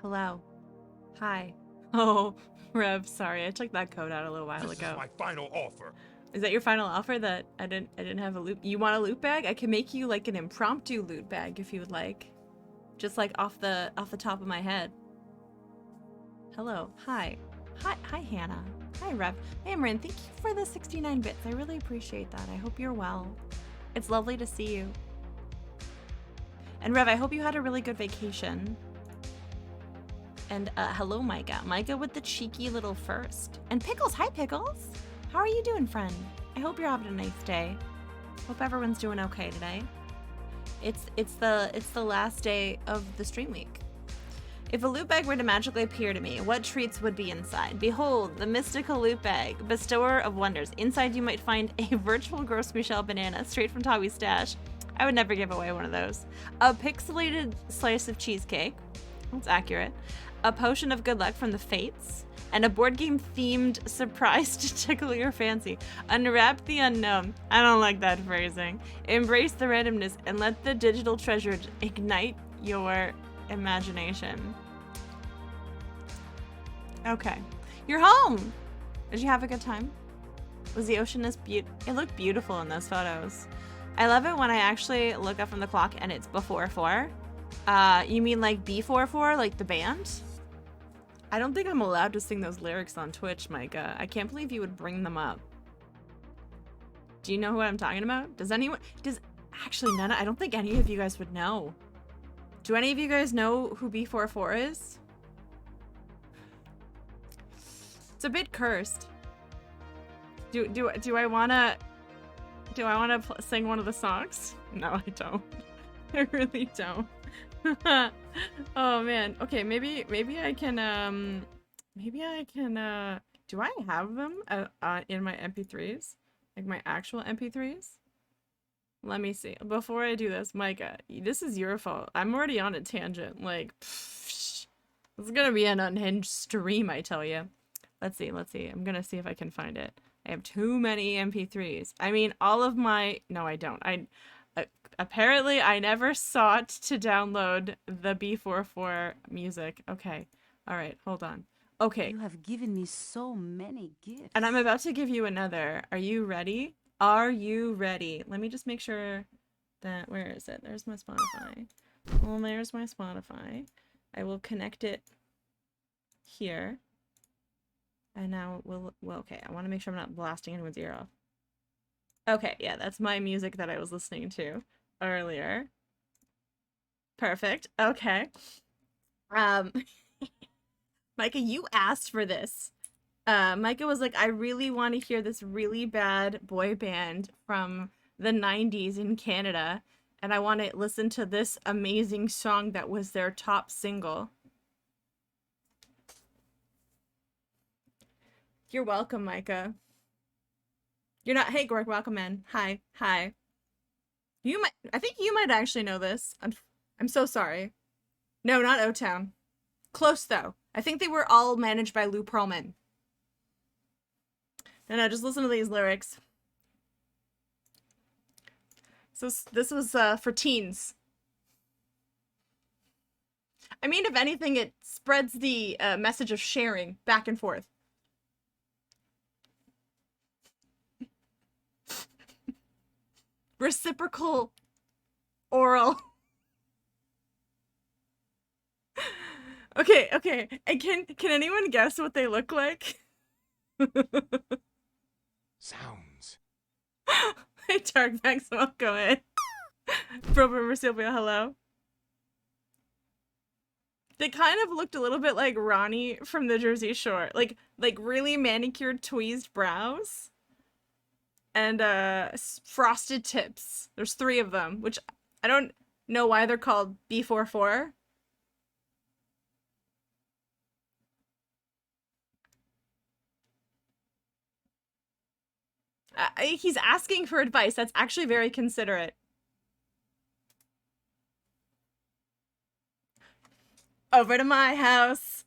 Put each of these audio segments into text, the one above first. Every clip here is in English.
Hello. Hi. Oh, Rev, sorry. I took that code out a little while ago. This is my final offer. Is that your final offer? That I didn't have a loot. You want a loot bag? I can make you like an impromptu loot bag if you would like. Just like off the top of my head. Hello. Hi. Hi Hannah. Hi Rev. Hey Marin, thank you for the 69 bits. I really appreciate that. I hope you're well. It's lovely to see you. And Rev, I hope you had a really good vacation. And hello, Micah. Micah with the cheeky little first. And Pickles. Hi, Pickles. How are you doing, friend? I hope you're having a nice day. Hope everyone's doing okay today. It's the last day of the stream week. If a loot bag were to magically appear to me, what treats would be inside? Behold, the mystical loot bag, bestower of wonders. Inside you might find a virtual Gross Michelle banana straight from Tawi's stash. I would never give away one of those. A pixelated slice of cheesecake. That's accurate. A potion of good luck from the Fates, and a board game themed surprise to tickle your fancy. Unwrap the unknown. I don't like that phrasing. Embrace the randomness and let the digital treasure ignite your imagination. Okay. You're home! Did you have a good time? Was the ocean this beautiful? It looked beautiful in those photos. I love it when I actually look up from the clock and it's before 4. You mean like B44, like the band? I don't think I'm allowed to sing those lyrics on Twitch, Micah. I can't believe you would bring them up. Do you know what I'm talking about? Actually, Nana, I don't think any of you guys would know. Do any of you guys know who B44 is? It's a bit cursed. Do I wanna sing one of the songs? No, I don't. I really don't. Oh man. Okay, maybe I can do I have them in my MP3s? Like my actual MP3s? Let me see. Before I do this, Micah, this is your fault. I'm already on a tangent. Like, pfft, it's gonna be an unhinged stream, I tell you. Let's see. I'm gonna see if I can find it. I have too many MP3s. I mean, all of my... No, I don't. Apparently, I never sought to download the B44 music. Okay. All right. Hold on. Okay. You have given me so many gifts. And I'm about to give you another. Are you ready? Are you ready? Let me just make sure that... Where is it? There's my Spotify. Well, there's my Spotify. I will connect it here. And now well, okay. I want to make sure I'm not blasting anyone's ear off. Okay. Yeah, that's my music that I was listening to earlier. Perfect. Okay. Micah, you asked for this. Micah was like, I really want to hear this really bad boy band from the 90s in Canada, and I want to listen to this amazing song that was their top single. You're welcome, Micah. You're not... Hey, Gork, welcome in. Hi. I think you might actually know this. I'm so sorry. No, not O-Town. Close, though. I think they were all managed by Lou Pearlman. No, just listen to these lyrics. So this was for teens. I mean, if anything, it spreads the message of sharing back and forth. Reciprocal oral. Okay. And can anyone guess what they look like? Sounds. Hey, Darkmax, welcome in. Bro, Sylvia, hello. They kind of looked a little bit like Ronnie from the Jersey Shore. Like really manicured tweezed brows. And frosted tips. There's 3 of them, which I don't know why they're called B44. He's asking for advice. That's actually very considerate. Over to my house.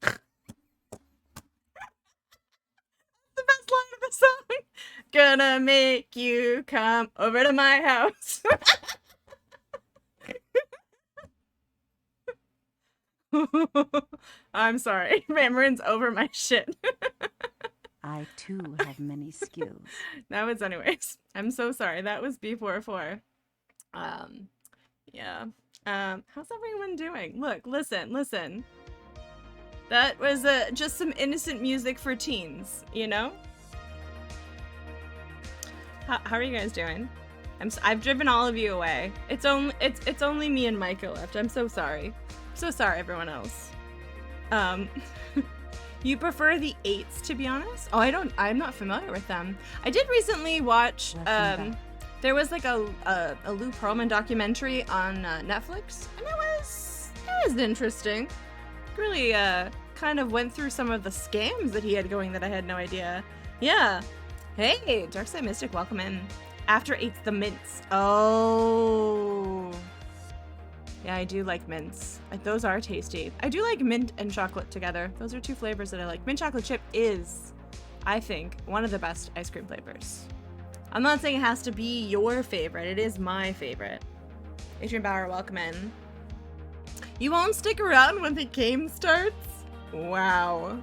The best line of the song. Gonna make you come over to my house. I'm sorry. Marin's over my shit. I too have many skills. That was anyways. I'm so sorry. That was B44. Um, yeah. How's everyone doing? Look, listen. That was just some innocent music for teens, you know? How are you guys doing? I've driven all of you away. It's only me and Micah left. I'm so sorry. So sorry, everyone else. You prefer the 8s, to be honest? Oh, I'm not familiar with them. I did recently watch, there was like a Lou Pearlman documentary on Netflix, and it was interesting. Really, kind of went through some of the scams that he had going that I had no idea. Yeah. Hey, Darkside Mystic, welcome in. After 8's the mints. Oh. Yeah, I do like mints. Those are tasty. I do like mint and chocolate together. Those are 2 flavors that I like. Mint chocolate chip is, I think, one of the best ice cream flavors. I'm not saying it has to be your favorite. It is my favorite. Adrian Bauer, welcome in. You won't stick around when the game starts? Wow.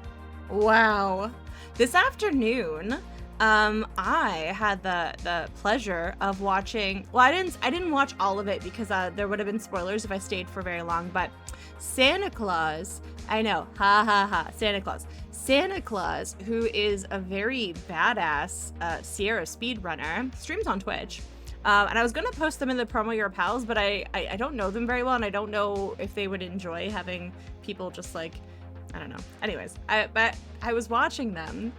Wow. This afternoon, I had the pleasure of watching, well, I didn't watch all of it because there would have been spoilers if I stayed for very long, but Santa Claus, I know, ha ha ha, Santa Claus, who is a very badass Sierra speedrunner, streams on Twitch. And I was gonna post them in the Promo Your Pals, but I don't know them very well, and I don't know if they would enjoy having people just like, I don't know. Anyways, but I was watching them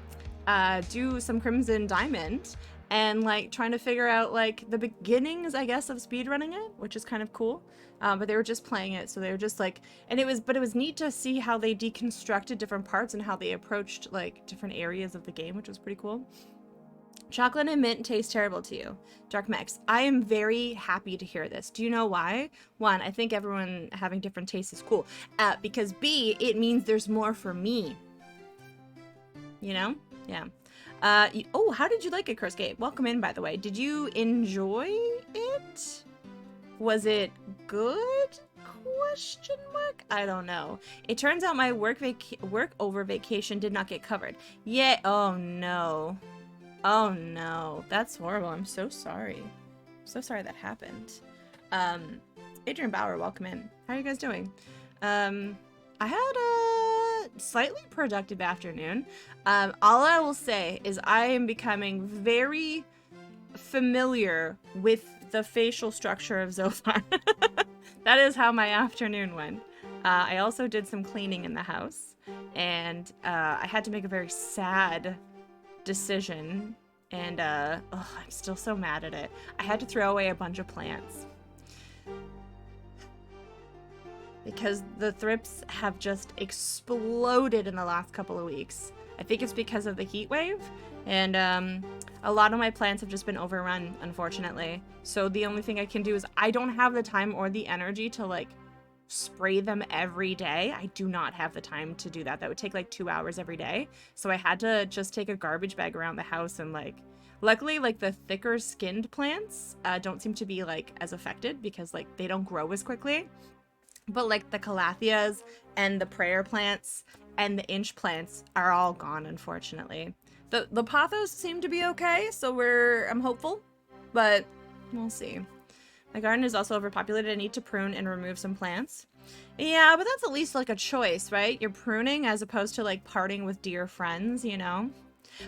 do some Crimson Diamond and like trying to figure out like the beginnings, I guess, of speedrunning it, which is kind of cool. But they were just playing it, so they were just like, and it was neat to see how they deconstructed different parts and how they approached like different areas of the game, which was pretty cool. Chocolate and mint taste terrible to you. Dark Mex, I am very happy to hear this. Do you know why? One, I think everyone having different tastes is cool. Because B, it means there's more for me. You know? Yeah. Oh, how did you like it, Kursgate? Welcome in, by the way. Did you enjoy it? Was it good? Question mark? I don't know. It turns out my work over vacation did not get covered. Yeah. Oh no. Oh no. That's horrible. I'm so sorry. I'm so sorry that happened. Adrian Bauer, welcome in. How are you guys doing? I had a slightly productive afternoon. All I will say is I am becoming very familiar with the facial structure of Zophar. That is how my afternoon went. I also did some cleaning in the house, and I had to make a very sad decision, and I'm still so mad at it. I had to throw away a bunch of plants because the thrips have just exploded in the last couple of weeks. I think it's because of the heat wave, and a lot of my plants have just been overrun, unfortunately. So the only thing I can do is I don't have the time or the energy to like spray them every day. I do not have the time to do that. That would take like 2 hours every day. So I had to just take a garbage bag around the house and like, luckily like the thicker skinned plants don't seem to be like as affected because like they don't grow as quickly. But like the calathias and the prayer plants and the inch plants are all gone, unfortunately. The pothos seem to be okay, so I'm hopeful, but we'll see. My garden is also overpopulated. I need to prune and remove some plants. Yeah, but that's at least like a choice, right? You're pruning as opposed to like parting with dear friends, you know?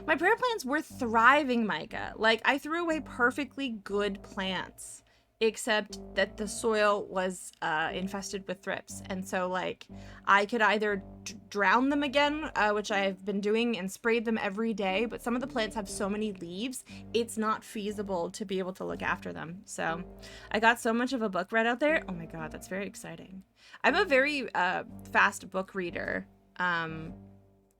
My prayer plants were thriving, Micah. Like, I threw away perfectly good plants, except that the soil was infested with thrips. And so, like, I could either drown them again, which I've been doing, and sprayed them every day, but some of the plants have so many leaves, it's not feasible to be able to look after them. So I got so much of a book read out there. Oh my god, that's very exciting. I'm a very fast book reader. I'm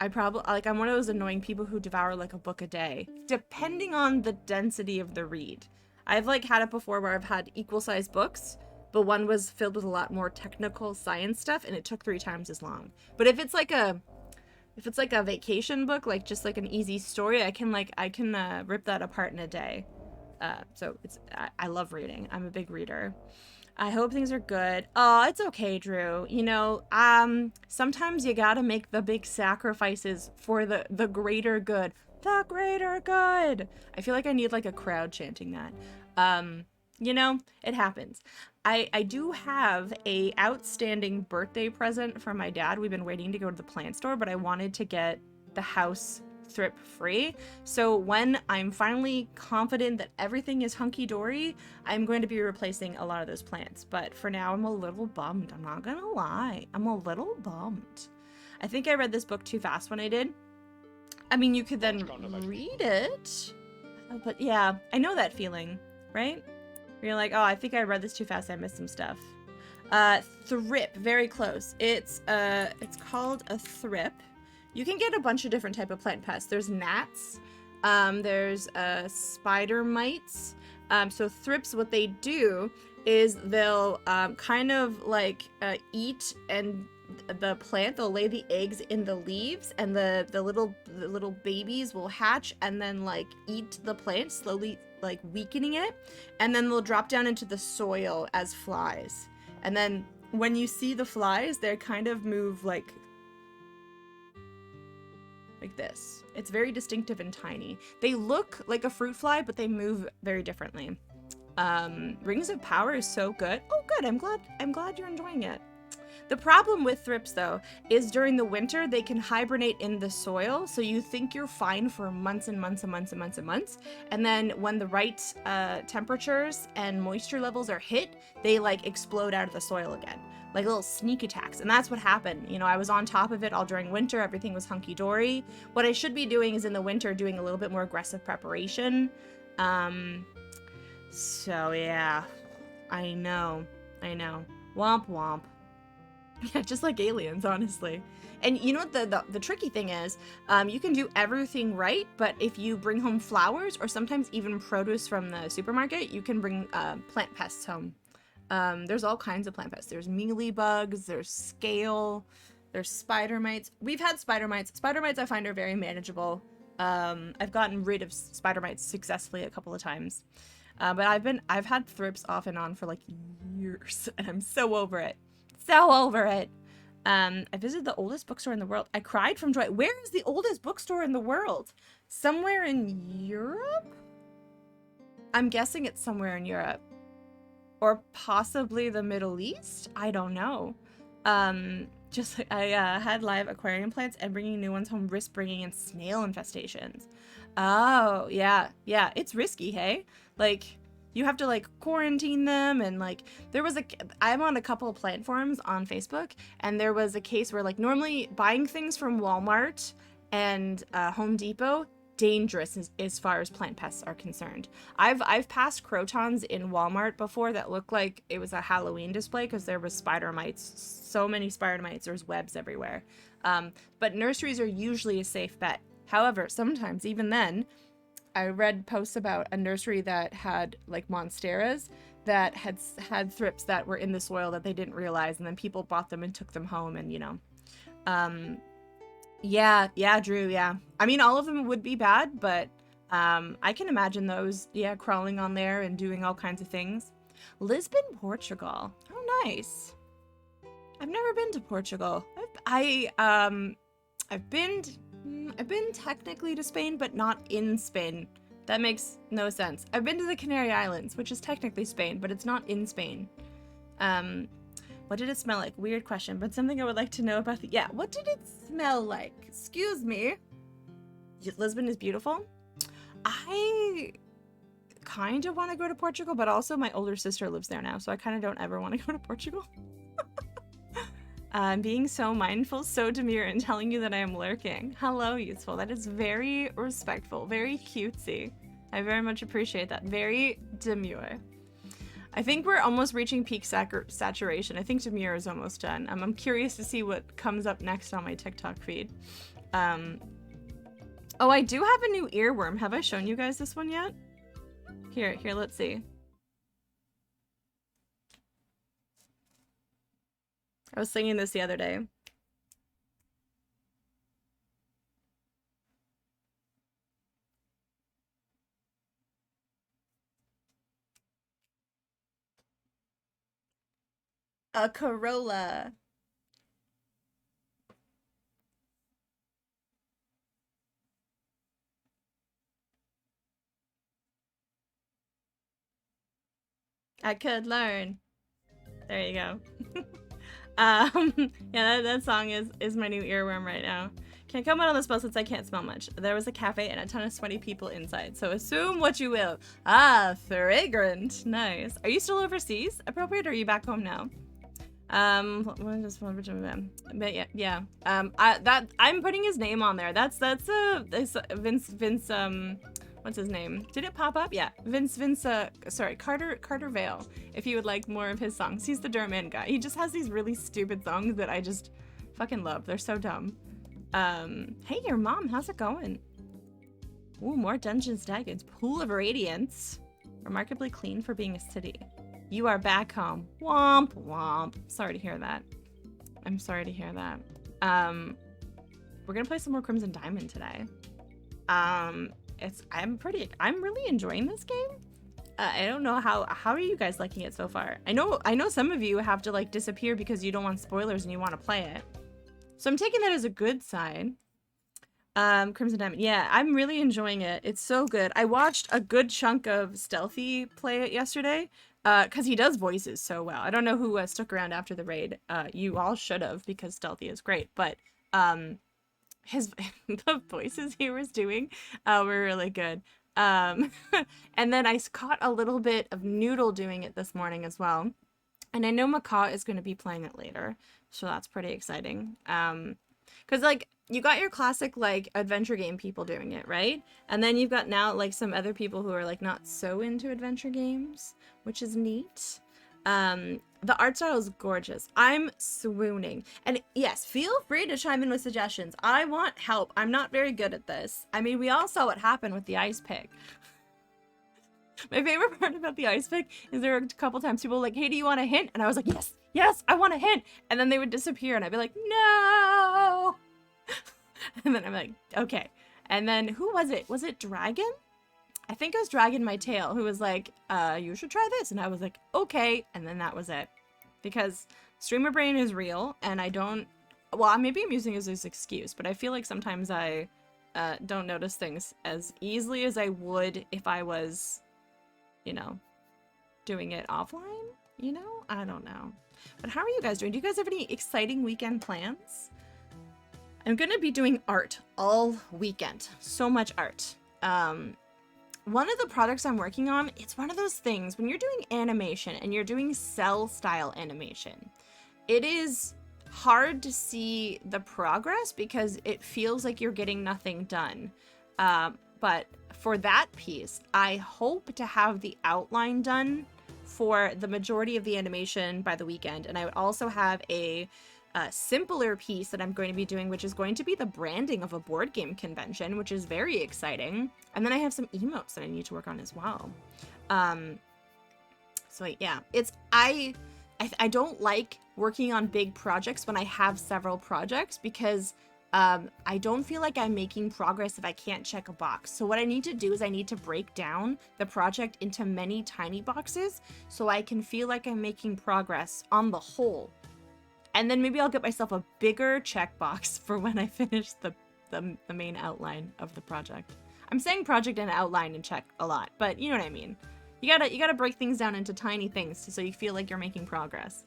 one of those annoying people who devour like a book a day, depending on the density of the read. I've like had it before where I've had equal sized books, but one was filled with a lot more technical science stuff and it took 3 times as long. But if it's like a vacation book, like just like an easy story, I can rip that apart in a day. So I love reading. I'm a big reader. I hope things are good. Oh, it's okay, Drew. You know, sometimes you gotta make the big sacrifices for the greater good. The greater good. I feel like I need like a crowd chanting that. You know, it happens. I do have a outstanding birthday present from my dad. We've been waiting to go to the plant store, but I wanted to get the house thrip free. So when I'm finally confident that everything is hunky-dory, I'm going to be replacing a lot of those plants. But for now, I'm a little bummed. I'm not gonna lie. I'm a little bummed. I think I read this book too fast when I did. I mean, you could then read it. But yeah, I know that feeling, right? You're like, oh, I think I read this too fast. I missed some stuff. Thrip, very close. It's called a thrip. You can get a bunch of different type of plant pests. There's gnats, there's spider mites. So thrips, what they do is they'll kind of like eat and the plant. They'll lay the eggs in the leaves, and the little babies will hatch and then like eat the plant, slowly like weakening it, and then they'll drop down into the soil as flies. And then when you see the flies, they kind of move like this. It's very distinctive and tiny. They look like a fruit fly, but they move very differently. Rings of Power is so good. Oh, good. I'm glad you're enjoying it. The problem with thrips, though, is during the winter, they can hibernate in the soil, so you think you're fine for months and months and months and months and months, and then when the right temperatures and moisture levels are hit, they, like, explode out of the soil again. Like little sneak attacks, and that's what happened. You know, I was on top of it all during winter, everything was hunky-dory. What I should be doing is in the winter doing a little bit more aggressive preparation. So yeah, I know. Womp womp. Yeah, just like aliens, honestly. And you know what the tricky thing is? You can do everything right, but if you bring home flowers or sometimes even produce from the supermarket, you can bring plant pests home. There's all kinds of plant pests. There's mealybugs, there's scale, there's spider mites. We've had spider mites. Spider mites I find are very manageable. I've gotten rid of spider mites successfully a couple of times. But I've had thrips off and on for like years, and I'm so over it. So over it. I visited the oldest bookstore in the world. I cried from joy. Where is the oldest bookstore in the world? Somewhere in Europe? I'm guessing it's somewhere in Europe. Or possibly the Middle East? I don't know. Just I had live aquarium plants, and bringing new ones home risk bringing in snail infestations. Oh, yeah. Yeah, it's risky, hey? Like, you have to, like, quarantine them, and, like, I'm on a couple of plant forums on Facebook, and there was a case where, like, normally buying things from Walmart and Home Depot, dangerous as far as plant pests are concerned. I've passed crotons in Walmart before that looked like it was a Halloween display because there was spider mites, so many spider mites, there's webs everywhere. But nurseries are usually a safe bet. However, sometimes even then, I read posts about a nursery that had like monsteras that had thrips that were in the soil that they didn't realize, and then people bought them and took them home, and you know. Yeah, Drew, yeah. I mean, all of them would be bad, but I can imagine those, yeah, crawling on there and doing all kinds of things. Lisbon, Portugal. Oh, nice. I've never been to Portugal. I've been technically to Spain, but not in Spain. That makes no sense. I've been to the Canary Islands, which is technically Spain, but it's not in Spain. What did it smell like? Weird question, but something I would like to know about yeah, what did it smell like? Excuse me. Lisbon is beautiful. I kind of want to go to Portugal, but also my older sister lives there now, so I kind of don't ever want to go to Portugal. Being so mindful, so demure, and telling you that I am lurking. Hello, useful. That is very respectful, very cutesy. I very much appreciate that. Very demure. I think we're almost reaching peak saturation. I think demure is almost done. I'm curious to see what comes up next on my TikTok feed. Oh, I do have a new earworm. Have I shown you guys this one yet? Here, let's see. I was singing this the other day. A Corolla. I could learn. There you go. Yeah, that song is my new earworm right now. Can I come out on this bus since I can't smell much? There was a cafe and a ton of sweaty people inside, so assume what you will. Ah, fragrant. Nice. Are you still overseas? Appropriate, or are you back home now? But yeah. I'm putting his name on there. That's Vince what's his name? Did it pop up? Yeah, Carter Vale. If you would like more of his songs, he's the Durman guy. He just has these really stupid songs that I just fucking love. They're so dumb. Hey, your mom, how's it going? Ooh, more Dungeons Dragons. Pool of Radiance. Remarkably clean for being a city. You are back home. Womp womp. Sorry to hear that. I'm sorry to hear that. We're gonna play some more Crimson Diamond today. I'm really enjoying this game. I don't know how are you guys liking it so far? I know some of you have to like disappear because you don't want spoilers and you want to play it. So I'm taking that as a good sign. Crimson Diamond. Yeah, I'm really enjoying it. It's so good. I watched a good chunk of Stealthy play it yesterday. Because he does voices so well. I don't know who stuck around after the raid. You all should have, because Stealthy is great. But the voices he was doing were really good. And then I caught a little bit of Noodle doing it this morning as well. And I know Macaw is going to be playing it later. So that's pretty exciting. Because, like, you got your classic, like, adventure game people doing it, right? And then you've got now, like, some other people who are, like, not so into adventure games, which is neat. The art style is gorgeous. I'm swooning. And yes, feel free to chime in with suggestions. I want help. I'm not very good at this. I mean, we all saw what happened with the ice pick. My favorite part about the ice pick is there were a couple times people were like, hey, do you want a hint? And I was like, yes, I want a hint. And then they would disappear and I'd be like, no. And then I'm like, okay. And then who was it? Was it Dragon? I think it was Dragon My Tail who was like, you should try this. And I was like, okay. And then that was it. Because streamer brain is real and I don't, well, maybe I'm using it as an excuse, but I feel like sometimes I don't notice things as easily as I would if I was, you know, doing it offline, you know? I don't know. But how are you guys doing? Do you guys have any exciting weekend plans? I'm gonna be doing art all weekend. So much art. One of the projects I'm working on, it's one of those things, when you're doing animation and you're doing cell style animation, it is hard to see the progress because it feels like you're getting nothing done. But for that piece, I hope to have the outline done for the majority of the animation by the weekend. And I would also have a simpler piece that I'm going to be doing, which is going to be the branding of a board game convention, which is very exciting. And then I have some emotes that I need to work on as well. So yeah, I don't like working on big projects when I have several projects because I don't feel like I'm making progress if I can't check a box. So what I need to do is I need to break down the project into many tiny boxes so I can feel like I'm making progress on the whole. And then maybe I'll get myself a bigger checkbox for when I finish the main outline of the project. I'm saying project and outline and check a lot, but you know what I mean. You gotta break things down into tiny things so you feel like you're making progress.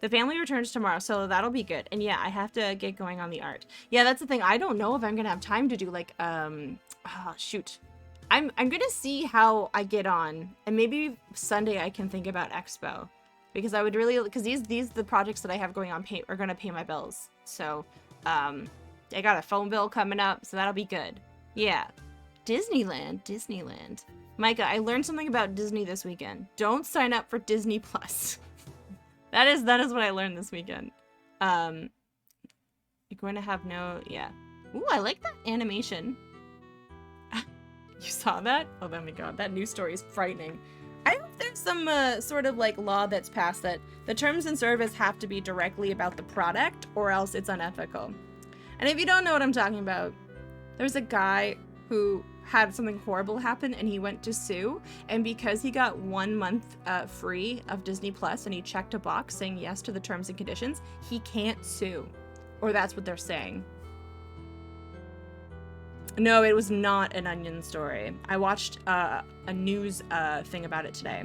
The family returns tomorrow, so that'll be good. And yeah, I have to get going on the art. Yeah, that's the thing. I don't know if I'm gonna have time to do like shoot. I'm gonna see how I get on, and maybe Sunday I can think about Expo. Because I would really, because the projects that I have going on are going to pay my bills. So, I got a phone bill coming up, so that'll be good. Yeah. Disneyland. Micah, I learned something about Disney this weekend. Don't sign up for Disney Plus. that is what I learned this weekend. You're going to have yeah. Ooh, I like that animation. You saw that? Oh my god, that news story is frightening. I hope there's some sort of like law that's passed that the terms and service have to be directly about the product or else it's unethical. And if you don't know what I'm talking about, there's a guy who had something horrible happen and he went to sue, and because he got 1 month free of Disney Plus and he checked a box saying yes to the terms and conditions, he can't sue. Or that's what they're saying. No, it was not an Onion story. I watched a news thing about it today.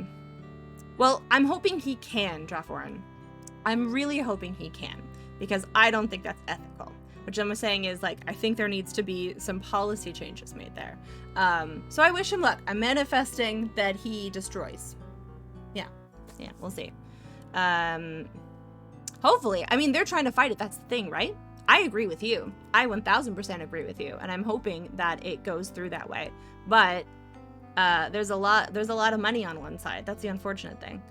Well, I'm hoping he can, Drafforan. I'm really hoping he can, because I don't think that's ethical. Which I'm saying is, like, I think there needs to be some policy changes made there. So I wish him luck. I'm manifesting that he destroys. Yeah, we'll see. Hopefully. I mean, they're trying to fight it. That's the thing, right? I agree with you. I 1000% agree with you, and I'm hoping that it goes through that way. But there's a lot of money on one side. That's the unfortunate thing.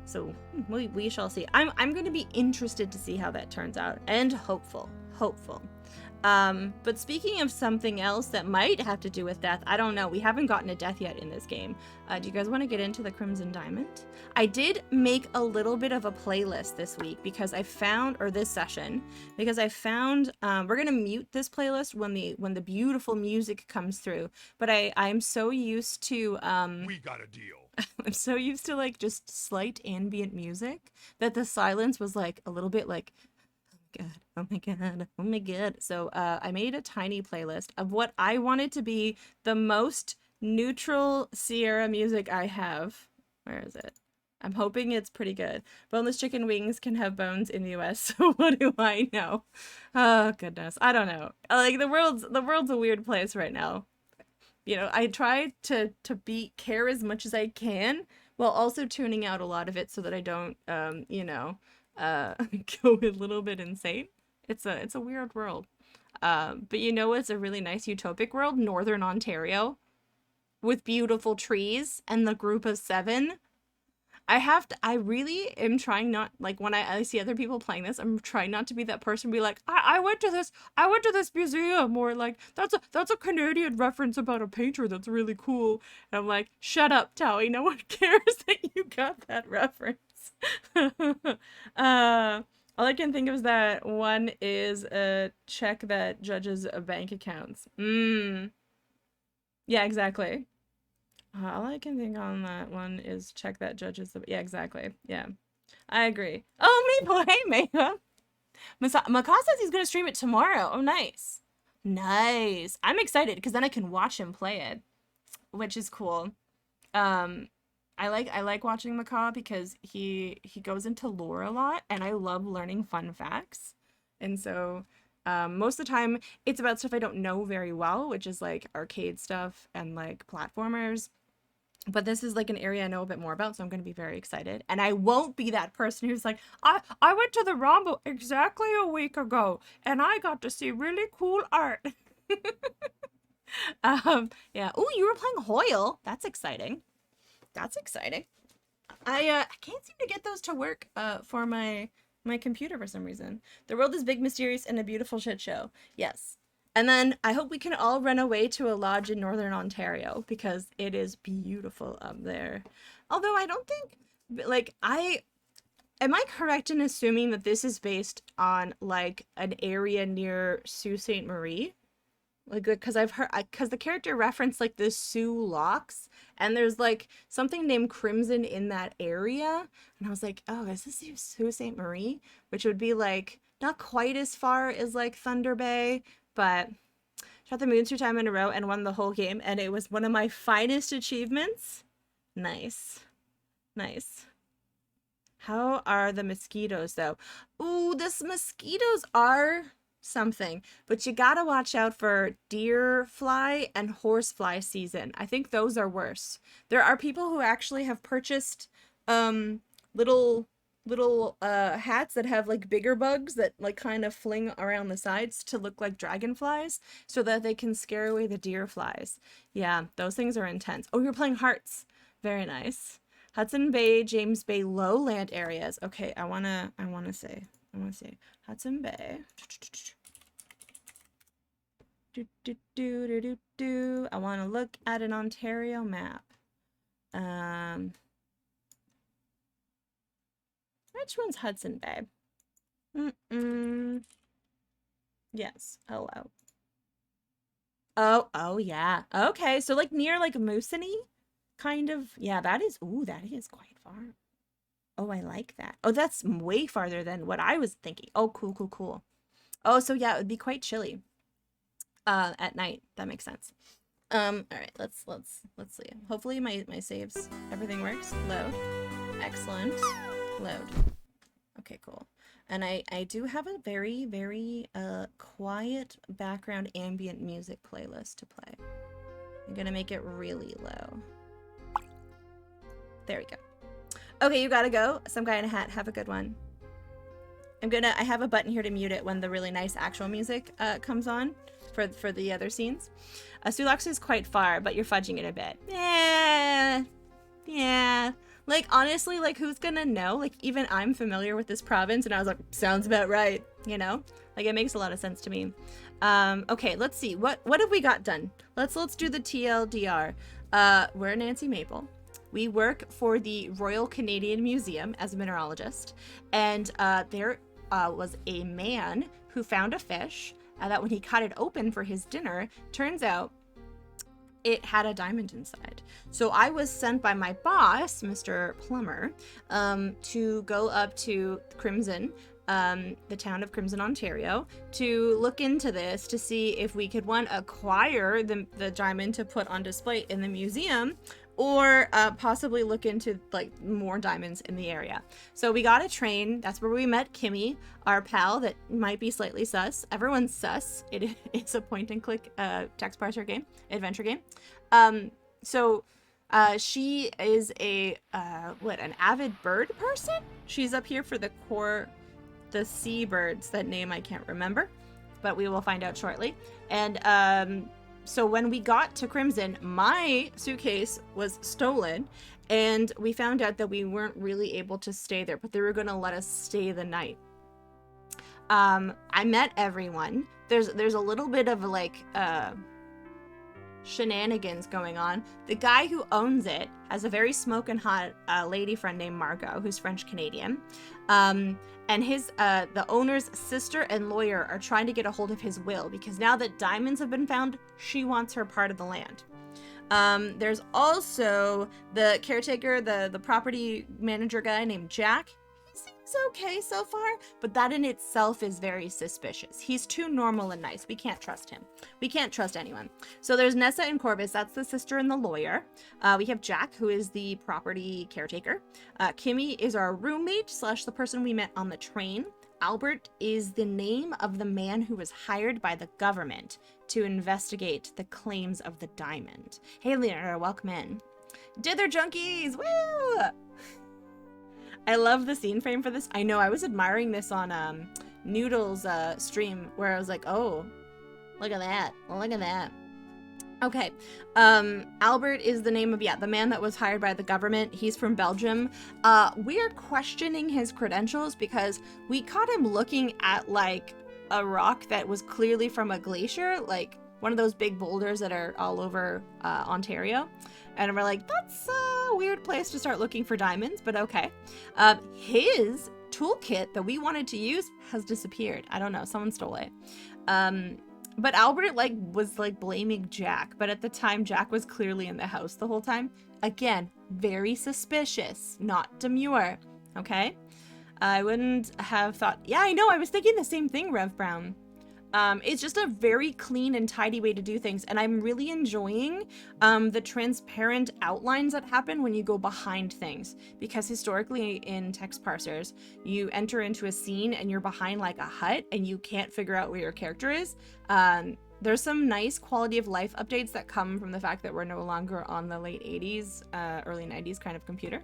So we shall see. I'm going to be interested to see how that turns out, and hopeful. But speaking of something else that might have to do with death, I don't know. We haven't gotten a death yet in this game. Do you guys want to get into the Crimson Diamond? I did make a little bit of a playlist this week because I found, or this session, because I found, we're going to mute this playlist when the beautiful music comes through. But I'm so used to, We got a deal. I'm so used to like just slight ambient music that the silence was like a little bit like, oh my god. So I made a tiny playlist of what I wanted to be the most neutral Sierra music I have. Where is it? I'm hoping it's pretty good. Boneless chicken wings can have bones in the US, so what do I know? Oh goodness, I don't know. Like the world's a weird place right now. You know, I try to care as much as I can while also tuning out a lot of it so that I don't go a little bit insane. It's a weird world. But you know what's a really nice utopic world? Northern Ontario. With beautiful trees and the group of 7. I really am trying not, like, when I see other people playing this, I'm trying not to be that person be like, I went to this museum, or like, that's a Canadian reference about a painter that's really cool. And I'm like, shut up, Towie, no one cares that you got that reference. All I can think of is that one is a check that judges bank accounts. Yeah, exactly. All I can think on that one is check that judges. Yeah, exactly. Yeah, I agree. Oh, Maple, hey, Maple. Maka says he's gonna stream it tomorrow. Oh, nice. Nice. I'm excited because then I can watch him play it, which is cool. I like watching Maka because he goes into lore a lot, and I love learning fun facts. And so most of the time it's about stuff I don't know very well, which is like arcade stuff and like platformers. But this is like an area I know a bit more about, so I'm going to be very excited. And I won't be that person who's like, I went to the Rombo exactly a week ago, and I got to see really cool art. Yeah. Oh, you were playing Hoyle. That's exciting. That's exciting. I can't seem to get those to work for my computer for some reason. The world is big, mysterious, and a beautiful shit show. Yes. And then I hope we can all run away to a lodge in Northern Ontario because it is beautiful up there. Although I don't think, like, am I correct in assuming that this is based on like an area near Sault Ste. Marie? Like, because I've heard, because the character referenced like the Sioux Locks, and there's like something named Crimson in that area, and I was like, oh, is this Sault Ste. Marie? Which would be like not quite as far as like Thunder Bay, but shot the moon 2 times in a row and won the whole game, and it was one of my finest achievements. Nice. How are the mosquitoes though? Ooh, this mosquitoes are something, but you gotta watch out for deer fly and horsefly season. I think those are worse. There are people who actually have purchased little hats that have like bigger bugs that like kind of fling around the sides to look like dragonflies so that they can scare away the deer flies. Yeah, those things are intense. Oh, you're playing Hearts. Very nice. Hudson Bay, James Bay lowland areas. Okay, I wanna say Hudson Bay. I want to look at an Ontario map. Which one's Hudson Bay? Yes, hello. Oh yeah. Okay, so like near like Moosonee, kind of. Yeah, that is. Ooh, that is quite far. Oh, I like that. Oh, that's way farther than what I was thinking. Oh, cool, cool, cool. Oh, so yeah, it would be quite chilly. At night. That makes sense. All right, let's see. Hopefully my saves, everything works. Load. Excellent. Load. Okay, cool. And I do have a very, very quiet background ambient music playlist to play. I'm gonna make it really low. There we go. Okay, you gotta go. Some guy in a hat, have a good one. I have a button here to mute it when the really nice actual music comes on for the other scenes. Sulax is quite far, but you're fudging it a bit. Yeah. Like, honestly, like, who's gonna know? Like, even I'm familiar with this province, and I was like, sounds about right, you know? Like, it makes a lot of sense to me. Okay, let's see. What have we got done? Let's do the TLDR. We're Nancy Maple. We work for the Royal Canadian Museum as a mineralogist, and there was a man who found a fish that when he cut it open for his dinner, turns out it had a diamond inside. So I was sent by my boss, Mr. Plummer, to go up to Crimson, the town of Crimson, Ontario, to look into this to see if we could, one, acquire the diamond to put on display in the museum, or possibly look into like more diamonds in the area. So we got a train. That's where we met Kimmy, our pal that might be slightly sus. Everyone's sus. It's a point and click text parser game, adventure game. So she is an avid bird person. She's up here for the seabirds. That name I can't remember, but we will find out shortly. And so when we got to Crimson, my suitcase was stolen, and we found out that we weren't really able to stay there, but they were going to let us stay the night. I met everyone. There's a little bit of like shenanigans going on. The guy who owns it has a very smoking hot lady friend named Margot, who's French Canadian. And the owner's sister and lawyer are trying to get a hold of his will, because now that diamonds have been found, she wants her part of the land. There's also the caretaker, the property manager guy named Jack. He seems okay so far, but that in itself is very suspicious. He's too normal and nice. We can't trust him. We can't trust anyone. So there's Nessa and Corvus. That's the sister and the lawyer. We have Jack, who is the property caretaker. Kimmy is our roommate / the person we met on the train. Albert is the name of the man who was hired by the government to investigate the claims of the diamond. Hey, Leonardo, welcome in. Dither junkies! Woo! I love the scene frame for this. I know, I was admiring this on Noodle's stream, where I was like, oh, look at that. Look at that. Okay. Albert is the name of, the man that was hired by the government. He's from Belgium. We're questioning his credentials because we caught him looking at like a rock that was clearly from a glacier, like one of those big boulders that are all over Ontario. And we're like, that's a weird place to start looking for diamonds, but okay. His toolkit that we wanted to use has disappeared. I don't know, someone stole it. But Albert was blaming Jack, but at the time Jack was clearly in the house the whole time. Again, very suspicious, not demure, okay? I wouldn't have thought, yeah, I know, I was thinking the same thing, Rev Brown. It's just a very clean and tidy way to do things, and I'm really enjoying the transparent outlines that happen when you go behind things, because historically in text parsers, you enter into a scene and you're behind like a hut and you can't figure out where your character is. There's some nice quality of life updates that come from the fact that we're no longer on the late 80s, early 90s kind of computer.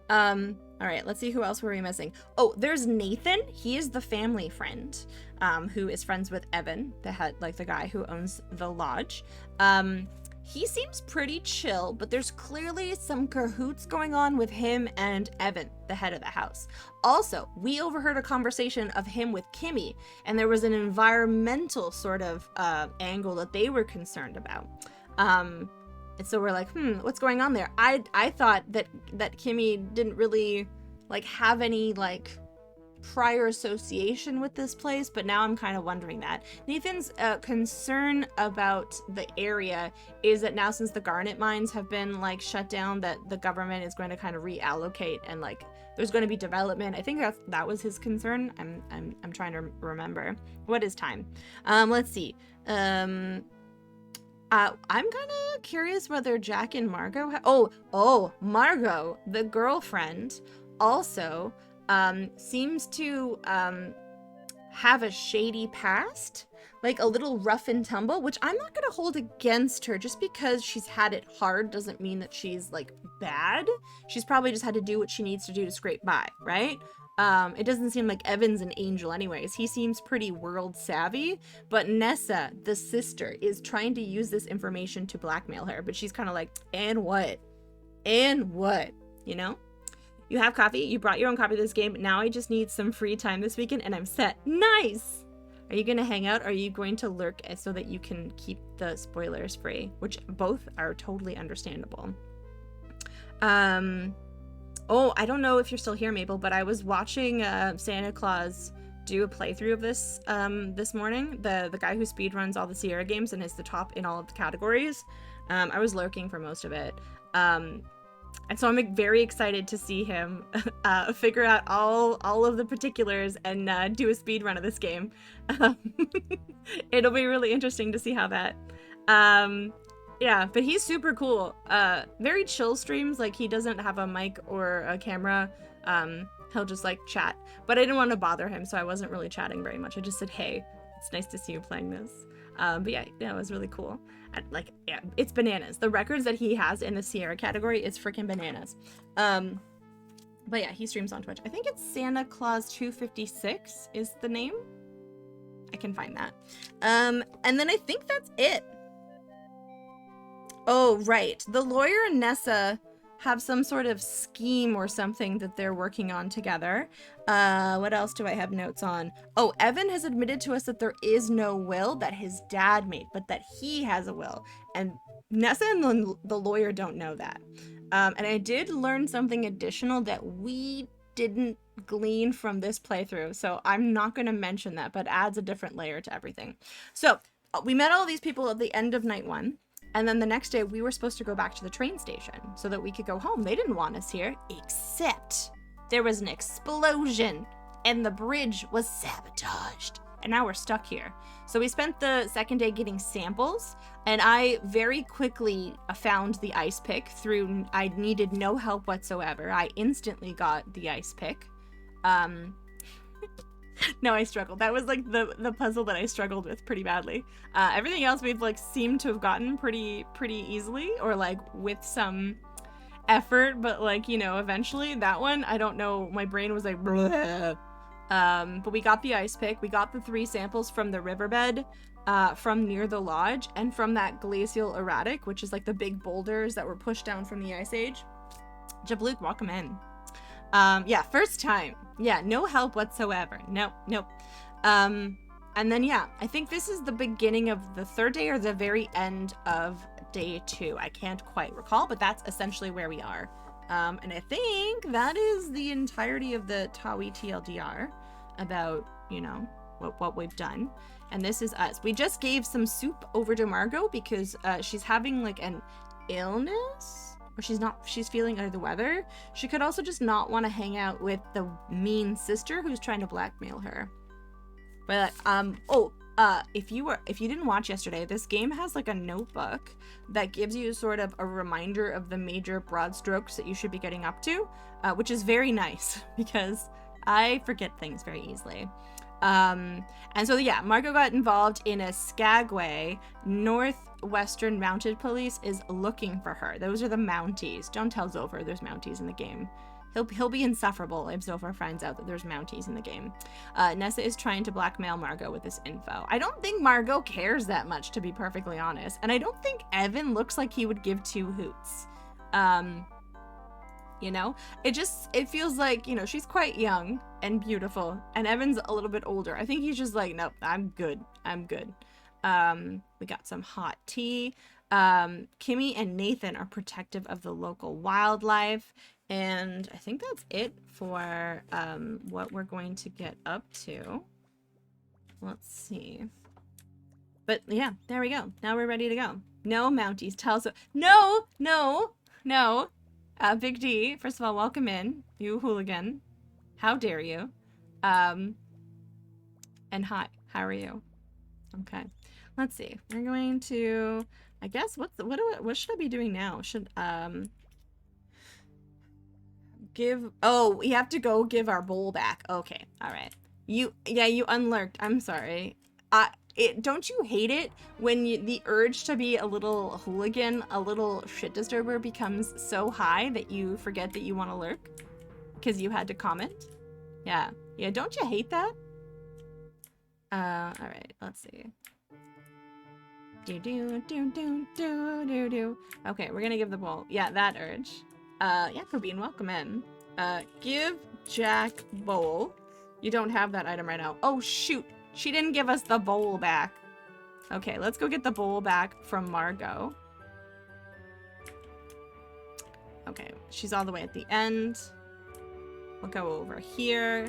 All right, let's see, who else were we missing? Oh, there's Nathan. He is the family friend, who is friends with Evan, the guy who owns the lodge. He seems pretty chill, but there's clearly some cahoots going on with him and Evan, the head of the house. Also, we overheard a conversation of him with Kimmy, and there was an environmental sort of angle that they were concerned about. And so we're like, what's going on there? I thought that Kimmy didn't really have any prior association with this place, but now I'm kind of wondering that. Nathan's concern about the area is that now since the garnet mines have been like shut down, that the government is going to kind of reallocate and like there's going to be development. I think that was his concern. I'm trying to remember. What is time? Let's see. I'm kind of curious whether Jack and Margot Margot, the girlfriend, also seems to have a shady past, like a little rough and tumble, which I'm not gonna hold against her. Just because she's had it hard doesn't mean that she's like bad. She's probably just had to do what she needs to do to scrape by, right? It doesn't seem like Evan's an angel anyways. He seems pretty world savvy, but Nessa, the sister, is trying to use this information to blackmail her, but she's kind of like, and what? And what? You know? You have coffee, you brought your own copy of this game, now I just need some free time this weekend and I'm set. Nice! Are you gonna hang out or are you going to lurk so that you can keep the spoilers free? Which both are totally understandable. Oh, I don't know if you're still here, Mabel, but I was watching Santa Claus do a playthrough of this this morning. The guy who speedruns all the Sierra games and is the top in all of the categories. I was lurking for most of it. And so I'm very excited to see him figure out all of the particulars and do a speed run of this game. It'll be really interesting to see how that. Yeah, but he's super cool. Very chill streams. Like he doesn't have a mic or a camera. He'll just like chat. But I didn't want to bother him, so I wasn't really chatting very much. I just said, "Hey, it's nice to see you playing this." But yeah, it was really cool. Yeah, it's bananas. The records that he has in the Sierra category is freaking bananas. But yeah, he streams on Twitch. I think it's Santa Claus 256 is the name. I can find that. And then I think that's it. Oh, right. The lawyer and Nessa have some sort of scheme or something that they're working on together. What else do I have notes on? Oh, Evan has admitted to us that there is no will that his dad made, but that he has a will. And Nessa and the lawyer don't know that. And I did learn something additional that we didn't glean from this playthrough, so I'm not going to mention that, but adds a different layer to everything. So we met all these people at the end of night one. And then the next day, we were supposed to go back to the train station so that we could go home. They didn't want us here, except there was an explosion and the bridge was sabotaged. And now we're stuck here. So we spent the second day getting samples, and I very quickly found the ice pick through, I needed no help whatsoever. I instantly got the ice pick. No, I struggled. That was like the puzzle that I struggled with pretty badly. Everything else we've like seemed to have gotten pretty easily, or like with some effort, but like, you know, eventually that one, I don't know, my brain was like bleh. But we got the ice pick. We got the 3 samples from the riverbed, from near the lodge, and from that glacial erratic, which is like the big boulders that were pushed down from the ice age. Jabluke, welcome in. Yeah, first time. Yeah, no help whatsoever. Nope. And then, yeah, I think this is the beginning of the 3rd day or the very end of day 2. I can't quite recall, but that's essentially where we are. And I think that is the entirety of the Tawi TLDR about, you know, what we've done. And this is us. We just gave some soup over to Margot because she's having like an illness. Or she's feeling under the weather. She could also just not want to hang out with the mean sister who's trying to blackmail her. But if you didn't watch yesterday, this game has like a notebook that gives you sort of a reminder of the major broad strokes that you should be getting up to, which is very nice because I forget things very easily. And so yeah, Margot got involved in a Skagway. Northwestern Mounted Police is looking for her. Those are the Mounties. Don't tell Zopher there's Mounties in the game. He'll be insufferable if Zopher finds out that there's Mounties in the game. Nessa is trying to blackmail Margot with this info. I don't think Margot cares that much, to be perfectly honest. And I don't think Evan looks like he would give 2 hoots. You know, it feels like, you know, she's quite young and beautiful, and Evan's a little bit older. I think he's just like, nope, I'm good. We got some hot tea. Kimmy and Nathan are protective of the local wildlife. And I think that's it for what we're going to get up to. Let's see. But yeah, there we go. Now we're ready to go. No, Mounties, tell us. No, no, no. Big D, first of all, welcome in, you hooligan. How dare you? And hi, how are you? Okay, let's see. We're going to, I guess, what should I be doing now? Should give. Oh, we have to go give our bowl back. Okay, all right. You unlurked. I'm sorry. Don't you hate it when the urge to be a little hooligan, a little shit disturber becomes so high that you forget that you want to lurk because you had to comment? Yeah, don't you hate that? All right, let's see. Do. Okay, we're gonna give the bowl. Yeah, that urge. Yeah, Corbin, welcome in. Give Jack bowl. You don't have that item right now. Oh shoot. She didn't give us the bowl back. Okay, let's go get the bowl back from Margot. Okay, she's all the way at the end. We'll go over here.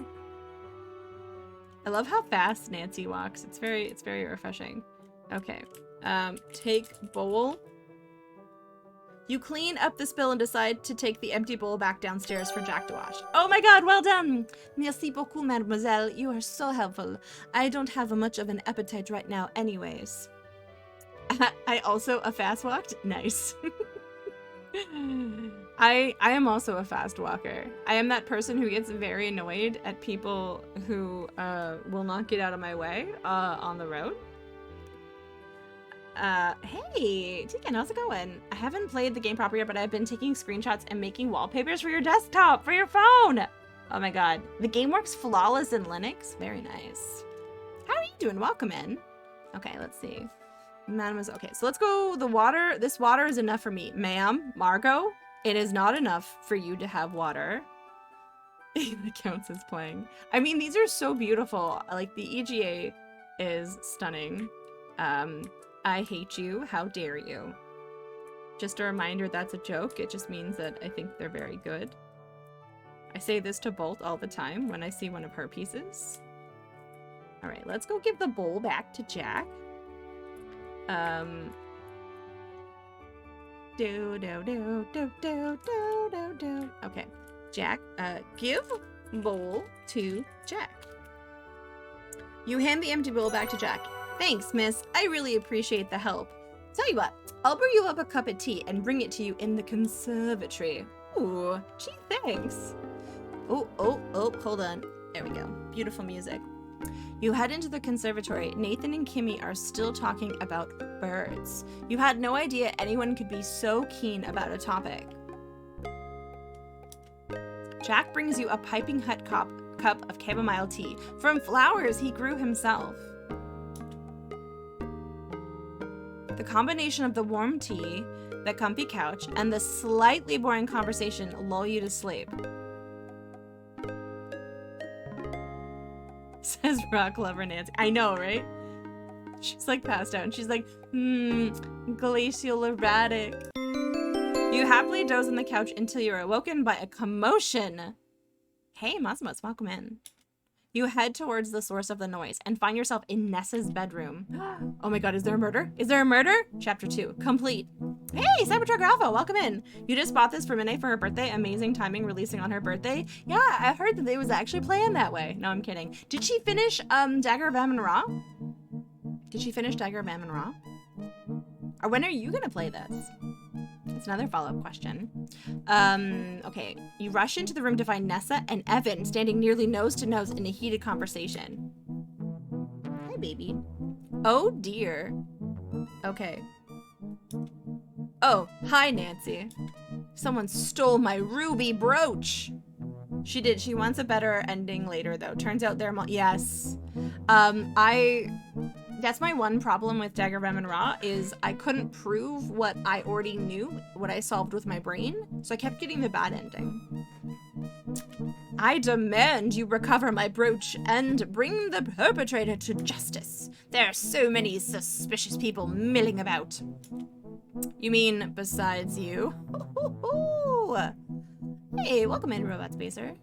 I love how fast Nancy walks. It's very refreshing. Okay, take bowl. You clean up the spill and decide to take the empty bowl back downstairs for Jack to wash. Oh my god, well done! Merci beaucoup, mademoiselle. You are so helpful. I don't have much of an appetite right now anyways. I also a fast walked? Nice. I am also a fast walker. I am that person who gets very annoyed at people who will not get out of my way on the road. Hey, Tegan, how's it going? I haven't played the game proper yet, but I've been taking screenshots and making wallpapers for your desktop, for your phone! Oh my god. The game works flawless in Linux. Very nice. How are you doing? Welcome in. Okay, let's see. Mademoiselle. Okay, so let's go. The water. This water is enough for me. Ma'am, Margot, it is not enough for you to have water. The counts is playing. I mean, these are so beautiful. Like, the EGA is stunning. I hate you. How dare you? Just a reminder, that's a joke. It just means that I think they're very good. I say this to Bolt all the time when I see one of her pieces. All right, let's go give the bowl back to Jack. Okay, Jack, give bowl to Jack. You hand the empty bowl back to Jack. Thanks, miss. I really appreciate the help. Tell you what, I'll brew you up a cup of tea and bring it to you in the conservatory. Ooh, gee, thanks. Oh, hold on. There we go. Beautiful music. You head into the conservatory. Nathan and Kimmy are still talking about birds. You had no idea anyone could be so keen about a topic. Jack brings you a piping hot cup of chamomile tea from flowers he grew himself. The combination of the warm tea, the comfy couch, and the slightly boring conversation lull you to sleep. Says rock lover Nancy. I know, right? She's like passed out and she's like, glacial erratic. You happily doze on the couch until you're awoken by a commotion. Hey, Masmos, welcome in. You head towards the source of the noise and find yourself in Nessa's bedroom. Oh my god, is there a murder? Is there a murder? Chapter 2, complete. Hey, Cybertruck Alpha, welcome in. You just bought this for Minnie for her birthday. Amazing timing releasing on her birthday. Yeah, I heard that they was actually playing that way. No, I'm kidding. Did she finish Dagger of Ammon Ra? Did she finish Dagger of Ammon Ra? Or when are you gonna play this? It's another follow-up question. Okay. You rush into the room to find Nessa and Evan standing nearly nose to nose in a heated conversation. Hi, baby. Oh, dear. Okay. Oh, hi, Nancy. Someone stole my ruby brooch. She did. She wants a better ending later, though. Turns out they're yes. That's my one problem with Dagger of Ammon Ra is I couldn't prove what I already knew, what I solved with my brain, so I kept getting the bad ending. I demand you recover my brooch and bring the perpetrator to justice. There are so many suspicious people milling about. You mean besides you? Hey, welcome in, Robot Spacer.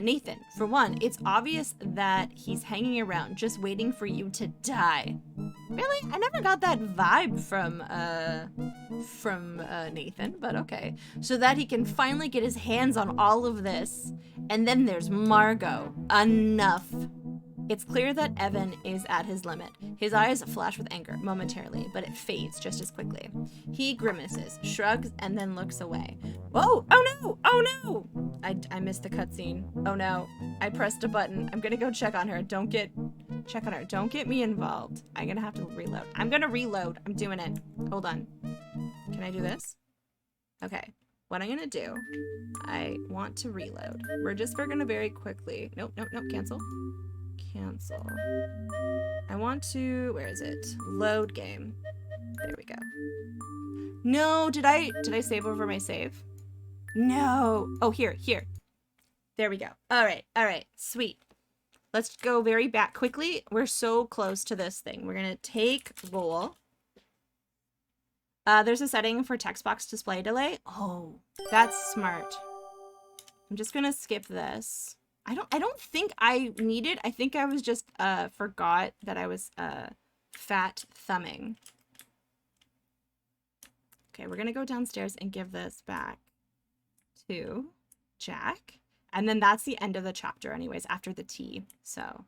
Nathan, for one, it's obvious that he's hanging around just waiting for you to die. Really? I never got that vibe from Nathan, but okay. So that he can finally get his hands on all of this. And then there's Margot. Enough. It's clear that Evan is at his limit. His eyes flash with anger momentarily, but it fades just as quickly. He grimaces, shrugs, and then looks away. Whoa! Oh no! Oh no! I missed the cutscene. Oh no. I pressed a button. I'm gonna go check on her. Check on her. Don't get me involved. I'm gonna have to reload. I'm gonna reload. I'm doing it. Hold on. Can I do this? Okay. What I'm gonna do, I want to reload. We're gonna very quickly. Nope, nope, nope. Cancel. Cancel. I want to, where is it? Load game. There we go. No, did I save over my save? No. Oh, here. There we go. All right, sweet. Let's go very back quickly. We're so close to this thing. We're gonna take roll. There's a setting for text box display delay. Oh, that's smart. I'm just gonna skip this. I don't think I need it. I think I was just forgot that I was fat thumbing. Okay, we're gonna go downstairs and give this back to Jack. And then that's the end of the chapter anyways, after the tea. So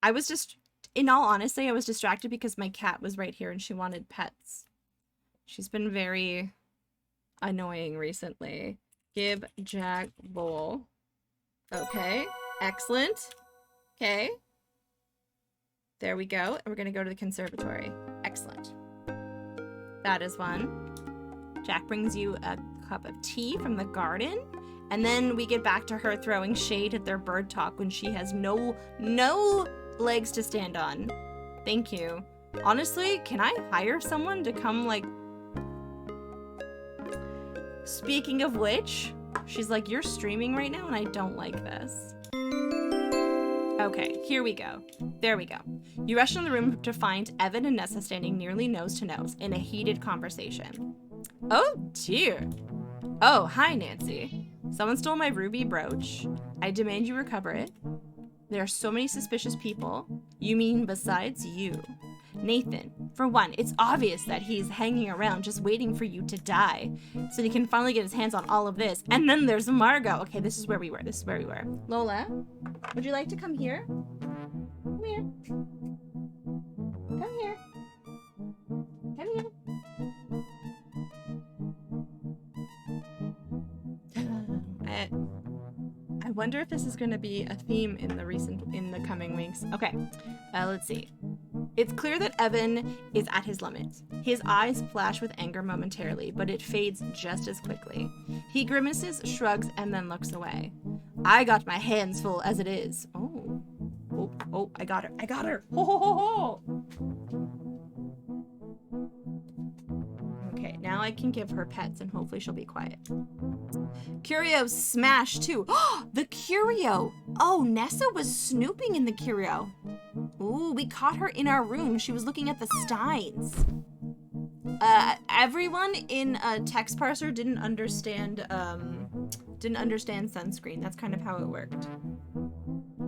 I was just, in all honesty, I was distracted because my cat was right here and she wanted pets. She's been very annoying recently. Give Jack bowl. Okay, excellent. Okay. There we go. And we're gonna go to the conservatory. Excellent. That is one. Jack brings you a cup of tea from the garden. And then we get back to her throwing shade at their bird talk when she has no legs to stand on. Thank you. Honestly, can I hire someone to come, like... Speaking of which, she's like, you're streaming right now and I don't like this. Okay, here we go. There we go. You rush in the room to find Evan and Nessa standing nearly nose to nose in a heated conversation. Oh dear. Oh, hi Nancy. Someone stole my ruby brooch. I demand you recover it. There are so many suspicious people. You mean besides you? Nathan, for one, it's obvious that he's hanging around just waiting for you to die so he can finally get his hands on all of this. And then there's Margot. Okay, this is where we were. Lola, would you like to come here? Come here. Come here. Come here. I wonder if this is going to be a theme in the coming weeks. Okay, let's see. It's clear that Evan is at his limits. His eyes flash with anger momentarily, but it fades just as quickly. He grimaces, shrugs, and then looks away. I got my hands full as it is. Oh, I got her. Ho, ho, ho, ho. Okay, now I can give her pets and hopefully she'll be quiet. Curio smashed too. The curio. Oh, Nessa was snooping in the curio. Ooh, we caught her in our room. She was looking at the steins. Everyone in a text parser didn't understand sunscreen. That's kind of how it worked.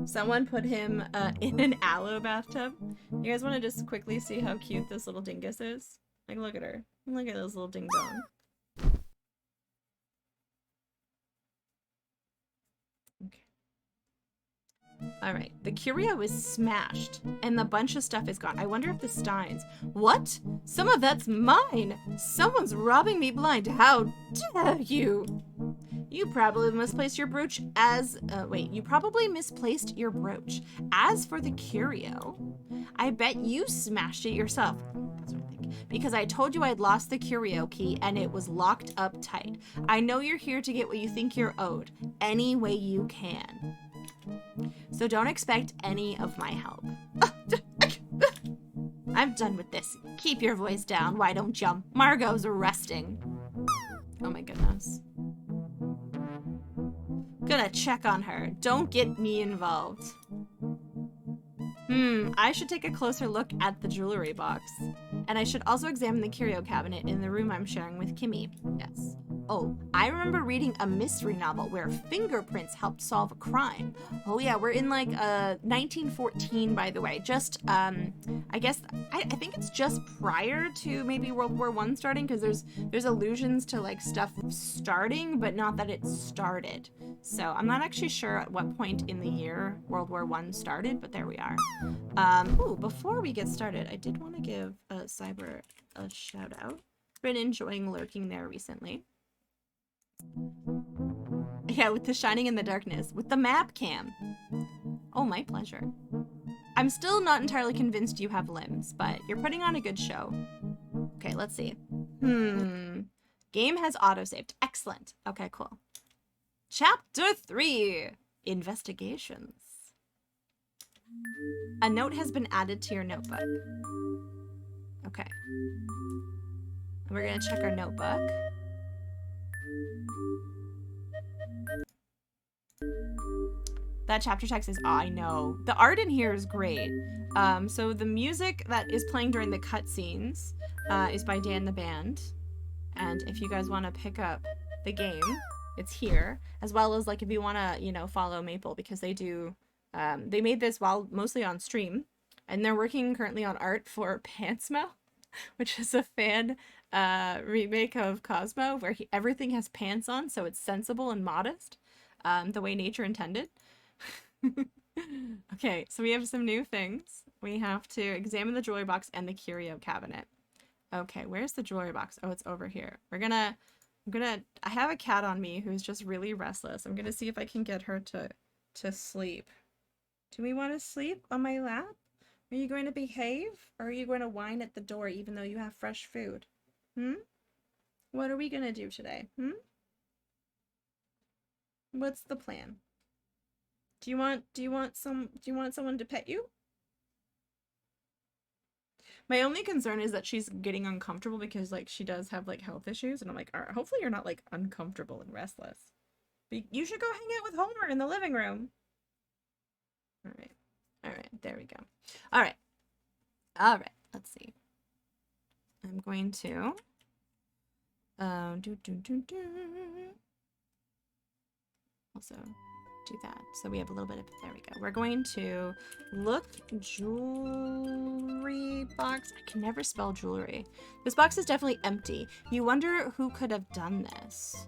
Someone put him in an aloe bathtub. You guys want to just quickly see how cute this little dingus is? Like, look at her. Look at this little ding dong. Okay. Alright, the curio is smashed, and the bunch of stuff is gone. I wonder if the steins... What? Some of that's mine! Someone's robbing me blind. How dare you! You probably misplaced your brooch as... you probably misplaced your brooch. As for the curio, I bet you smashed it yourself. That's what I think. Because I told you I'd lost the curio key and it was locked up tight. I know you're here to get what you think you're owed. Any way you can. So don't expect any of my help. I'm done with this. Keep your voice down. Why don't you? Margot's resting. Oh my goodness. Gonna check on her. Don't get me involved. I should take a closer look at the jewelry box. And I should also examine the curio cabinet in the room I'm sharing with Kimmy. Yes. Oh, I remember reading a mystery novel where fingerprints helped solve a crime. Oh yeah, we're in like 1914, by the way. Just I guess I think it's just prior to maybe World War I starting, because there's allusions to like stuff starting, but not that it started. So I'm not actually sure at what point in the year World War I started, but there we are. Ooh, before we get started, I did want to give Cyber a shout out. Been enjoying lurking there recently. Yeah, with the shining in the darkness, with the map cam. Oh, my pleasure. I'm still not entirely convinced you have limbs, but you're putting on a good show. Okay, let's see. Game has autosaved. Excellent. Okay, cool. Chapter 3. Investigations. A note has been added to your notebook. Okay. We're gonna check our notebook. That chapter text is, I know. The art in here is great. So the music that is playing during the cutscenes is by Dan the Band. And if you guys want to pick up the game, it's here. As well as, like, if you want to, you know, follow Maple, because they do, they made this while mostly on stream. And they're working currently on art for Pantsmo, which is a fan remake of Cosmo, where everything has pants on, so it's sensible and modest, the way nature intended. Okay, so we have some new things. We have to examine the jewelry box and the curio cabinet. Okay, where's the jewelry box? Oh, it's over here. I have a cat on me who's just really restless. I'm gonna see if I can get her to sleep. Do we want to sleep on my lap? Are you going to behave? Or are you going to whine at the door even though you have fresh food? What are we gonna do today? What's the plan? Do you want someone to pet you? My only concern is that she's getting uncomfortable because, like, she does have, like, health issues, and I'm like, all right, hopefully you're not, like, uncomfortable and restless. But you should go hang out with Homer in the living room. All right, there we go. All right, let's see. I'm going to also do that. So we have a little bit of, there we go. We're going to look jewelry box. I can never spell jewelry. This box is definitely empty. You wonder who could have done this.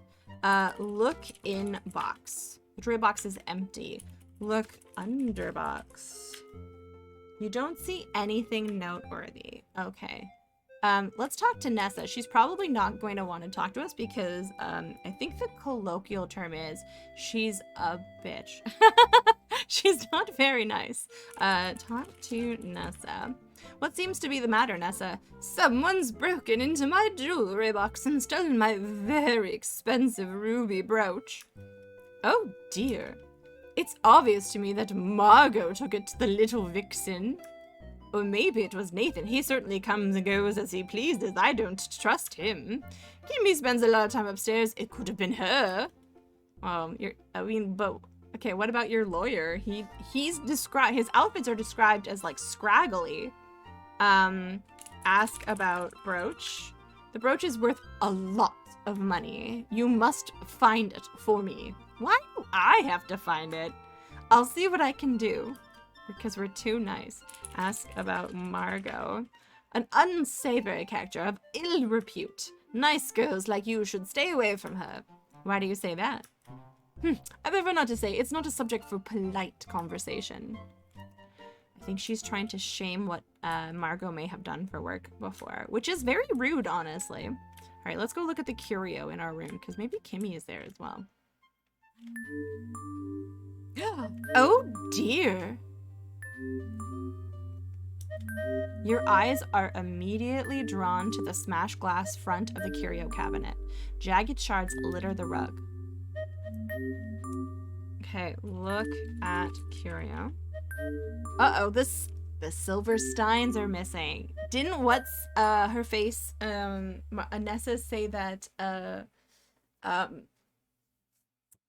Look in box. The jewelry box is empty. Look under box. You don't see anything noteworthy. Okay. Let's talk to Nessa. She's probably not going to want to talk to us because I think the colloquial term is she's a bitch. She's not very nice. Talk to Nessa. What seems to be the matter, Nessa? Someone's broken into my jewelry box and stolen my very expensive ruby brooch. Oh dear. It's obvious to me that Margot took it to the little vixen. Or maybe it was Nathan. He certainly comes and goes as he pleases. I don't trust him. Kimmy spends a lot of time upstairs. It could have been her. Okay, what about your lawyer? He's described, his outfits are described as, like, scraggly. Ask about brooch. The brooch is worth a lot of money. You must find it for me. Why do I have to find it? I'll see what I can do. Because we're too nice. Ask about Margot. An unsavory character of ill repute. Nice girls like you should stay away from her. Why do you say that? I prefer not to say. It's not a subject for polite conversation. I think she's trying to shame what Margot may have done for work before. Which is very rude, honestly. Alright, let's go look at the curio in our room. Because maybe Kimmy is there as well. Oh dear. Your eyes are immediately drawn to the smashed glass front of the curio cabinet. Jagged shards litter the rug. Okay, look at curio. Uh-oh, the silver steins are missing. Didn't what's her face Anessa say that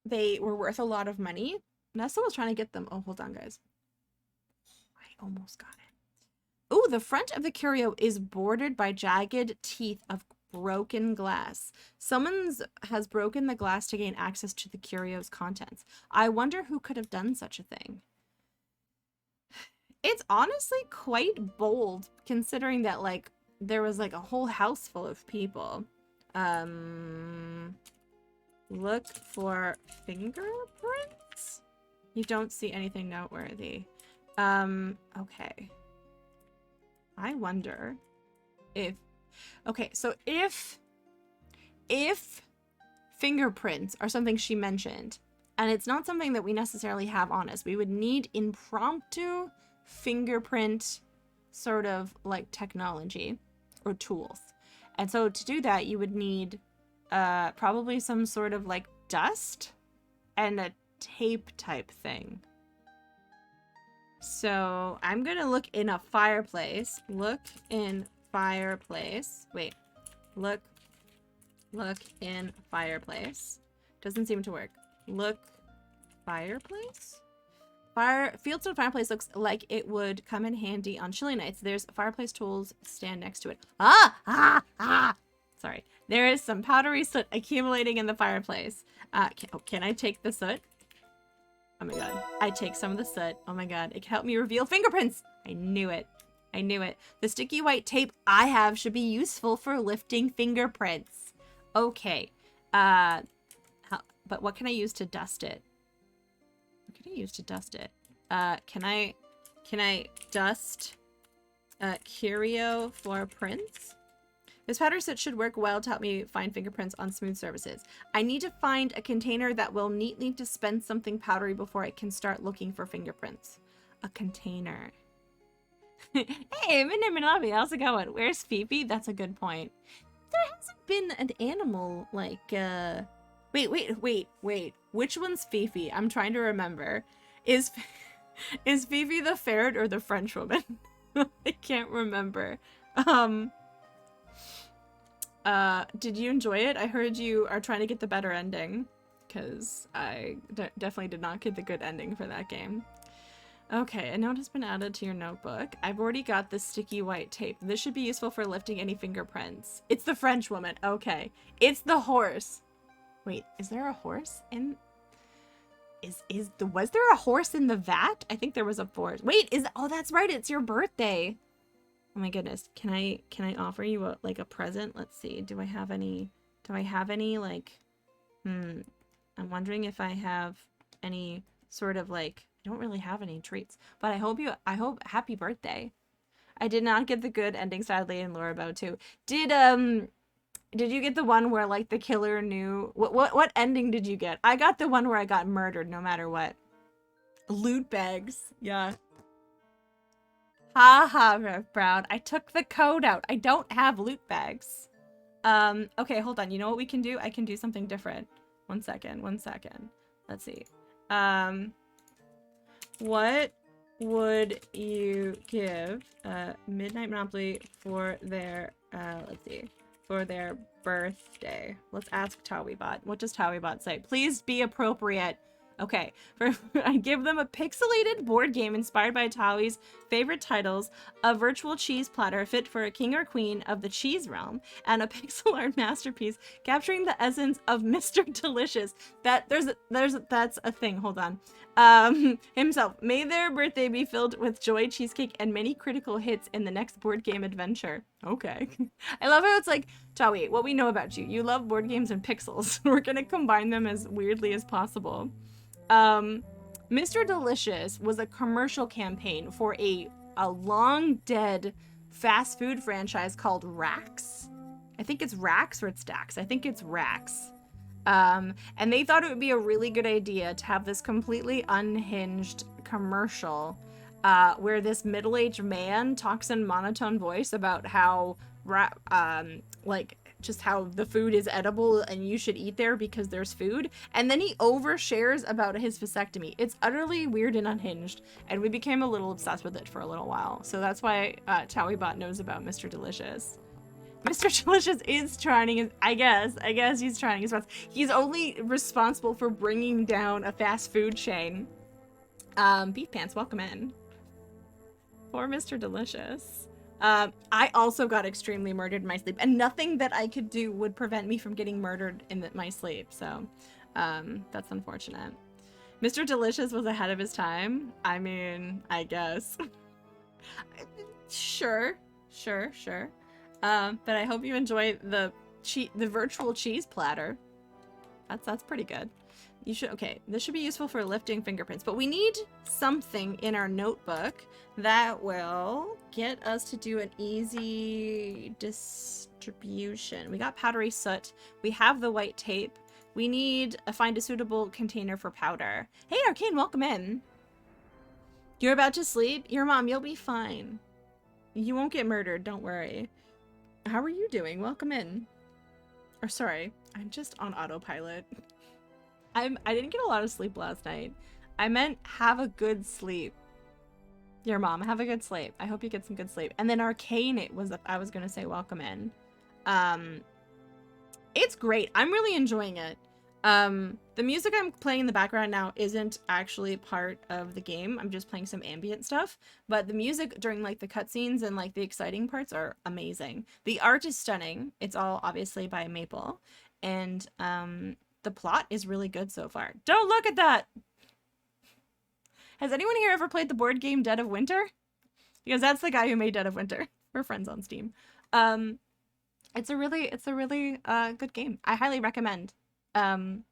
they were worth a lot of money? Nessa was trying to get them. Oh, hold on, guys. I almost got it. Oh, the front of the curio is bordered by jagged teeth of broken glass. Someone has broken the glass to gain access to the curio's contents. I wonder who could have done such a thing. It's honestly quite bold, considering that, like, there was, like, a whole house full of people. Look for fingerprints? You don't see anything noteworthy. Okay. I wonder if... Okay, so if fingerprints are something she mentioned, and it's not something that we necessarily have on us, we would need impromptu fingerprint sort of like technology or tools. And so to do that, you would need probably some sort of like dust and a tape type thing. So I'm gonna look in a fireplace. Look in fireplace. Wait. Look in fireplace. Doesn't seem to work. Look fireplace? Fieldstone fireplace looks like it would come in handy on chilly nights. There's fireplace tools stand next to it. Sorry. There is some powdery soot accumulating in the fireplace. Can I take the soot? Oh my god. I take some of the soot. Oh my god. It can help me reveal fingerprints. I knew it. I knew it. The sticky white tape I have should be useful for lifting fingerprints. Okay. But what can I use to dust it? What can I use to dust it? Can I dust curio for prints? This powder soot should work well to help me find fingerprints on smooth surfaces. I need to find a container that will neatly dispense something powdery before I can start looking for fingerprints. A container. Hey, Midnight Manabi, how's it going? Where's Fifi? That's a good point. There hasn't been an animal like, Wait. Which one's Fifi? I'm trying to remember. Is Fifi the ferret or the French woman? I can't remember. Did you enjoy it? I heard you are trying to get the better ending, because I definitely did not get the good ending for that game. Okay, a note has been added to your notebook. I've already got the sticky white tape. This should be useful for lifting any fingerprints. It's the French woman. Okay. It's the horse. Wait, is there a horse in... Was there a horse in the vat? I think there was a horse. Wait, oh, that's right. It's your birthday. Oh my goodness. Can I offer you a present? Let's see. Do I have any like, I'm wondering if I have any sort of like, I don't really have any treats, but I hope happy birthday. I did not get the good ending, sadly, in Laura Bow too. Did you get the one where like the killer knew what ending did you get? I got the one where I got murdered no matter what. Loot bags. Yeah. Haha, Brown. I took the code out. I don't have loot bags. Okay, hold on. You know what we can do? I can do something different. One second. Let's see. What would you give Midnight Monopoly for their for their birthday? Let's ask ToweeBot. What does ToweeBot say? Please be appropriate. Okay, I give them a pixelated board game inspired by Towie's favorite titles, a virtual cheese platter fit for a king or queen of the cheese realm, and a pixel art masterpiece capturing the essence of Mr. Delicious. That's a thing. Hold on. Himself. May their birthday be filled with joy, cheesecake, and many critical hits in the next board game adventure. Okay. I love how it's like, Towie, what we know about you. You love board games and pixels. We're gonna combine them as weirdly as possible. Mr. Delicious was a commercial campaign for a long dead fast food franchise called Rax. I think it's Rax or it's Dax. I think it's Rax. And they thought it would be a really good idea to have this completely unhinged commercial where this middle-aged man talks in monotone voice about how just how the food is edible and you should eat there because there's food, and then he overshares about his vasectomy. It's utterly weird and unhinged, and we became a little obsessed with it for a little while. So that's why TowieBot knows about Mr. Delicious. Mr. Delicious is trying his, I guess he's trying his best. He's only responsible for bringing down a fast food chain. Beef Pants, welcome in. Poor Mr. Delicious. I also got extremely murdered in my sleep, and nothing that I could do would prevent me from getting murdered in my sleep. So, that's unfortunate. Mr. Delicious was ahead of his time. I mean, I guess. Sure, sure, sure. But I hope you enjoy the virtual cheese platter. That's pretty good. You should, okay, this should be useful for lifting fingerprints, but we need something in our notebook that will get us to do an easy distribution. We got powdery soot. We have the white tape. We need find a suitable container for powder. Hey, Arcane, welcome in. You're about to sleep? Your mom, you'll be fine. You won't get murdered, don't worry. How are you doing? Welcome in. Or sorry, I'm just on autopilot. I didn't get a lot of sleep last night. I meant have a good sleep. Your mom, have a good sleep. I hope you get some good sleep. And then Arcane, I was gonna say welcome in. It's great. I'm really enjoying it. The music I'm playing in the background now isn't actually part of the game. I'm just playing some ambient stuff. But the music during like the cutscenes and like the exciting parts are amazing. The art is stunning. It's all obviously by Maple. And the plot is really good so far. Don't look at that! Has anyone here ever played the board game Dead of Winter? Because that's the guy who made Dead of Winter. We're friends on Steam. It's a really good game. I highly recommend. Highly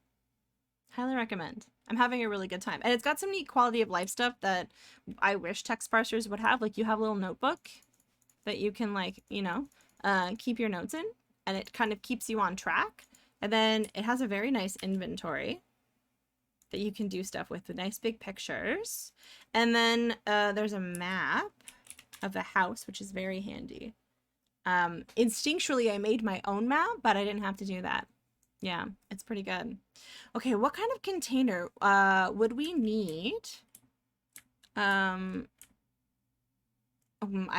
recommend. I'm having a really good time. And it's got some neat quality of life stuff that I wish text parsers would have. Like you have a little notebook that you can like, you know, keep your notes in, and it kind of keeps you on track. And then it has a very nice inventory that you can do stuff with nice big pictures. And then there's a map of the house, which is very handy. Instinctually, I made my own map, but I didn't have to do that. Yeah, it's pretty good. Okay, what kind of container would we need? I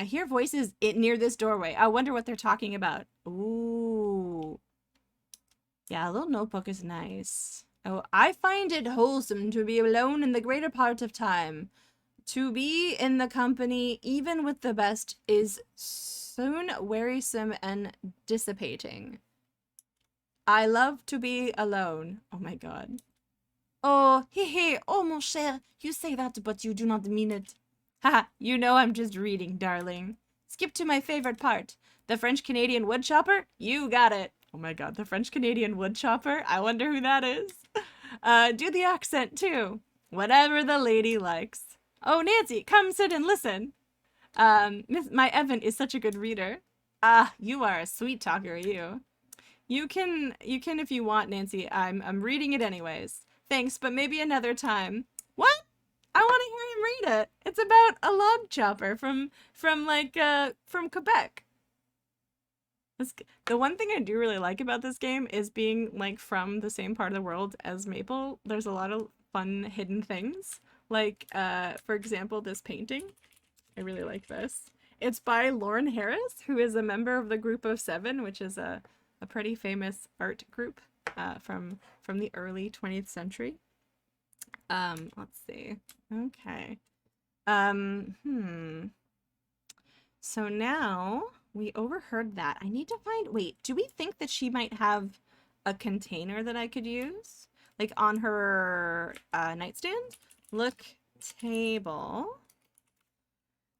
hear voices near this doorway. I wonder what they're talking about. Ooh. Yeah, a little notebook is nice. Oh, I find it wholesome to be alone in the greater part of time. To be in the company, even with the best, is soon wearisome and dissipating. I love to be alone. Oh my god. Oh, hee. Oh, mon cher. You say that, but you do not mean it. Haha, you know I'm just reading, darling. Skip to my favorite part. The French-Canadian woodchopper? You got it. Oh my god, the French-Canadian woodchopper? I wonder who that is. Do the accent, too. Whatever the lady likes. Oh, Nancy, come sit and listen. My Evan is such a good reader. Ah, you are a sweet talker, you. You can if you want, Nancy. I'm reading it anyways. Thanks, but maybe another time. What? I want to hear him read it. It's about a log chopper from Quebec. The one thing I do really like about this game is being like from the same part of the world as Maple. There's a lot of fun hidden things. Like for example, this painting. I really like this. It's by Lauren Harris, who is a member of the Group of Seven, which is a pretty famous art group from the early 20th century. Let's see. Okay. So now we overheard that. I need to find, wait, do we think that she might have a container that I could use? Like on her nightstand? Look, table.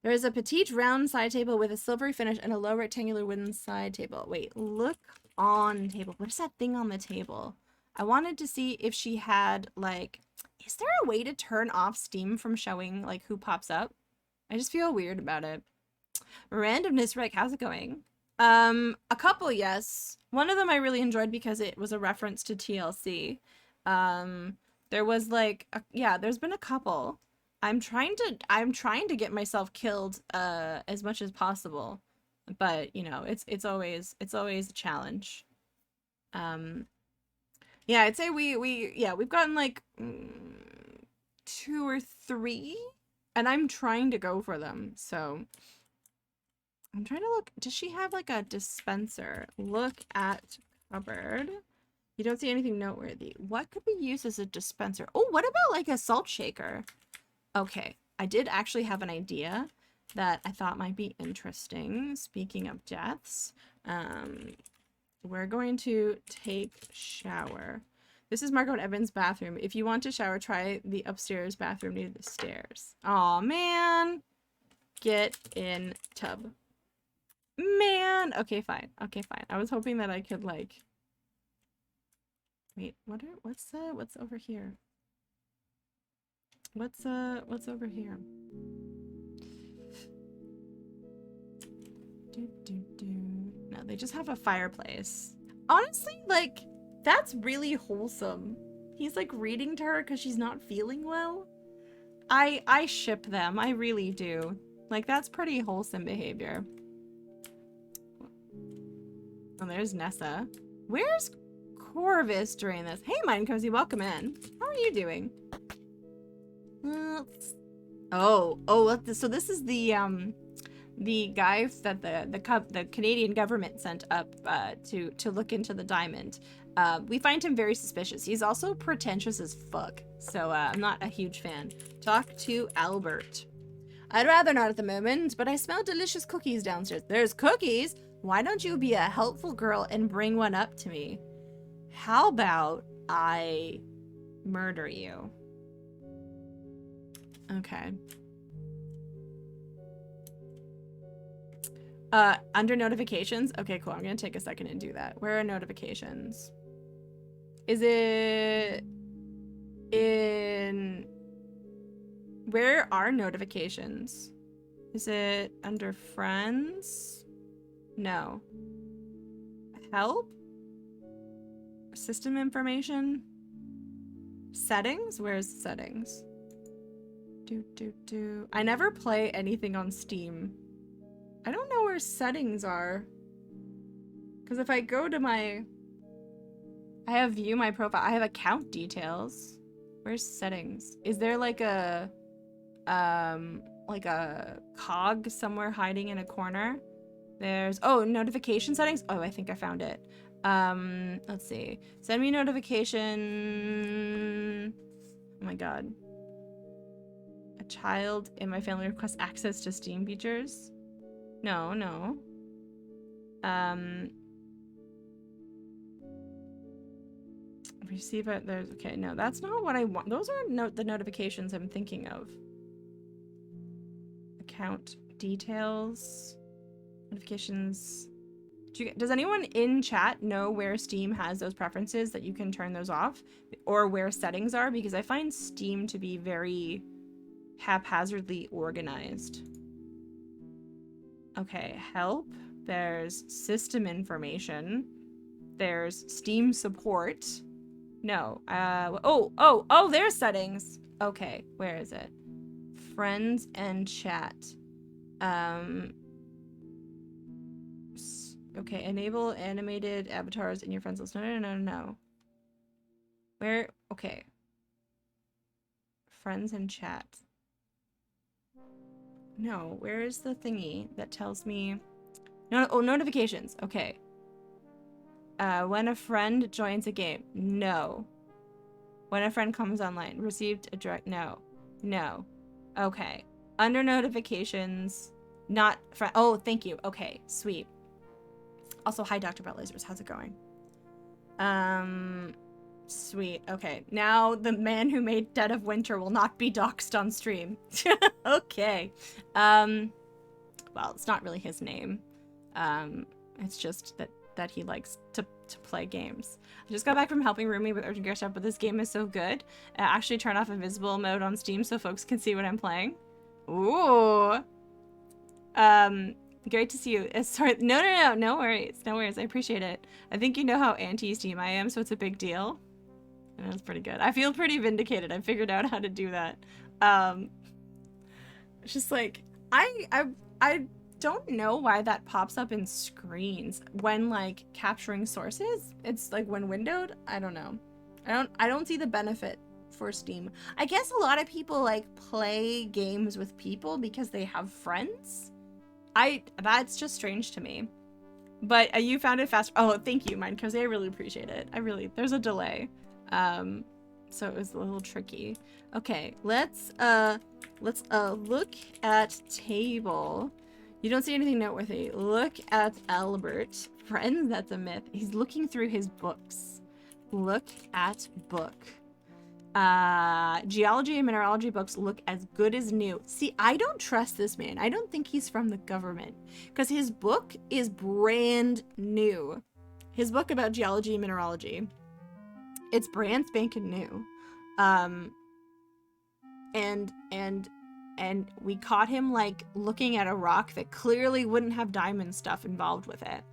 There is a petite round side table with a silvery finish and a low rectangular wooden side table. Wait, look on table. What is that thing on the table? I wanted to see if she had, like, is there a way to turn off Steam from showing, like, who pops up? I just feel weird about it. Randomness, Rick, how's it going? A couple, yes. One of them I really enjoyed because it was a reference to TLC. There was, like, yeah, there's been a couple. I'm trying to get myself killed as much as possible, but you know it's always a challenge. Yeah, I'd say we've gotten like 2 or 3, and I'm trying to go for them. So I'm trying to look. Does she have like a dispenser? Look at cupboard. You don't see anything noteworthy. What could be used as a dispenser? Oh, what about like a salt shaker? Okay, I did actually have an idea. that I thought might be interesting. Speaking of deaths, we're going to take shower. This is Marco and Evan's bathroom. If you want to shower, try the upstairs bathroom near the stairs. Aw, man. Get in tub. Man. Okay, fine. Okay, fine. I was hoping that I could, like... Wait, what's over here? What's over here? No, they just have a fireplace. Honestly, like, that's really wholesome. He's like reading to her because she's not feeling well. I ship them. I really do. Like, that's pretty wholesome behavior. Oh, there's Nessa. Where's Corvus during this? Hey, Mind Cozy, welcome in. How are you doing? So this is the guy that the Canadian government sent up to look into the diamond. We find him very suspicious. He's also pretentious as fuck, so I'm not a huge fan. Talk to Albert. I'd rather not at the moment, but I smell delicious cookies downstairs. There's cookies? Why don't you be a helpful girl and bring one up to me? How about I murder you? Okay. Under notifications? Okay, cool. I'm gonna take a second and do that. Where are notifications? Is it in... Where are notifications? Is it under friends? No. Help? System information? Settings? Where's settings? I never play anything on Steam. I don't know where settings are. Because if I go to my... I have view my profile. I have account details. Where's settings? Is there like a cog somewhere hiding in a corner? There's... Oh, notification settings? Oh, I think I found it. Let's see. Send me notification... Oh my god. A child in my family requests access to Steam features? No. Receive it. There's... Okay, no, that's not what I want. Those are the notifications I'm thinking of. Account details. Notifications. Does anyone in chat know where Steam has those preferences that you can turn those off? Or where settings are? Because I find Steam to be very haphazardly organized. Okay, help. There's system information. There's Steam support. No. Oh, there's settings. Okay, where is it? Friends and chat. Okay, enable animated avatars in your friends list. No. Where? Okay. Friends and chat. No, where is the thingy that tells me... No, oh, notifications. Okay. When a friend joins a game. No. When a friend comes online. Received a direct... No. Okay. Under notifications. Not friend... Oh, thank you. Okay, sweet. Also, hi, Dr. Brett Lasers. How's it going? Sweet. Okay. Now the man who made Dead of Winter will not be doxxed on stream. Okay. Well, it's not really his name. It's just that he likes to play games. I just got back from helping Rumi with Urgent Gear stuff, but this game is so good. I actually turn off invisible mode on Steam so folks can see what I'm playing. Ooh. Great to see you. Sorry. No worries. No worries. I appreciate it. I think you know how anti-Steam I am, so it's a big deal. And that's pretty good. I feel pretty vindicated. I figured out how to do that. It's just like, I don't know why that pops up in screens when like capturing sources. It's like when windowed. I don't know. I don't see the benefit for Steam. I guess a lot of people like play games with people because they have friends. That's just strange to me. But you found it fast. Oh, thank you, Mind Cozy. I really appreciate it. There's a delay. so it was a little tricky. Okay, let's look at table. You don't see anything noteworthy. Look at Albert. Friends, that's a myth. He's looking through his books. Look at book. Geology and mineralogy books look as good as new. See, I don't trust this man. I don't think he's from the government because his book is brand new. His book about geology and mineralogy. It's brand spanking new. And we caught him like looking at a rock that clearly wouldn't have diamond stuff involved with it.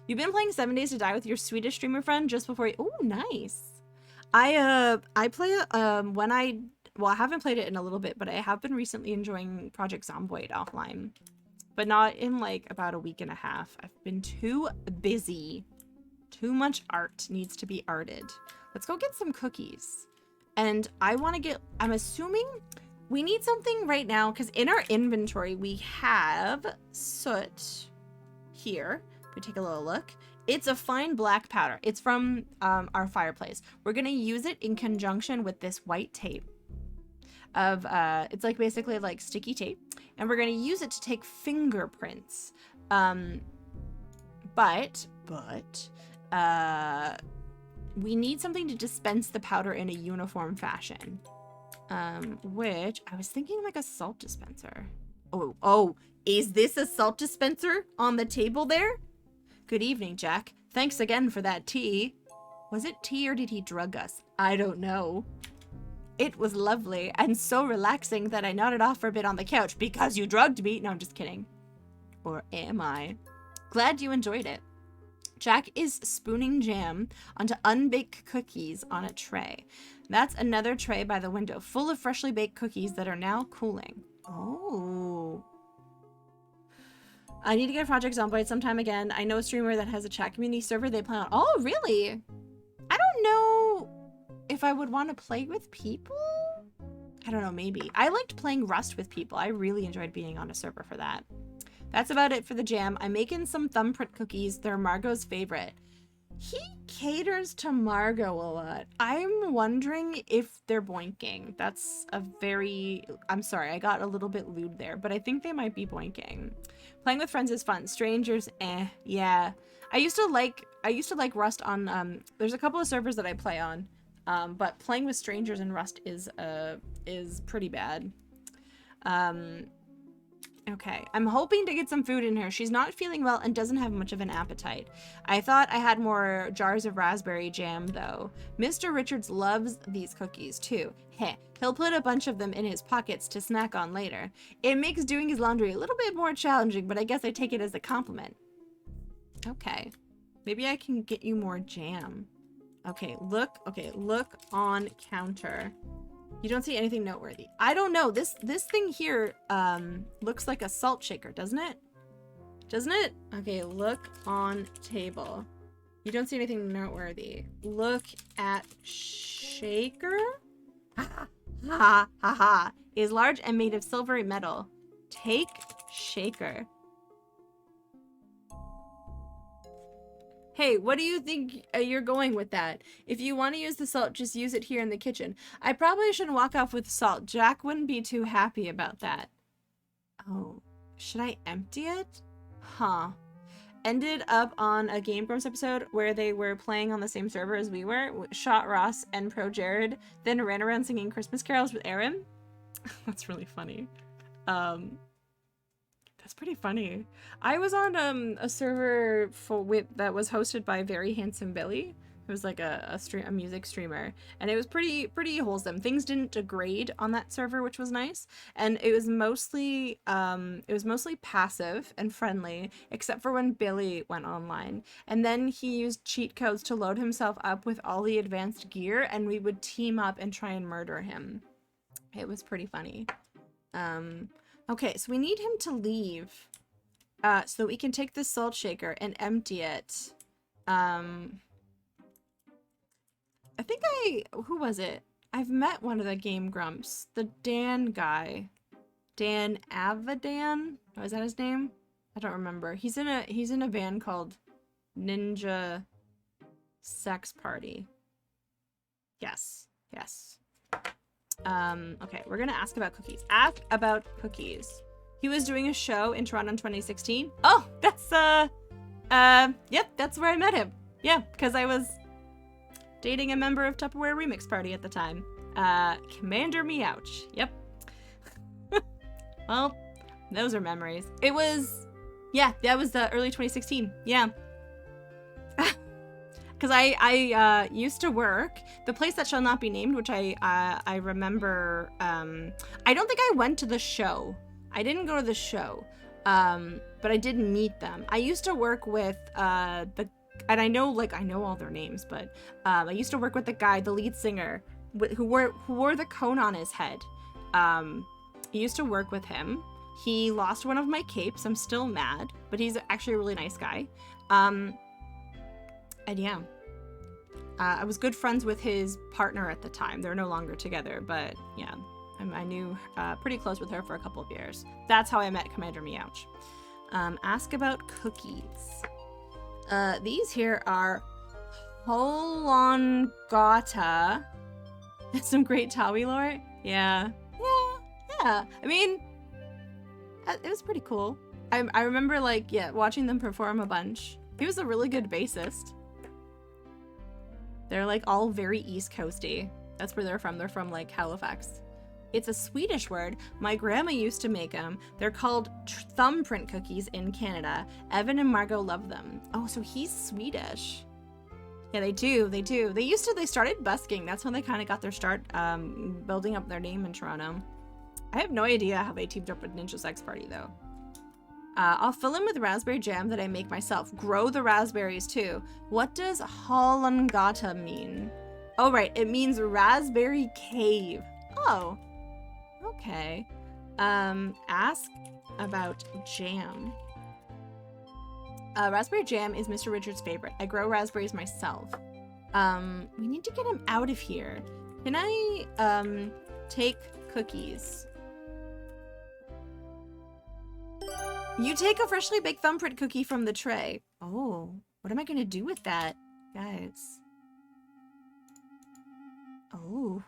You've been playing 7 Days to Die with your Swedish streamer friend just before you... Oh, nice. I play I haven't played it in a little bit, but I have been recently enjoying Project Zomboid offline. But not in like about a week and a half. I've been too busy. Too much art needs to be arted. Let's go get some cookies. And I want to get, I'm assuming we need something right now because in our inventory we have soot here. If we take a little look, it's a fine black powder. It's from our fireplace. We're going to use it in conjunction with this white tape of, it's like basically like sticky tape. And we're going to use it to take fingerprints. But we need something to dispense the powder in a uniform fashion. Which I was thinking like a salt dispenser. Oh, is this a salt dispenser on the table there? Good evening, Jack. Thanks again for that tea. Was it tea or did he drug us? I don't know. It was lovely and so relaxing that I nodded off for a bit on the couch because you drugged me. No, I'm just kidding. Or am I? Glad you enjoyed it. Jack is spooning jam onto unbaked cookies on a tray. That's another tray by the window full of freshly baked cookies that are now cooling. Oh. I need to get Project Zomboid sometime again. I know a streamer that has a chat community server they play on. Oh, really? I don't know if I would want to play with people. I don't know, maybe. I liked playing Rust with people. I really enjoyed being on a server for that. That's about it for the jam. I'm making some thumbprint cookies. They're Margot's favorite. He caters to Margot a lot. I'm wondering if they're boinking. That's a very... I'm sorry, I got a little bit lewd there, but I think they might be boinking. Playing with friends is fun. Strangers, yeah. I used to like Rust on... there's a couple of servers that I play on, but playing with strangers in Rust is pretty bad. Okay, I'm hoping to get some food in her. She's not feeling well and doesn't have much of an appetite. I thought I had more jars of raspberry jam, though. Mr. Richards loves these cookies, too. Heh, he'll put a bunch of them in his pockets to snack on later. It makes doing his laundry a little bit more challenging, but I guess I take it as a compliment. Okay, maybe I can get you more jam. Okay, look on counter. You don't see anything noteworthy. I don't know. This thing here looks like a salt shaker, doesn't it? Doesn't it? Okay, look on table. You don't see anything noteworthy. Look at shaker. Ha ha ha ha. Is large and made of silvery metal. Take shaker. Hey, what do you think you're going with that? If you want to use the salt, just use it here in the kitchen. I probably shouldn't walk off with salt. Jack wouldn't be too happy about that. Oh, should I empty it? Huh. Ended up on a Game Grumps episode where they were playing on the same server as we were. Shot Ross and Pro Jared, then ran around singing Christmas carols with Aaron. That's really funny. That's pretty funny. I was on a server that was hosted by Very Handsome Billy, who was like a music streamer, and it was pretty wholesome. Things didn't degrade on that server, which was nice, and it was mostly passive and friendly, except for when Billy went online, and then he used cheat codes to load himself up with all the advanced gear, and we would team up and try and murder him. It was pretty funny. Okay, so we need him to leave so that we can take this salt shaker and empty it. I think who was it? I've met one of the Game Grumps. The Dan guy. Dan Avadan? Oh, is that his name? I don't remember. He's in a band called Ninja Sex Party. Yes. Yes. Okay, we're gonna ask about cookies. Ask about cookies. He was doing a show in Toronto in 2016. Oh, that's, yep, that's where I met him. Yeah, because I was dating a member of Tupperware Remix Party at the time. Commander Meouch. Yep. Well, those are memories. It was, yeah, that was the early 2016. Yeah. Because I used to work the place that shall not be named, which I remember. I don't think I went to the show. I didn't go to the show, but I did meet them. I used to work with and I know all their names, but I used to work with the guy, the lead singer, who wore the cone on his head. I used to work with him. He lost one of my capes. I'm still mad, but he's actually a really nice guy. And yeah, I was good friends with his partner at the time. They're no longer together, but yeah, I knew pretty close with her for a couple of years. That's how I met Commander Meouch. Ask about cookies. These here are Holongata. That's some great Tawi lore. Yeah. I mean, it was pretty cool. I remember, like, yeah, watching them perform a bunch. He was a really good bassist. They're, like, all very East Coasty. That's where they're from. They're from, like, Halifax. It's a Swedish word. My grandma used to make them. They're called thumbprint cookies in Canada. Evan and Margot love them. Oh, so he's Swedish. Yeah, they do. They started busking. That's when they kind of got their start building up their name in Toronto. I have no idea how they teamed up with Ninja Sex Party, though. I'll fill in with raspberry jam that I make myself. Grow the raspberries, too. What does Holongata mean? Oh, right. It means raspberry cave. Oh. Okay. Ask about jam. Raspberry jam is Mr. Richard's favorite. I grow raspberries myself. We need to get him out of here. Can I, take cookies? You take a freshly baked thumbprint cookie from the tray. Oh, what am I gonna do with that, guys? Oh.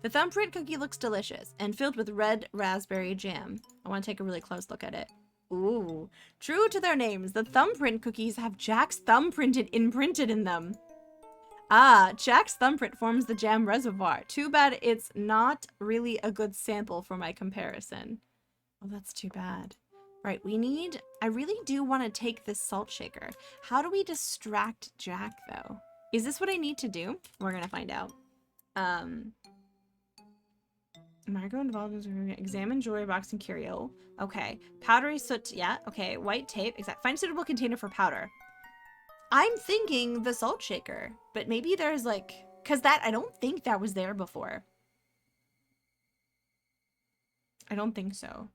The thumbprint cookie looks delicious and filled with red raspberry jam. I want to take a really close look at it. Ooh. True to their names, the thumbprint cookies have Jack's thumbprint imprinted in them. Ah, Jack's thumbprint forms the jam reservoir. Too bad it's not really a good sample for my comparison. Oh, that's too bad. Right, I really do want to take this salt shaker. How do we distract Jack, though? Is this what I need to do? We're gonna find out. Margot involved in examine jewelry box and curio. Okay. Powdery soot, yeah. Okay, white tape. Exact. Find suitable container for powder. I'm thinking the salt shaker, but maybe there's like, cause I don't think that was there before. I don't think so.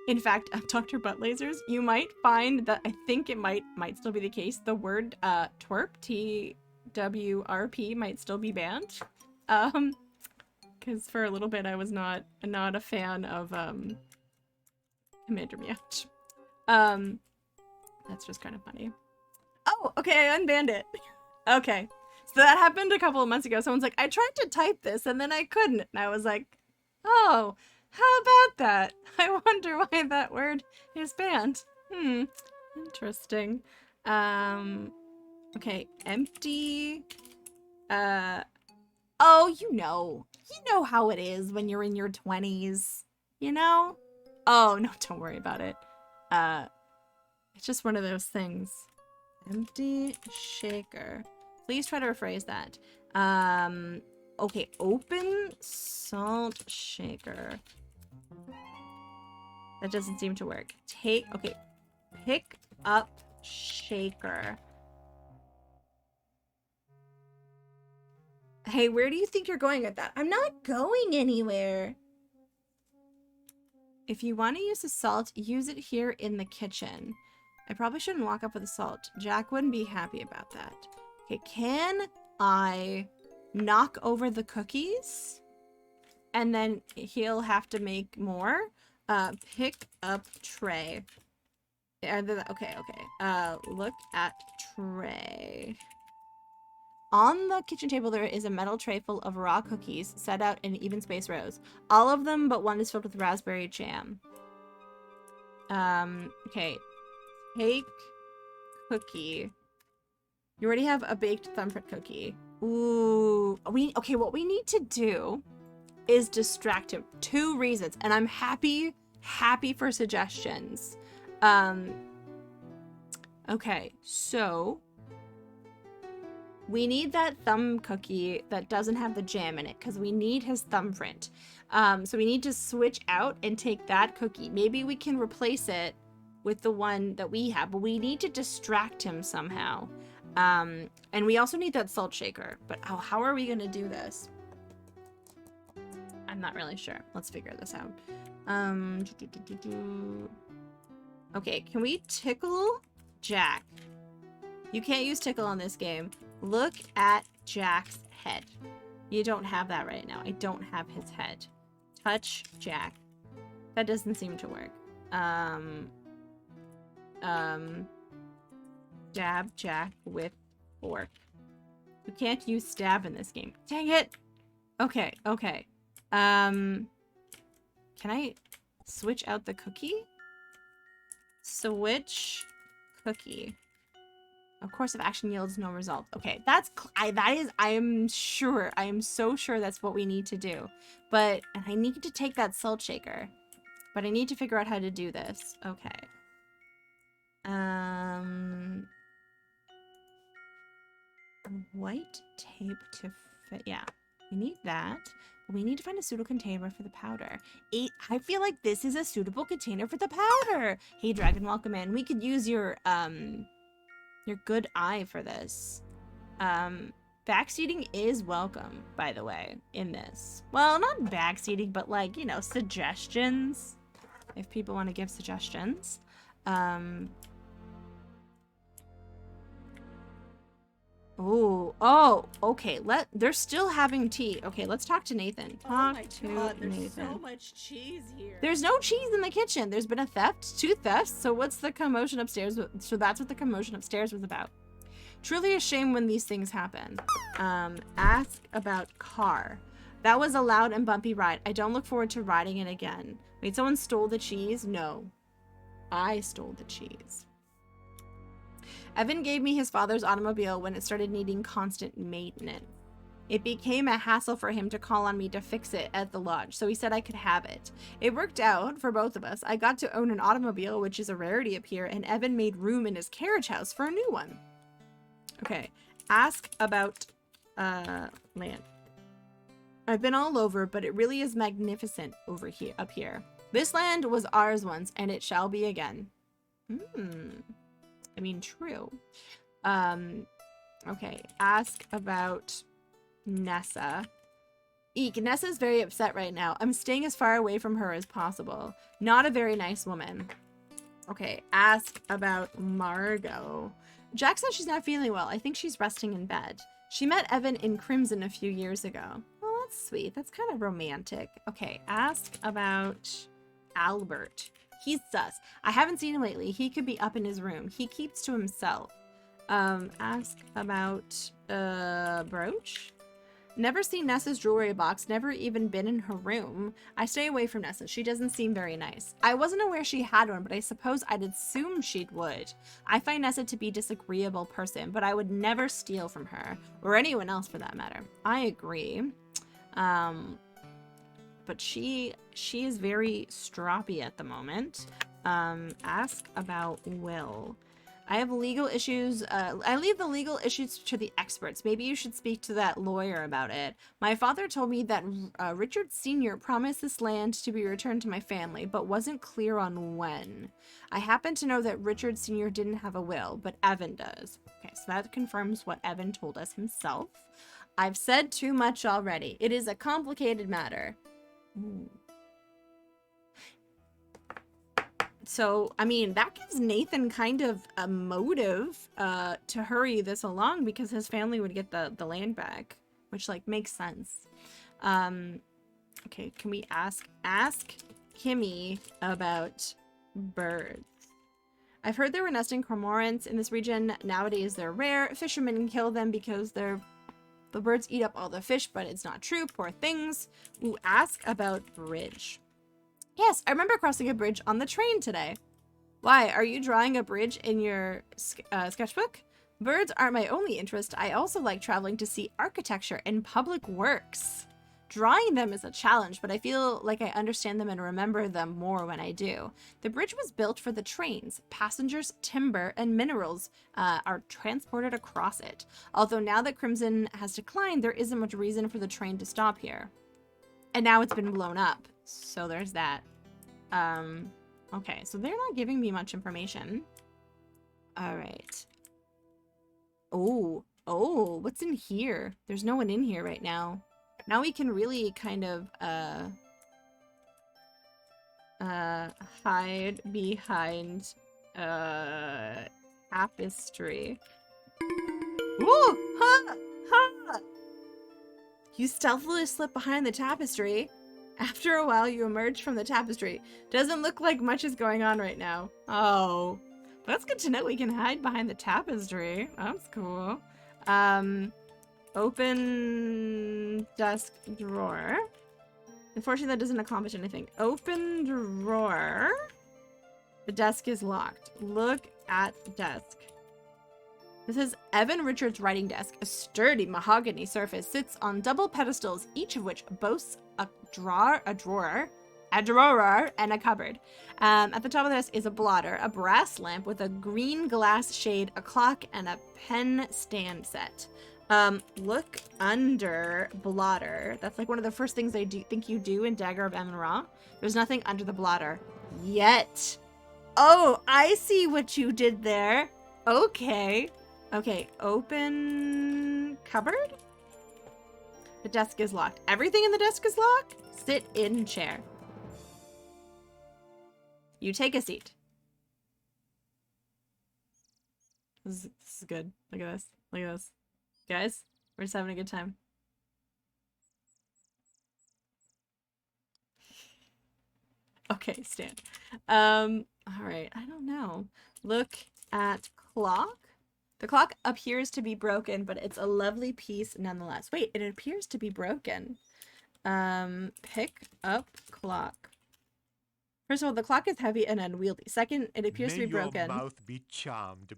In fact, Dr. Butt Lasers, you might find that, I think it might still be the case, the word twerp, TWRP, might still be banned. Because for a little bit I was not a fan of Commander Meouch. That's just kind of funny. Oh, okay, I unbanned it. Okay. So that happened a couple of months ago. Someone's like, I tried to type this and then I couldn't. And I was like, oh, how about that? I wonder why that word is banned. Interesting. Okay, empty. Oh, you know how it is when you're in your 20s, you know? Oh, no, don't worry about it. It's just one of those things. Empty shaker. Please try to rephrase that. Okay, open salt shaker. That doesn't seem to work. Okay, pick up shaker. Hey, where do you think you're going with that? I'm not going anywhere. If you want to use the salt, use it here in the kitchen. I probably shouldn't walk up with the salt. Jack wouldn't be happy about that. Okay, can I knock over the cookies? And then he'll have to make more. Pick up tray. Okay, okay. Look at tray. On the kitchen table, there is a metal tray full of raw cookies set out in even space rows. All of them but one is filled with raspberry jam. Okay. Take cookie. You already have a baked thumbprint cookie. Ooh. Okay, what we need to do is distract him. 2 reasons. And I'm happy for suggestions. Okay, so we need that thumb cookie that doesn't have the jam in it because we need his thumbprint. So we need to switch out and take that cookie. Maybe we can replace it with the one that we have, but we need to distract him somehow. And we also need that salt shaker. But how are we going to do this? I'm not really sure. Let's figure this out. Okay, can we tickle Jack? You can't use tickle on this game. Look at Jack's head. You don't have that right now. I don't have his head. Touch Jack. That doesn't seem to work. Stab Jack with fork. You can't use stab in this game. Dang it! Okay, okay. Can I switch out the cookie? Switch cookie. Of course, if action yields no result. Okay, I am so sure that's what we need to do. And I need to take that salt shaker. But I need to figure out how to do this. Okay. White tape to fit. Yeah, we need that. We need to find a suitable container for the powder. I feel like this is a suitable container for the powder. Hey, Dragon, welcome in. We could use your good eye for this. Backseating is welcome, by the way, in this. Well, not backseating, but like, you know, suggestions. If people want to give suggestions. Oh, okay. They're still having tea. Okay, let's talk to Nathan. Talk to Nathan. There's so much cheese here. There's no cheese in the kitchen. There's been a theft, 2 thefts. So what's the commotion upstairs? So that's what the commotion upstairs was about. Truly a shame when these things happen. Ask about car. That was a loud and bumpy ride. I don't look forward to riding it again. Wait, someone stole the cheese? No. I stole the cheese. Evan gave me his father's automobile when it started needing constant maintenance. It became a hassle for him to call on me to fix it at the lodge, so he said I could have it. It worked out for both of us. I got to own an automobile, which is a rarity up here, and Evan made room in his carriage house for a new one. Okay, ask about land. I've been all over, but it really is magnificent up here. This land was ours once, and it shall be again. I mean, true. Okay, ask about Nessa. Eek, Nessa's very upset right now. I'm staying as far away from her as possible. Not a very nice woman. Okay, ask about Margot. Jack says she's not feeling well. I think she's resting in bed. She met Evan in Crimson a few years ago. Oh, that's sweet. That's kind of romantic. Okay, ask about Albert. He's sus. I haven't seen him lately. He could be up in his room. He keeps to himself. Ask about, brooch? Never seen Nessa's jewelry box. Never even been in her room. I stay away from Nessa. She doesn't seem very nice. I wasn't aware she had one, but I suppose I'd assume she would. I find Nessa to be a disagreeable person, but I would never steal from her. Or anyone else for that matter. I agree. But she is very stroppy at the moment. Ask about Will. I have legal issues. I leave the legal issues to the experts. Maybe you should speak to that lawyer about it. My father told me that Richard Sr. promised this land to be returned to my family, but wasn't clear on when. I happen to know that Richard Sr. didn't have a will, but Evan does. Okay, so that confirms what Evan told us himself. I've said too much already. It is a complicated matter. Ooh. So, I mean, that gives Nathan kind of a motive to hurry this along because his family would get the land back, which, like, makes sense. Okay, can we ask Kimmy about birds? I've heard there were nesting cormorants in this region. Nowadays they're rare. Fishermen kill them because the birds eat up all the fish, but it's not true. Poor things. Ooh, ask about bridge. Yes, I remember crossing a bridge on the train today. Why? Are you drawing a bridge in your sketchbook? Birds aren't my only interest. I also like traveling to see architecture and public works. Drawing them is a challenge, but I feel like I understand them and remember them more when I do. The bridge was built for the trains. Passengers, timber, and minerals are transported across it. Although now that Crimson has declined, there isn't much reason for the train to stop here. And now it's been blown up. So there's that. Okay, so they're not giving me much information. All right. Oh, what's in here? There's no one in here right now. Now we can really kind of, hide behind, tapestry. Ooh! Ha! Ha! You stealthily slip behind the tapestry. After a while, you emerge from the tapestry. Doesn't look like much is going on right now. Oh. That's good to know we can hide behind the tapestry. That's cool. Open desk drawer. Unfortunately, that doesn't accomplish anything. Open drawer. The desk is locked. Look at desk. This is Evan Richards' writing desk. A sturdy mahogany surface sits on double pedestals, each of which boasts a drawer, and a cupboard. At the top of the desk is a blotter, a brass lamp with a green glass shade, a clock, and a pen stand set. Look under blotter. That's like one of the first things I think you do in Dagger of Amun-Ra. There's nothing under the blotter. Yet. Oh, I see what you did there. Okay. Okay, open cupboard? The desk is locked. Everything in the desk is locked? Sit in chair. You take a seat. This is good. Look at this. Look at this. Guys, we're just having a good time. Okay, stand. Alright, I don't know. Look at clock. The clock appears to be broken, but it's a lovely piece nonetheless. Wait, it appears to be broken. Pick up clock. First of all, the clock is heavy and unwieldy. Second, it appears to be broken. May your mouth be charmed.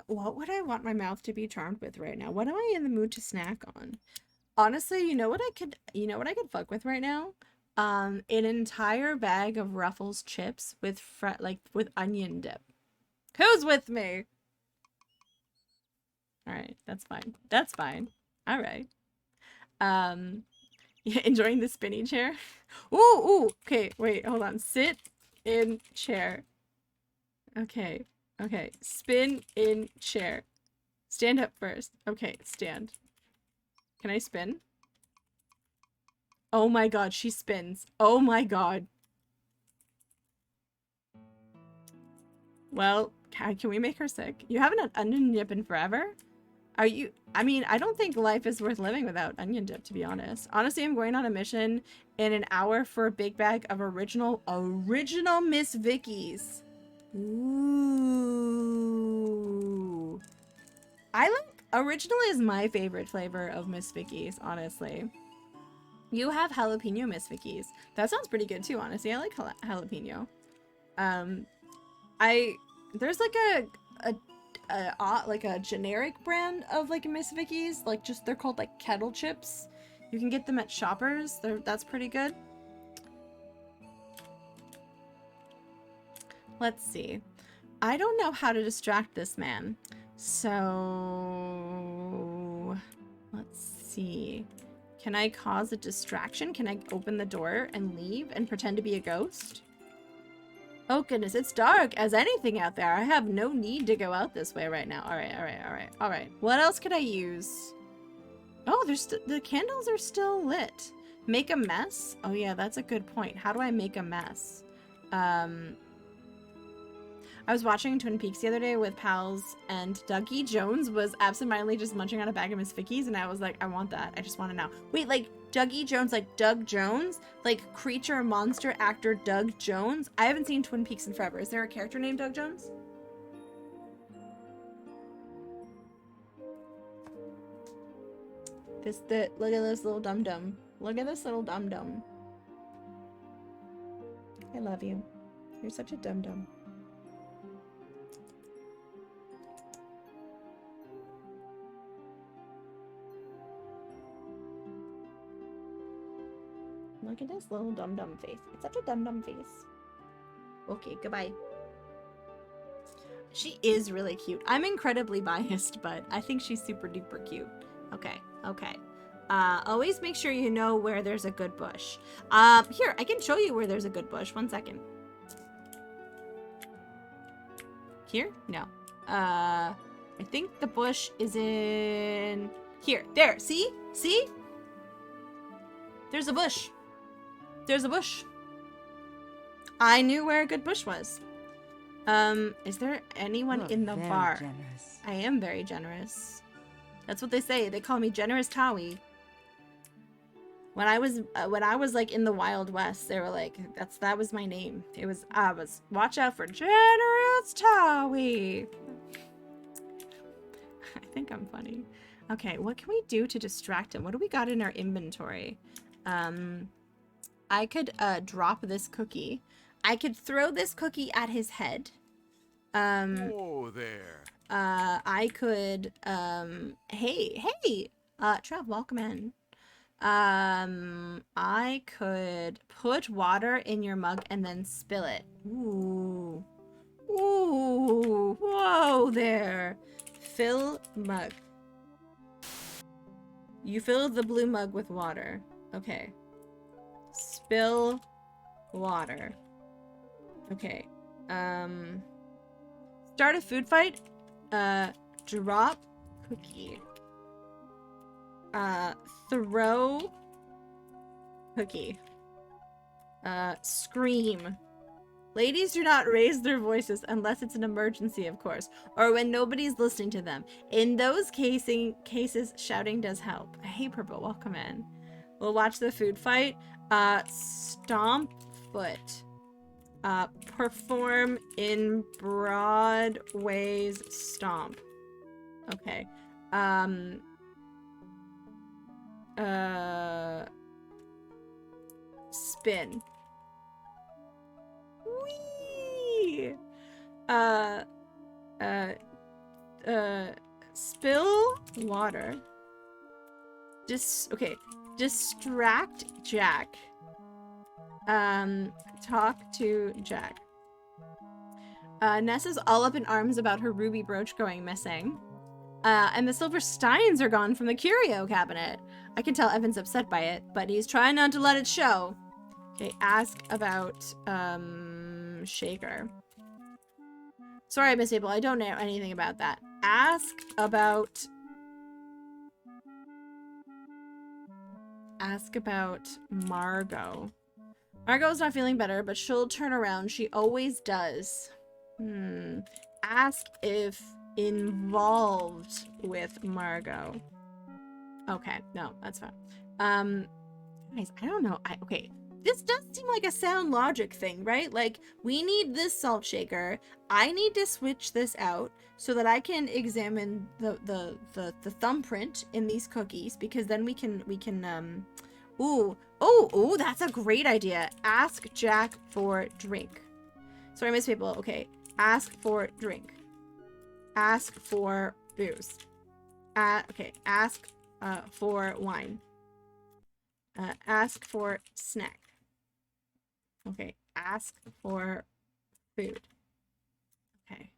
What would I want my mouth to be charmed with right now? What am I in the mood to snack on? Honestly, you know what I could fuck with right now? An entire bag of Ruffles chips with with onion dip. Who's with me? All right, that's fine. That's fine. All right. Yeah, enjoying the spinny chair. Ooh. Okay, wait, hold on. Sit in chair. Okay. Okay, spin in chair. Stand up first. Okay, stand. Can I spin? Oh my god, she spins. Oh my god. Well, can we make her sick? You haven't had onion dip in forever? Are you... I mean, I don't think life is worth living without onion dip, to be honest. Honestly, I'm going on a mission in an hour for a big bag of original Miss Vicky's. Ooh. Original is my favorite flavor of Miss Vicky's, honestly. You have jalapeno Miss Vicky's. That sounds pretty good too, honestly. I like jalapeno. There's like a generic brand of like Miss Vicky's, like they're called like kettle chips. You can get them at Shoppers. That's pretty good. Let's see. I don't know how to distract this man. So let's see. Can I cause a distraction? Can I open the door and leave and pretend to be a ghost? Oh goodness, it's dark as anything out there. I have no need to go out this way right now. All right. What else could I use? Oh, the candles are still lit. Make a mess? Oh yeah, that's a good point. How do I make a mess? I was watching Twin Peaks the other day with pals, and Dougie Jones was absentmindedly just munching on a bag of his fickies, and I was like, I want that. I just want to know. Wait, like Dougie Jones, like Doug Jones? Like creature, monster, actor Doug Jones? I haven't seen Twin Peaks in forever. Is there a character named Doug Jones? Look at this little dum-dum. Look at this little dum-dum. I love you. You're such a dum-dum. Look at this little dum-dum face. It's such a dum-dum face. Okay, goodbye. She is really cute. I'm incredibly biased, but I think she's super duper cute. Okay, okay. Always make sure you know where there's a good bush. Here, I can show you where there's a good bush. 1 second. Here? No. I think the bush is in... Here. There. See? See? There's a bush. There's a bush. I knew where a good bush was. Is there anyone in the bar? Generous. I am very generous. That's what they say. They call me Generous Towie. When I was like in the Wild West, they were like, that was my name. I was watch out for Generous Towie. I think I'm funny. Okay, what can we do to distract him? What do we got in our inventory? I could drop this cookie. I could throw this cookie at his head. Whoa there. I could hey, Trev, welcome in. I could put water in your mug and then spill it. Ooh. Ooh. Whoa there. Fill mug. You fill the blue mug with water. Okay. Spill water. Okay. Start a food fight. Drop cookie. Throw cookie. Scream. Ladies do not raise their voices unless it's an emergency, of course, or when nobody's listening to them. In those cases, shouting does help. Hey, Purple, welcome in. We'll watch the food fight. Stomp foot. Perform in Broadway's stomp. Okay. Spin. Whee! Spill water. Okay. Distract Jack. Talk to Jack. Nessa's all up in arms about her ruby brooch going missing. And the silver steins are gone from the curio cabinet. I can tell Evan's upset by it, but he's trying not to let it show. Okay, ask about, Shaker. Sorry, Miss Abel, I don't know anything about that. Ask about Margot. Margot's not feeling better, but she'll turn around. She always does. Ask if involved with Margot. Okay, no, that's fine. Guys, I don't know. Okay, this does seem like a sound logic thing, right? Like, we need this salt shaker. I need to switch this out so that I can examine the thumbprint in these cookies, because then we can ooh, that's a great idea. Ask Jack for drink. Sorry, Miss People. Okay, ask for drink. Ask for booze. Okay, ask for wine. Ask for snack. Okay, ask for food. Okay.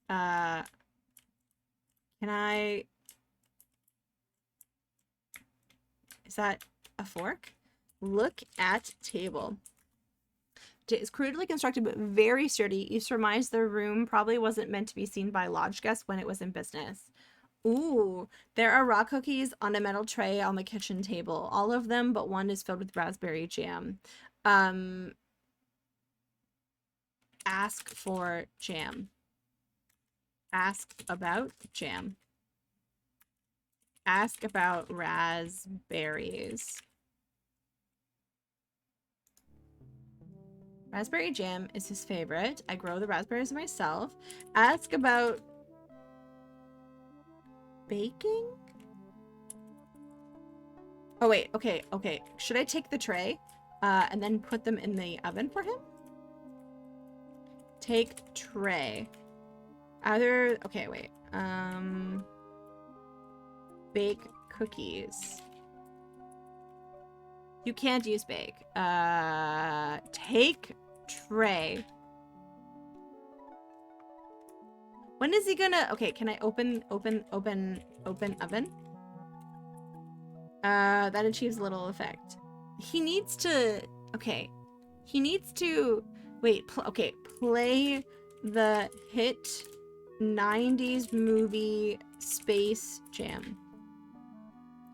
Can I... Is that a fork? Look at table. It's crudely constructed but very sturdy. You surmise the room probably wasn't meant to be seen by lodge guests when it was in business. Ooh, there are raw cookies on a metal tray on the kitchen table. All of them but one is filled with raspberry jam. Ask for jam. Ask about jam. Ask about raspberries. Raspberry jam is his favorite. I grow the raspberries myself. Ask about baking? Oh, wait. Okay, okay. Should I take the tray and then put them in the oven for him? Take tray. Either... Okay, wait. Bake cookies. You can't use bake. Take tray. When is he gonna... Okay, can I open oven? That achieves little effect. He needs to... Okay. He needs to... Wait, okay. Play the hit 90s movie Space Jam.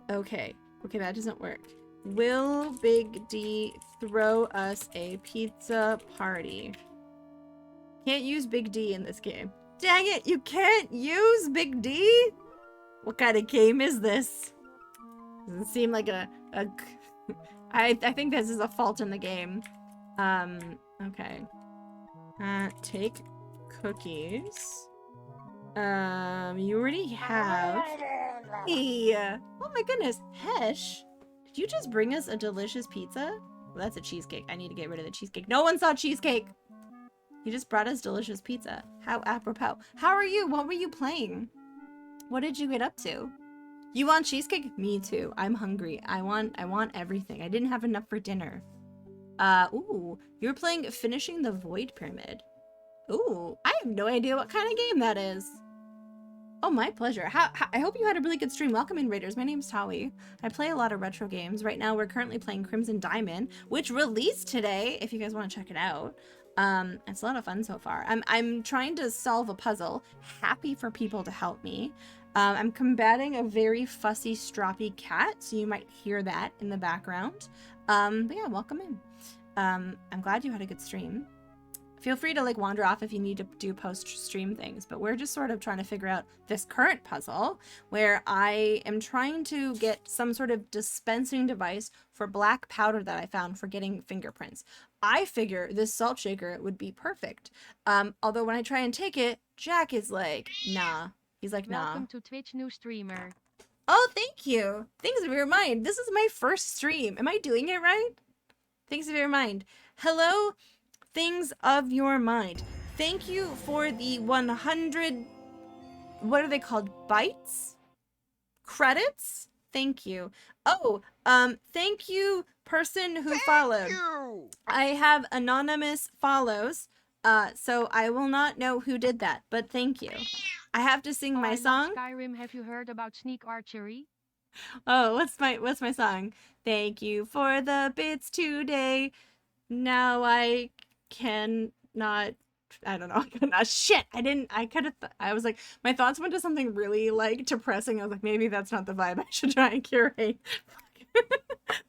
Okay. Okay, that doesn't work. Will Big D throw us a pizza party? Can't use Big D in this game. Dang it, you can't use Big D? What kind of game is this? Doesn't seem like I think this is a fault in the game. Okay. Take cookies. You already have... Hey! Oh my goodness, Hesh! Did you just bring us a delicious pizza? Well, that's a cheesecake. I need to get rid of the cheesecake. No one saw cheesecake! You just brought us delicious pizza. How apropos. How are you? What were you playing? What did you get up to? You want cheesecake? Me too. I'm hungry. I want everything. I didn't have enough for dinner. Ooh. You were playing Finishing the Void Pyramid. Ooh. I have no idea what kind of game that is. Oh, my pleasure. I hope you had a really good stream. Welcome in, Raiders. My name's Tawi. I play a lot of retro games. Right now, we're currently playing Crimson Diamond, which released today, if you guys want to check it out. It's a lot of fun so far. I'm trying to solve a puzzle. Happy for people to help me. I'm combating a very fussy, stroppy cat, so you might hear that in the background. But yeah, welcome in. I'm glad you had a good stream. Feel free to like wander off if you need to do post-stream things, but we're just sort of trying to figure out this current puzzle where I am trying to get some sort of dispensing device for black powder that I found for getting fingerprints. I figure this salt shaker would be perfect. Although when I try and take it, Jack is like, nah. He's like, nah. Welcome to Twitch new streamer. Oh, thank you. Things of your mind. This is my first stream. Am I doing it right? Things of your mind. Hello, things of your mind. Thank you for the 100... What are they called? Bytes? Credits? Thank you. Oh, thank you, person who followed. You! I have anonymous follows, so I will not know who did that, but thank you. I have to sing Oh, my I love song. Skyrim, have you heard about sneak archery? Oh, what's my song? Thank you for the bits today. Now I cannot. I don't know. Shit. I was like, my thoughts went to something really like depressing. I was like, maybe that's not the vibe I should try and curate.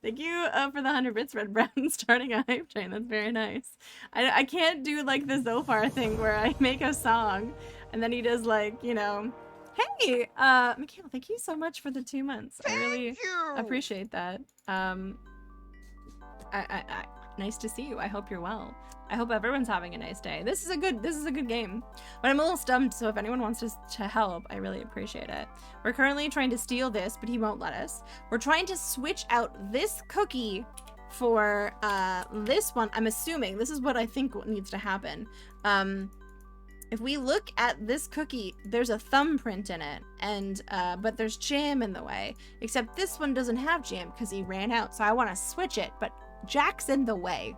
Thank you for the 100 bits, Red Brown, starting a hype train. That's very nice. I can't do like the Zophar thing where I make a song and then he does like, you know, hey, Mikhail, thank you so much for the 2 months. I really appreciate that. Nice to see you. I hope you're well. I hope everyone's having a nice day. This is a good game. But I'm a little stumped, so if anyone wants to help, I really appreciate it. We're currently trying to steal this, but he won't let us. We're trying to switch out this cookie for this one. I'm assuming this is what I think needs to happen. If we look at this cookie, there's a thumbprint in it, and but there's jam in the way. Except this one doesn't have jam because he ran out, so I want to switch it, but Jack's in the way.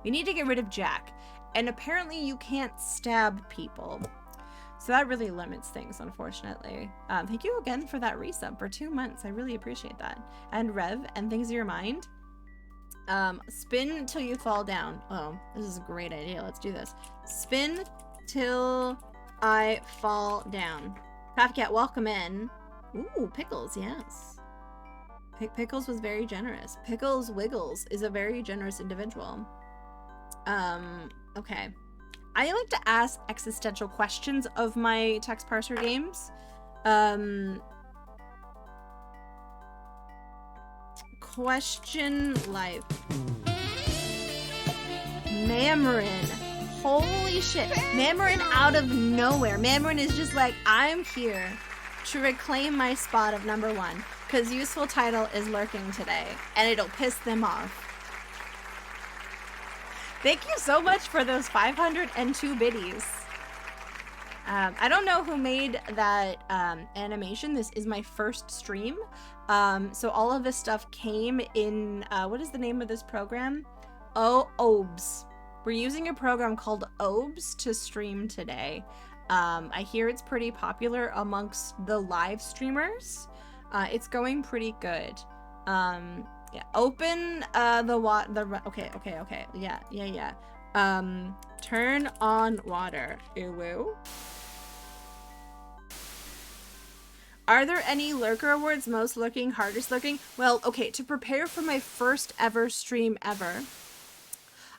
We need to get rid of Jack. And apparently you can't stab people. So that really limits things, unfortunately. Thank you again for that resub for 2 months. I really appreciate that. And Rev, and Things of Your Mind. Spin till you fall down. Oh, this is a great idea. Let's do this. Spin till I fall down. Coffee Cat, welcome in. Ooh, Pickles, yes. Pickles was very generous. Pickles Wiggles is a very generous individual. Okay. I like to ask existential questions of my text parser games. Question life. Mamorin. Holy shit. Mamorin out of nowhere. Mamorin is just like, I'm here to reclaim my spot of number 1 because useful title is lurking today and it'll piss them off. Thank you so much for those 502 biddies. I don't know who made that animation. This is my first stream. So all of this stuff came in, what is the name of this program? Oh, OBS. We're using a program called OBS to stream today. I hear it's pretty popular amongst the live streamers. It's going pretty good. Yeah, open okay. Yeah. Turn on water. Ew. Are there any lurker awards? Most lurking, hardest lurking? Well, okay, to prepare for my first ever stream ever,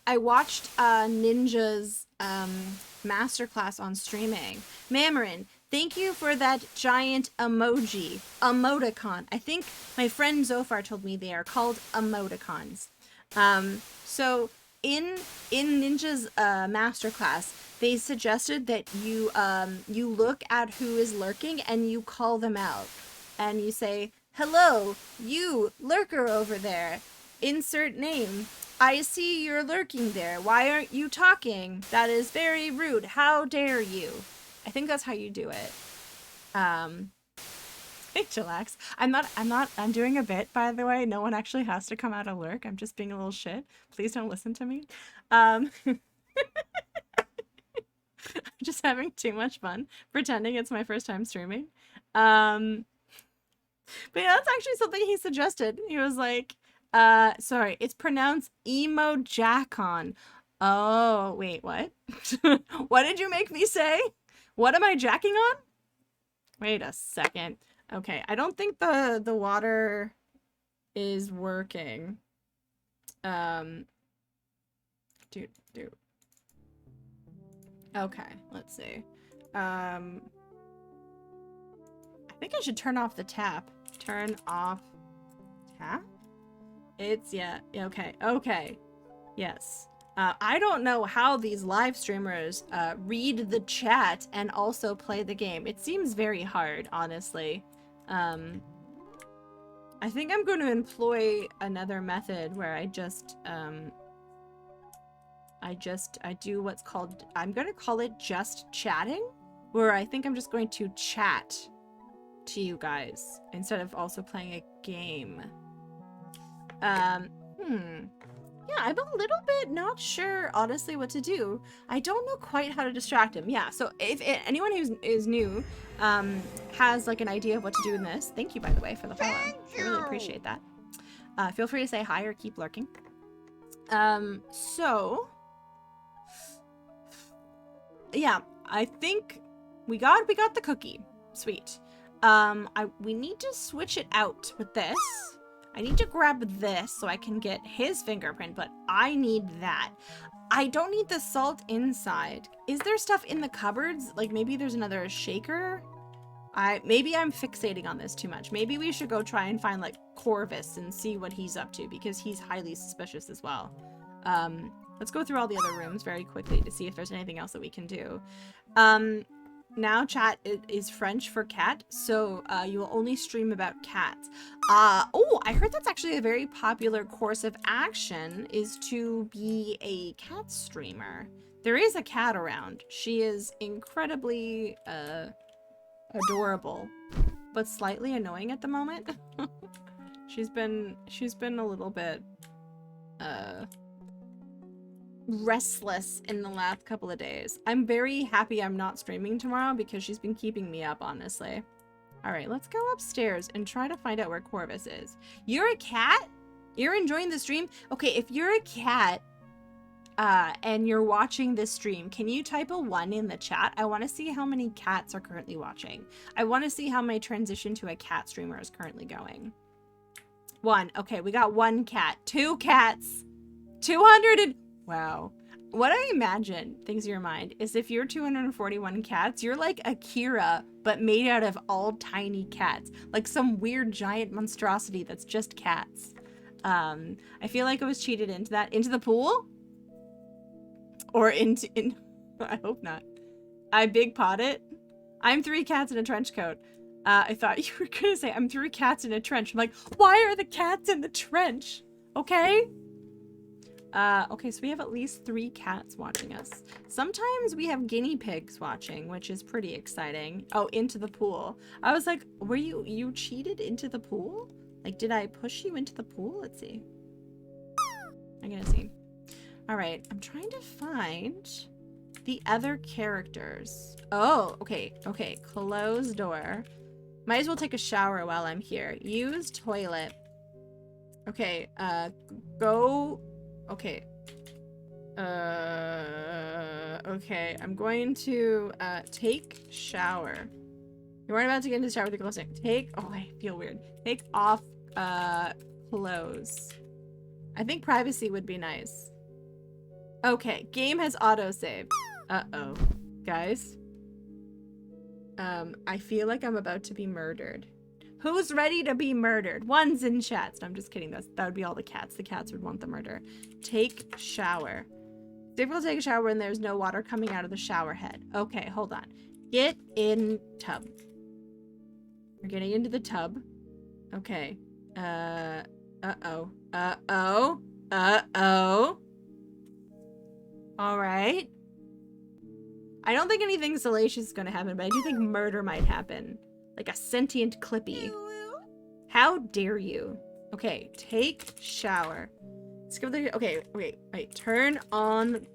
I watched Ninja's masterclass on streaming. Mamorin, thank you for that giant emoticon. I think my friend Zofar told me they are called emoticons. So in Ninja's masterclass, they suggested that you look at who is lurking and you call them out, and you say, "Hello, you lurker over there. Insert name. I see you're lurking there. Why aren't you talking? That is very rude. How dare you?" I think that's how you do it. Chillax. I'm doing a bit, by the way. No one actually has to come out of lurk. I'm just being a little shit. Please don't listen to me. I'm just having too much fun pretending it's my first time streaming. But yeah, that's actually something he suggested. He was like, sorry, it's pronounced emo-jackon. Oh, wait, what? What did you make me say? What am I jacking on? Wait a second. Okay, I don't think the water is working. Dude. Okay, let's see. I think I should turn off the tap. Turn off tap? It's, yeah, okay. Yes. I don't know how these live streamers read the chat and also play the game. It seems very hard, honestly. I think I'm going to employ another method where I do what's called, I'm going to call it just chatting, where I think I'm just going to chat to you guys instead of also playing a game. Yeah, I'm a little bit not sure, honestly, what to do. I don't know quite how to distract him. Yeah, so if anyone who is new has like an idea of what to do in this, thank you, by the way, for the follow. I really appreciate that. Feel free to say hi or keep lurking. So yeah, I think we got the cookie. Sweet. We need to switch it out with this. I need to grab this so I can get his fingerprint, but I need that. I don't need the salt inside. Is there stuff in the cupboards? Like maybe there's another shaker? Maybe I'm fixating on this too much. Maybe we should go try and find like Corvus and see what he's up to, because he's highly suspicious as well. Let's go through all the other rooms very quickly to see if there's anything else that we can do. Now chat is French for cat, so you will only stream about cats. Oh, I heard that's actually a very popular course of action, is to be a cat streamer. There is a cat around. She is incredibly adorable, but slightly annoying at the moment. she's been a little bit restless in the last couple of days. I'm very happy I'm not streaming tomorrow because she's been keeping me up, honestly. All right, let's go upstairs and try to find out where Corvus is. You're a cat? You're enjoying the stream? Okay, if you're a cat and you're watching this stream, can you type a 1 in the chat? I want to see how many cats are currently watching. I want to see how my transition to a cat streamer is currently going. 1. Okay, we got 1 cat. 2 cats. 200 and... Wow. what I imagine, things in your mind, is if you're 241 cats, you're like Akira, but made out of all tiny cats. Like some weird giant monstrosity that's just cats. I feel like I was cheated into that. Into the pool? Or in I hope not. I big pot it. I'm 3 cats in a trench coat. I thought you were gonna say I'm 3 cats in a trench. I'm like, why are the cats in the trench? Okay. Okay, so we have at least 3 cats watching us. Sometimes we have guinea pigs watching, which is pretty exciting. Oh, into the pool. I was like, were you cheated into the pool? Like, did I push you into the pool? Let's see. I'm gonna see. All right, I'm trying to find the other characters. Oh, okay, okay. Close door. Might as well take a shower while I'm here. Use toilet. Okay, go... Okay. Okay, I'm going to, take shower. You weren't about to get into the shower with your clothes. Oh, I feel weird. Take off, clothes. I think privacy would be nice. Okay, game has autosaved. Uh-oh. Guys. I feel like I'm about to be murdered. Who's ready to be murdered? One's in chat. No, I'm just kidding. That would be all the cats. The cats would want the murder. Take shower. Difficult to take a shower when there's no water coming out of the shower head. Okay, hold on. Get in tub. We're getting into the tub. Okay. Uh-oh. Uh-oh. Uh-oh. All right. I don't think anything salacious is going to happen, but I do think murder might happen. Like a sentient Clippy. How dare you? Okay, take shower. Let's give the... Okay, wait. Turn on...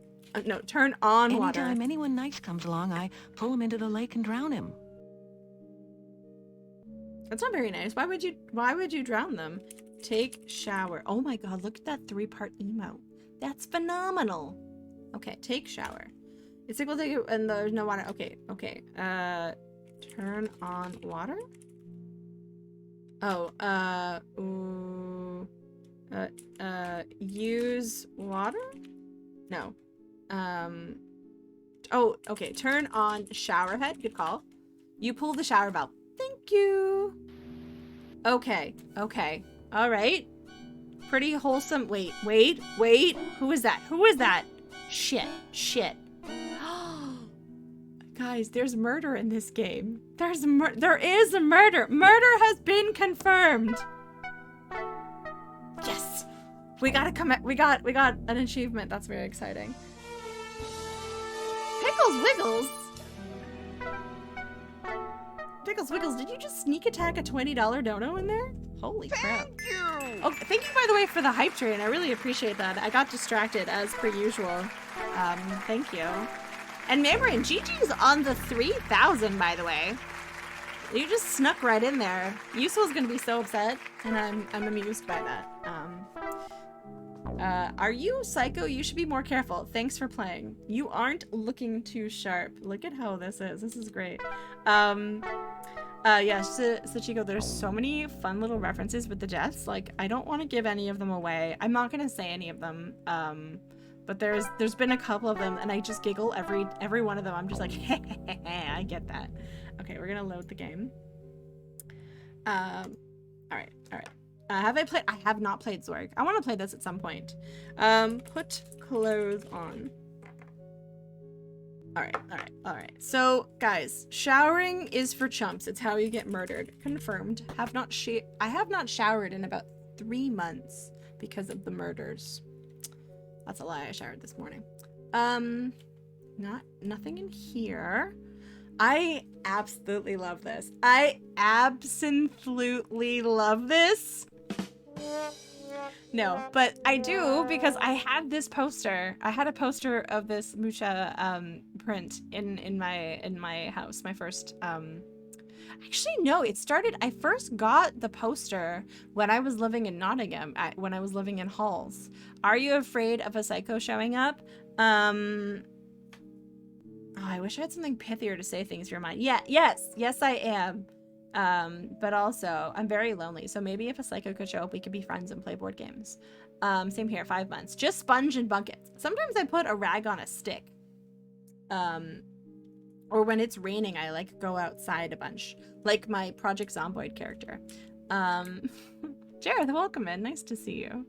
no, turn on water. Anytime anyone nice comes along, I pull him into the lake and drown him. That's not very nice. Why would you drown them? Take shower. Oh my god, look at that 3-part emote. That's phenomenal. Okay, take shower. It's equal to... and there's no water. Okay. Turn on water? Oh, use water? No. Oh, okay. Turn on shower head. Good call. You pull the shower valve. Thank you. Okay. All right. Pretty wholesome. Wait. Who is that? Shit. Guys, there's murder in this game. There is a murder. Murder has been confirmed. Yes. We got an achievement. That's very exciting. Pickles Wiggles, did you just sneak attack a $20 dono in there? Holy crap. Thank you! Oh, thank you, by the way, for the hype train. I really appreciate that. I got distracted, as per usual. Thank you. And Mamrin, GG's on the 3,000, by the way. You just snuck right in there. Yusuf's gonna be so upset, and I'm amused by that. Are you psycho? You should be more careful. Thanks for playing. You aren't looking too sharp. Look at how this is. This is great. Yeah, Sachiko, there's so many fun little references with the deaths. Like, I don't want to give any of them away. I'm not gonna say any of them. But there's been a couple of them, and I just giggle every one of them. I'm just like, I get that. Okay, we're gonna load the game. All right. Have I played? I have not played Zorg. I want to play this at some point. Put clothes on. All right. So, guys, showering is for chumps. It's how you get murdered. Confirmed. I have not showered in about 3 months because of the murders. That's a lie. I showered this morning. Nothing in here. I absolutely love this. No, but I do because I had this poster. I had a poster of this Mucha print in my house. My first actually no, I first got the poster when I was living in Nottingham, when I was living in halls. Are you afraid of a psycho showing up? Oh, I wish I had something pithier to say things to your mind. Yes, I am. But also, I'm very lonely, so maybe if a psycho could show up, we could be friends and play board games. Same here, 5 months. Just sponge and buckets. Sometimes I put a rag on a stick. Or when it's raining, I like go outside a bunch. Like my Project Zomboid character. Jared, welcome in. Nice to see you.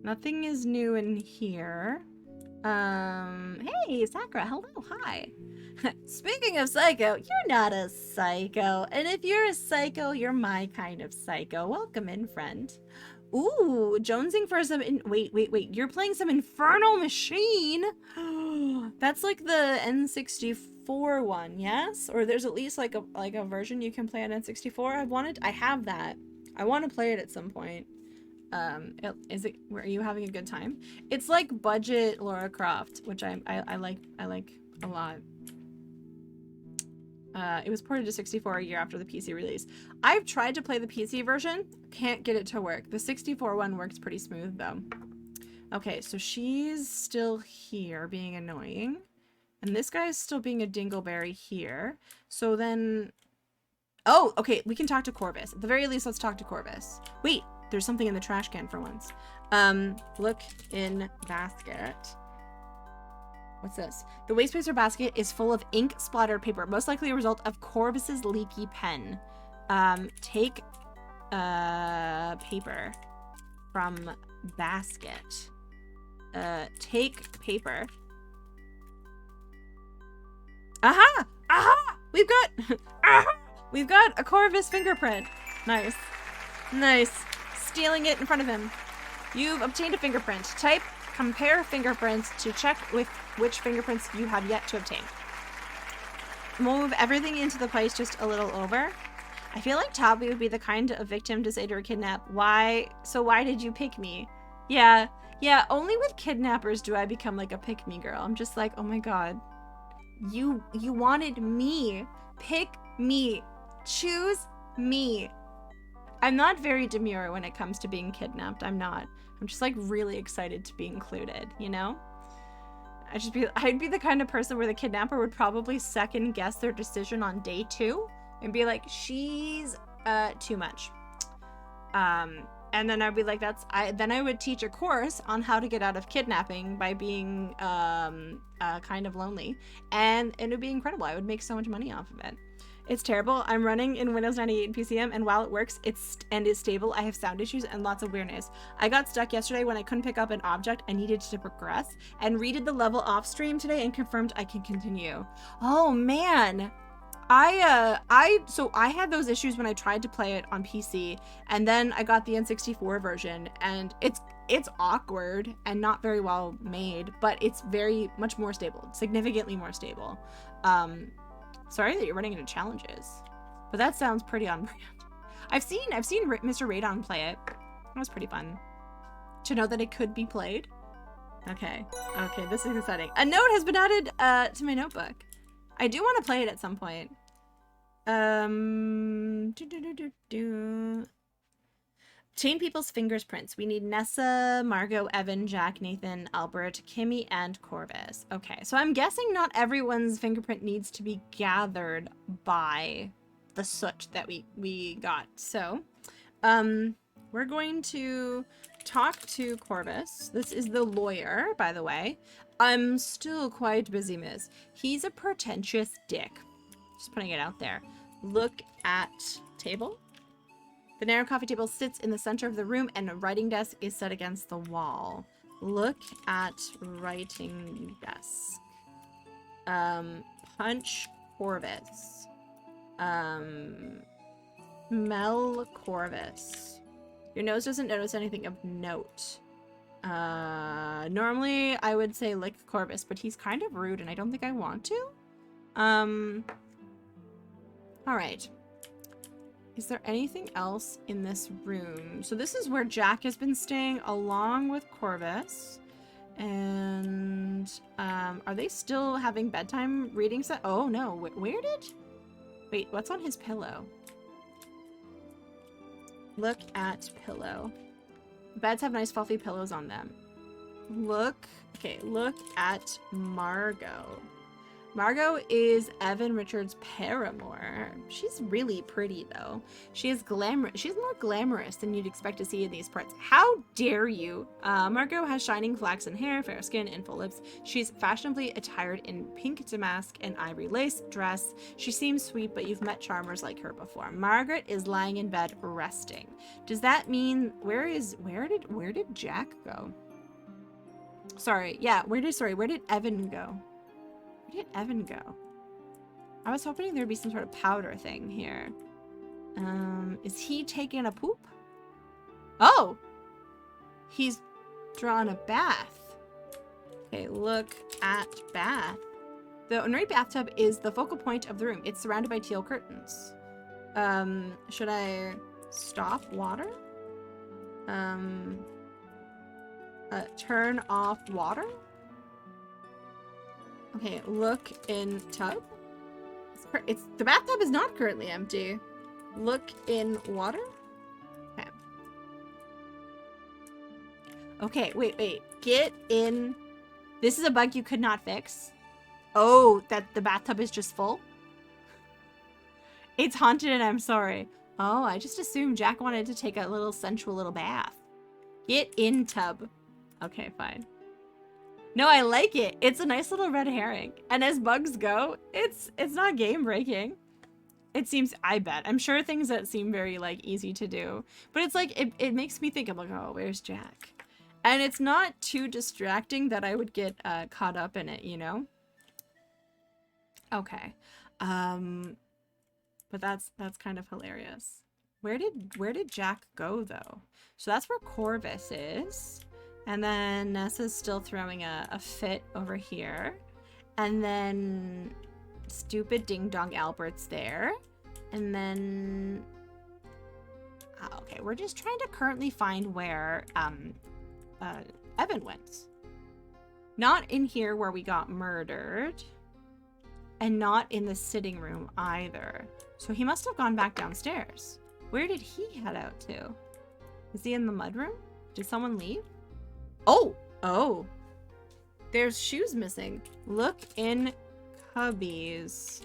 Nothing is new in here. Hey, Sakura. Hello. Hi. Speaking of psycho, you're not a psycho. And if you're a psycho, you're my kind of psycho. Welcome in, friend. Ooh, jonesing for some wait. You're playing some Infernal Machine. That's like the N64 one, yes? Or there's at least like a version you can play on N64. I have that. I want to play it at some point. Were you having a good time? It's like budget Lara Croft, which I like a lot. It was ported to 64 a year after the PC release. I've tried to play the PC version, can't get it to work. The 64 one works pretty smooth though. Okay, so she's still here being annoying. And this guy is still being a dingleberry here. So then... Oh, okay, we can talk to Corvus. At the very least, let's talk to Corvus. Wait, there's something in the trash can for once. Look in basket. What's this? The waste spacer basket is full of ink splattered paper, most likely a result of Corvus's leaky pen. Take paper from basket. Take paper. Aha! Aha! We've got aha! We've got a Corvus fingerprint. Nice. Nice. Stealing it in front of him. You've obtained a fingerprint. Type compare fingerprints to check with which fingerprints you have yet to obtain. Move everything into the place just a little over. I feel like Tabi would be the kind of victim to say to a kidnap, why did you pick me? Yeah, only with kidnappers do I become like a pick me girl. I'm just like, oh my god. You wanted me. Pick me. Choose me. I'm not very demure when it comes to being kidnapped. I'm not. I'm just like really excited to be included, you know? I'd be the kind of person where the kidnapper would probably second guess their decision on day 2 and be like, she's too much. And then I'd be like, then I would teach a course on how to get out of kidnapping by being kind of lonely, and it would be incredible. I would make so much money off of it. It's terrible. I'm running in Windows 98 PCM, and while it works, is stable, I have sound issues and lots of weirdness. I got stuck yesterday when I couldn't pick up an object I needed to progress, and redid the level off stream today and confirmed I can continue. Oh man. So I had those issues when I tried to play it on PC, and then I got the N64 version, and it's awkward and not very well made, but it's very much more stable, significantly more stable. Sorry that you're running into challenges, but that sounds pretty on brand. I've seen Mr. Radon play it. That was pretty fun to know that it could be played. Okay, this is exciting. A note has been added to my notebook. I do want to play it at some point. Obtain people's fingerprints. We need Nessa, Margot, Evan, Jack, Nathan, Albert, Kimmy, and Corvus. Okay, so I'm guessing not everyone's fingerprint needs to be gathered by the soot that we got. So, we're going to talk to Corvus. This is the lawyer, by the way. I'm still quite busy, miss. He's a pretentious dick. Just putting it out there. Look at table. The narrow coffee table sits in the center of the room, and a writing desk is set against the wall. Look at writing desk. Punch Corvus. Smell Corvus. Your nose doesn't notice anything of note. Normally I would say lick Corvus, but he's kind of rude and I don't think I want to. Alright. Is there anything else in this room? So this is where Jack has been staying along with Corvus. And, are they still having bedtime reading set? Oh no, wait, what's on his pillow? Look at pillow. Beds have nice fluffy pillows on them. Look at Margot. Margot is Evan Richards' paramour. She's really pretty though. She's more glamorous than you'd expect to see in these parts. How dare you? Margot has shining flaxen hair, fair skin, and full lips. She's fashionably attired in pink damask and ivory lace dress. She seems sweet, but you've met charmers like her before. Margaret is lying in bed resting. Does that mean where did Jack go? Sorry, yeah, where did Evan go? Where did Evan go? I was hoping there'd be some sort of powder thing here. Is he taking a poop? Oh! He's drawn a bath. Okay, look at bath. The ordinary bathtub is the focal point of the room. It's surrounded by teal curtains. Should I stop water? Turn off water? Okay, look in tub. The bathtub is not currently empty. Look in water. Okay. Okay, wait. Get in. This is a bug you could not fix. Oh, that the bathtub is just full? It's haunted and I'm sorry. Oh, I just assumed Jack wanted to take a little sensual little bath. Get in tub. Okay, fine. No, I like it. It's a nice little red herring. And as bugs go, it's not game breaking. It seems, I bet. I'm sure things that seem very like easy to do. But it's like, it makes me think, I'm like, oh, where's Jack? And it's not too distracting that I would get caught up in it, you know? Okay. But that's kind of hilarious. Where did Jack go though? So that's where Corvus is. And then Nessa's still throwing a fit over here. And then stupid Ding Dong Albert's there. And then... okay, we're just trying to currently find where Evan went. Not in here where we got murdered. And not in the sitting room either. So he must have gone back downstairs. Where did he head out to? Is he in the mudroom? Did someone leave? Oh, there's shoes missing. Look in cubbies.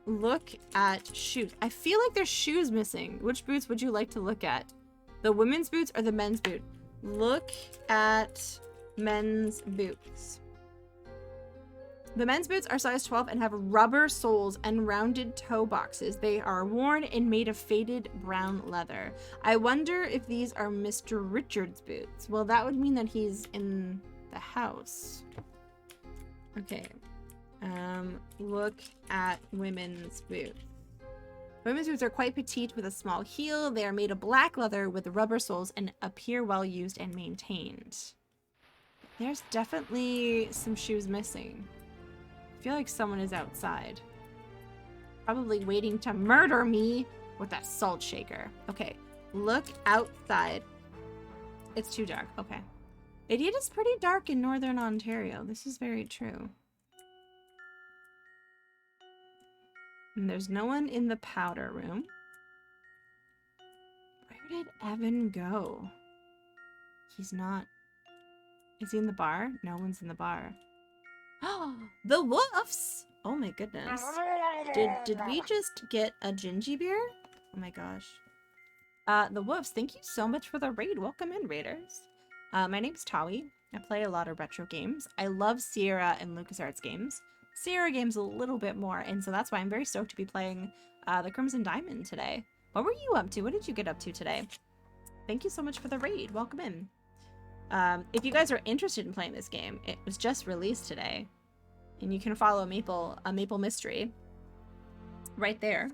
Look at shoes. I feel like there's shoes missing. Which boots would you like to look at? The women's boots or the men's boot? Look at men's boots. The men's boots are size 12 and have rubber soles and rounded toe boxes. They are worn and made of faded brown leather. I wonder if these are Mr. Richards' boots. Well, that would mean that he's in the house. Okay. Look at women's boots. Women's boots are quite petite with a small heel. They are made of black leather with rubber soles and appear well used and maintained. There's definitely some shoes missing. I feel like someone is outside. Probably waiting to murder me with that salt shaker. Okay, look outside. It's too dark. Okay. It is pretty dark in northern Ontario. This is very true. And there's no one in the powder room. Where did Evan go? He's not... Is he in the bar? No one's in the bar. Oh, the wolves! Oh my goodness. Did we just get a gingy beer? Oh my gosh. The wolves, thank you so much for the raid. Welcome in, raiders. My name's Tawi. I play a lot of retro games. I love Sierra and LucasArts games. Sierra games a little bit more, and so that's why I'm very stoked to be playing the Crimson Diamond today. What were you up to? What did you get up to today? Thank you so much for the raid. Welcome in. If you guys are interested in playing this game, it was just released today. And you can follow a Maple Mystery right there.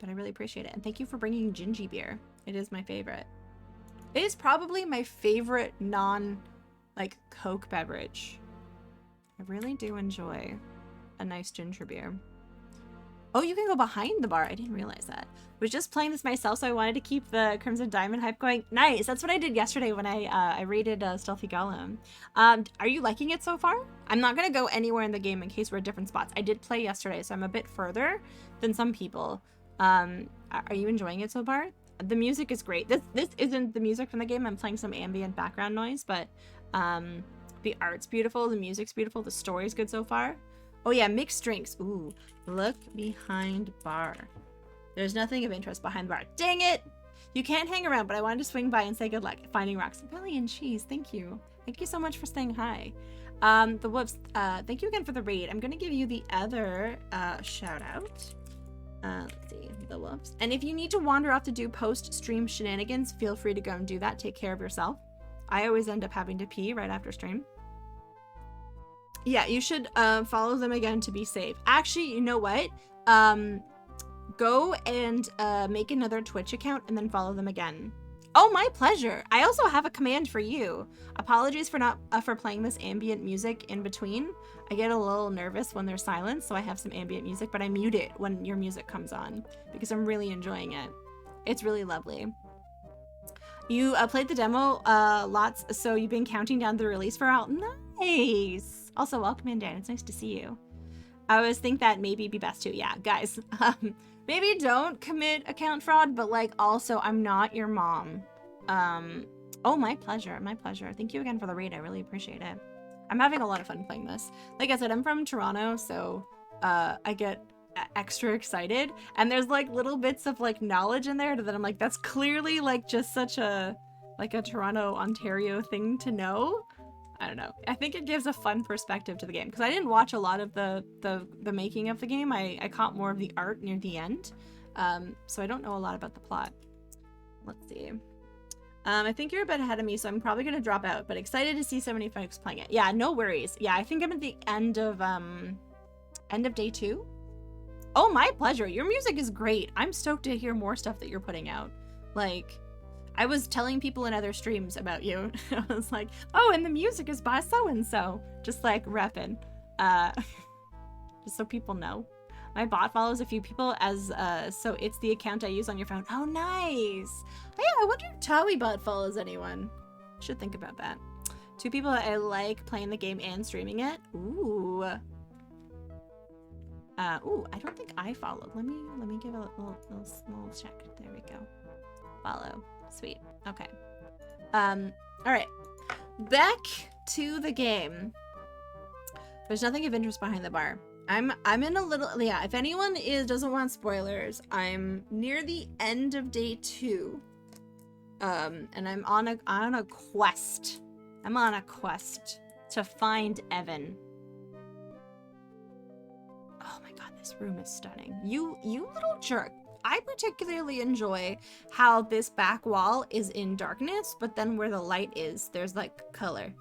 But I really appreciate it. And thank you for bringing gingy beer. It is my favorite. It is probably my favorite like Coke beverage. I really do enjoy a nice ginger beer. Oh, you can go behind the bar. I didn't realize that. I was just playing this myself, so I wanted to keep the Crimson Diamond hype going. Nice. That's what I did yesterday when I raided Stealthy Golem. Are you liking it so far? I'm not going to go anywhere in the game in case we're at different spots. I did play yesterday, so I'm a bit further than some people. Are you enjoying it so far? The music is great. This isn't the music from the game. I'm playing some ambient background noise, but The art's beautiful, the music's beautiful, the story's good so far. Oh yeah, mixed drinks. Ooh, look behind bar. There's nothing of interest behind the bar. Dang it! You can't hang around, but I wanted to swing by and say good luck finding rocks. Belly and cheese, thank you. Thank you so much for staying high. The whoops, thank you again for the raid. I'm gonna give you the other shout out. Let's see, the whoops. And if you need to wander off to do post-stream shenanigans, feel free to go and do that. Take care of yourself. I always end up having to pee right after stream. Yeah, you should follow them again to be safe. Actually, you know what? Go and make another Twitch account and then follow them again. Oh, my pleasure. I also have a command for you. Apologies for not for playing this ambient music in between. I get a little nervous when there's silence, so I have some ambient music, but I mute it when your music comes on because I'm really enjoying it. It's really lovely. You played the demo lots, so you've been counting down the release for out. Nice. Also, welcome in, Dan. It's nice to see you. I always think that maybe be best to. Yeah, guys. Maybe don't commit account fraud, but like also I'm not your mom. Oh, my pleasure. My pleasure. Thank you again for the raid. I really appreciate it. I'm having a lot of fun playing this. Like I said, I'm from Toronto, so I get extra excited. And there's like little bits of like knowledge in there that I'm like, that's clearly like just such a like a Toronto, Ontario thing to know. I don't know. I think it gives a fun perspective to the game because I didn't watch a lot of the making of the game. I caught more of the art near the end, so I don't know a lot about the plot. Let's see. I think you're a bit ahead of me, so I'm probably gonna drop out. But excited to see so many folks playing it. Yeah, no worries. Yeah, I think I'm at the end of day 2. Oh, my pleasure. Your music is great. I'm stoked to hear more stuff that you're putting out. Like, I was telling people in other streams about you. I was like, oh, and the music is by so-and-so. Just like repping. Just so people know. My bot follows a few people as, so it's the account I use on your phone. Oh, nice. Oh, yeah, I wonder if Tawi bot follows anyone. Should think about that. 2 people that I like playing the game and streaming it. Ooh. Ooh, I don't think I followed. Let me give a little check. There we go. Follow. Sweet. Okay. All right. Back to the game. There's nothing of interest behind the bar. I'm in a little, yeah, if anyone doesn't want spoilers, I'm near the end of day 2. And I'm on a quest. I'm on a quest to find Evan. Oh my god, this room is stunning. You little jerk. I particularly enjoy how this back wall is in darkness, but then where the light is, there's like color.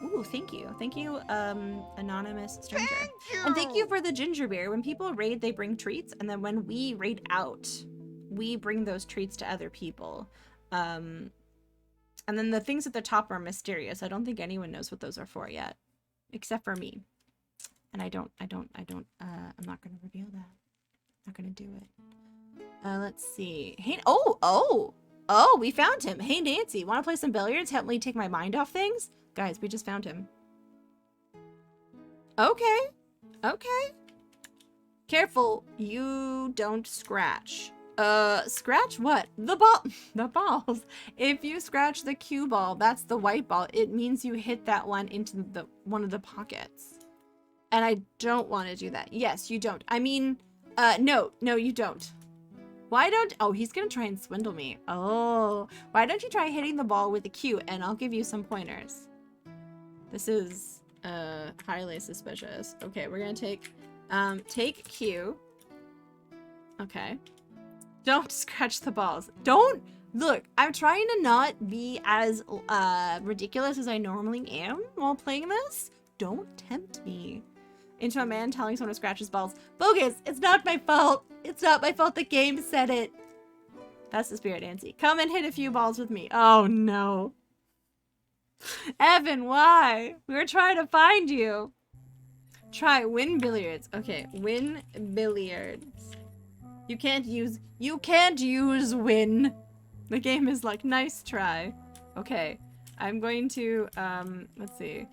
Ooh, thank you. Thank you, anonymous stranger. Thank you! And thank you for the ginger beer. When people raid, they bring treats, and then when we raid out, we bring those treats to other people. And then the things at the top are mysterious. I don't think anyone knows what those are for yet, except for me. And I'm not gonna reveal that. Not gonna do it. Let's see. Hey, oh, we found him. Hey, Nancy, want to play some billiards? Help me take my mind off things? Guys, we just found him. Okay. Careful, you don't scratch. Scratch what? The balls. If you scratch the cue ball, that's the white ball. It means you hit that one into one of the pockets. And I don't want to do that. Yes, you don't. I mean, no, you don't. Why don't, oh, he's gonna try and swindle me. Oh, why don't you try hitting the ball with the cue and I'll give you some pointers. This is, highly suspicious. Okay, we're gonna take cue. Okay. Don't scratch the balls. Don't, look, I'm trying to not be as, ridiculous as I normally am while playing this. Don't tempt me into a man telling someone to scratch his balls. Bogus! It's not my fault! It's not my fault the game said it! That's the spirit, Nancy. Come and hit a few balls with me. Oh no. Evan, why? We were trying to find you. Try win billiards. Okay, win billiards. You can't use win. The game is like, nice try. Okay, I'm going to, let's see.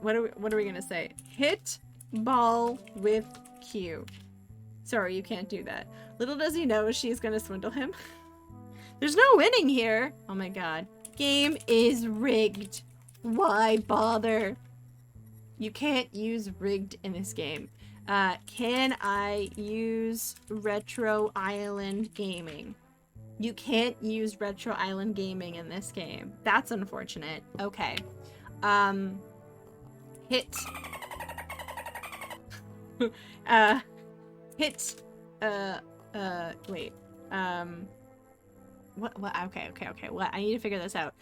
What are we gonna say? Hit ball with Q. Sorry, you can't do that. Little does he know she's gonna swindle him. There's no winning here. Oh my god. Game is rigged. Why bother? You can't use rigged in this game. Can I use Retro Island Gaming? You can't use Retro Island Gaming in this game. That's unfortunate. Okay. Hit. Hit. Wait. What? Okay. What? I need to figure this out.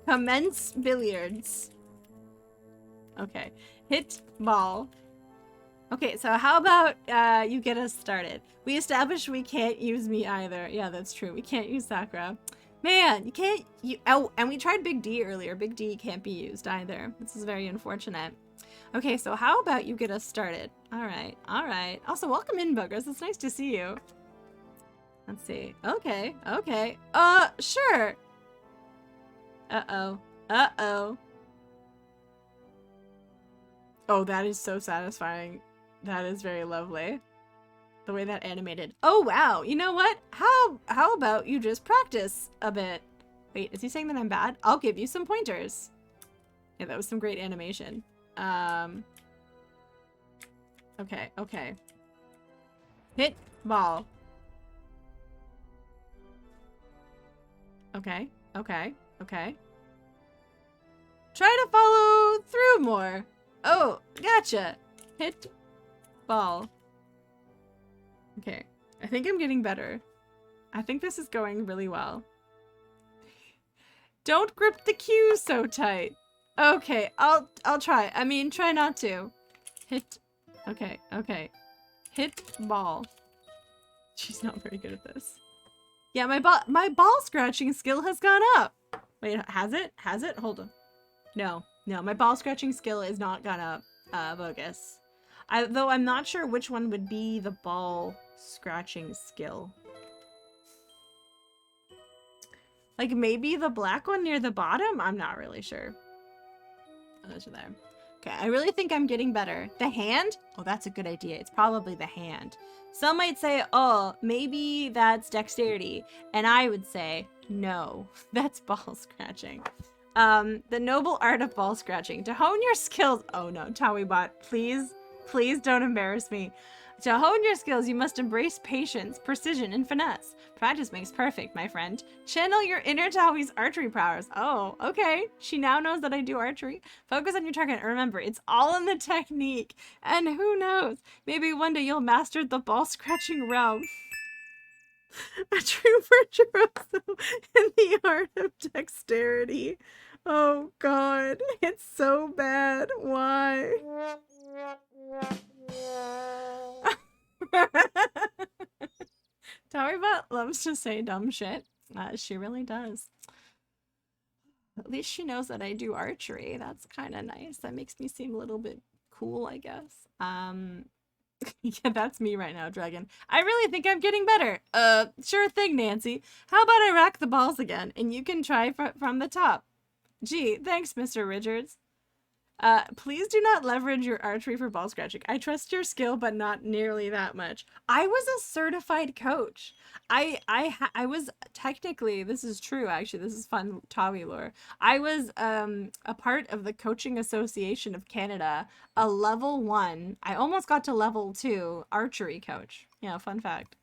Commence billiards. Okay. Hit ball. Okay, so how about you get us started? We established we can't use me either. Yeah, that's true. We can't use Sakura. Man, you can't... Oh, and we tried Big D earlier. Big D can't be used either. This is very unfortunate. Okay, so how about you get us started? Alright, alright. Also, welcome in, Buggers. It's nice to see you. Let's see. Okay. Sure. Uh-oh. Oh, that is so satisfying. That is very lovely. The way that animated. Oh, wow. You know what? How about you just practice a bit? Wait, is he saying that I'm bad? I'll give you some pointers. Yeah, that was some great animation. Okay. Hit ball. Okay. Try to follow through more. Oh, gotcha. Hit ball. Okay. I think I'm getting better. I think this is going really well. Don't grip the cue so tight. Okay, I'll try. I mean, try not to. Hit. Okay. Hit ball. She's not very good at this. Yeah, my ball scratching skill has gone up. Wait, has it? Hold on. No, my ball scratching skill is not gone up, bogus. Though I'm not sure which one would be the ball scratching skill. Like maybe the black one near the bottom? I'm not really sure. Oh, those are there. Okay, I really think I'm getting better. The hand? Oh, that's a good idea. It's probably the hand. Some might say, oh, maybe that's dexterity. And I would say, no, that's ball scratching. The noble art of ball scratching. To hone your skills. Oh no, TowiBot, please don't embarrass me. To hone your skills, you must embrace patience, precision, and finesse. Practice makes perfect, my friend. Channel your inner Towi's archery powers. Oh, okay. She now knows that I do archery. Focus on your target. Remember, it's all in the technique. And who knows? Maybe one day you'll master the ball scratching realm. A true virtuoso in the art of dexterity. Oh god, it's so bad. Why? TowiBot loves to say dumb shit. She really does. At least she knows that I do archery. That's kind of nice. That makes me seem a little bit cool, I guess. Yeah, that's me right now, Dragon. I really think I'm getting better. Sure thing, Nancy. How about I rack the balls again, and you can try from the top. Gee, thanks, Mr. Richards. Please do not leverage your archery for ball scratching. I trust your skill, but not nearly that much. I was a certified coach. I was technically, this is true actually, this is fun Tawi lore. I was a part of the Coaching Association of Canada, a level 1. I almost got to level 2 archery coach. Yeah, fun fact.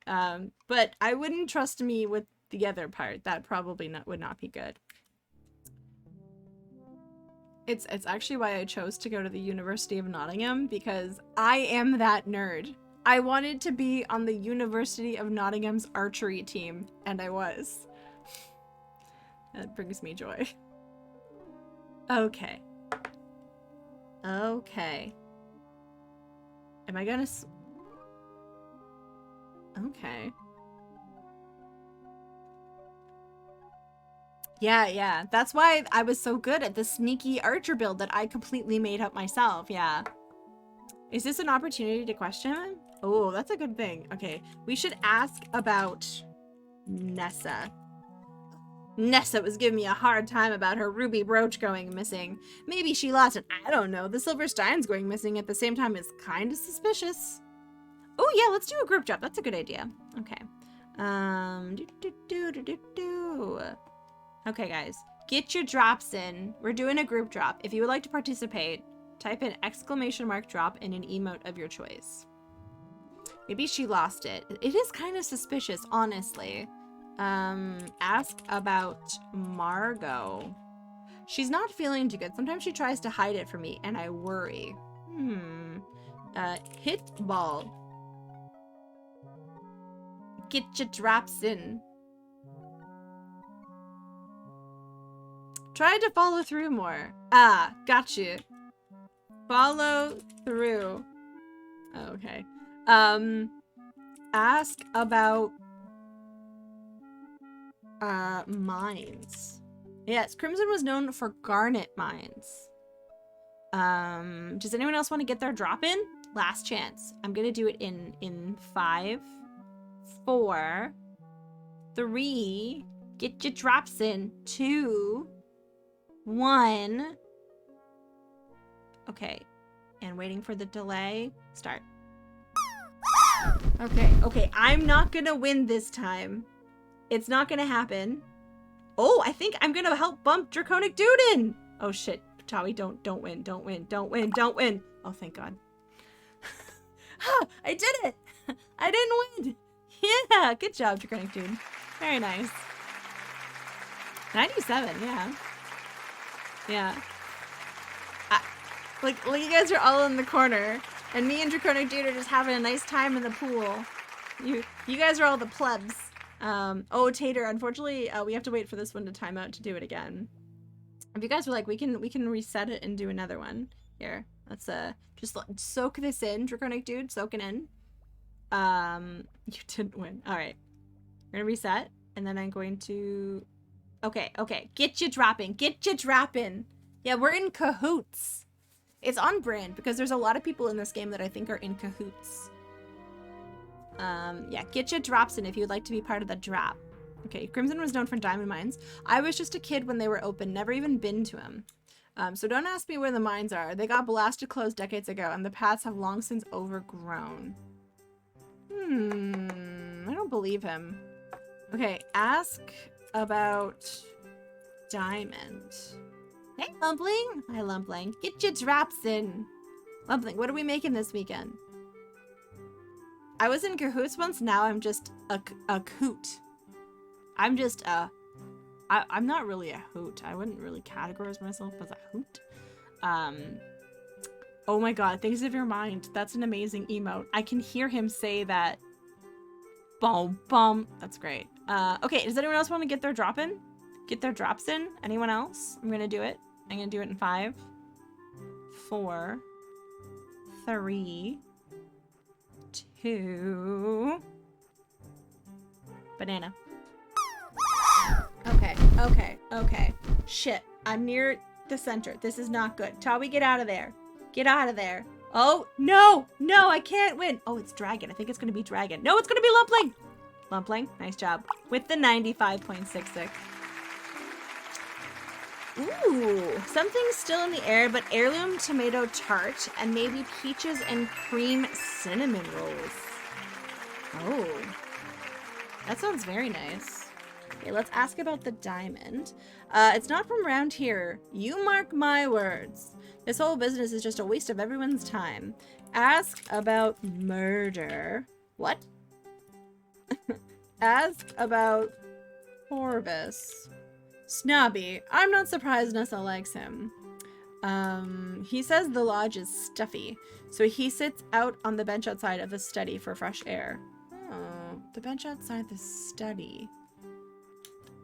But I wouldn't trust me with the other part. That probably would not be good. It's actually why I chose to go to the University of Nottingham, because I am that nerd. I wanted to be on the University of Nottingham's archery team, and I was. That brings me joy. Okay. Okay. Am I gonna okay. Yeah. That's why I was so good at the sneaky archer build that I completely made up myself. Yeah. Is this an opportunity to question him? Oh, that's a good thing. Okay. We should ask about Nessa. Nessa was giving me a hard time about her ruby brooch going missing. Maybe she lost it. I don't know. The silver stein's going missing at the same time is kind of suspicious. Oh, yeah. Let's do a group job. That's a good idea. Okay. Okay, guys. Get your drops in. We're doing a group drop. If you would like to participate, type in !drop in an emote of your choice. Maybe she lost it. It is kind of suspicious, honestly. Ask about Margot. She's not feeling too good. Sometimes she tries to hide it from me, and I worry. Hit ball. Get your drops in. Try to follow through more. Ah, got you. Follow through. Okay. Ask about mines. Yes, Crimson was known for garnet mines. Does anyone else want to get their drop in? Last chance. I'm gonna do it in 5, 4, 3. Get your drops in. 2, 1. Okay. And waiting for the delay. Start. Okay. I'm not gonna win this time. It's not gonna happen. Oh, I think I'm gonna help bump Draconic Dude in. Oh shit. Tawi, don't win. Oh, thank God. I did it. I didn't win. Yeah, good job, Draconic Dude. Very nice. 97, yeah. Yeah. Like you guys are all in the corner, and me and Draconic Dude are just having a nice time in the pool. You guys are all the plebs. Oh, Tater, unfortunately, we have to wait for this one to time out to do it again. If you guys were like, we can reset it and do another one. Here, let's just soak this in, Draconic Dude, soak it in. You didn't win. All right, we're gonna reset, and then I'm going to. Okay. Get you dropping. Yeah, we're in cahoots. It's on brand because there's a lot of people in this game that I think are in cahoots. Yeah, get your drops in if you would like to be part of the drop. Okay, Crimson was known for diamond mines. I was just a kid when they were open, never even been to them. So don't ask me where the mines are. They got blasted closed decades ago, and the paths have long since overgrown. I don't believe him. Okay, ask about diamond. Hey, Lumpling. Hi, Lumpling. Get your drops in. Lumpling, what are we making this weekend? I was in cahoots once, now I'm just a coot. I'm just I'm not really a hoot. I wouldn't really categorize myself as a hoot. Oh my god, things of your mind. That's an amazing emote. I can hear him say that. Boom. That's great. Okay, does anyone else want to get their drop in? Get their drops in? Anyone else? I'm gonna do it. I'm gonna do it in 5, 4, 3, 2. Banana. Okay. Shit. I'm near the center. This is not good. Tawi, get out of there. Get out of there. Oh, no, I can't win. Oh, it's Dragon. I think it's going to be Dragon. No, it's going to be Lumpling. Lumpling, nice job. With the 95.66. Ooh, something's still in the air, but heirloom tomato tart and maybe peaches and cream cinnamon rolls. Oh, that sounds very nice. Okay, let's ask about the diamond. It's not from around here. You mark my words. This whole business is just a waste of everyone's time. Ask about murder. What? Ask about Corvus. Snobby. I'm not surprised Nessa likes him. He says the lodge is stuffy, so he sits out on the bench outside of the study for fresh air. Oh, the bench outside the study.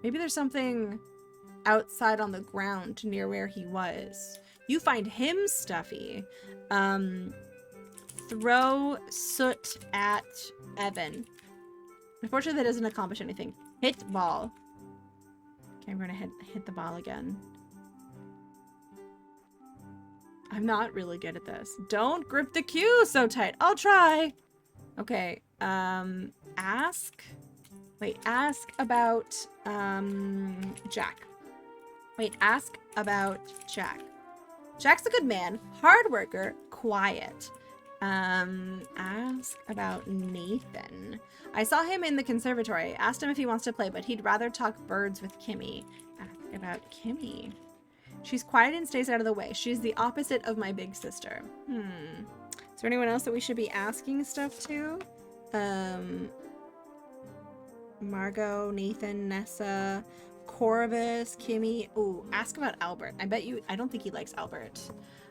Maybe there's something outside on the ground near where he was. You find him stuffy. Throw soot at Evan. Unfortunately, that doesn't accomplish anything. Hit ball. Okay, I'm gonna hit the ball again. I'm not really good at this. Don't grip the cue so tight. I'll try. Okay, ask about, Jack. Ask about Jack. Jack's a good man, hard worker, quiet. Ask about Nathan. I saw him in the conservatory. Asked him if he wants to play, but he'd rather talk birds with Kimmy. about Kimmy. She's quiet and stays out of the way. She's the opposite of my big sister. Is there anyone else that we should be asking stuff to? Margot, Nathan, Nessa, Corvus, Kimmy. Ooh, ask about Albert. I don't think he likes Albert.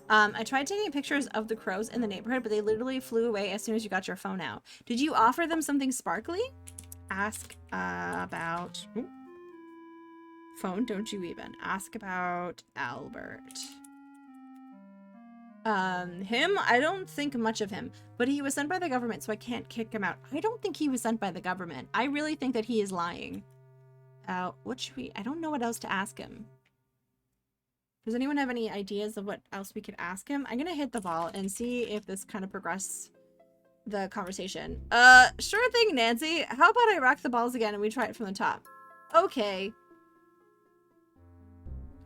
I tried taking pictures of the crows in the neighborhood, but they literally flew away as soon as you got your phone out. Did you offer them something sparkly? Ask about... Ooh. Phone, don't you even. Ask about Albert. Him? I don't think much of him, but he was sent by the government, so I can't kick him out. I don't think he was sent by the government. I really think that he is lying. What should we... I don't know what else to ask him. Does anyone have any ideas of what else we could ask him? I'm gonna hit the ball and see if this kind of progresses the conversation. Sure thing, Nancy. How about I rock the balls again and we try it from the top? Okay.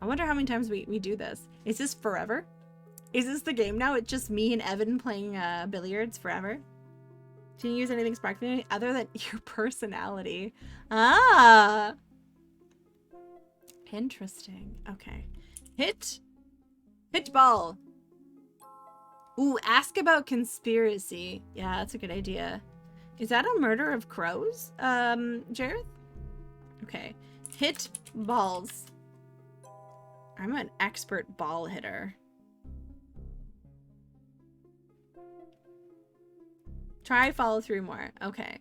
I wonder how many times we do this. Is this forever? Is this the game now? It's just me and Evan playing billiards forever? Can you use anything sparkly other than your personality? Ah! Interesting. Okay. Hit ball. Ooh, ask about conspiracy. Yeah, that's a good idea. Is that a murder of crows, Jareth? Okay. Hit balls. I'm an expert ball hitter. Try follow through more. Okay.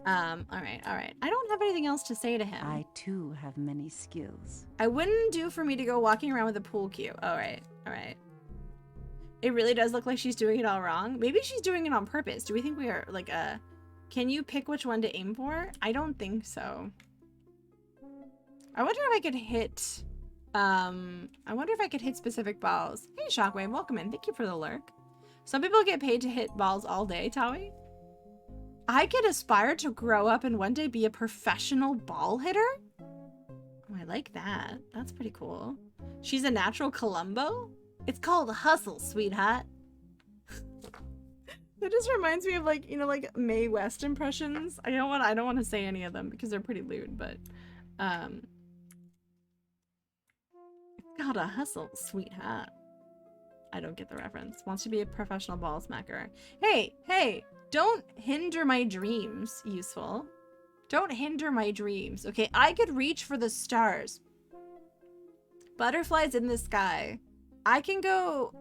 All right. I don't have anything else to say to him. I too have many skills. I wouldn't do for me to go walking around with a pool cue. All right. It really does look like she's doing it all wrong. Maybe she's doing it on purpose. Do we think we are like a... Can you pick which one to aim for? I don't think so. I wonder if I could hit... I wonder if I could hit specific balls. Hey, Shockwave, welcome in. Thank you for the lurk. Some people get paid to hit balls all day, Tawi. I could aspire to grow up and one day be a professional ball hitter? Oh, I like that. That's pretty cool. She's a natural Columbo? It's called hustle, sweetheart. That just reminds me of like, you know, like Mae West impressions. I don't want to say any of them because they're pretty lewd, but gotta hustle, sweetheart. I don't get the reference. Wants to be a professional ball smacker. Hey, don't hinder my dreams, useful. Don't hinder my dreams. Okay, I could reach for the stars. Butterflies in the sky. I can go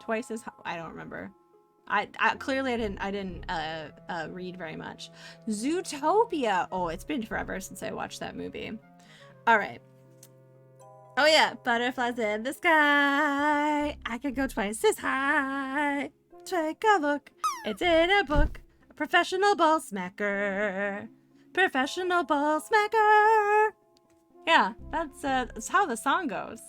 twice as high. I don't remember. I clearly I didn't read very much. Zootopia. Oh, it's been forever since I watched that movie. All right. Oh yeah, butterflies in the sky. I could go twice as high. Take a look. It's in a book. A professional ball smacker. Professional ball smacker. Yeah, that's how the song goes.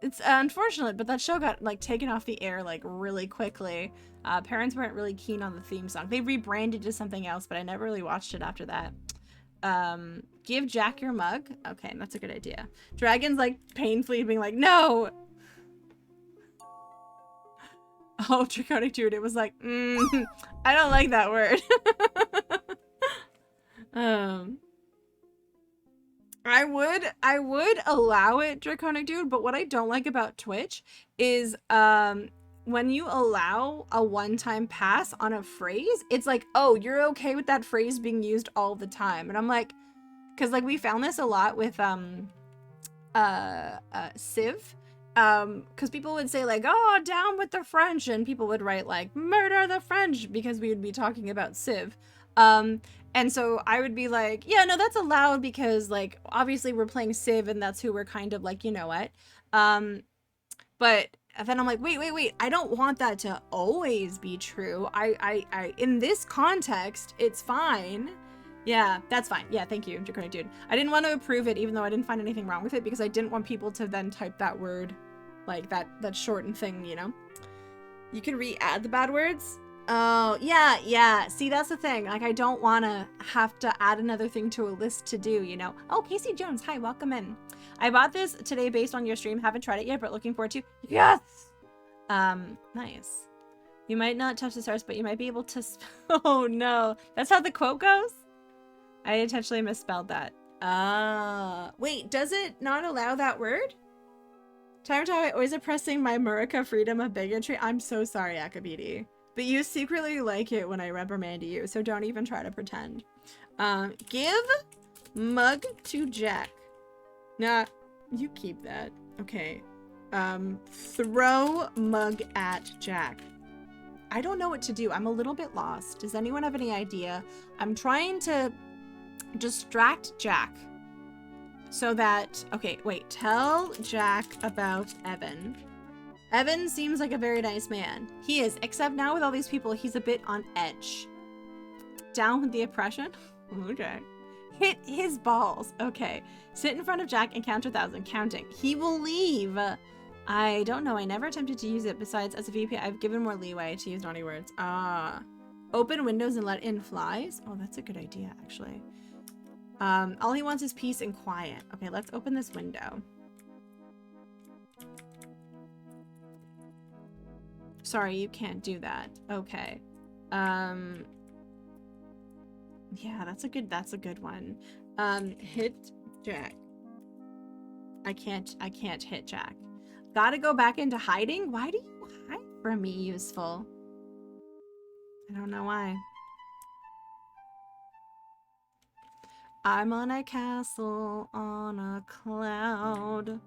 It's unfortunate, but that show got like taken off the air like really quickly. Parents weren't really keen on the theme song. They rebranded to something else, but I never really watched it after that. Give Jack your mug. Okay, that's a good idea. Dragon's like painfully being like, no. Oh, Draconic Dude, it was like, I don't like that word. I would allow it, Draconic Dude, but what I don't like about Twitch is when you allow a one-time pass on a phrase, it's like, oh, you're okay with that phrase being used all the time. And I'm like, because like we found this a lot with Civ, because people would say like, oh, down with the French, and people would write like murder the French because we would be talking about Civ. And so I would be like, yeah, no, that's allowed because like obviously we're playing Civ and that's who we're kind of like, you know what. But then I'm like, wait, I don't want that to always be true. I in this context, it's fine. Yeah, that's fine. Yeah, thank you, Draconic Dude. I didn't want to approve it, even though I didn't find anything wrong with it, because I didn't want people to then type that word, like that shortened thing, you know? You can re-add the bad words. Oh, yeah. See, that's the thing. Like, I don't want to have to add another thing to a list to do, you know? Oh, Casey Jones, hi, welcome in. I bought this today based on your stream. Haven't tried it yet, but looking forward to. Yes! Nice. You might not touch the stars, but you might be able to. Oh no, that's how the quote goes. I intentionally misspelled that. Wait, does it not allow that word? Time to time, I always oppressing my Murica freedom of bigotry. I'm so sorry, Akabidi. But you secretly like it when I reprimand you, so don't even try to pretend. Give mug to Jack. Nah, you keep that. Okay. Throw mug at Jack. I don't know what to do. I'm a little bit lost. Does anyone have any idea? I'm trying to distract Jack so that, okay, wait, tell Jack about Evan. Evan seems like a very nice man. He is, except now with all these people, he's a bit on edge. Down with the oppression? Okay. Hit his balls. Okay. Sit in front of Jack and count 1,000. Counting. He will leave. I don't know. I never attempted to use it. Besides, as a VP, I've given more leeway to use naughty words. Open windows and let in flies? Oh, that's a good idea, actually. All he wants is peace and quiet. Okay, let's open this window. Sorry, you can't do that. Okay. Yeah, that's a good one. Hit Jack. I can't hit Jack. Gotta go back into hiding? Why do you hide from me, useful? I don't know why. I'm on a castle on a cloud.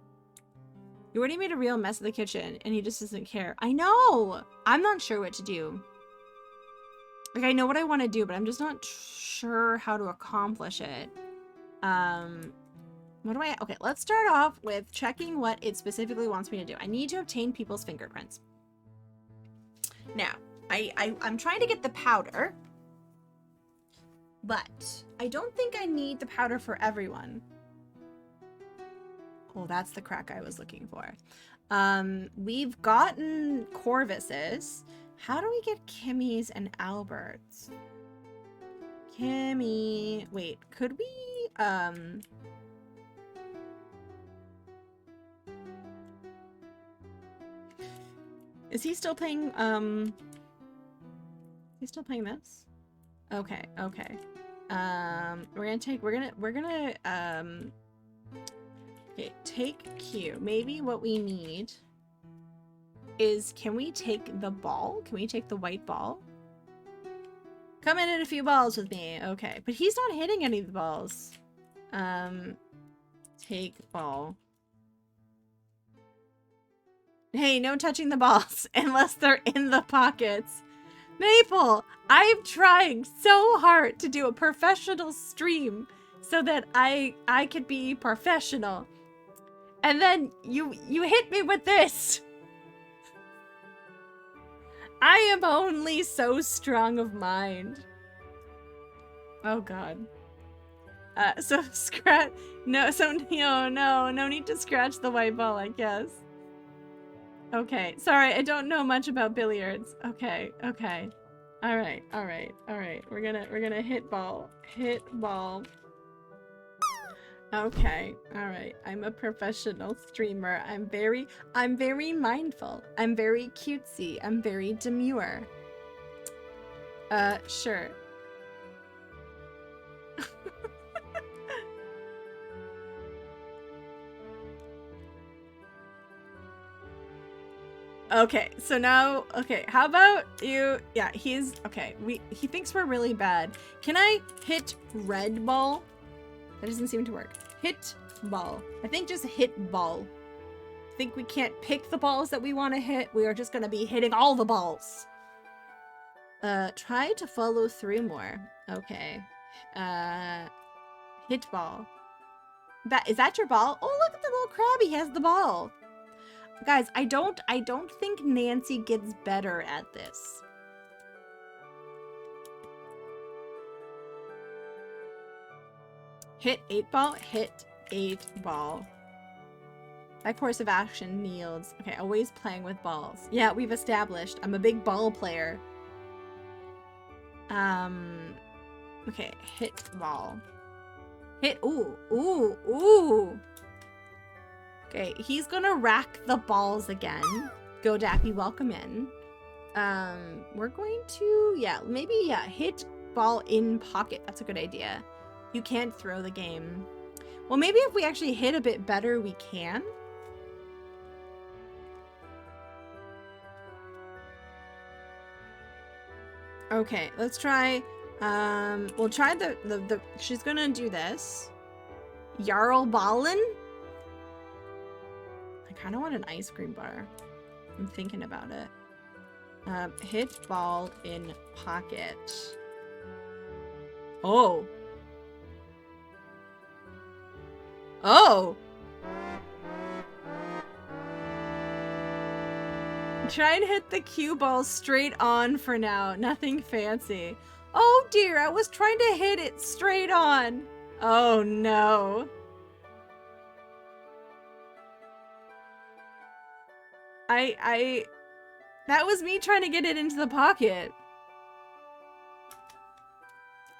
You already made a real mess of the kitchen and he just doesn't care. I know! I'm not sure what to do. Like, I know what I want to do, but I'm just not sure how to accomplish it. What do I... Okay, let's start off with checking what it specifically wants me to do. I need to obtain people's fingerprints. Now, I'm trying to get the powder, but I don't think I need the powder for everyone. Oh, that's the crack I was looking for. We've gotten Corvus's. How do we get Kimmy's and Albert's? Kimmy... Wait, could we, Is he still playing, He's still playing this? Okay, okay. We're gonna, okay, take Q. Maybe what we need is, can we take the ball? Can we take the white ball? Come in at a few balls with me. Okay, but he's not hitting any of the balls. Take ball. Hey, no touching the balls unless they're in the pockets. Maple, I'm trying so hard to do a professional stream so that I could be professional. And then you hit me with this. I am only so strong of mind. Oh god. So scratch, no need to scratch the white ball, I guess. Okay, sorry, I don't know much about billiards. Okay, okay. Alright. We're gonna hit ball. Hit ball. Okay, alright. I'm a professional streamer. I'm very mindful. I'm very cutesy. I'm very demure. Sure. Okay, so now, okay, how about you? Yeah, he's, okay, he thinks we're really bad. Can I hit red ball? That doesn't seem to work. Hit ball. I think just hit ball. I think we can't pick the balls that we want to hit. We are just going to be hitting all the balls. Try to follow through more. Okay. Hit ball. Is that your ball? Oh, look at the little crab. He has the ball. Guys, I don't think Nancy gets better at this. Hit 8 ball, hit 8 ball. That course of action yields. Okay, always playing with balls. Yeah, we've established. I'm a big ball player. Okay, hit ball. Hit, ooh. Okay, he's gonna rack the balls again. Go Dappy, welcome in. We're going to, maybe hit ball in pocket. That's a good idea. You can't throw the game. Well, maybe if we actually hit a bit better, we can. Okay, let's try, we'll try the she's gonna do this. Jarl Ballen? I kind of want an ice cream bar. I'm thinking about it. Hit ball in pocket. Oh. Oh! Try and hit the cue ball straight on for now. Nothing fancy. Oh dear, I was trying to hit it straight on. Oh no. That was me trying to get it into the pocket.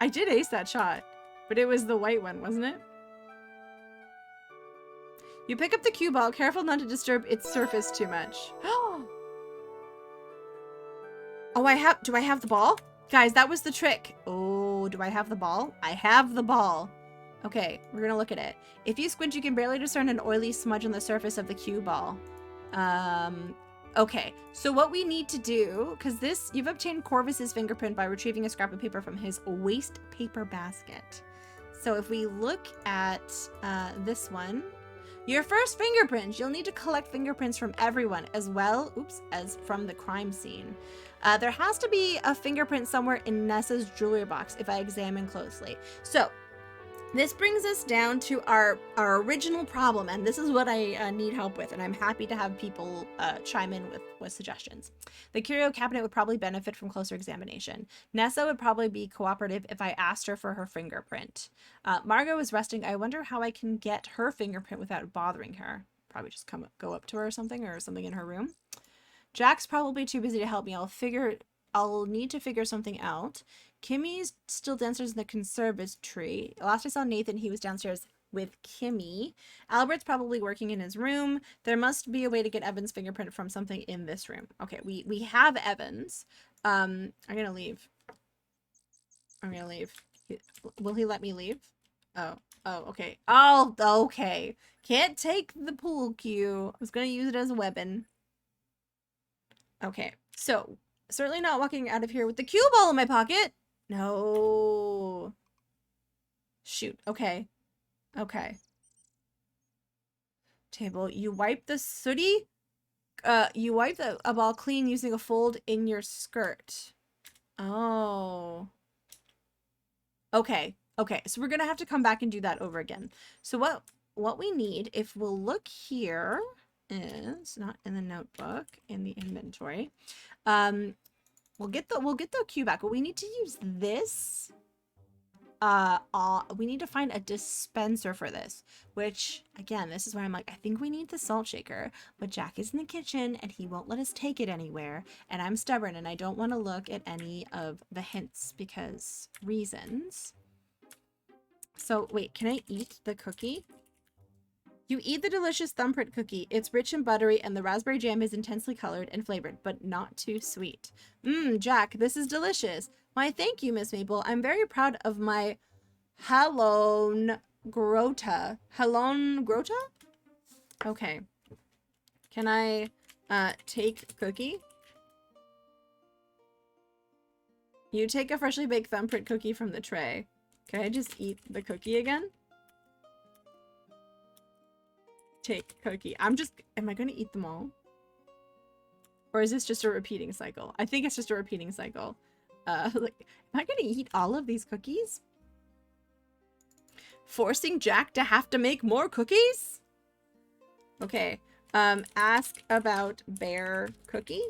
I did ace that shot, but it was the white one, wasn't it? You pick up the cue ball, careful not to disturb its surface too much. Oh, do I have the ball? Guys, that was the trick. Oh, do I have the ball? I have the ball. Okay, we're gonna look at it. If you squint, you can barely discern an oily smudge on the surface of the cue ball. Okay, so what we need to do, because this, you've obtained Corvus's fingerprint by retrieving a scrap of paper from his waste paper basket. So if we look at this one, your first fingerprint, you'll need to collect fingerprints from everyone as well, as from the crime scene. There has to be a fingerprint somewhere in Nessa's jewelry box if I examine closely. So this brings us down to our original problem, and this is what I need help with, and I'm happy to have people chime in with suggestions. The curio cabinet would probably benefit from closer examination. Nessa would probably be cooperative if I asked her for her fingerprint. Margot is resting. I wonder how I can get her fingerprint without bothering her. Probably just go up to her or something in her room. Jack's probably too busy to help me. I'll need to figure something out. Kimmy's still downstairs in the conservatory. Last I saw Nathan, he was downstairs with Kimmy. Albert's probably working in his room. There must be a way to get Evan's fingerprint from something in this room. Okay, we have Evan's. I'm gonna leave. Will he let me leave? Oh, okay. Oh, okay. Can't take the pool cue. I was gonna use it as a weapon. Okay, so certainly not walking out of here with the cue ball in my pocket. No. Shoot. Okay. Table. You wipe the sooty. You wipe a ball clean using a fold in your skirt. Oh. Okay. So we're gonna have to come back and do that over again. So what we need, if we'll look here, is not in the notebook, in the inventory. We'll get the cue back, but we need to use this. We need to find a dispenser for this, which again, this is where I'm like, I think we need the salt shaker, but Jack is in the kitchen and he won't let us take it anywhere, and I'm stubborn and I don't want to look at any of the hints because reasons. So wait, can I eat the cookie? You eat the delicious thumbprint cookie. It's rich and buttery, and the raspberry jam is intensely colored and flavored, but not too sweet. Jack, this is delicious. Why, thank you, Miss Maple. I'm very proud of my Halon Grota. Halon Grota? Okay. Can I take cookie? You take a freshly baked thumbprint cookie from the tray. Can I just eat the cookie again? Take cookie. Am I going to eat them all? Or is this just a repeating cycle? I think it's just a repeating cycle. Like, am I going to eat all of these cookies? Forcing Jack to have to make more cookies? Okay. Ask about bear cookie.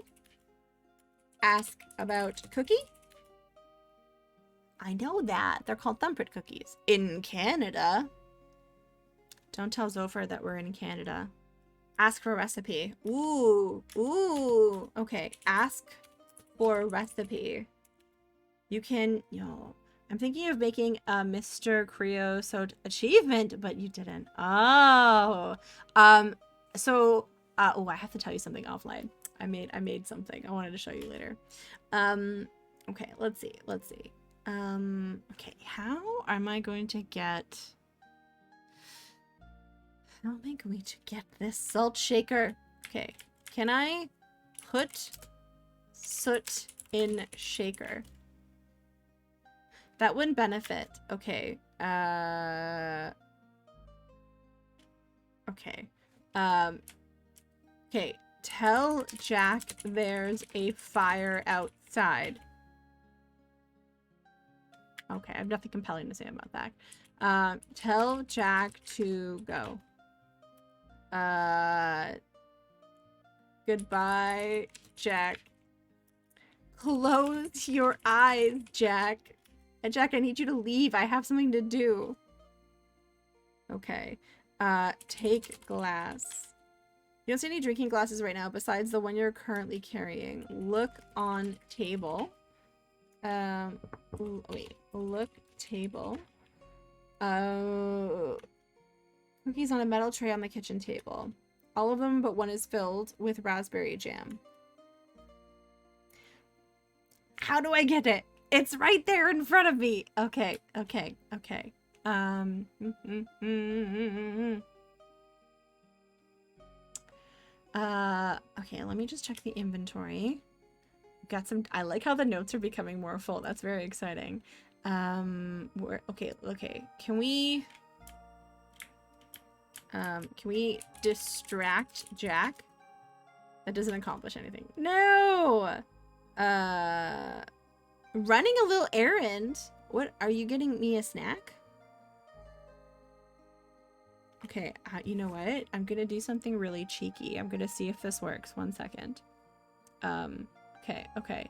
Ask about cookie. I know that. They're called thumbprint cookies. In Canada. Don't tell Zophyr that we're in Canada. Ask for a recipe. Ooh. Okay. Ask for a recipe. You can, I'm thinking of making a Mr. Creosote achievement, but you didn't. Oh. I have to tell you something offline. I made something. I wanted to show you later. Okay, let's see. Okay, how am I going to get How am I going to get this salt shaker? Okay, can I put soot in shaker? That wouldn't benefit. Okay. Okay. Okay. Tell Jack there's a fire outside. Okay, I have nothing compelling to say about that. Tell Jack to go. Goodbye, Jack. Close your eyes, Jack. And Jack, I need you to leave. I have something to do. Okay. Take glass. You don't see any drinking glasses right now besides the one you're currently carrying. Look on table. Wait. Look table. Cookies on a metal tray on the kitchen table. All of them but one is filled with raspberry jam. How do I get it? It's right there in front of me. Okay. Okay, let me just check the inventory. Got some. I like how the notes are becoming more full. That's very exciting. Okay. Can we distract Jack? That doesn't accomplish anything. No. Running a little errand. What, are you getting me a snack? Okay, you know what? I'm gonna do something really cheeky. I'm gonna see if this works. 1 second. Okay.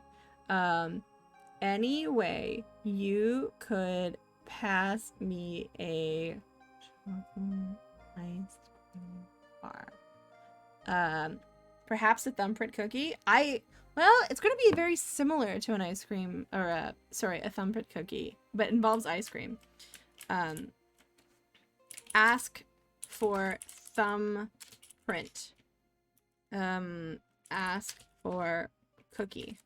Anyway, you could pass me a ice cream bar. Perhaps a thumbprint cookie? Well, it's going to be very similar to an ice cream, or a thumbprint cookie, but involves ice cream. Ask for thumbprint. Ask for cookie.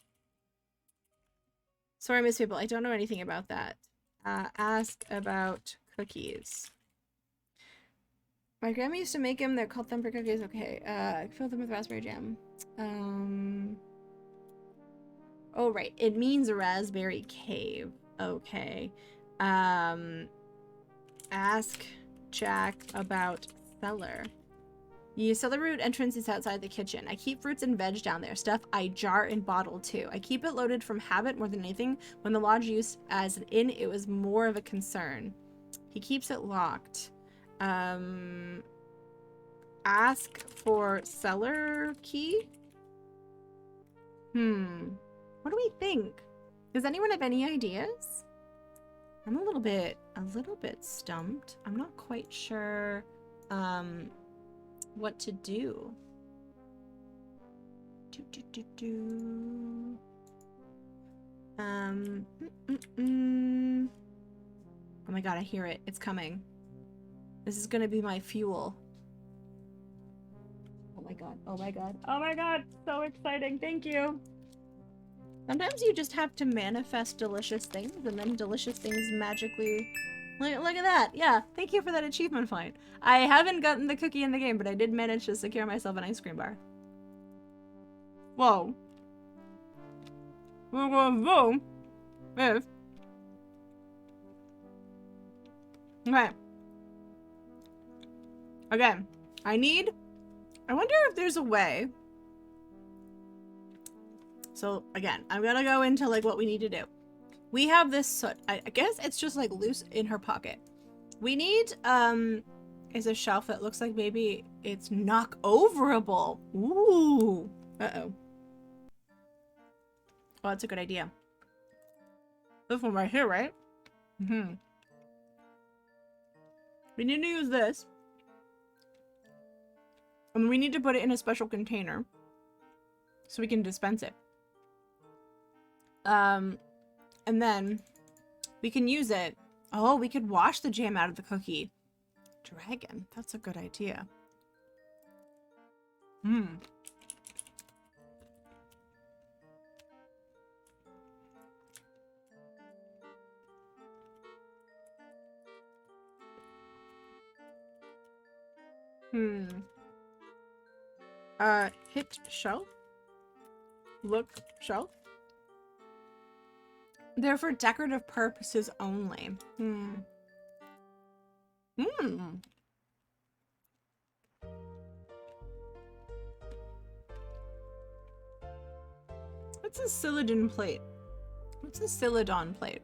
Sorry, Miss People, I don't know anything about that. Ask about cookies. My grandma used to make them. They're called thumbprint cookies. Okay. Fill them with raspberry jam. Oh, right. It means raspberry cave. Okay. Ask Jack about cellar. The cellar route entrance is outside the kitchen. I keep fruits and veg down there. Stuff I jar and bottle too. I keep it loaded from habit more than anything. When the lodge used as an inn, it was more of a concern. He keeps it locked. Ask for cellar key? What do we think? Does anyone have any ideas? I'm a little bit stumped. I'm not quite sure what to do. Oh my god, I hear it. It's coming. This is gonna be my fuel. Oh my god. Oh my god. Oh my god. So exciting. Thank you. Sometimes you just have to manifest delicious things, and then delicious things magically... Look at that! Yeah, thank you for that achievement find. I haven't gotten the cookie in the game, but I did manage to secure myself an ice cream bar. Whoa. Whoa. Move. Okay. Again, I wonder if there's a way... So, again, I'm gonna go into, like, what we need to do. We have this soot. I guess it's just, like, loose in her pocket. We need, is a shelf that looks like maybe it's knock-overable. Ooh. Uh-oh. Oh, that's a good idea. This one right here, right? We need to use this. And we need to put it in a special container so we can dispense it. And then we can use it. Oh, we could wash the jam out of the cookie. Dragon. That's a good idea. Hit shelf? Look shelf? They're for decorative purposes only. What's a Celadon plate? What's a Celadon plate?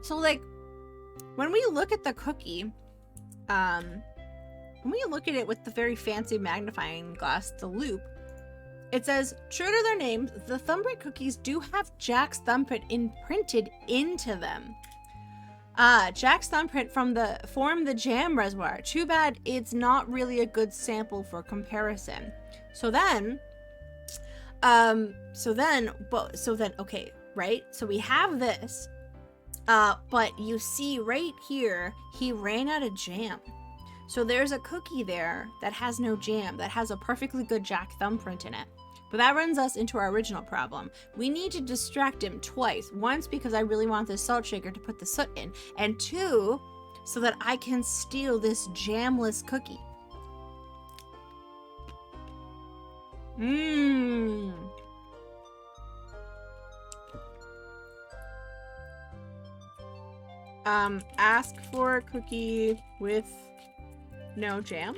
So, like, when we look at the cookie, when we look at it with the very fancy magnifying glass, the loop, it says, true to their names, the thumbprint cookies do have Jack's thumbprint imprinted into them. Jack's thumbprint form the jam reservoir. Too bad it's not really a good sample for comparison. So then, okay, right? So we have this, but you see right here, he ran out of jam. So there's a cookie there that has no jam, that has a perfectly good Jack thumbprint in it. But that runs us into our original problem. We need to distract him twice. Once, because I really want this salt shaker to put the soot in. And two, so that I can steal this jamless cookie. Ask for a cookie with no jam?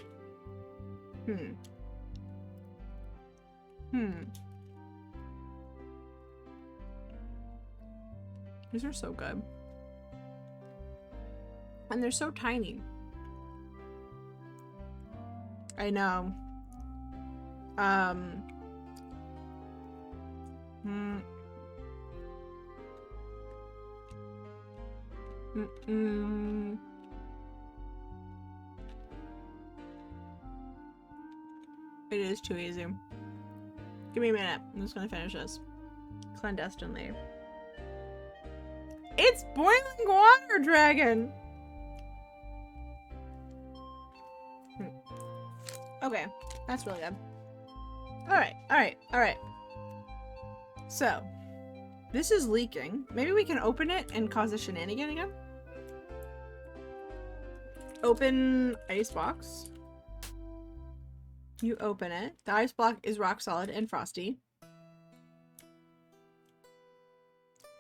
These are so good. And they're so tiny. I know. It is too easy. Give me a minute. I'm just gonna finish this. Clandestinely. It's boiling water, dragon! Okay, that's really good. Alright. So, this is leaking. Maybe we can open it and cause a shenanigan again? Open icebox. You open it. The ice block is rock solid and frosty.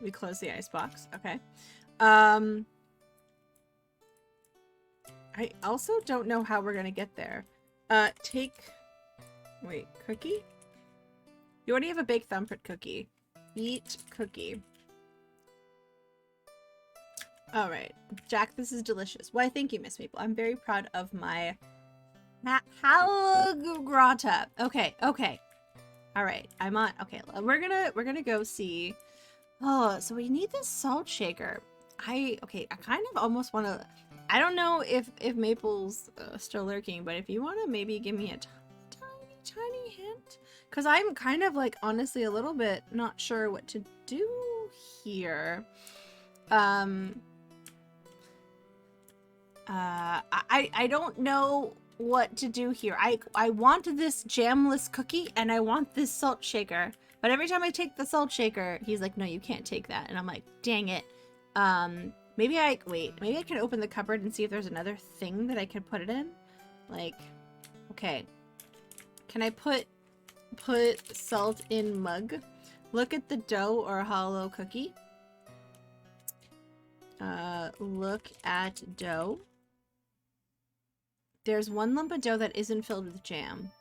We close the icebox. Okay. I also don't know how we're gonna get there. Wait, cookie? You already have a baked thumbprint cookie. Eat cookie. Alright. Jack, this is delicious. Why, thank you, Miss Maple. I'm very proud of my Halagrata. Okay. Alright. I'm on. Okay. We're gonna go see. Oh, so we need this salt shaker. I kind of almost want to. I don't know if Maple's still lurking, but if you want to maybe give me a tiny hint, because I'm kind of like honestly a little bit not sure what to do here. I don't know what to do here. I want this jamless cookie and I want this salt shaker. But every time I take the salt shaker, he's like, no, you can't take that. And I'm like, dang it. Maybe I can open the cupboard and see if there's another thing that I could put it in. Like, okay. Can I put salt in mug? Look at the dough or hollow cookie. Look at dough. There's one lump of dough that isn't filled with jam.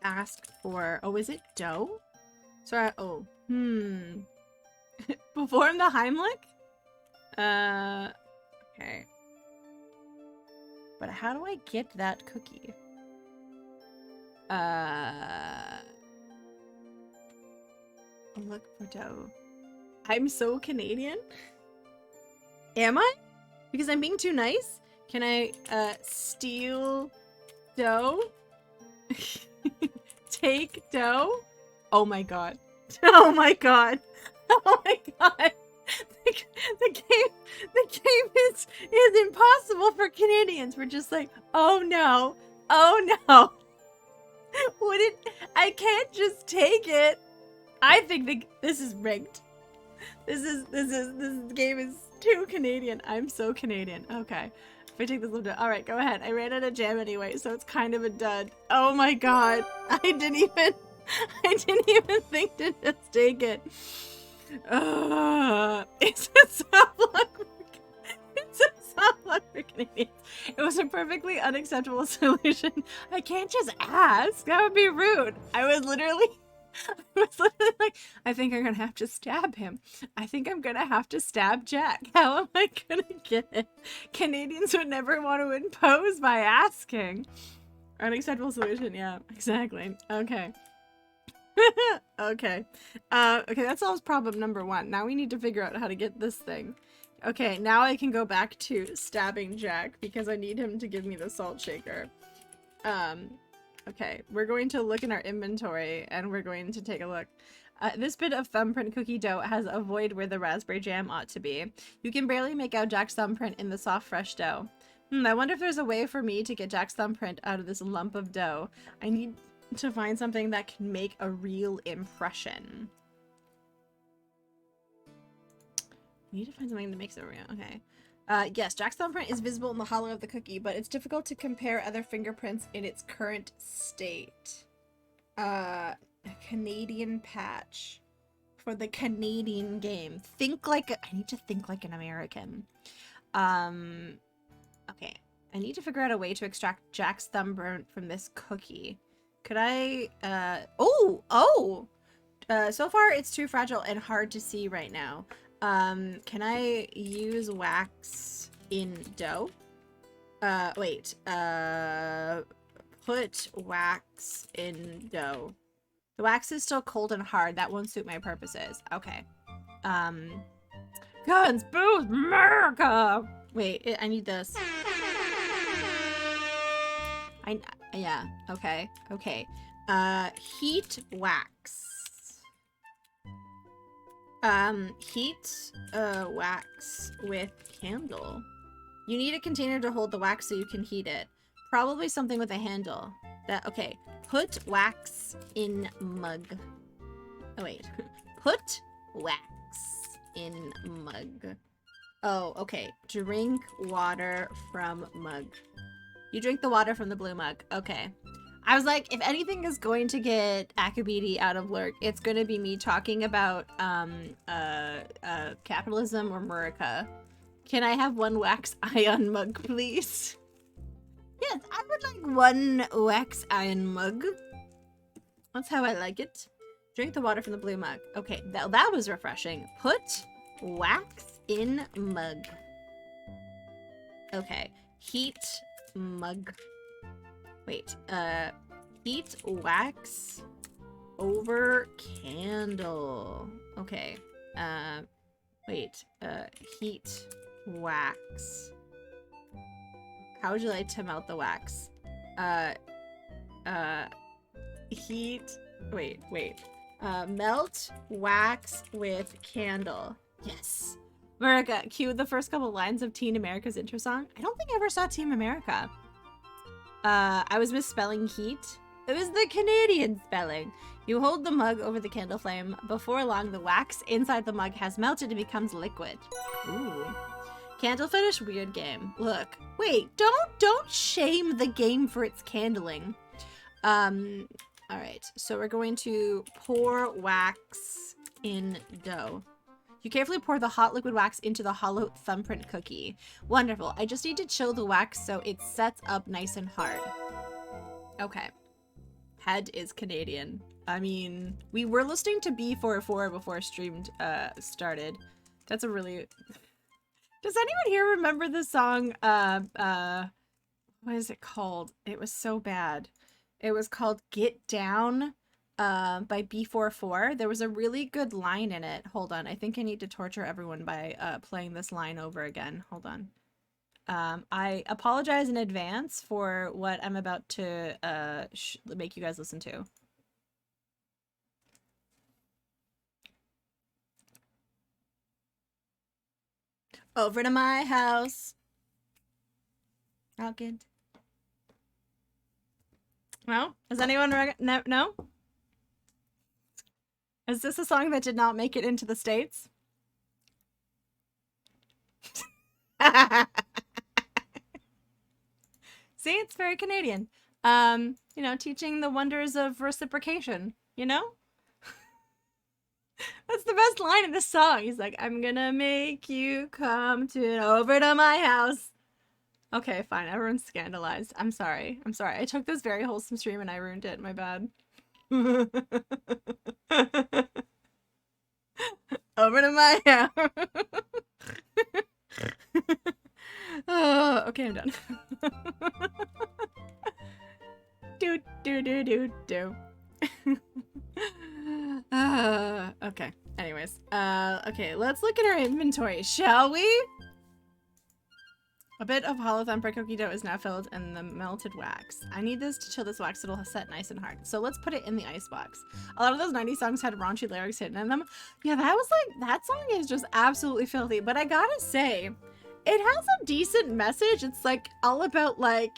Ask for, oh, is it dough? Sorry, oh, Perform the Heimlich? Okay. But how do I get that cookie? Look for dough. I'm so Canadian? Am I? Because I'm being too nice? Can I, steal dough? Take dough? Oh my god. Oh my god. Oh my god. The game is impossible for Canadians. We're just like, oh no. Oh no. I can't just take it. I think this is rigged. This game is too Canadian. I'm so Canadian. Okay. If I take this little bit, all right, go ahead. I ran out of jam anyway, so it's kind of a dud. Oh my god. I didn't even think to just take it. It's a soft lock. It's a soft lock for Canadians. It was a perfectly unacceptable solution. I can't just ask. That would be rude. I was literally like, I think I'm gonna have to stab him. I think I'm gonna have to stab Jack. How am I gonna get it? Canadians would never want to impose by asking. Unacceptable solution, yeah, exactly. Okay. Okay. Okay, that solves problem number 1. Now we need to figure out how to get this thing. Okay, now I can go back to stabbing Jack because I need him to give me the salt shaker. Okay, we're going to look in our inventory and we're going to take a look. This bit of thumbprint cookie dough has a void where the raspberry jam ought to be. You can barely make out Jack's thumbprint in the soft, fresh dough. I wonder if there's a way for me to get Jack's thumbprint out of this lump of dough. I need to find something that can make a real impression. I need to find something that makes it real. Okay. Yes, Jack's thumbprint is visible in the hollow of the cookie, but it's difficult to compare other fingerprints in its current state. A Canadian patch for the Canadian game. I need to think like an American. Okay. I need to figure out a way to extract Jack's thumbprint from this cookie. Could I, so far it's too fragile and hard to see right now. Can I use wax in dough? Put wax in dough. The wax is still cold and hard. That won't suit my purposes. Okay. Guns, booze, America! Wait, I need this. Yeah, okay. Heat wax. Heat wax with candle. You need a container to hold the wax so you can heat it. Probably something with a handle. Okay. Put wax in mug. Oh wait. Put wax in mug. Oh, okay. Drink water from mug. You drink the water from the blue mug. Okay. I was like, if anything is going to get Akabidi out of Lurk, it's going to be me talking about capitalism or Murica. Can I have 1 wax ion mug, please? Yes, I would like 1 wax ion mug. That's how I like it. Drink the water from the blue mug. Okay, that was refreshing. Put wax in mug. Okay, heat mug. Wait, heat wax over candle. Okay, heat wax. How would you like to melt the wax? Melt wax with candle. Yes. America, cue the first couple lines of Teen America's intro song. I don't think I ever saw Team America. I was misspelling heat. It was the Canadian spelling. You hold the mug over the candle flame. Before long, the wax inside the mug has melted and becomes liquid. Ooh. Candle fetish, weird game. Look, wait, don't shame the game for its candling. All right, so we're going to pour wax in dough. You carefully pour the hot liquid wax into the hollow thumbprint cookie. Wonderful. I just need to chill the wax so it sets up nice and hard. Okay. Head is Canadian. I mean, we were listening to B44 before stream started. That's a really... Does anyone here remember the song, what is it called? It was so bad. It was called Get Down by B44. There was a really good line in it. Hold on. I think I need to torture everyone by playing this line over again. Hold on. I apologize in advance for what I'm about to make you guys listen to. Over to my house. Rocket. No? Does anyone no? Is this a song that did not make it into the States? See, it's very Canadian. You know, teaching the wonders of reciprocation, you know? That's the best line in the song. He's like, I'm gonna make you come over to my house. Okay, fine. Everyone's scandalized. I'm sorry. I'm sorry. I took this very wholesome stream and I ruined it. My bad. Over to my house. Oh, okay, I'm done. Do do do do do. Okay. Anyways, okay, let's look at our inventory, shall we? A bit of hollow thumper cookie dough is now filled in the melted wax. I need this to chill this wax so it'll set nice and hard. So let's put it in the ice box. A lot of those 90s songs had raunchy lyrics hidden in them. Yeah, that was like, that song is just absolutely filthy. But I gotta say, it has a decent message. It's like all about like,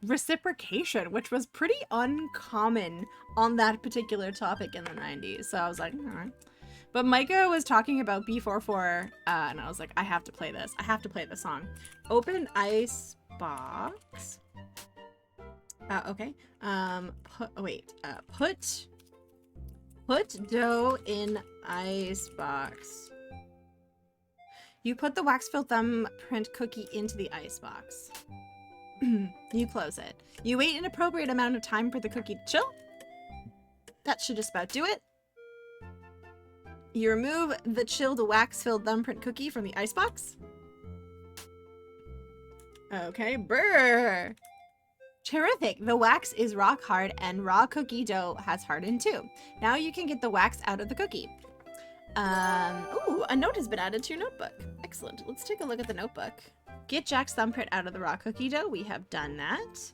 reciprocation, which was pretty uncommon on that particular topic in the 90s. So I was like, all right. But Micah was talking about B44, and I was like, I have to play this. I have to play the song. Open ice box. Okay. Put dough in ice box. You put the wax-filled thumbprint cookie into the ice box. You close it. You wait an appropriate amount of time for the cookie to chill. That should just about do it. You remove the chilled wax-filled thumbprint cookie from the icebox. Okay, brr. Terrific. The wax is rock hard and raw cookie dough has hardened too. Now you can get the wax out of the cookie. Ooh, a note has been added to your notebook. Excellent. Let's take a look at the notebook. Get Jack's thumbprint out of the raw cookie dough. We have done that.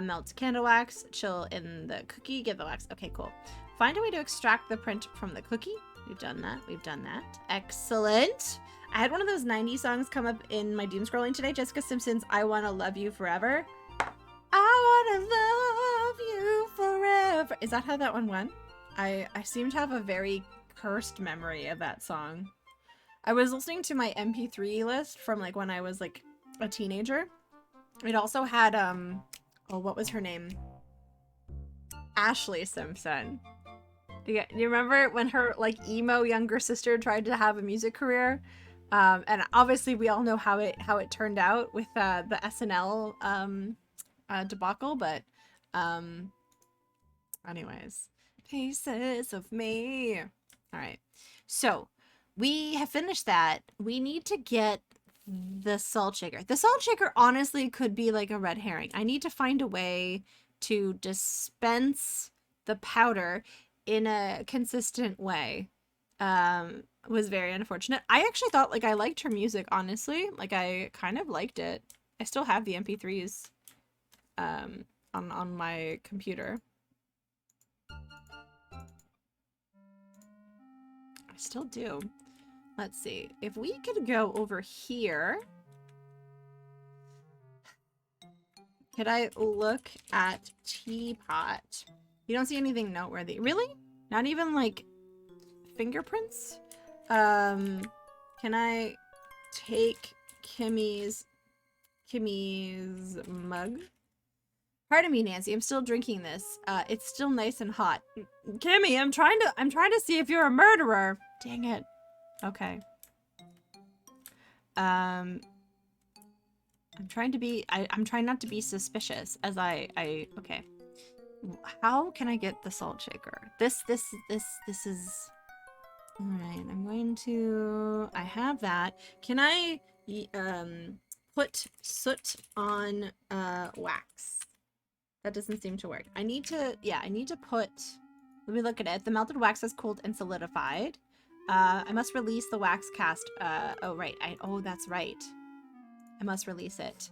Melt candle wax, chill in the cookie, get the wax. Okay, cool. Find a way to extract the print from the cookie. We've done that. We've done that. Excellent. I had one of those 90s songs come up in my doom scrolling today. Jessica Simpson's I Wanna Love You Forever. I wanna love you forever. Is that how that one went? I seem to have a very cursed memory of that song. I was listening to my MP3 list from like when I was like a teenager. It also had oh, what was her name? Ashley Simpson. Do you remember when her like emo younger sister tried to have a music career? And obviously we all know how it turned out with the SNL debacle, but anyways, pieces of me. All right, so we have finished that. We need to get the salt shaker. The salt shaker honestly could be like a red herring. I need to find a way to dispense the powder in a consistent way. Was very unfortunate. I actually thought like I liked her music, honestly. Like I kind of liked it. I still have the MP3s on my computer. I still do. Let's see. If we could go over here. Could I look at teapot? You don't see anything noteworthy. Really? Not even like fingerprints? Can I take Kimmy's mug? Pardon me, Nancy. I'm still drinking this. It's still nice and hot. Kimmy, I'm trying to see if you're a murderer. Dang it. Okay. I'm trying not to be suspicious as I okay. How can I get the salt shaker? This is all right. I'm going to, I have that. Can I put soot on wax? That doesn't seem to work. I need to put, let me look at it. The melted wax has cooled and solidified. I must release the wax cast. Oh, right. Oh, that's right. I must release it.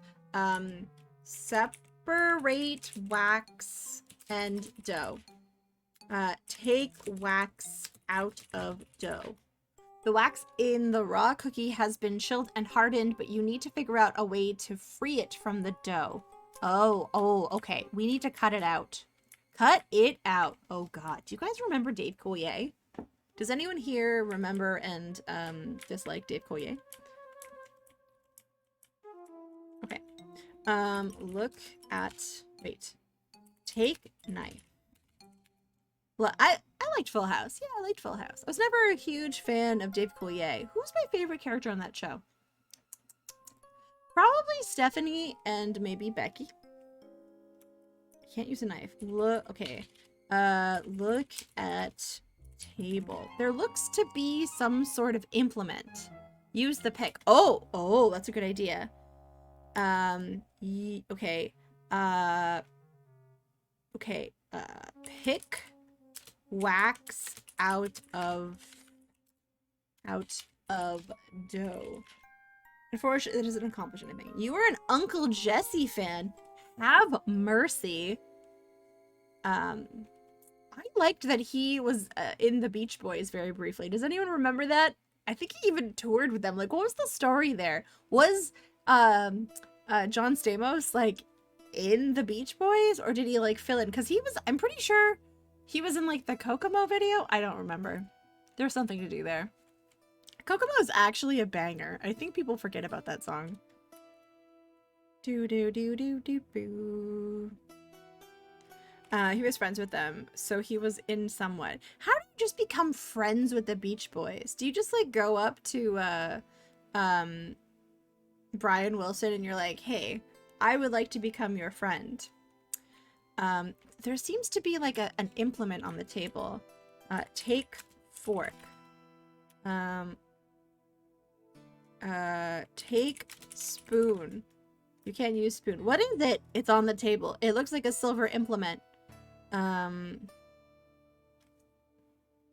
Separate wax and dough. Take wax out of dough. The wax in the raw cookie has been chilled and hardened, but you need to figure out a way to free it from the dough. Oh, okay. We need to cut it out. Cut it out. Oh, God. Do you guys remember Dave Coulier? Does anyone here remember and dislike Dave Coulier? Okay. Look at, wait. Take knife. Well, I liked Full House. Yeah, I liked Full House. I was never a huge fan of Dave Coulier. Who's my favorite character on that show? Probably Stephanie and maybe Becky. Can't use a knife. Look, okay. Look at table. There looks to be some sort of implement. Use the pick. Oh, that's a good idea. Okay. Pick wax out of dough. Unfortunately, that doesn't accomplish anything. You are an Uncle Jesse fan. Have mercy. I liked that he was in the Beach Boys very briefly. Does anyone remember that? I think he even toured with them. Like, what was the story there? Was John Stamos like in the Beach Boys, or did he like fill in? Because he was, I'm pretty sure he was in like the Kokomo video. I don't remember. There's something to do there. Kokomo is actually a banger. I think people forget about that song. Do do do do do boo. He was friends with them, so he was in somewhat. How do you just become friends with the Beach Boys? Do you just like go up to Brian Wilson and you're like, hey, I would like to become your friend? There seems to be like an implement on the table. Take fork. Take spoon. You can't use spoon. What is it? It's on the table. It looks like a silver implement.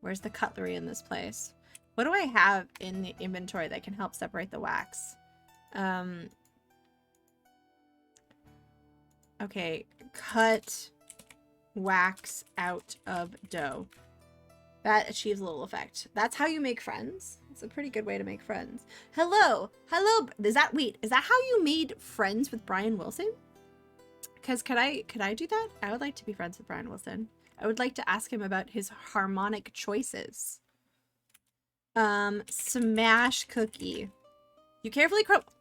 Where's the cutlery in this place? What do I have in the inventory that can help separate the wax? Okay, cut wax out of dough. That achieves a little effect. That's how you make friends. It's a pretty good way to make friends. Hello! Hello! Is that how you made friends with Brian Wilson? Because could I do that? I would like to be friends with Brian Wilson. I would like to ask him about his harmonic choices. Smash cookie. You carefully crumble.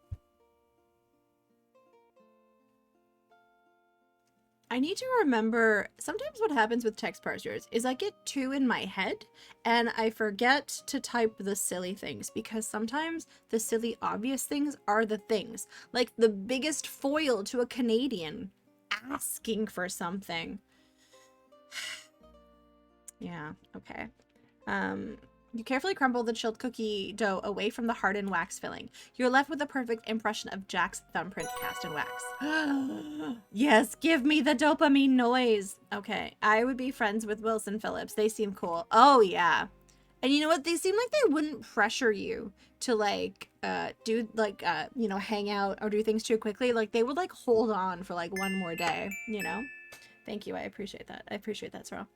I need to remember, sometimes what happens with text parsers is I get two in my head and I forget to type the silly things, because sometimes the silly obvious things are the things. Like the biggest foil to a Canadian asking for something. Yeah, okay. You carefully crumble the chilled cookie dough away from the hardened wax filling. You're left with a perfect impression of Jack's thumbprint cast in wax. Yes, give me the dopamine noise. Okay, I would be friends with Wilson Phillips. They seem cool. Oh, yeah. And you know what? They seem like they wouldn't pressure you to, like, do, like, you know, hang out or do things too quickly. Like, they would, like, hold on for, like, one more day, you know? Thank you. I appreciate that. I appreciate that, Sorrel.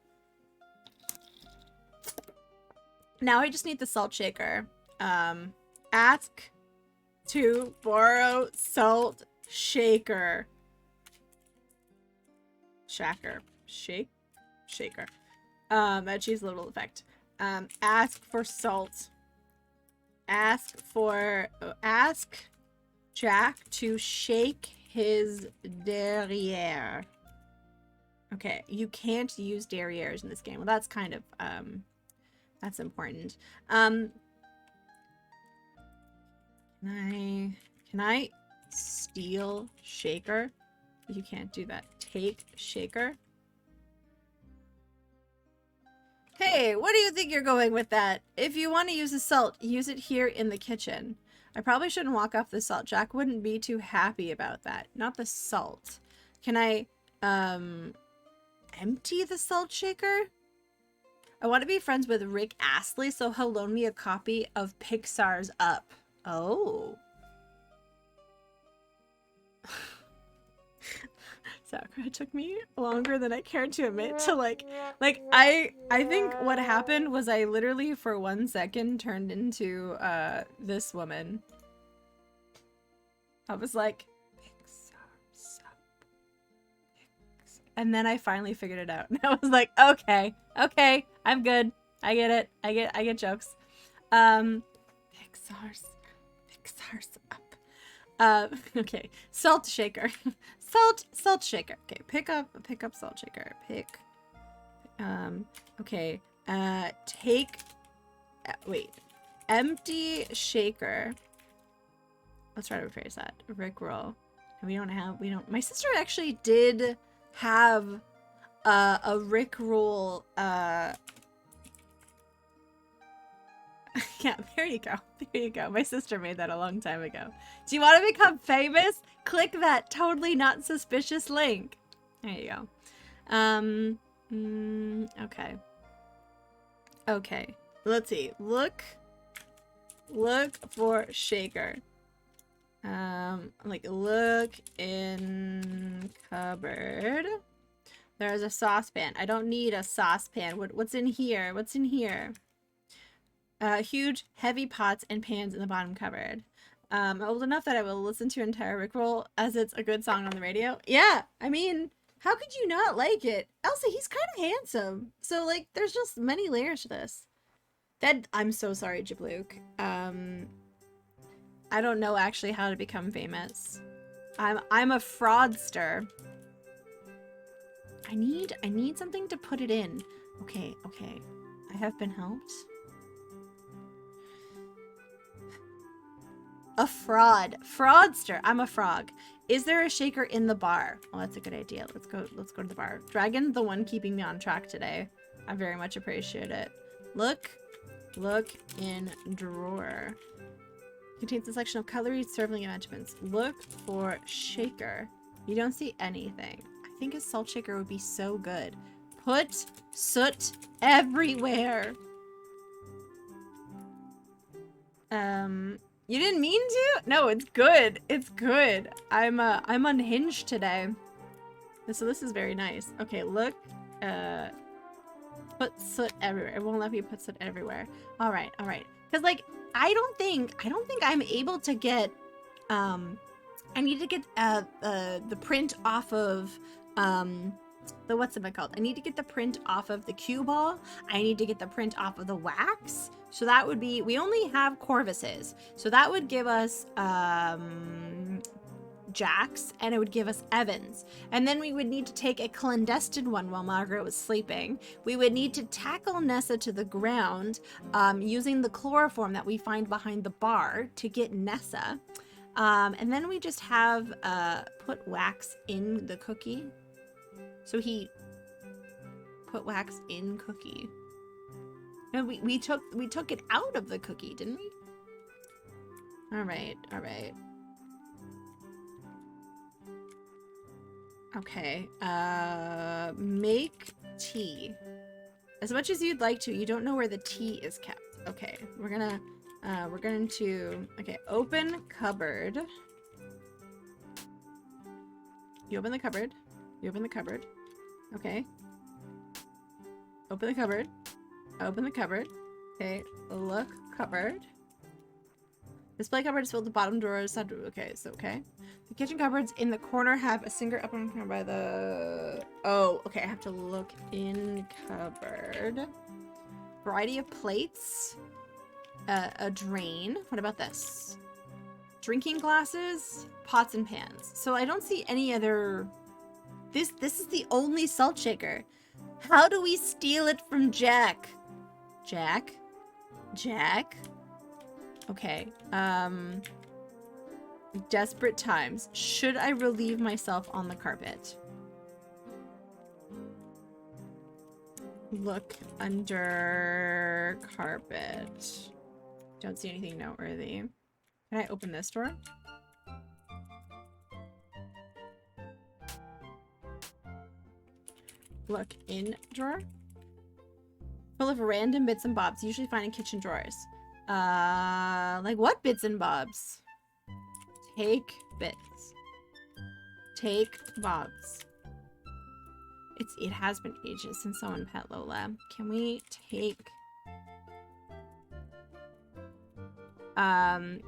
Now I just need the salt shaker. Ask to borrow salt shaker. Shaker. Shaker. That achieves a little effect. Ask for salt. Ask Jack to shake his derriere. Okay, you can't use derrieres in this game. Well, that's kind of, that's important. Can I steal shaker? You can't do that. Take shaker. Hey, what do you think you're going with that? If you want to use the salt, use it here in the kitchen. I probably shouldn't walk off the salt. Jack wouldn't be too happy about that. Not the salt. Can I, empty the salt shaker? I want to be friends with Rick Astley, so he'll loan me a copy of Pixar's Up. Oh. Sakura took me longer than I cared to admit to like I think what happened was I literally for 1 second turned into this woman. I was like, Pixar's Up. And then I finally figured it out. And I was like, okay, I'm good. I get it. I get jokes. Pixar's up. Okay. Salt shaker. Salt shaker. Okay, pick up salt shaker. Okay. Take wait. Empty shaker. Let's try to rephrase that. Rickroll. We don't. My sister actually did have a Rickroll. Yeah, there you go. There you go. My sister made that a long time ago. Do you want to become famous? Click that totally not suspicious link. There you go. Okay. Okay. Let's see. Look for shaker. Like look in cupboard. There's a saucepan. I don't need a saucepan. What's in here? What's in here? Huge, heavy pots and pans in the bottom cupboard. I'm old enough that I will listen to entire Rickroll as it's a good song on the radio. Yeah, I mean, how could you not like it? Elsa, he's kind of handsome. So, like, there's just many layers to this. I'm so sorry, Jabluke. I don't know actually how to become famous. I'm a fraudster. I need something to put it in. Okay. I have been helped. A fraudster. I'm a frog. Is there a shaker in the bar? Well, that's a good idea. Let's go to the bar. Dragon, the one keeping me on track today. I very much appreciate it. Look in drawer. Contains a section of cutlery, serving arrangements. Look for shaker. You don't see anything. I think a salt shaker would be so good. Put soot everywhere. You didn't mean to? No, it's good. It's good. I'm unhinged today. So this is very nice. Okay, look. Put soot everywhere. It won't let me put soot everywhere. All right. Because like I don't think I'm able to get. I need to get the print off of the what's it called? I need to get the print off of the cue ball. I need to get the print off of the wax. So that would be, we only have Corvuses. So that would give us Jax, and it would give us Evans. And then we would need to take a clandestine one while Margaret was sleeping. We would need to tackle Nessa to the ground using the chloroform that we find behind the bar to get Nessa. And then we just have put wax in the cookie. So he put wax in cookie. No, we took it out of the cookie, didn't we? All right. Okay. Make tea. As much as you'd like to, you don't know where the tea is kept. Okay, we're going to okay, open cupboard. You open the cupboard. Okay. Open the cupboard. Okay, look cupboard. Display cupboard is filled with the bottom drawers. Okay, so okay. The kitchen cupboards in the corner have a singer up on by the. Oh, okay. I have to look in cupboard. Variety of plates. A drain. What about this? Drinking glasses, pots and pans. So I don't see any other. This is the only salt shaker. How do we steal it from Jack? Jack? Okay. Desperate times. Should I relieve myself on the carpet? Look under carpet. Don't see anything noteworthy. Can I open this door? Look in drawer. Full of random bits and bobs, usually found in kitchen drawers. Like what bits and bobs? Take bits. Take bobs. It has been ages since someone pet Lola. Can we take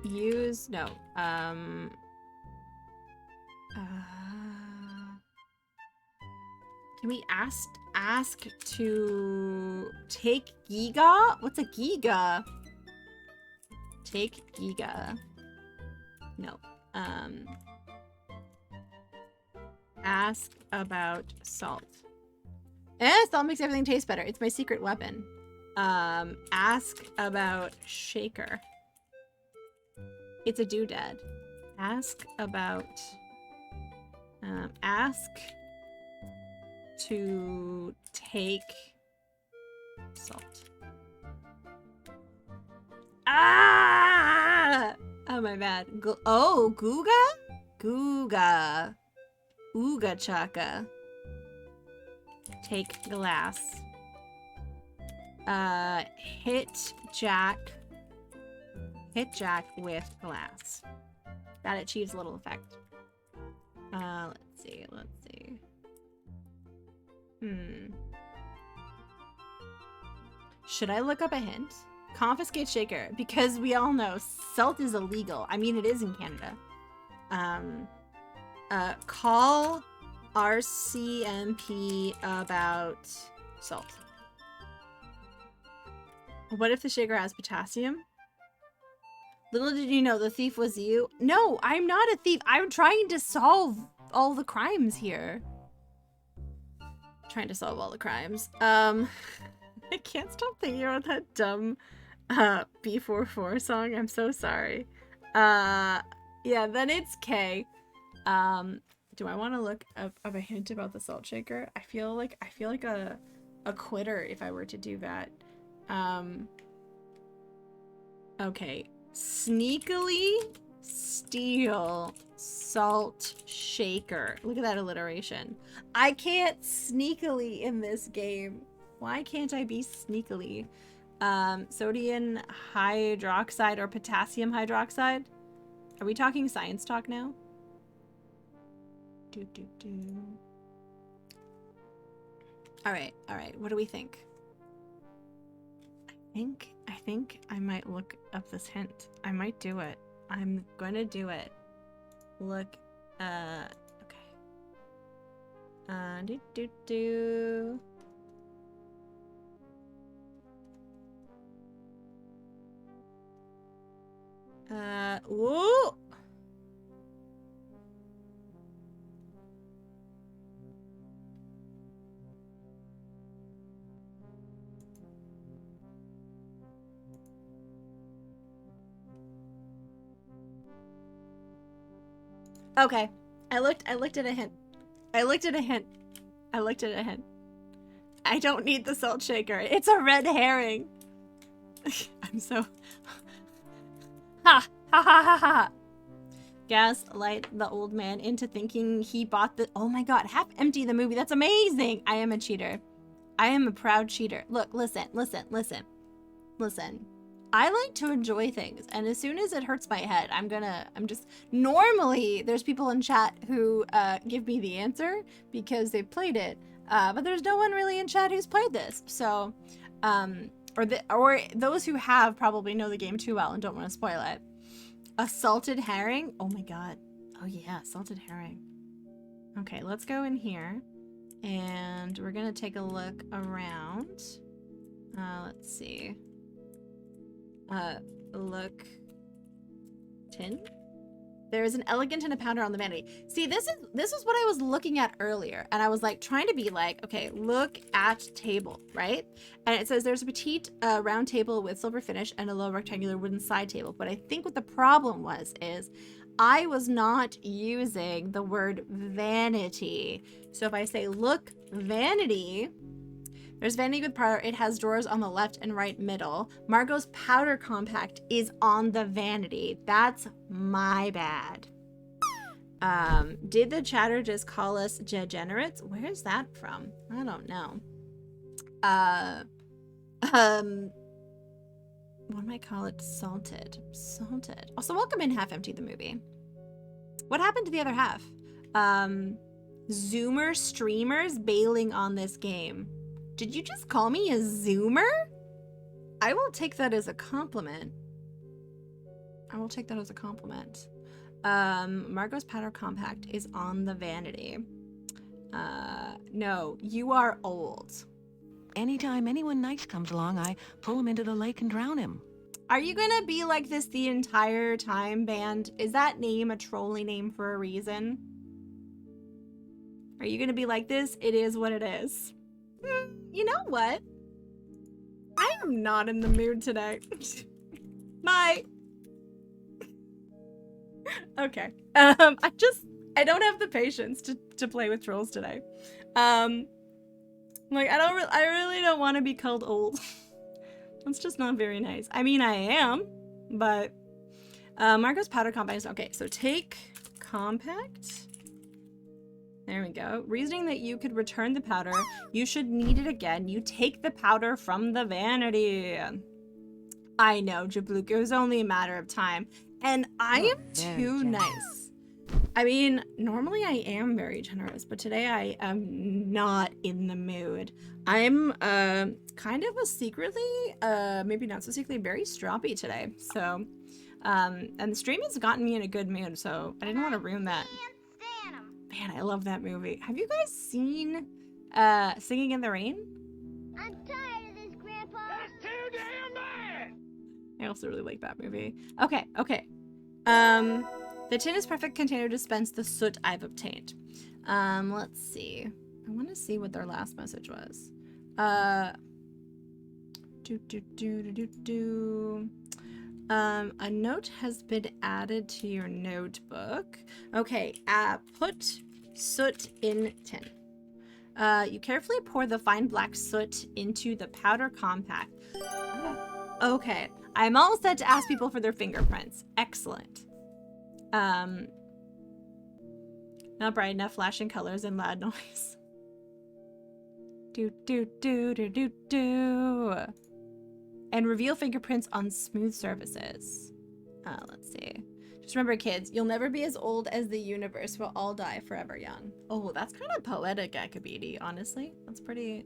use no can we ask ask to take Giga? What's a Giga? Take Giga. No. Ask about salt. Salt makes everything taste better. It's my secret weapon. Ask about shaker. It's a doodad. Ask about... ask to take salt. Ah! Oh, my bad. Guga? Guga. Ooga chaka. Take glass. Hit Jack. Hit Jack with glass. That achieves little effect. Let's see. Should I look up a hint? Confiscate shaker, because we all know salt is illegal. I mean, it is in Canada. Call RCMP about salt. What if the shaker has potassium? Little did you know the thief was you. No, I'm not a thief. I'm trying to solve all the crimes here. Trying to solve all the crimes. I can't stop thinking about that dumb B44 song. I'm so sorry. Yeah, then it's K. Do I want to look up a hint about the salt shaker? I feel like a quitter if I were to do that. Okay. Sneakily steal salt shaker. Look at that alliteration. I can't sneakily in this game. Why can't I be sneakily? Sodium hydroxide or potassium hydroxide? Are we talking science talk now? All right. What do we think? I think I might look up this hint. I might do it. I'm going to do it. Look, okay. Whoa! Okay. I looked at a hint. I don't need the salt shaker. It's a red herring. I'm so... Ha! Ha ha ha ha! Gaslight the old man into thinking he bought the... Oh my god, half empty the movie. That's amazing! I am a cheater. I am a proud cheater. Look, listen. I like to enjoy things, and as soon as it hurts my head, I'm just... Normally, there's people in chat who give me the answer because they've played it, but there's no one really in chat who's played this, so... Or those who have probably know the game too well and don't want to spoil it. A salted herring? Oh my god. Oh yeah, salted herring. Okay, let's go in here, and we're gonna take a look around. Let's see. Look. Tin? There is an elegant and a pounder on the vanity. See, this is what I was looking at earlier, and I was like trying to be like, okay, look at table, right? And it says there's a petite round table with silver finish and a low rectangular wooden side table. But I think what the problem is I was not using the word vanity. So if I say look vanity, there's vanity with parlor. It has drawers on the left and right middle. Margot's powder compact is on the vanity. That's my bad. Did the chatter just call us degenerates? Where's that from? I don't know. What might I call it? Salted. Also, welcome in Half Empty the movie. What happened to the other half? Zoomer streamers bailing on this game. Did you just call me a zoomer? I will take that as a compliment. Margot's powder compact is on the vanity. No, you are old. Anytime anyone nice comes along, I pull him into the lake and drown him. Are you gonna be like this the entire time, Band? Is that name a trolley name for a reason? Are you gonna be like this? It is what it is. You know what? I am not in the mood today. Bye. Okay. I don't have the patience to play with trolls today. Like I really don't want to be called old. That's just not very nice. I mean, I am, but Marco's powder compact is okay. So take compact. There we go. Reasoning that you could return the powder, you should need it again. You take the powder from the vanity. I know, Jabluka. It was only a matter of time. And I You're am very too generous. nice. I mean, normally I am very generous, but today I am not in the mood. I'm kind of a secretly, maybe not so secretly, very stroppy today. So, and the stream has gotten me in a good mood, so I didn't want to ruin that. Man, I love that movie. Have you guys seen Singing in the Rain? I'm tired of this, Grandpa. That's too damn bad! I also really like that movie. Okay, okay. The tin is perfect container to dispense the soot I've obtained. Let's see. I want to see what their last message was. A note has been added to your notebook. Okay, put soot in tin. You carefully pour the fine black soot into the powder compact. Okay, I'm all set to ask people for their fingerprints. Excellent. Not bright enough, flashing colors and loud noise. Do do do do do do. And reveal fingerprints on smooth surfaces. Let's see. Just remember, kids, you'll never be as old as the universe. We'll all die forever young. Oh, that's kind of poetic, Akabidi, honestly. That's pretty,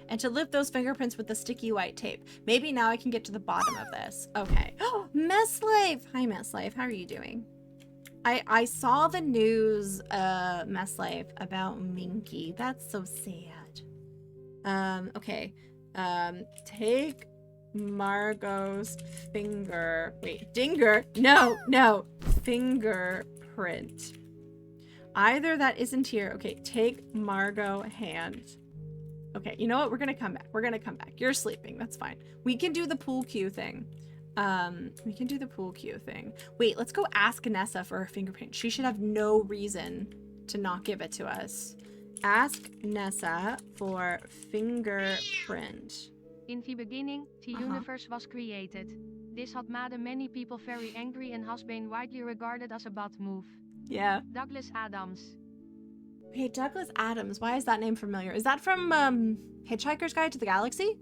And to lift those fingerprints with the sticky white tape. Maybe now I can get to the bottom of this. Okay. Oh, Mess Life! Hi, Mess Life. How are you doing? I saw the news, Mess Life, about Minky. That's so sad. Okay. Take Margot's fingerprint. Either that isn't here. Okay, take Margot hand. Okay, you know what? We're gonna come back. We're gonna come back. You're sleeping. That's fine. We can do the pool cue thing. Wait, let's go ask Nessa for her fingerprint. She should have no reason to not give it to us. Ask Nessa for fingerprint. In the beginning, the universe was created. This had made many people very angry and has been widely regarded as a bad move. Yeah. Douglas Adams. Hey, Douglas Adams. Why is that name familiar? Is that from Hitchhiker's Guide to the Galaxy?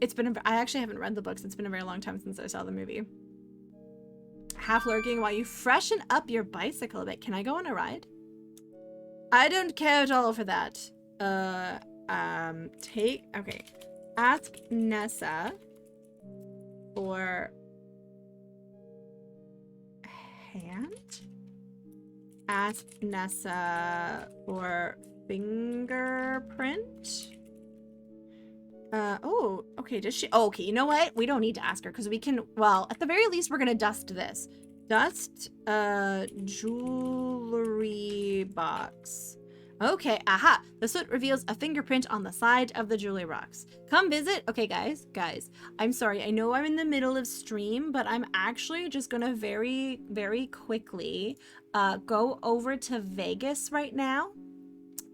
I actually haven't read the books. It's been a very long time since I saw the movie. Half lurking while you freshen up your bicycle a bit. Can I go on a ride? I don't care at all for that. Okay. Ask Nessa for hand. Ask Nessa for fingerprint. Oh, okay, does she? Oh, okay, you know what? We don't need to ask her because we can, well, at the very least, we're gonna dust this. Dust, jewelry box. Okay, aha. The soot reveals a fingerprint on the side of the jewelry box. Come visit. Okay, guys, I'm sorry. I know I'm in the middle of stream, but I'm actually just gonna very, very quickly go over to Vegas right now.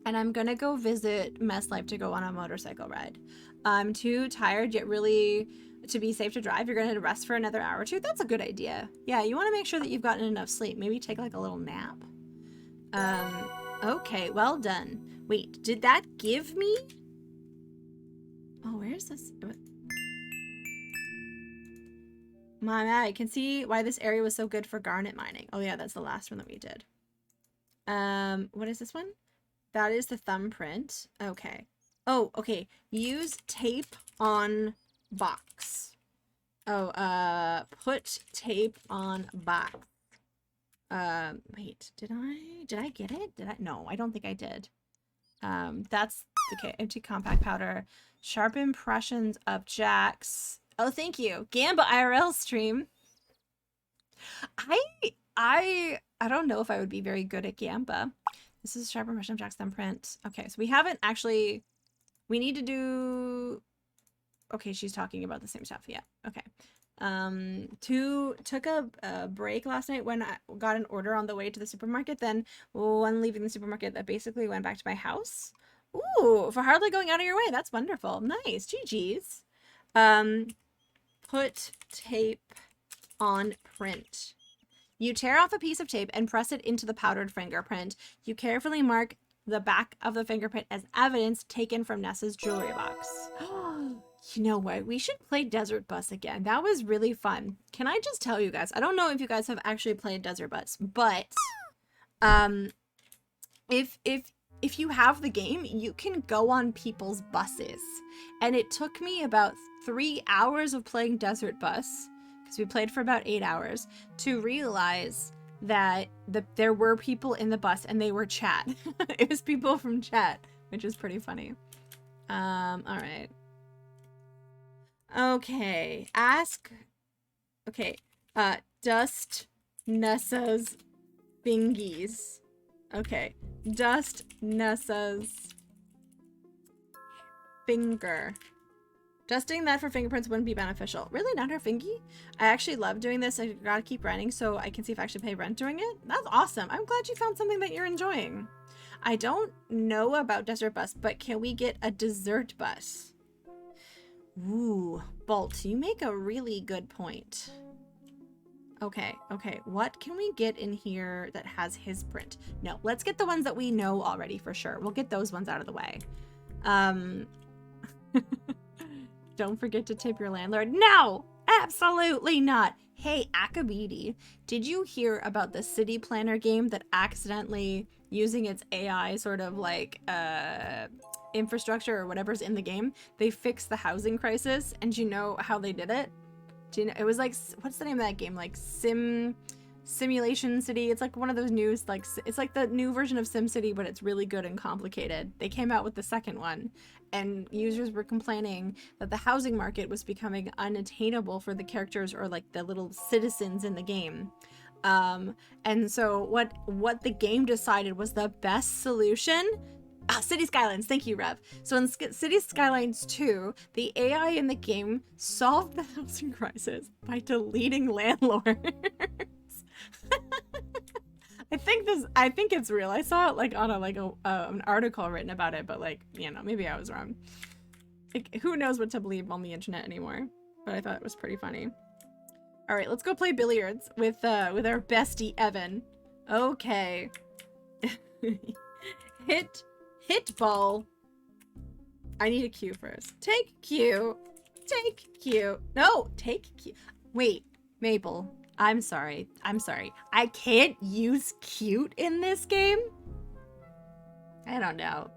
And I'm gonna go visit Mess Life to go on a motorcycle ride. I'm too tired yet really to be safe to drive. You're gonna rest for another hour or two. That's a good idea. Yeah, you wanna make sure that you've gotten enough sleep. Maybe take like a little nap. Okay, well done. Wait, did that give me? Oh, where's this? I can see why this area was so good for garnet mining. Oh yeah, that's the last one that we did. What is this one? That is the thumbprint. Okay. Oh, okay. Use tape on box. Oh, put tape on box. Wait, did I get it? No, I don't think I did. That's okay. Empty compact powder, sharp impressions of Jax. Oh, thank you, Gamba IRL stream. I don't know if I would be very good at Gamba. This is sharp impression of Jax thumbprint. Okay, so we haven't actually. We need to do. Okay, she's talking about the same stuff. Yeah. Okay. Took a break last night when I got an order on the way to the supermarket. Then when leaving the supermarket, that basically went back to my house. Ooh, for hardly going out of your way. That's wonderful. Nice. GG's. Put tape on print. You tear off a piece of tape and press it into the powdered fingerprint. You carefully mark the back of the fingerprint as evidence taken from Nessa's jewelry box. You know what? We should play Desert Bus again. That was really fun. Can I just tell you guys? I don't know if you guys have actually played Desert Bus, but if you have the game, you can go on people's buses. And it took me about 3 hours of playing Desert Bus, because we played for about 8 hours, to realize that there were people in the bus and they were chat. It was people from chat, which is pretty funny. All right. Okay. Okay. Dust Nessa's fingies. Okay. Dust Nessa's finger. Dusting that for fingerprints wouldn't be beneficial. Really? Not her fingy? I actually love doing this. I gotta keep running so I can see if I actually pay rent doing it. That's awesome. I'm glad you found something that you're enjoying. I don't know about Desert Bus, but can we get a dessert bus? Ooh, Bolt, you make a really good point. Okay, what can we get in here that has his print? No, let's get the ones that we know already for sure. We'll get those ones out of the way. Don't forget to tip your landlord. No, absolutely not. Hey, Akabidi, did you hear about the city planner game that accidentally, using its AI sort of like infrastructure or whatever's in the game, they fixed the housing crisis? And do you know how they did it? Do you know, it was like, what's the name of that game? Like Simulation City. It's like one of those new, like, it's like the new version of SimCity, but it's really good and complicated. They came out with the second one, and users were complaining that the housing market was becoming unattainable for the characters, or like the little citizens in the game. And so what the game decided was the best solution. City Skylines, thank you, Rev. So in City Skylines 2, the AI in the game solved the housing crisis by deleting landlords. I think it's real. I saw it like on an article written about it, but like, you know, maybe I was wrong. Like, who knows what to believe on the internet anymore? But I thought it was pretty funny. All right, let's go play billiards with our bestie Evan. Okay. Hit ball. I need a cue first. Take cue. Take cue. No, take cue. Wait, Maple. I'm sorry. I can't use cute in this game? I don't know.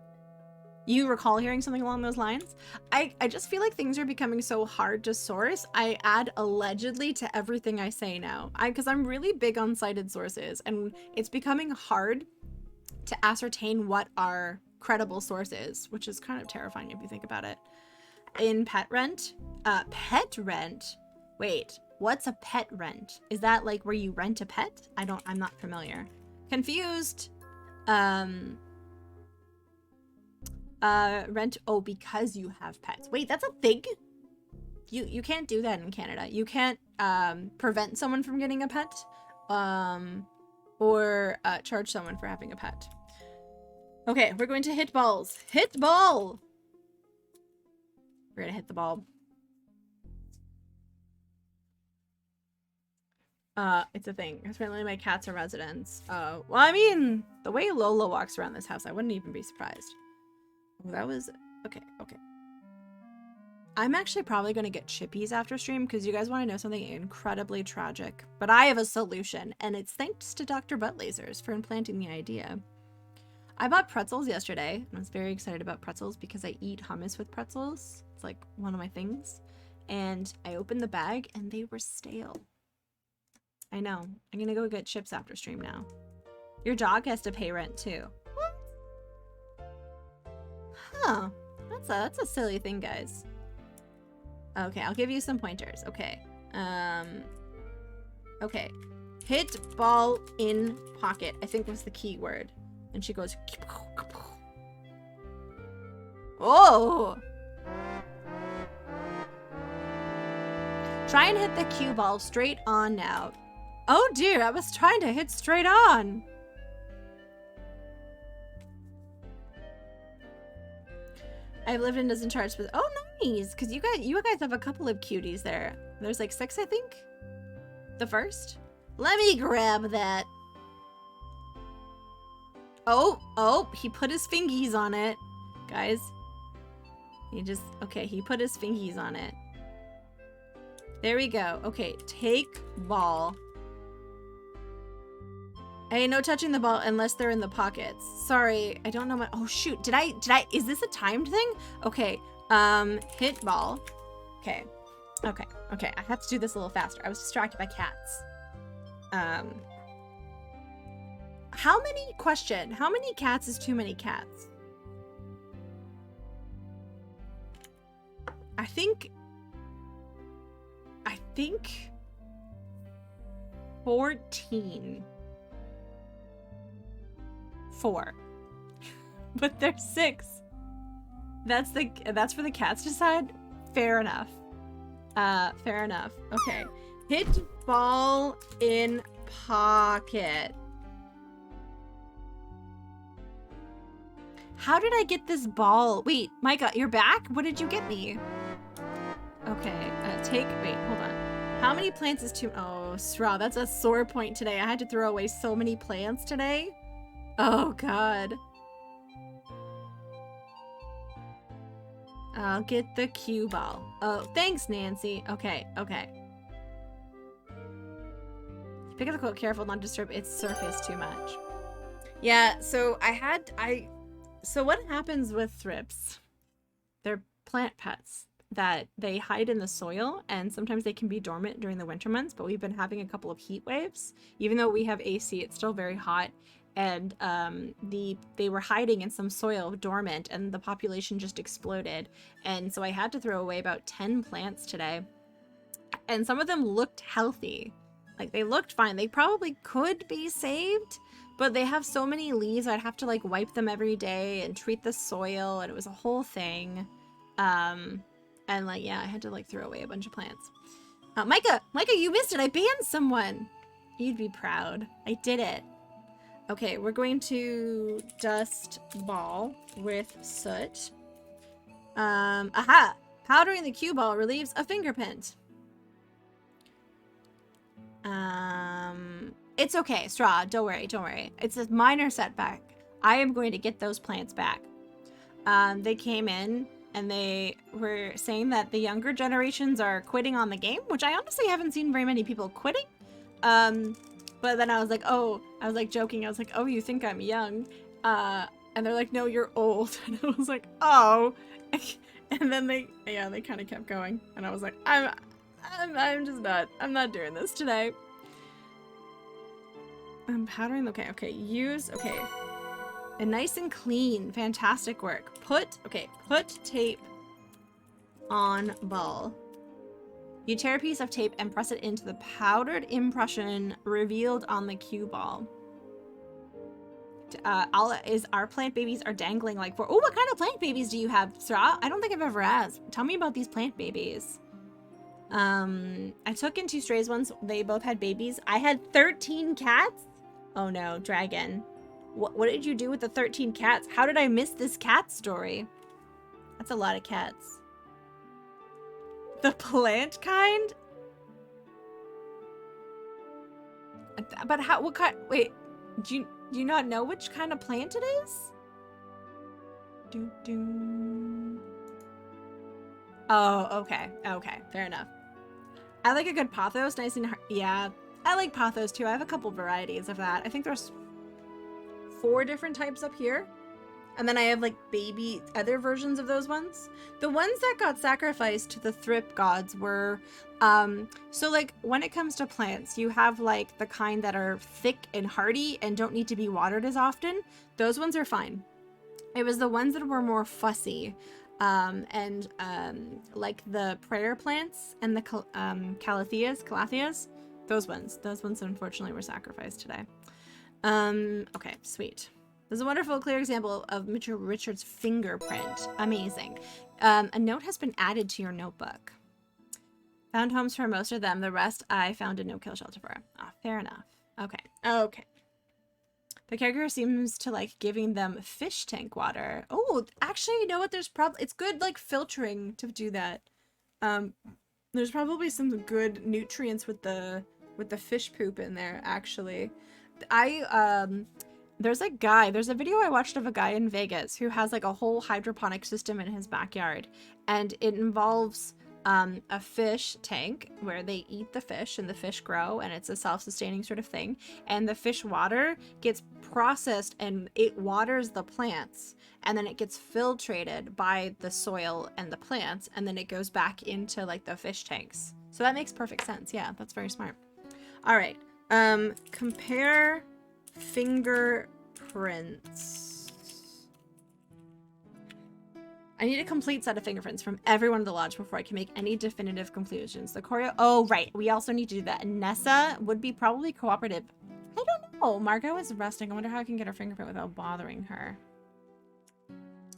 You recall hearing something along those lines? I just feel like things are becoming so hard to source. I add allegedly to everything I say now. Because I'm really big on cited sources, and it's becoming hard to ascertain what are credible sources, which is kind of terrifying if you think about it. In pet rent? Pet rent? Wait, what's a pet rent? Is that like where you rent a pet? I'm not familiar. Confused. Rent, oh, because you have pets. Wait, that's a thing? You can't do that in Canada. You can't prevent someone from getting a pet, or charge someone for having a pet. Okay, we're going to hit balls. Hit ball! We're gonna hit the ball. It's a thing. Apparently my cat's are residents. Well, I mean, the way Lola walks around this house, I wouldn't even be surprised. Oh, that was... Okay. I'm actually probably going to get chippies after stream because you guys want to know something incredibly tragic. But I have a solution, and it's thanks to Dr. Butt Lasers for implanting the idea. I bought pretzels yesterday, and I was very excited about pretzels because I eat hummus with pretzels. It's like one of my things. And I opened the bag, and they were stale. I know. I'm gonna go get chips after stream now. Your dog has to pay rent too. What? Huh. That's a silly thing, guys. Okay, I'll give you some pointers. Okay. Okay. Hit ball in pocket, I think was the key word. And she goes, oh! Try and hit the cue ball straight on now. Oh dear, I was trying to hit straight on. I've lived in dozen charts with, oh nice, because you guys have a couple of cuties there. There's like 6, I think. The first. Let me grab that. Oh, he put his fingies on it, guys. Okay, he put his fingies on it. There we go. Okay, take ball. Hey, no touching the ball unless they're in the pockets. Sorry, I don't know my, oh shoot, did I, is this a timed thing? Okay, hit ball. Okay, I have to do this a little faster. I was distracted by cats. How many cats is too many cats? I think 14. 4. But there's 6. That's for the cats to decide? Fair enough. Fair enough. Okay. Hit ball in pocket. How did I get this ball? Wait, Micah, you're back? What did you get me? Okay, wait, hold on. How many plants is too, oh, straw, that's a sore point today. I had to throw away so many plants today. Oh, God. I'll get the cue ball. Oh, thanks, Nancy. Okay. Pick up the quote, careful, not disturb its surface too much. Yeah, so so what happens with thrips? They're plant pets that they hide in the soil, and sometimes they can be dormant during the winter months, but we've been having a couple of heat waves. Even though we have AC, it's still very hot, and they were hiding in some soil dormant, and the population just exploded. And so I had to throw away about 10 plants today, and some of them looked healthy. Like, they looked fine. They probably could be saved, but they have so many leaves, I'd have to like wipe them every day and treat the soil, and it was a whole thing. And like, yeah, I had to like throw away a bunch of plants. Micah, you missed it. I banned someone. You'd be proud. I did it. Okay, we're going to dust ball with soot. Aha! Powdering the cue ball relieves a fingerprint. It's okay, Straw. Don't worry. It's a minor setback. I am going to get those plants back. They came in and they were saying that the younger generations are quitting on the game, which I honestly haven't seen very many people quitting. But then I was like joking. I was like, oh, you think I'm young? And they're like, no, you're old. And I was like, oh. And then they kind of kept going. And I was like, I'm not doing this today. I'm powdering, okay, okay. And nice and clean, fantastic work. Put tape on ball. You tear a piece of tape and press it into the powdered impression revealed on the cue ball. Our plant babies are dangling like for, oh, what kind of plant babies do you have, Straw? I don't think I've ever asked. Tell me about these plant babies. I took in 2 strays once. They both had babies. I had 13 cats? Oh no, Dragon. What did you do with the 13 cats? How did I miss this cat story? That's a lot of cats. The plant kind? But what kind, wait, do you not know which kind of plant it is? Oh, okay, fair enough. I like a good pothos, nice and hard. Yeah, I like pothos too. I have a couple varieties of that. I think there's 4 different types up here. And then I have like baby other versions of those ones. The ones that got sacrificed to the thrip gods were so like when it comes to plants, you have like the kind that are thick and hardy and don't need to be watered as often. Those ones are fine. It was the ones that were more fussy and like the prayer plants and the calatheas, those ones unfortunately were sacrificed today. Okay, sweet. This is a wonderful, clear example of Mitchell Richard's fingerprint. Amazing. A note has been added to your notebook. Found homes for most of them. The rest I found a no-kill shelter for. Ah, fair enough. Okay. Okay. The character seems to like giving them fish tank water. Oh, actually, you know what? There's probably it's good like filtering to do that. There's probably some good nutrients with the fish poop in there. Actually, there's a video I watched of a guy in Vegas who has like a whole hydroponic system in his backyard, and it involves a fish tank where they eat the fish and the fish grow, and it's a self-sustaining sort of thing, and the fish water gets processed and it waters the plants, and then it gets filtrated by the soil and the plants, and then it goes back into like the fish tanks. So that makes perfect sense. Yeah, that's very smart. All right, compare fingerprints. I need a complete set of fingerprints from everyone in the lodge before I can make any definitive conclusions. The choreo. Oh, right. We also need to do that. Nessa would be probably cooperative. I don't know. Margot is resting. I wonder how I can get her fingerprint without bothering her.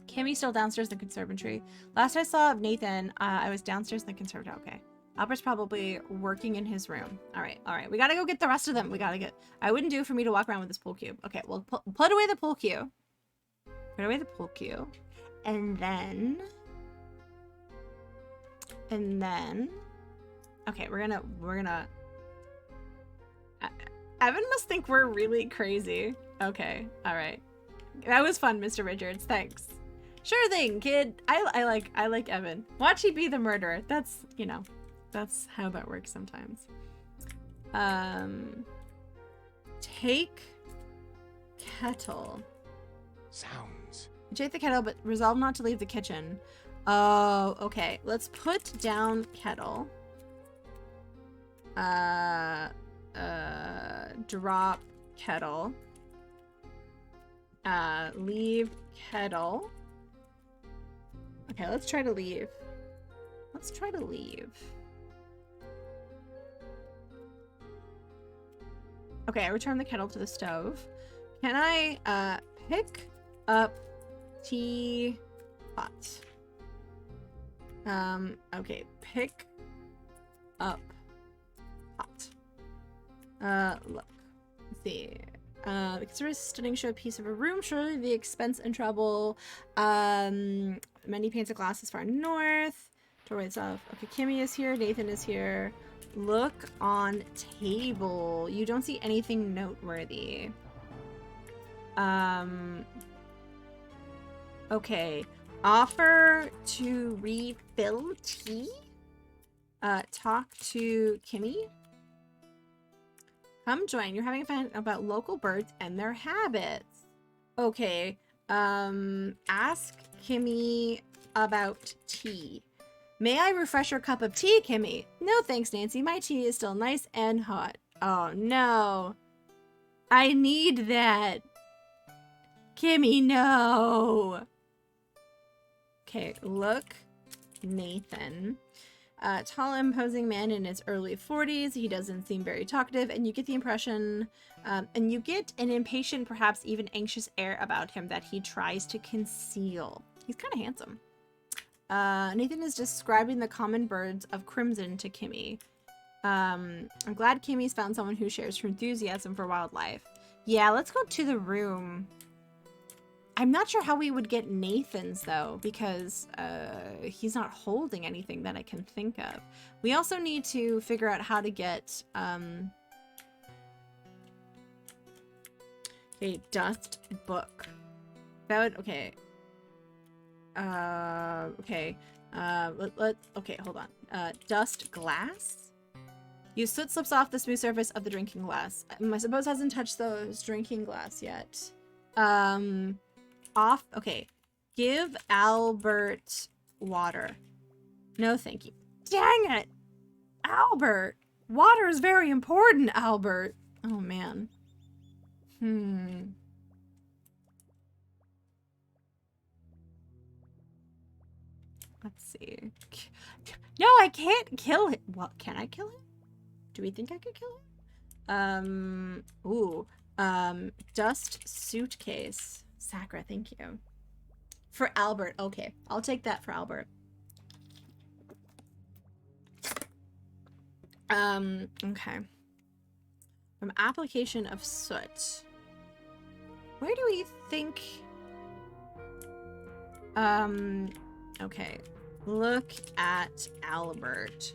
Kimmy's still downstairs in the conservatory. Last I saw of Nathan, I was downstairs in the conservatory. Okay. Albert's probably working in his room. All right. All right. We got to go get the rest of them. We got to get... I wouldn't do for me to walk around with this pool cube. Okay. Well, put away the pool cue. Put away the pool cue. And then, okay, we're gonna, Evan must think we're really crazy. Okay, all right. That was fun, Mr. Richards, thanks. Sure thing, kid. I like Evan. Watch he be the murderer. That's, you know, that's how that works sometimes. Take kettle. Sounds. Take the kettle, but resolve not to leave the kitchen. Oh, okay. Let's put down kettle. Drop kettle. Leave kettle. Okay, let's try to leave. Let's try to leave. Okay, I return the kettle to the stove. Can I, pick up teapot? Okay, pick up pot. Look. Let's see. Because there is a stunning show piece of a room, surely the expense and trouble. Many panes of glass is far north. Doorway itself. Okay, Kimmy is here. Nathan is here. Look on table. You don't see anything noteworthy. Okay. Offer to refill tea? Talk to Kimmy? Come join. You're having fun about local birds and their habits. Okay. Ask Kimmy about tea. May I refresh your cup of tea, Kimmy? No thanks, Nancy. My tea is still nice and hot. Oh, no. I need that. Kimmy, no. Okay, look. Nathan. Tall, imposing man in his early 40s. He doesn't seem very talkative, and you get the impression, and you get an impatient, perhaps even anxious air about him that he tries to conceal. He's kind of handsome. Nathan is describing the common birds of Crimson to Kimmy. I'm glad Kimmy's found someone who shares her enthusiasm for wildlife. Yeah, let's go to the room. I'm not sure how we would get Nathan's, though, because he's not holding anything that I can think of. We also need to figure out how to get a dust book. That would... Okay. Okay. Okay, hold on. Dust glass? Use soot slips off the smooth surface of the drinking glass. I suppose hasn't touched those drinking glass yet. Off. Okay. Give Albert water. No, thank you. Dang it! Albert! Water is very important, Albert. Oh, man. Let's see. No, I can't kill him. Well, can I kill him? Do we think I could kill him? Dust suitcase. Sakura, thank you. For Albert. Okay, I'll take that for Albert. Okay. From application of soot. Where do we think... Okay. Look at Albert.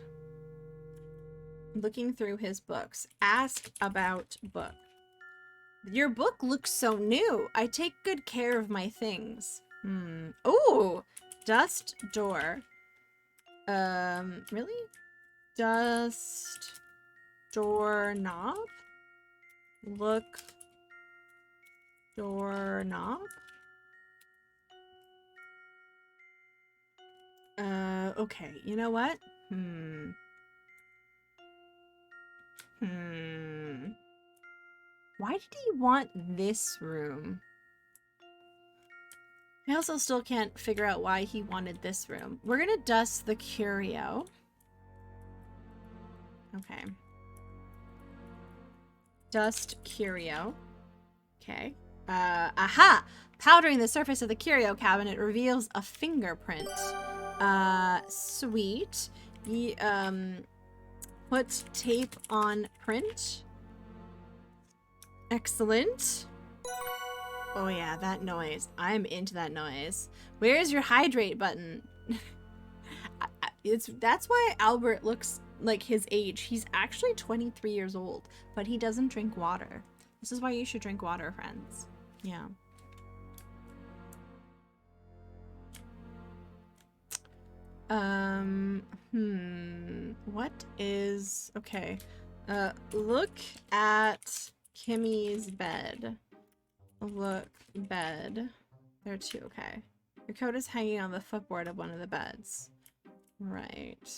Looking through his books. Ask about book. Your book looks so new. I take good care of my things. Oh! Dust door. Really? Dust door knob? Look. Door knob? Okay. You know what? Why did he want this room? I also still can't figure out why he wanted this room. We're gonna dust the curio. Okay. Dust curio. Okay. Aha! Powdering the surface of the curio cabinet reveals a fingerprint. Sweet. Put tape on print. Excellent. Oh yeah, that noise. I'm into that noise. Where's your hydrate button? That's why Albert looks like his age. He's actually 23 years old, but he doesn't drink water. This is why you should drink water, friends. Yeah. What is... Okay. Look at Kimmy's bed. Look, bed. There too, okay. Your coat is hanging on the footboard of one of the beds. Right.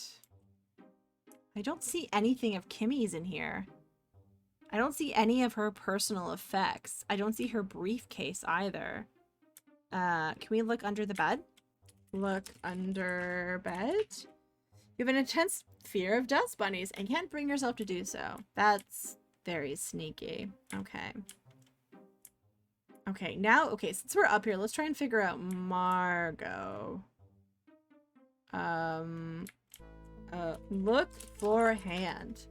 I don't see anything of Kimmy's in here. I don't see any of her personal effects. I don't see her briefcase either. Can we look under the bed? Look under bed. You have an intense fear of dust bunnies and can't bring yourself to do so. That's very sneaky. Okay. Okay, now, okay, since we're up here, let's try and figure out Margot. Look for hand.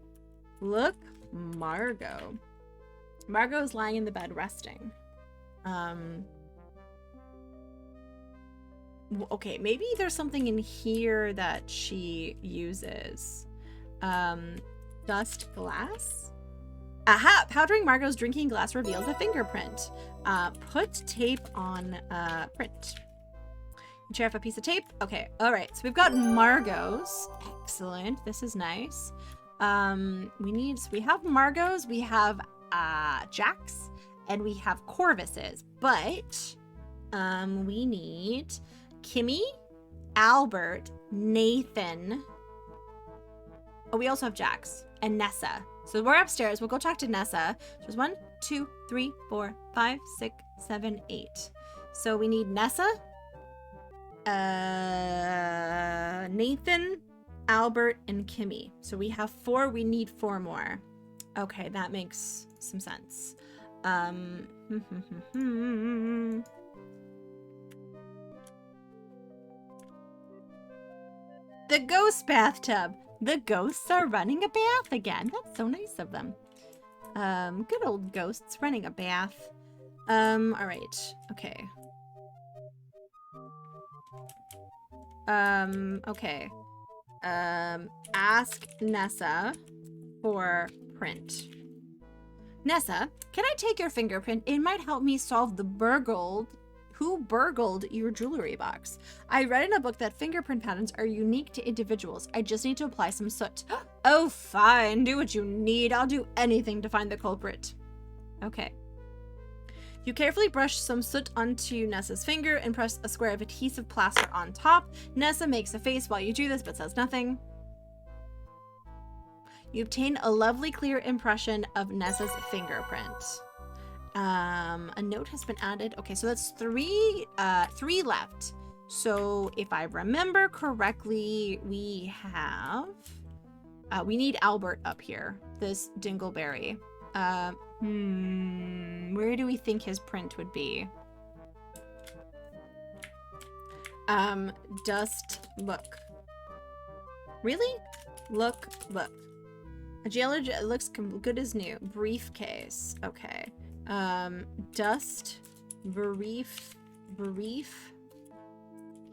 Look, Margot. Margot is lying in the bed resting. Okay, maybe there's something in here that she uses. Dust glass? Aha! Powdering Margot's drinking glass reveals a fingerprint. Put tape on print. Tear off a piece of tape. Okay, alright. So we've got Margot's. Excellent. This is nice. We have Margot's, we have Jack's, and we have Corvus's. But we need Kimmy, Albert, Nathan. Oh, we also have Jack's and Nessa. So we're upstairs. We'll go talk to Nessa. There's 1, 2, 3, 4, 5, 6, 7, 8. So we need Nessa, Nathan, Albert, and Kimmy. So we have 4. We need 4 more. Okay, that makes some sense. The ghost bathtub. The ghosts are running a bath again. That's so nice of them. Good old ghosts running a bath. Alright. Okay. Okay. Ask Nessa for print. Nessa, can I take your fingerprint? It might help me solve the who burgled your jewelry box. I read in a book that fingerprint patterns are unique to individuals. I just need to apply some soot. Oh, fine. Do what you need. I'll do anything to find the culprit. Okay. You carefully brush some soot onto Nessa's finger and press a square of adhesive plaster on top. Nessa makes a face while you do this, but says nothing. You obtain a lovely clear impression of Nessa's fingerprint. A note has been added. Okay, so that's three left. So if I remember correctly, we have, we need Albert up here, this Dingleberry. Where do we think his print would be? Dust, look. Really? Look. A jailer looks good as new. Briefcase. Okay. Dust, brief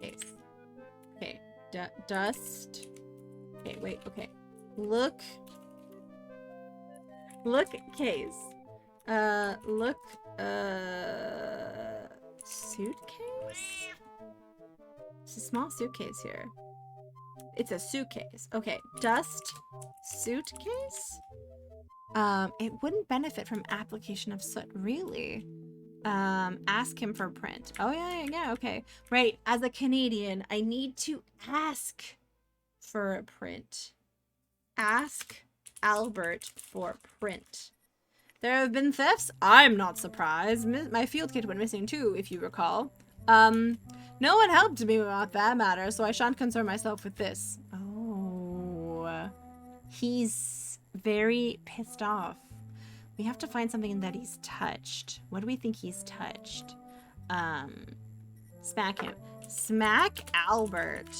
case. Okay. Dust. Okay, wait. Okay. Look case. Suitcase? It's a small suitcase here. It's a suitcase. Okay, dust suitcase? It wouldn't benefit from application of soot, really. Ask him for print. Oh, yeah, okay. Right, as a Canadian, I need to ask for a print. Ask Albert for print. There have been thefts? I'm not surprised. My field kit went missing too, if you recall. No one helped me about that matter, so I shan't concern myself with this. Oh. He's very pissed off. We have to find something that he's touched. What do we think he's touched? Smack him. Smack Albert.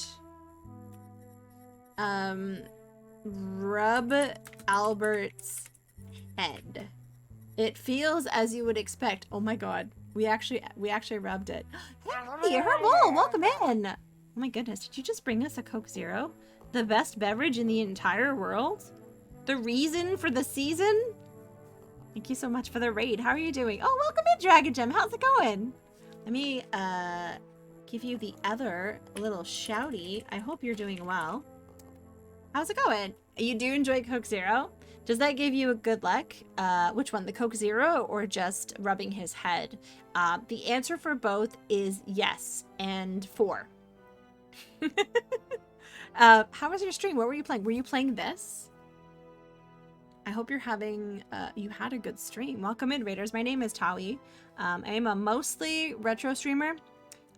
Rub Albert's head. It feels as you would expect. Oh my god. We actually rubbed it. Hey, Herbal, welcome in. Oh my goodness, did you just bring us a Coke Zero? The best beverage in the entire world? The reason for the season? Thank you so much for the raid. How are you doing? Oh, welcome in, Dragon Gem. How's it going? Let me give you the other little shouty. I hope you're doing well. How's it going? You do enjoy Coke Zero? Does that give you a good luck? Which one, the Coke Zero or just rubbing his head? The answer for both is yes and 4. How was your stream? What were you playing? Were you playing this? I hope you're having, you had a good stream. Welcome in, Raiders. My name is Tawi. I am a mostly retro streamer.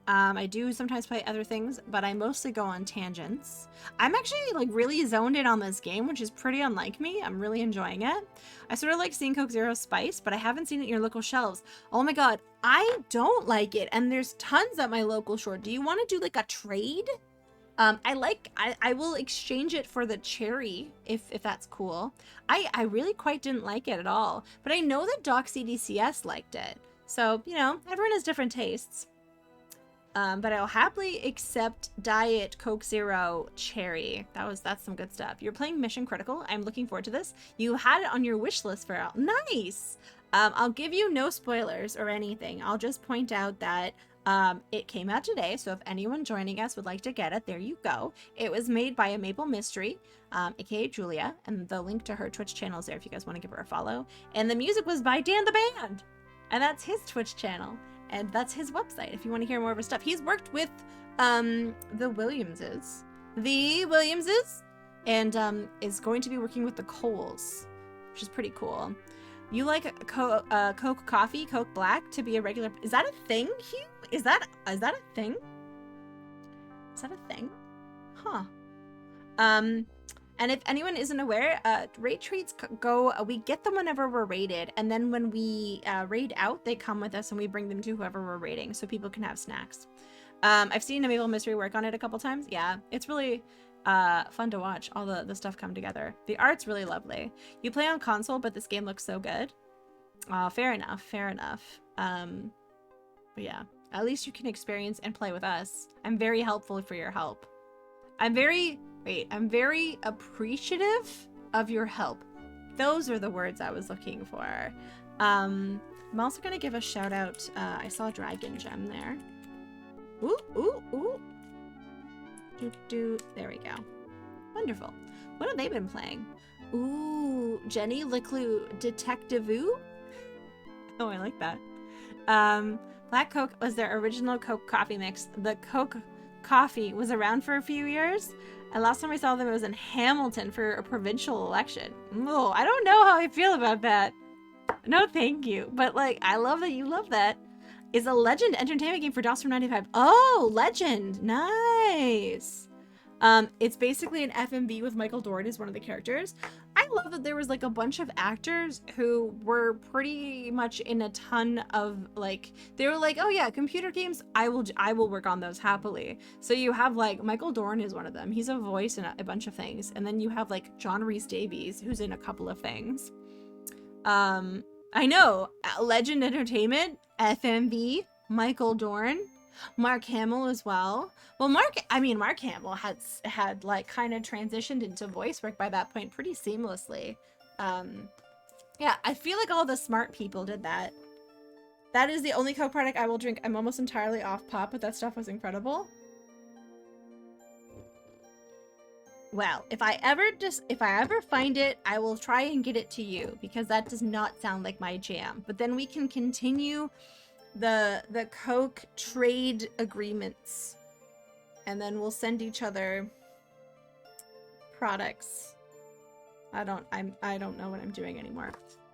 I do sometimes play other things, but I mostly go on tangents. I'm actually like really zoned in on this game, which is pretty unlike me. I'm really enjoying it. I sort of like seeing Coke Zero Spice, but I haven't seen it in your local shelves. Oh my god, I don't like it, and there's tons at my local store. Do you want to do like a trade? I will exchange it for the cherry if that's cool. I really quite didn't like it at all, but I know that Doc CDCS liked it. So, you know, everyone has different tastes. But I'll happily accept Diet Coke Zero Cherry. That's some good stuff. You're playing Mission Critical. I'm looking forward to this. You had it on your wish list for nice. I'll give you no spoilers or anything. I'll just point out that it came out today, so if anyone joining us would like to get it, there you go. It was made by a Maple Mystery, aka Julia, and the link to her Twitch channel is there if you guys want to give her a follow. And the music was by Dan the Band, and that's his Twitch channel. And that's his website if you want to hear more of his stuff. He's worked with the Williamses, and is going to be working with the Coles, which is pretty cool. You like Coke coffee, Coke Black to be a regular? Is that a thing, Hugh? Is that a thing? Is that a thing? Huh. And if anyone isn't aware, raid treats go, we get them whenever we're raided, and then when we raid out, they come with us and we bring them to whoever we're raiding so people can have snacks. I've seen a Maple Mystery work on it a couple times. Yeah, it's really fun to watch, all the stuff come together. The art's really lovely. You play on console, but this game looks so good. Fair enough, fair enough. But yeah, at least you can experience and play with us. I'm very helpful for your help. I'm very appreciative of your help. Those are the words I was looking for. I'm also gonna give a shout out. I saw Dragon Gem there. Ooh, ooh, ooh. There we go. Wonderful. What have they been playing? Ooh, Jenny Leclue Detective-oo? Oh, I like that. Black Coke was their original Coke coffee mix. The Coke coffee was around for a few years, and last time I saw them it was in Hamilton for a provincial election. Oh, I don't know how I feel about that. No thank you, but like I love that you love that. Is a Legend entertainment game for DOS from 95. Oh, Legend. Nice. It's basically an FMV with Michael Dorn as one of the characters. I love that there was like a bunch of actors who were pretty much in a ton of like, they were like, oh yeah, computer games, I will work on those happily. So you have like Michael Dorn is one of them. He's a voice in a bunch of things. And then you have like John Rhys Davies, who's in a couple of things. I know, Legend Entertainment, FMV, Michael Dorn, Mark Hamill as well. Well, Mark Hamill had like kind of transitioned into voice work by that point pretty seamlessly. Yeah, I feel like all the smart people did that. That is the only Coke product I will drink. I'm almost entirely off pop, but that stuff was incredible. Well, if I ever find it, I will try and get it to you because that does not sound like my jam. But then we can continue the Coke trade agreements, and then we'll send each other products. I don't know what I'm doing anymore.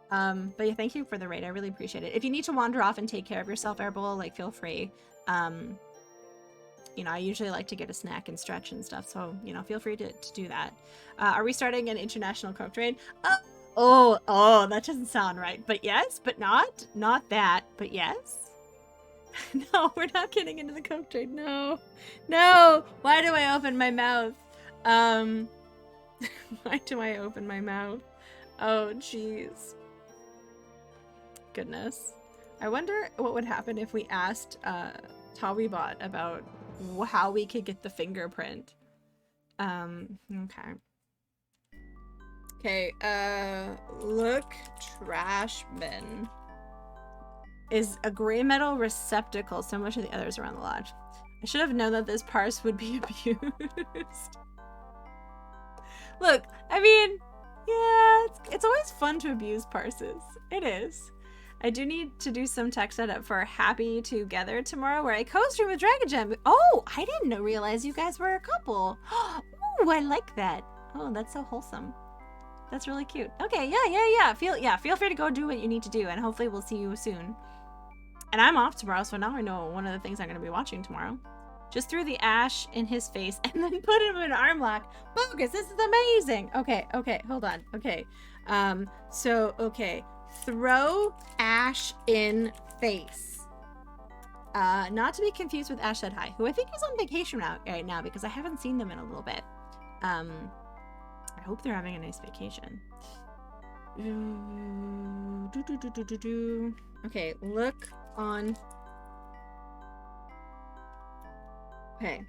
But yeah, thank you for the raid. I really appreciate it. If you need to wander off and take care of yourself, Airbowl, like feel free. You know, I usually like to get a snack and stretch and stuff, so, you know, feel free to do that. Are we starting an international Coke trade? Oh, that doesn't sound right. But yes, but not. Not that, but yes. No, we're not getting into the Coke trade. No. No! Why do I open my mouth? Why do I open my mouth? Oh, jeez. Goodness. I wonder what would happen if we asked, TawiBot about how we could get the fingerprint. Okay. Okay, look, trash bin. Is a gray metal receptacle similar to the others around the lodge. I should have known that this parse would be abused. Look, I mean, yeah, it's always fun to abuse parses. It is. I do need to do some tech setup for Happy Together tomorrow where I co-stream with Dragon Gem. Oh, I didn't realize you guys were a couple. Ooh, I like that. Oh, that's so wholesome. That's really cute. Okay, yeah. Feel free to go do what you need to do, and hopefully we'll see you soon. And I'm off tomorrow, so now I know one of the things I'm going to be watching tomorrow. Just threw the ash in his face and then put him in an arm lock. Bogus, this is amazing. Okay, hold on. Okay. Okay. Throw ash in face. Not to be confused with Ash Said Hi, who I think is on vacation right now because I haven't seen them in a little bit. I hope they're having a nice vacation. Okay, look on. Okay.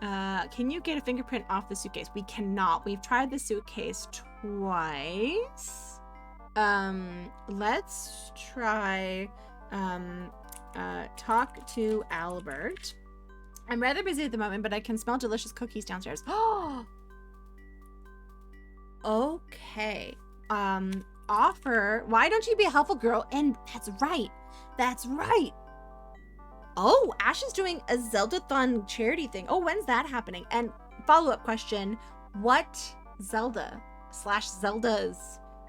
Can you get a fingerprint off the suitcase? We cannot. We've tried the suitcase twice. Let's try, talk to Albert. I'm rather busy at the moment, but I can smell delicious cookies downstairs. Oh! Okay. Offer. Why don't you be a helpful girl? And that's right. That's right. Oh, Ash is doing a Zelda-thon charity thing. Oh, when's that happening? And follow-up question, what Zelda/Zeldas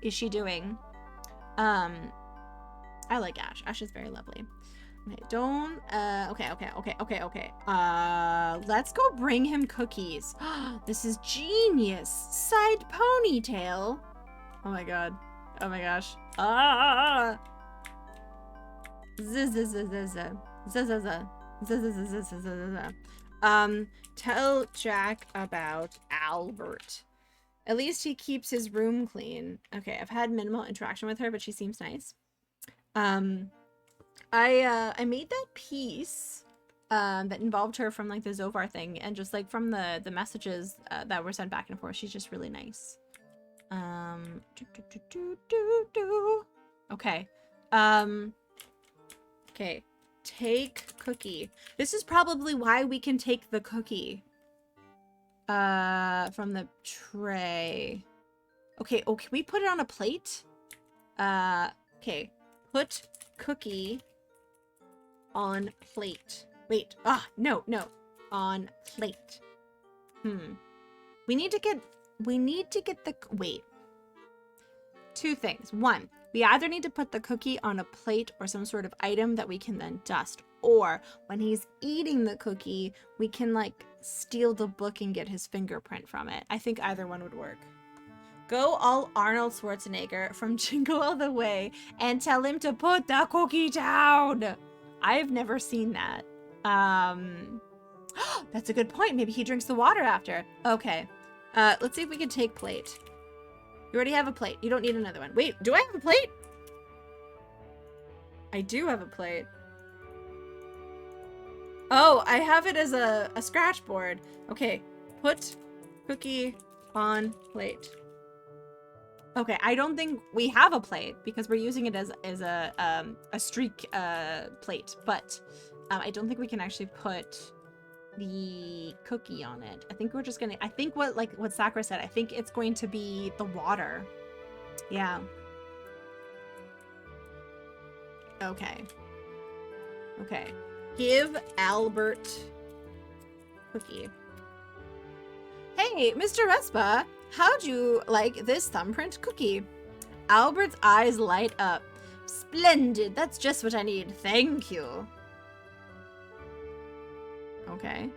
is she doing? I like Ash. Ash is very lovely. Okay, don't, okay. Let's go bring him cookies. This is genius. Side ponytail. Oh my god. Oh my gosh. Tell Jack about Albert. At least he keeps his room clean. Okay, I've had minimal interaction with her, but she seems nice. I made that piece that involved her from like the Zovar thing, and just like from the messages that were sent back and forth. She's just really nice. Okay. Okay. Take cookie. This is probably why we can take the cookie. From the tray. Okay, oh, can we put it on a plate? Okay. Put cookie on plate. Wait, no. On plate. We need to get the, wait. Two things. One, we either need to put the cookie on a plate or some sort of item that we can then dust. Or when he's eating the cookie, we can like steal the book and get his fingerprint from it. I think either one would work. Go all Arnold Schwarzenegger from Jingle All the Way and tell him to put the cookie down. I've never seen that. That's a good point. Maybe he drinks the water after. Okay. Let's see if we can take plate. You already have a plate. You don't need another one. Wait, do I have a plate? I do have a plate. Oh, I have it as a scratch board. Okay, put cookie on plate. Okay, I don't think we have a plate because we're using it as a streak plate, but I don't think we can actually put the cookie on it. I think we're just gonna, I think what Sakura said, I think it's going to be the water. Yeah. Okay. Okay. Give Albert cookie. Hey, Mr. Respa, how'd you like this thumbprint cookie? Albert's eyes light up. Splendid, that's just what I need. Thank you. Okay.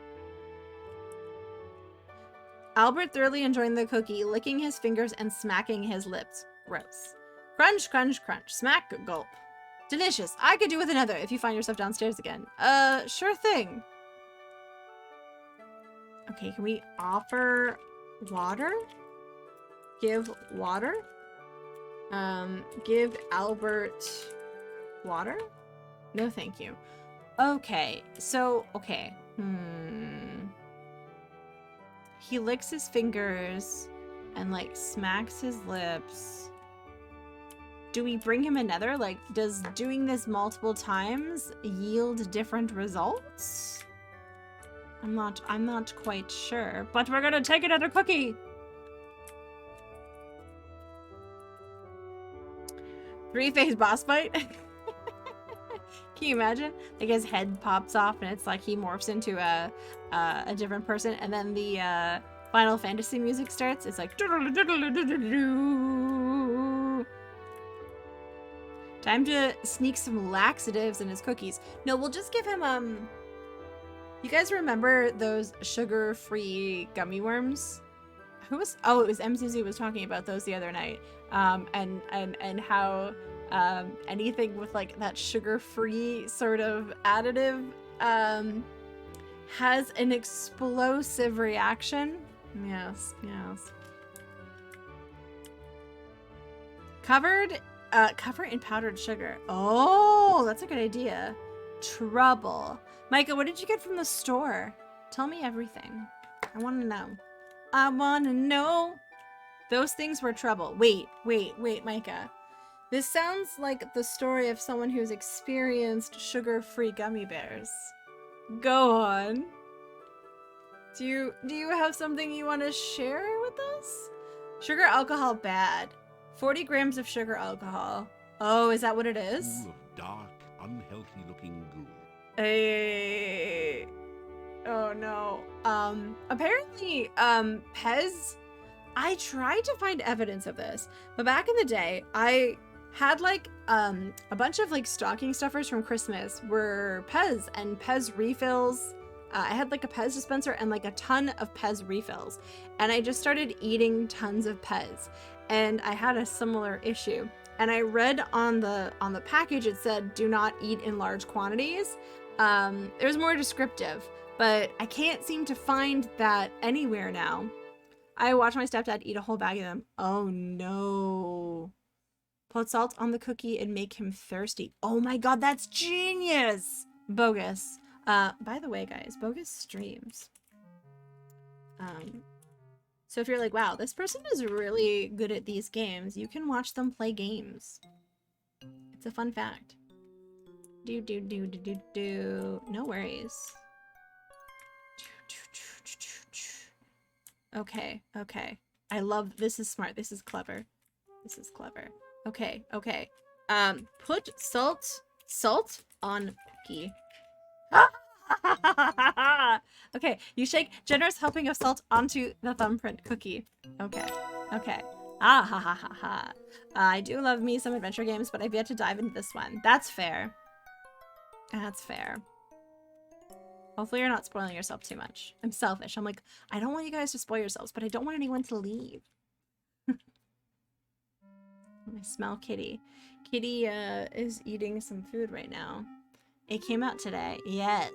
Albert thoroughly enjoying the cookie, licking his fingers and smacking his lips. Gross. Crunch, crunch, crunch. Smack, gulp. Delicious. I could do with another if you find yourself downstairs again. Sure thing. Okay, can we offer water? Give water? Give Albert water? No, thank you. Okay, so, okay. He licks his fingers and like smacks his lips. Do we bring him another? Like, does doing this multiple times yield different results? I'm not quite sure, but we're gonna take another cookie. 3-phase boss fight. Can you imagine? Like his head pops off and it's like he morphs into a different person, and then the Final Fantasy music starts. It's like time to sneak some laxatives in his cookies. No, we'll just give him you guys remember those sugar-free gummy worms? Who was, oh, it was MZZ was talking about those the other night. And how anything with like that sugar-free sort of additive has an explosive reaction. Yes, yes. Cover in powdered sugar. Oh, that's a good idea. Trouble. Micah, what did you get from the store? Tell me everything. I want to know. I want to know. Those things were trouble. Wait, Micah. This sounds like the story of someone who's experienced sugar-free gummy bears. Go on. Do you have something you want to share with us? Sugar alcohol bad. 40 grams of sugar alcohol. Oh, is that what it is? Pool of dark, unhealthy-looking goo. Hey. Oh no. Apparently, Pez, I tried to find evidence of this, but back in the day, I had like a bunch of like stocking stuffers from Christmas were Pez and Pez refills. I had like a Pez dispenser and like a ton of Pez refills, and I just started eating tons of Pez, and I had a similar issue. And I read on the package it said do not eat in large quantities. It was more descriptive, but I can't seem to find that anywhere now. I watched my stepdad eat a whole bag of them. Oh no. Put salt on the cookie and make him thirsty. Oh my god, that's genius! Bogus. By the way, guys, Bogus streams. So if you're like, wow, this person is really good at these games, you can watch them play games. It's a fun fact. No worries. Okay. I love, this is smart. This is clever. Okay. Put salt on cookie. Okay, you shake generous helping of salt onto the thumbprint cookie. Okay, okay. Ah ha ha ha ha. I do love me some adventure games, but I've yet to dive into this one. That's fair. That's fair. Hopefully you're not spoiling yourself too much. I'm selfish. I'm like, I don't want you guys to spoil yourselves, but I don't want anyone to leave. I smell Kitty. Kitty is eating some food right now. It came out today. Yes.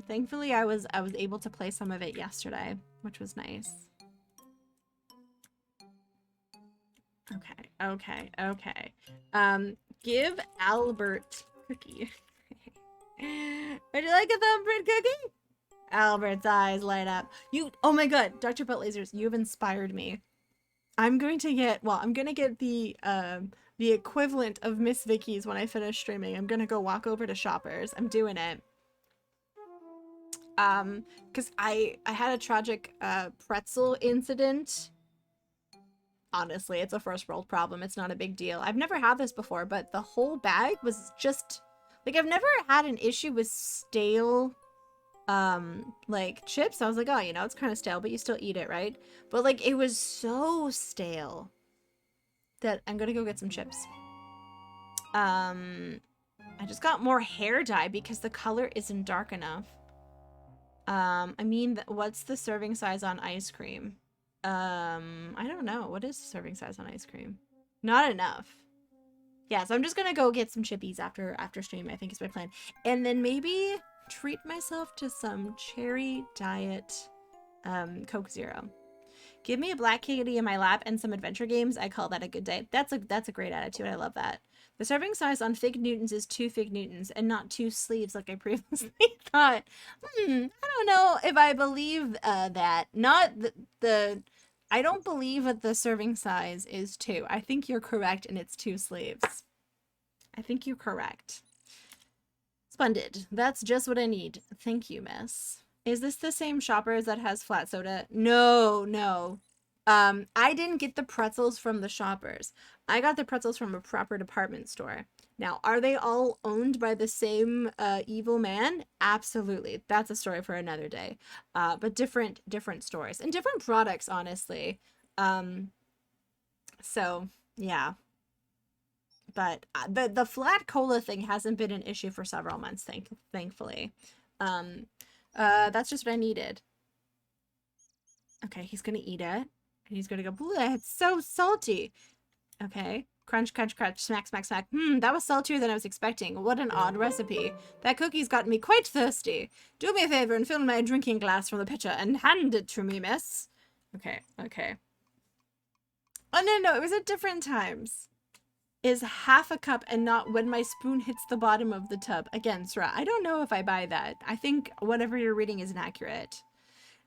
Thankfully I was able to play some of it yesterday, which was nice. Okay, okay, okay. Give Albert cookie. Would you like a thumbprint cookie? Albert's eyes light up. Oh my god, Dr. Butt Lasers, you've inspired me. I'm gonna get the equivalent of Miss Vicky's when I finish streaming. I'm gonna go walk over to Shoppers. I'm doing it. Because I had a tragic pretzel incident. Honestly, it's a first world problem. It's not a big deal. I've never had this before, but the whole bag was just like, I've never had an issue with stale like chips. I was like, oh, you know, it's kind of stale, but you still eat it, right? But like, it was so stale that I'm gonna go get some chips. I just got more hair dye because the color isn't dark enough. I mean, what's the serving size on ice cream? I don't know. What is the serving size on ice cream? Not enough. Yeah, so I'm just gonna go get some chippies after stream, I think is my plan. And then maybe treat myself to some cherry diet Coke Zero. Give me a black kitty in my lap and some adventure games. I call that a good day. That's a great attitude. I love that. The serving size on Fig Newtons is 2 Fig Newtons and not 2 sleeves like I previously thought. I don't know if I believe that. Not I don't believe that the serving size is 2. I think you're correct and it's 2 sleeves. I think you're correct. Splendid. That's just what I need. Thank you, miss. Is this the same Shoppers that has flat soda? No, no. I didn't get the pretzels from the Shoppers. I got the pretzels from a proper department store. Now, are they all owned by the same evil man? Absolutely. That's a story for another day. But different stores and different products, honestly. So, yeah. But the flat cola thing hasn't been an issue for several months, thankfully. That's just what I needed. Okay, he's gonna eat it. And he's gonna go, bleh, it's so salty. Okay. Crunch, crunch, crunch, smack, smack, smack. That was saltier than I was expecting. What an odd recipe. That cookie's got me quite thirsty. Do me a favor and fill my drinking glass from the pitcher and hand it to me, miss. Okay, okay. Oh, no, it was at different times. Is half a cup and not when my spoon hits the bottom of the tub. Again, Sra, I don't know if I buy that. I think whatever you're reading is inaccurate.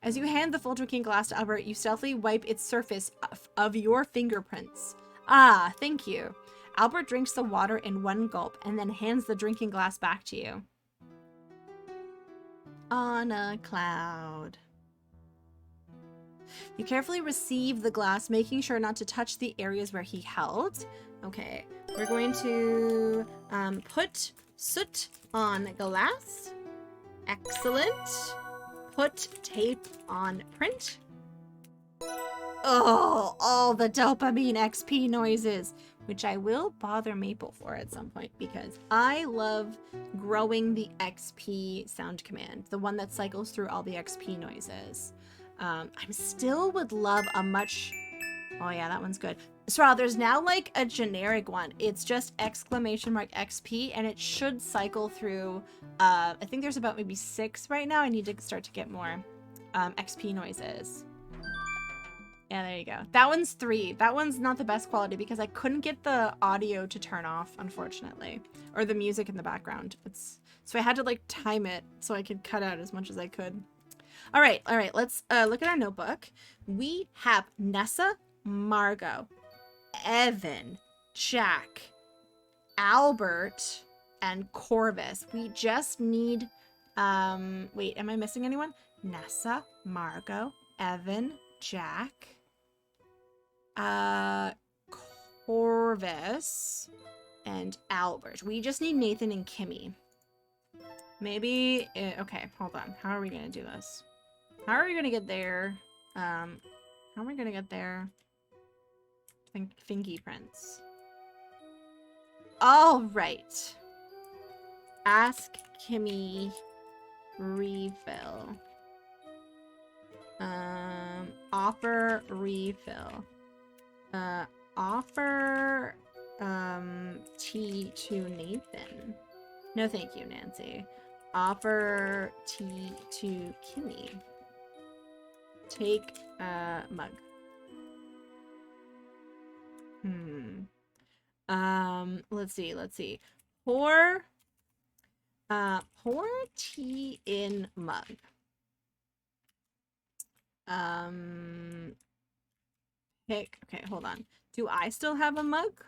As you hand the full drinking glass to Albert, you stealthily wipe its surface of your fingerprints. Ah, thank you. Albert drinks the water in one gulp and then hands the drinking glass back to you. On a cloud. You carefully receive the glass, making sure not to touch the areas where he held. Okay, we're going to put soot on glass. Excellent. Put tape on print. Oh, all the dopamine XP noises, which I will bother Maple for at some point because I love growing the XP sound command, the one that cycles through all the XP noises. I still would love a much... Oh yeah, that one's good. So there's now like a generic one. It's just !XP and it should cycle through, I think there's about maybe 6 right now. I need to start to get more XP noises. Yeah, there you go. That one's 3. That one's not the best quality because I couldn't get the audio to turn off, unfortunately. Or the music in the background. So I had to like time it so I could cut out as much as I could. All right, let's look at our notebook. We have Nessa, Margot, Evan, Jack, Albert, and Corvus. We just need, wait, am I missing anyone? Nessa, Margot, Evan, Jack, Corvus, and Albert. We just need Nathan and Kimmy. Maybe, okay, hold on. How are we gonna do this? How are we gonna get there? How are we gonna get there? Fingy Prince. All right. Ask Kimmy refill. Offer refill. Offer tea to Nathan. No thank you, Nancy. Offer tea to Kimmy. Take mug. Let's see. Pour tea in mug. Okay, hold on. Do I still have a mug?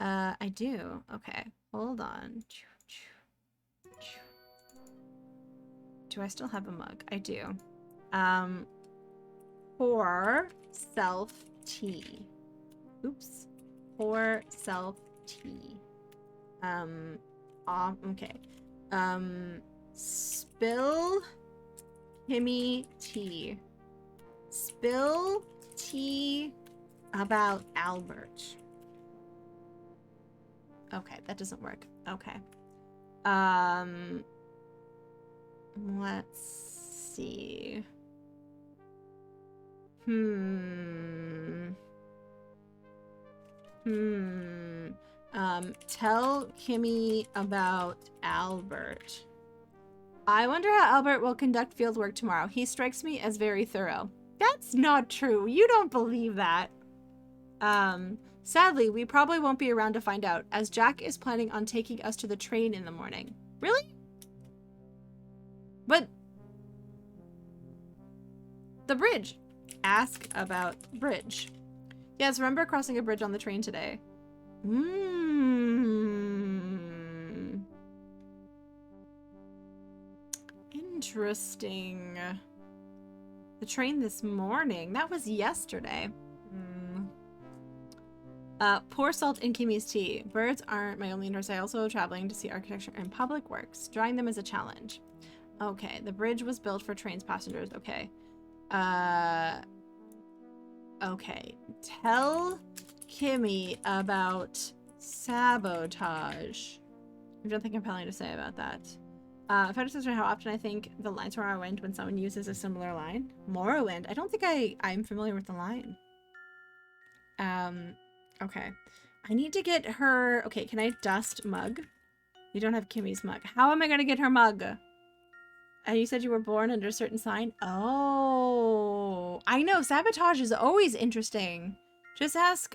I do. Okay, hold on. Do I still have a mug? I do. Pour self tea. Oops. Pour self tea. Okay. Spill Kimmy tea. Spill tea about Albert. Okay, that doesn't work. Okay. Let's see. Tell Kimmy about Albert. I wonder how Albert will conduct field work tomorrow. He strikes me as very thorough. That's not true. You don't believe that. Sadly, we probably won't be around to find out, as Jack is planning on taking us to the train in the morning. Really? But the bridge. Ask about bridge. Yes, remember crossing a bridge on the train today. Interesting. The train this morning. That was yesterday. Pour salt in Kimmy's tea. Birds aren't my only interest. I also traveling to see architecture and public works. Drawing them is a challenge. Okay, the bridge was built for trains passengers. Okay. Okay. Tell Kimmy about sabotage. I don't think compelling to say about that. If I just how often I think the lines from Morrowind when someone uses a similar line. Morrowind. I don't think I'm familiar with the line. Okay. I need to get her. Okay, can I dust mug? You don't have Kimmy's mug. How am I gonna get her mug? And you said you were born under a certain sign? Oh, I know. Sabotage is always interesting. Just ask,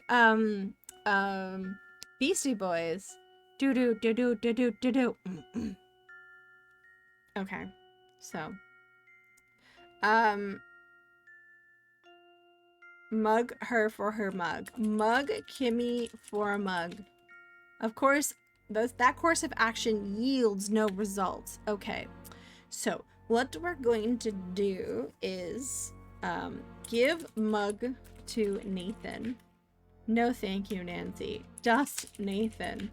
Beastie Boys. Do. Okay. So. Mug her for her mug. Mug Kimmy for a mug. Of course, that course of action yields no results. Okay. So, what we're going to do is give mug to Nathan. No thank you, Nancy. Dust Nathan.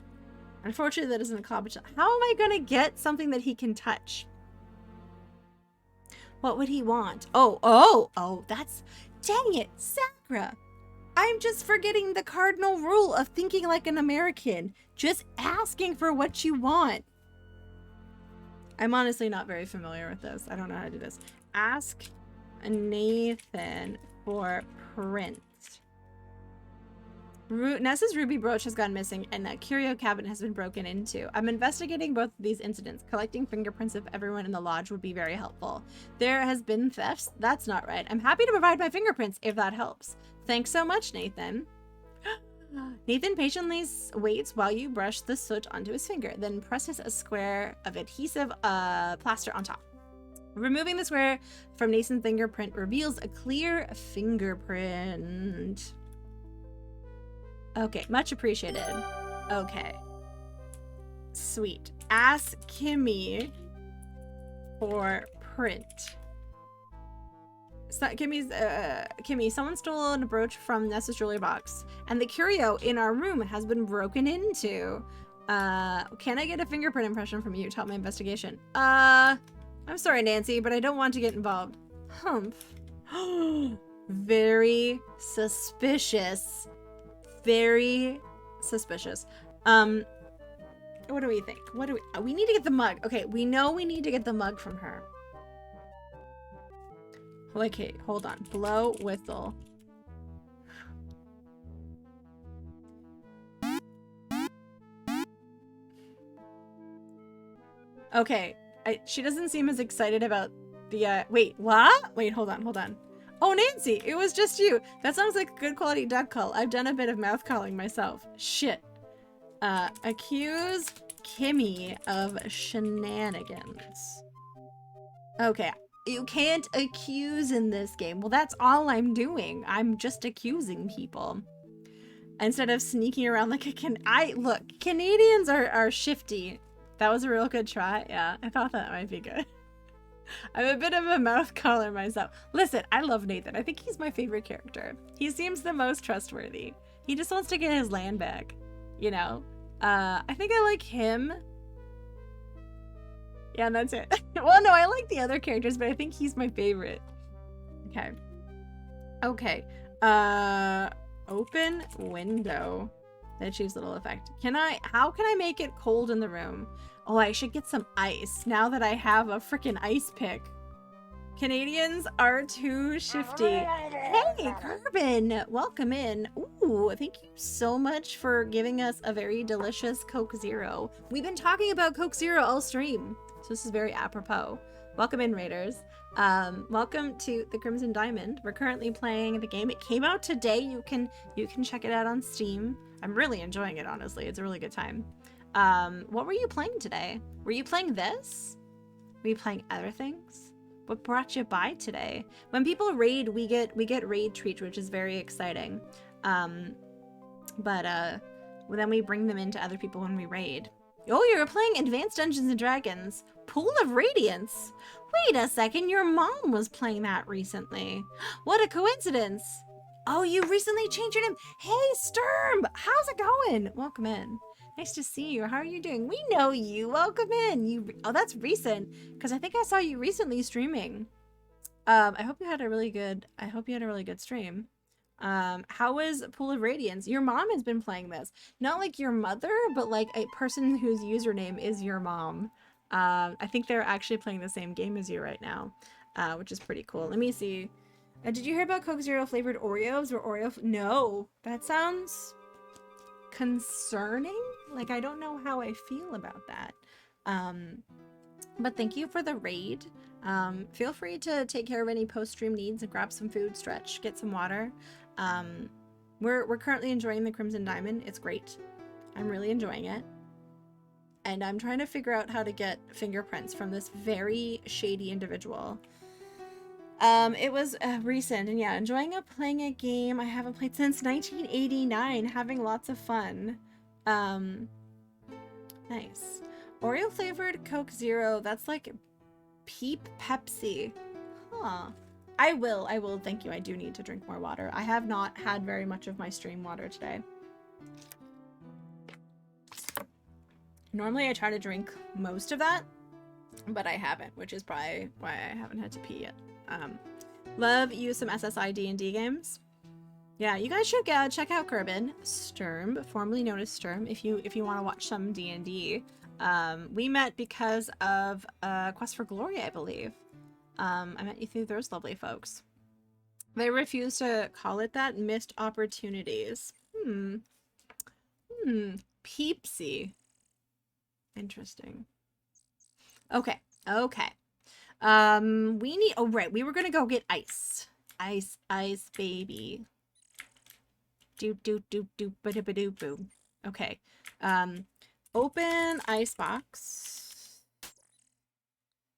Unfortunately, that isn't a competition. How am I going to get something that he can touch? What would he want? Oh, that's... Dang it, Sakura. I'm just forgetting the cardinal rule of thinking like an American. Just asking for what you want. I'm honestly not very familiar with this. I don't know how to do this. Ask Nathan for print. Nessa's ruby brooch has gone missing and a curio cabinet has been broken into. I'm investigating both of these incidents. Collecting fingerprints of everyone in the lodge would be very helpful. There has been thefts? That's not right. I'm happy to provide my fingerprints if that helps. Thanks so much, Nathan. Nathan patiently waits while you brush the soot onto his finger, then presses a square of adhesive plaster on top. Removing the square from Nathan's fingerprint reveals a clear fingerprint. Okay, much appreciated. Okay. Sweet. Ask Kimmy for print. Kimmy, someone stole a brooch from Nessa's jewelry box, and the curio in our room has been broken into. Can I get a fingerprint impression from you to help my investigation? I'm sorry, Nancy, but I don't want to get involved. Humph. Very suspicious. Very suspicious. What do we think? We need to get the mug. Okay, we know we need to get the mug from her. Okay, hold on. Blow whistle. Okay, she doesn't seem as excited about the, wait, what? Wait, hold on. Oh, Nancy, it was just you. That sounds like a good quality duck call. I've done a bit of mouth calling myself. Shit. Accuse Kimmy of shenanigans. Okay, you can't accuse in this game. Well, that's all I'm doing. I'm just accusing people. Instead of sneaking around like a look, Canadians are shifty. That was a real good try. Yeah, I thought that might be good. I'm a bit of a mouth caller myself. Listen, I love Nathan. I think he's my favorite character. He seems the most trustworthy. He just wants to get his land back, you know? I think I like him. Yeah, and that's it. Well, no, I like the other characters, but I think he's my favorite. Okay. Okay. Open window. That achieves little effect. How can I make it cold in the room? Oh, I should get some ice now that I have a freaking ice pick. Canadians are too shifty. Hey, Corbin, welcome in. Ooh, thank you so much for giving us a very delicious Coke Zero. We've been talking about Coke Zero all stream, so this is very apropos. Welcome in, Raiders. Welcome to the Crimson Diamond. We're currently playing the game. It came out today. You can check it out on Steam. I'm really enjoying it, honestly. It's a really good time. What were you playing today? Were you playing this? Were you playing other things? What brought you by today? When people raid, we get raid treats, which is very exciting. But then we bring them into other people when we raid. Oh, you're playing Advanced Dungeons and Dragons. Pool of Radiance. Wait a second, your mom was playing that recently. What a coincidence. Oh, you recently changed your name. Hey, Sturm, how's it going? Welcome in. Nice to see you. How are you doing? We know you. Welcome in. Oh, that's recent, because I think I saw you recently streaming. I hope you had a really good stream. How was Pool of Radiance? Your mom has been playing this. Not like your mother, but like a person whose username is your mom. I think they're actually playing the same game as you right now, which is pretty cool. Let me see. Did you hear about Coke Zero flavored Oreos or Oreo? No, that sounds concerning. Like, I don't know how I feel about that. But thank you for the raid. Feel free to take care of any post-stream needs and grab some food, stretch, get some water. We're currently enjoying the Crimson Diamond. It's great. I'm really enjoying it. And I'm trying to figure out how to get fingerprints from this very shady individual. It was recent, and yeah, enjoying playing a game I haven't played since 1989, having lots of fun. Nice. Oreo flavored Coke Zero, that's like Peep Pepsi. Huh. I will, thank you. I do need to drink more water. I have not had very much of my stream water today. Normally I try to drink most of that, but I haven't, which is probably why I haven't had to pee yet. Love you some SSI D&D games. Yeah, you guys should check out Kerbin Sturm, formerly known as Sturm, if you want to watch some D&D. We met because of Quest for Glory, I believe. I met you through those lovely folks. They refuse to call it that. Missed opportunities. Peepsy. Interesting. Okay. We need, oh right, we were gonna go get ice. Ice baby. Doop. Okay. Open ice box.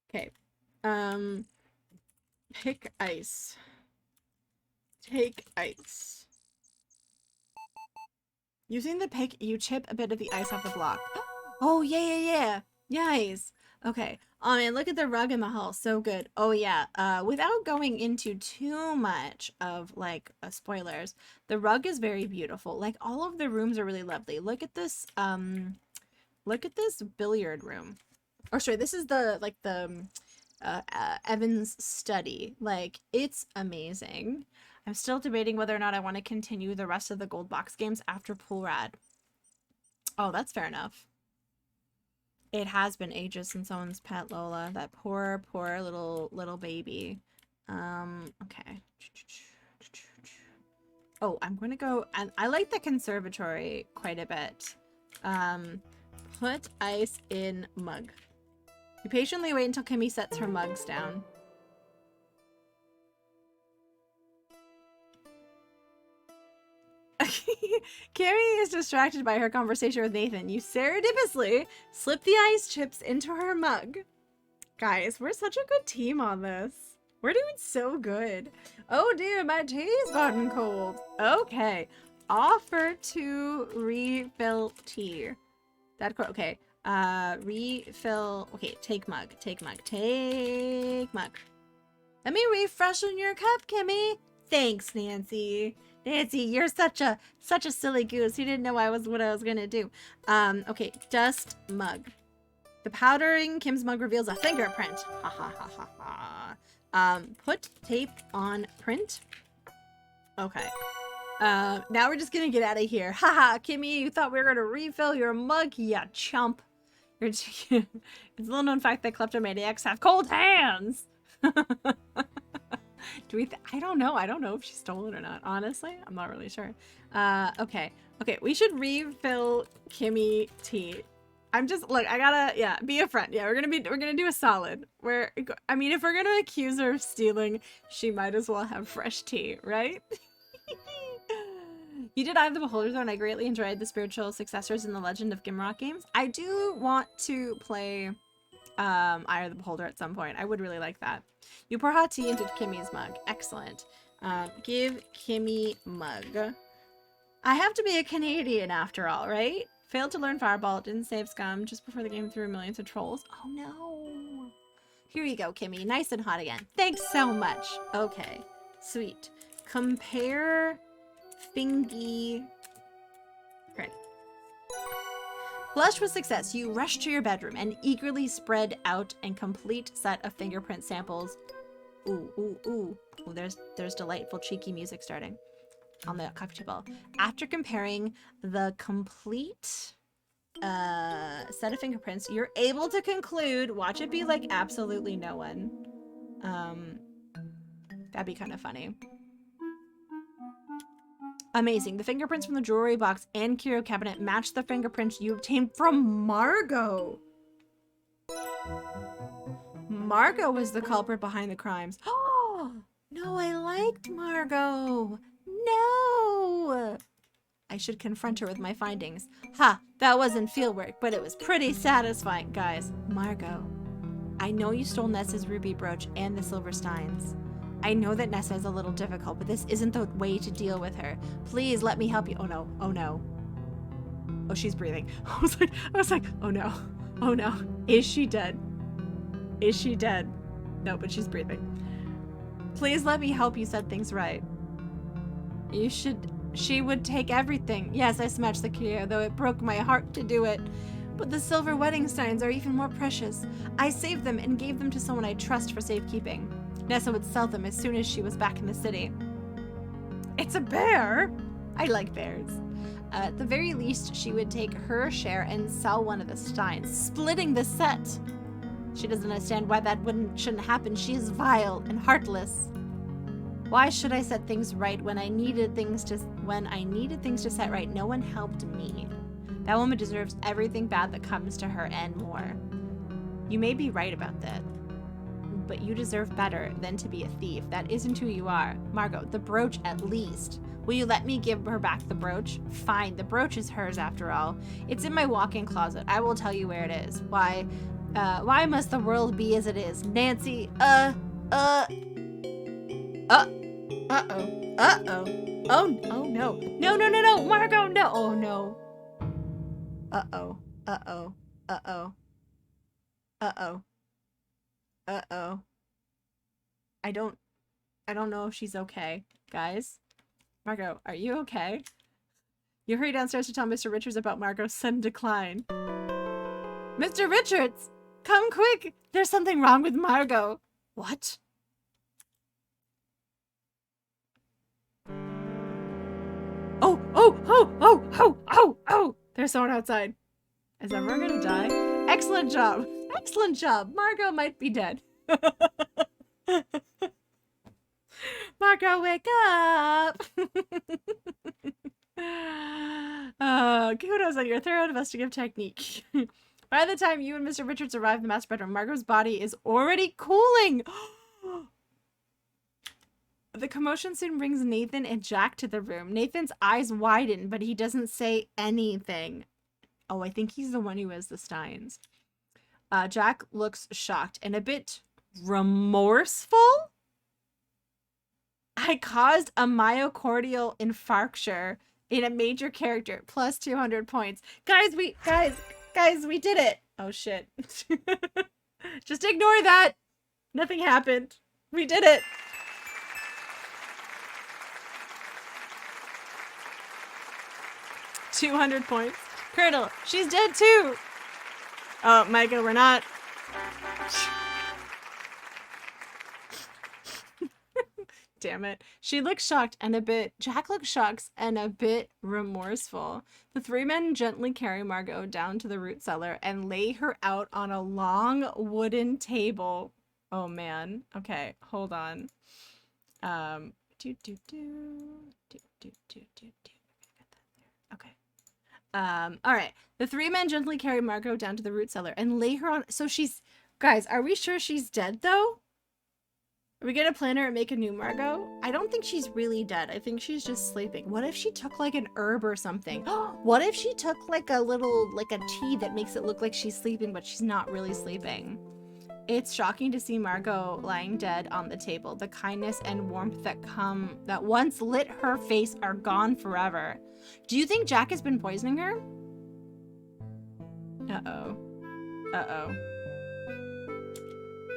Okay. Pick ice. Take ice. Using the pick, you chip a bit of the ice off the block. Oh, yeah. Nice. Okay. Oh man, look at the rug in the hall. So good. Oh yeah. Without going into too much of like spoilers, the rug is very beautiful. Like all of the rooms are really lovely. Look at this billiard room. Or sorry, this is the Evan's study. Like it's amazing. I'm still debating whether or not I want to continue the rest of the gold box games after Pool Rad. Oh, that's fair enough. It has been ages since someone's pet Lola. That poor little baby. Okay. Oh, I'm gonna go, and I like the conservatory quite a bit. Put ice in mug. You patiently wait until Kimmy sets her mugs down. Carrie is distracted by her conversation with Nathan. You serendipitously slip the ice chips into her mug. Guys, we're such a good team on this. We're doing so good. Oh dear, my tea's gotten cold. Okay. Offer to refill tea. Okay. Refill. Okay, take mug. Take mug. Take mug. Let me refreshen your cup, Kimmy. Thanks, Nancy. Nancy, you're such a silly goose. You didn't know what I was gonna do. Okay, dust mug. The powdering Kim's mug reveals a fingerprint. Ha ha ha ha ha. Put tape on print. Okay. Now we're just gonna get out of here. Haha, Kimmy, you thought we were gonna refill your mug? Yeah, chump. It's a little known fact that kleptomaniacs have cold hands. I don't know. I don't know if she stole it or not. Honestly, I'm not really sure. Okay. Okay, we should refill Kimmy tea. I'm just, look, I gotta, yeah, be a friend. Yeah, we're gonna do a solid. I mean, if we're gonna accuse her of stealing, she might as well have fresh tea, right? You did Eye of the Beholder though, and I greatly enjoyed the spiritual successors in the Legend of Gimrock games. I do want to play Eye of the Beholder at some point. I would really like that. You pour hot tea into Kimmy's mug. Excellent. Give Kimmy mug. I have to be a Canadian after all, right? Failed to learn Fireball. Didn't save Scum just before the game threw millions of trolls. Oh no. Here you go, Kimmy. Nice and hot again. Thanks so much. Okay. Sweet. Compare Fingy. Great. Flushed with success, you rush to your bedroom and eagerly spread out a complete set of fingerprint samples. Ooh, ooh, ooh. Ooh, there's delightful cheeky music starting on the cocktail table. After comparing the complete set of fingerprints, you're able to conclude, watch it be like absolutely no one. That'd be kind of funny. Amazing. The fingerprints from the jewelry box and curio cabinet match the fingerprints you obtained from Margot. Margot was the culprit behind the crimes. Oh, no, I liked Margot. No. I should confront her with my findings. Ha, that wasn't fieldwork, but it was pretty satisfying. Guys, Margot, I know you stole Nessa's ruby brooch and the silver steins. I know that Nessa is a little difficult, but this isn't the way to deal with her. Please let me help you. Oh no, oh no. Oh, she's breathing. I was like, oh no, oh no. Is she dead? Is she dead? No, but she's breathing. Please let me help you set things right. She would take everything. Yes, I smashed the curio, though it broke my heart to do it. But the silver wedding steins are even more precious. I saved them and gave them to someone I trust for safekeeping. Nessa would sell them as soon as she was back in the city. It's a bear! I like bears. At the very least, she would take her share and sell one of the steins, splitting the set. She doesn't understand why that shouldn't happen. She is vile and heartless. Why should I set things right when I needed things to set right? No one helped me. That woman deserves everything bad that comes to her and more. You may be right about that, but you deserve better than to be a thief. That isn't who you are. Margot, the brooch at least. Will you let me give her back the brooch? Fine, the brooch is hers after all. It's in my walk-in closet. I will tell you where it is. Why must the world be as it is? Nancy, uh-oh. Oh no. No, Margot, no. Oh no. Uh-oh. Uh-oh. I don't know if she's okay. Guys? Margot, are you okay? You hurry downstairs to tell Mr. Richards about Margot's sudden decline. Mr. Richards! Come quick! There's something wrong with Margot. What? Oh, oh, oh, oh, oh, oh, oh! There's someone outside. Is everyone gonna die? Excellent job. Excellent job. Margot might be dead. Margot, wake up! Kudos on your thorough investigative technique. By the time you and Mr. Richards arrive in the master bedroom, Margot's body is already cooling. The commotion soon brings Nathan and Jack to the room. Nathan's eyes widen, but he doesn't say anything. Oh, I think he's the one who has the Steins. Jack looks shocked and a bit remorseful. I caused a myocardial infarction in a major character, plus 200 points. Guys, we did it. Oh shit. Just ignore that. Nothing happened. We did it. $200 points. Colonel, she's dead too. Oh, Micah, we're not. Damn it. She looks shocked and a bit... Jack looks shocked and a bit remorseful. The three men gently carry Margot down to the root cellar and lay her out on a long wooden table. Oh, man. Okay, hold on. Okay. Alright. The three men gently carry Margot down to the root cellar and lay her on... So she's... Guys, are we sure she's dead, though? Are we gonna plan her and make a new Margot? I don't think she's really dead. I think she's just sleeping. What if she took like an herb or something? What if she took like a little, like a tea that makes it look like she's sleeping, but she's not really sleeping? It's shocking to see Margot lying dead on the table. The kindness and warmth that once lit her face are gone forever. Do you think Jack has been poisoning her? Uh-oh. Uh-oh.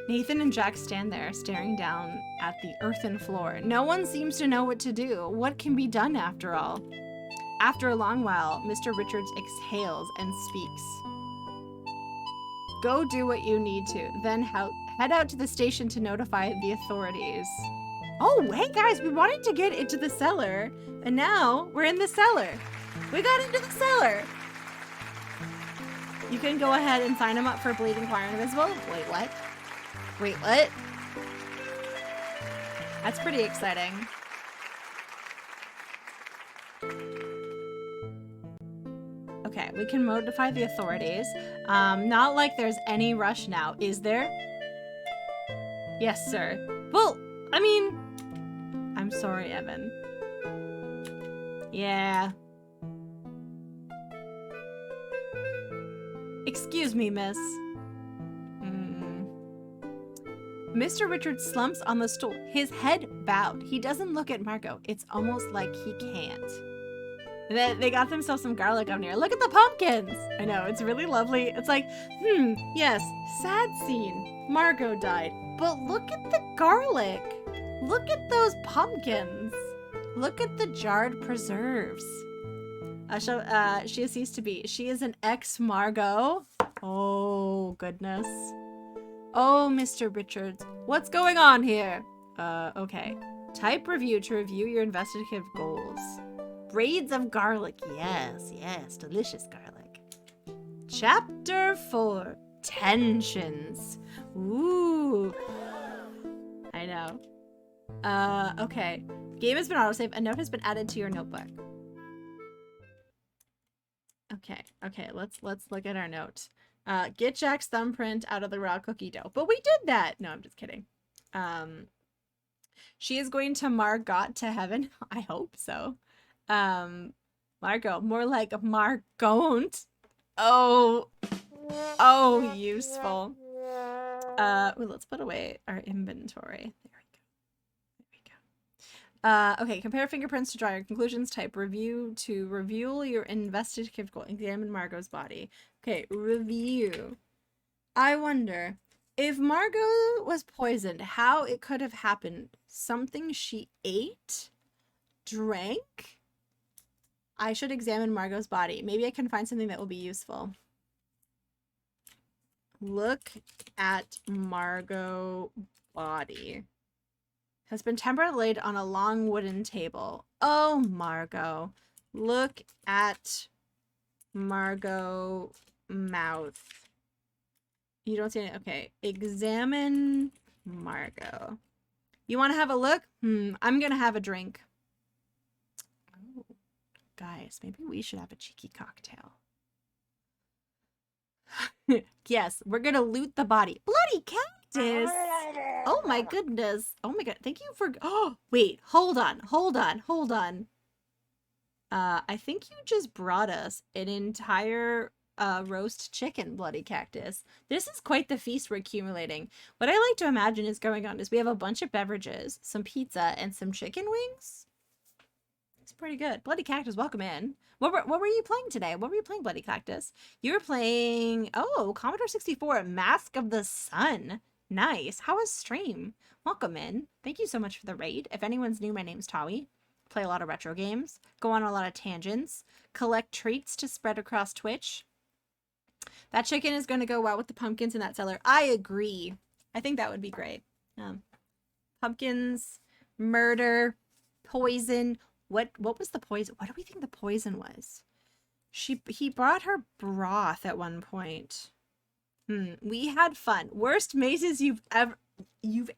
Nathan and Jack stand there, staring down at the earthen floor. No one seems to know what to do. What can be done after all? After a long while, Mr. Richards exhales and speaks. Go do what you need to, then head out to the station to notify the authorities. Oh, hey guys, we wanted to get into the cellar, and now we're in the cellar. We got into the cellar. You can go ahead and sign him up for Bleeding Choir Invisible. Wait, what? Wait, what? That's pretty exciting. Okay, we can notify the authorities. Not like there's any rush now, is there? Yes, sir. Well, I mean... I'm sorry, Evan. Yeah. Excuse me, miss. Mr. Richards slumps on the stool, his head bowed. He doesn't look at Margot. It's almost like he can't. They got themselves some garlic on here. Look at the pumpkins! I know, it's really lovely. It's like, yes, sad scene. Margot died. But look at the garlic! Look at those pumpkins! Look at the jarred preserves. She has ceased to be. She is an ex-Margot. Oh, goodness. Oh, Mr. Richards, what's going on here? Okay. Type review to review your investigative goals. Braids of garlic. Yes, yes, delicious garlic. Chapter 4. Tensions. Ooh. I know. Okay. Game has been autosaved. A note has been added to your notebook. Okay, let's look at our note. Get Jack's thumbprint out of the raw cookie dough. But we did that! No, I'm just kidding. She is going to Margot to heaven. I hope so. Margot. More like Margont. Oh, useful. Let's put away our inventory. There we go. Okay, compare fingerprints to draw your conclusions. Type review to review your investigative goal. Examine Margot's body. Okay, review. I wonder, If Margot was poisoned, how it could have happened? Something she ate? Drank? I should examine Margot's body. Maybe I can find something that will be useful. Look at Margot body. Has been temporarily laid on a long wooden table. Oh, Margot. Look at Margot mouth. You don't see it? Okay. Examine Margot. You want to have a look? I'm going to have a drink. Oh, guys, maybe we should have a cheeky cocktail. Yes, we're going to loot the body. Bloody cactus! Oh my goodness. Oh my god. Thank you for... Oh, wait. Hold on. I think you just brought us an entire roast chicken, Bloody Cactus. This is quite the feast we're accumulating. What I like to imagine is going on is we have a bunch of beverages, some pizza, and some chicken wings. It's pretty good. Bloody Cactus, welcome in. What were you playing today? What were you playing, Bloody Cactus? You were playing... Oh, Commodore 64, Mask of the Sun. Nice. How was stream? Welcome in. Thank you so much for the raid. If anyone's new, my name's Tawi. Play a lot of retro games. Go on a lot of tangents. Collect treats to spread across Twitch. That chicken is going to go well with the pumpkins in that cellar. I agree. I think that would be great. Pumpkins, murder, poison. What was the poison? What do we think the poison was? He brought her broth at one point. We had fun. Worst mazes you've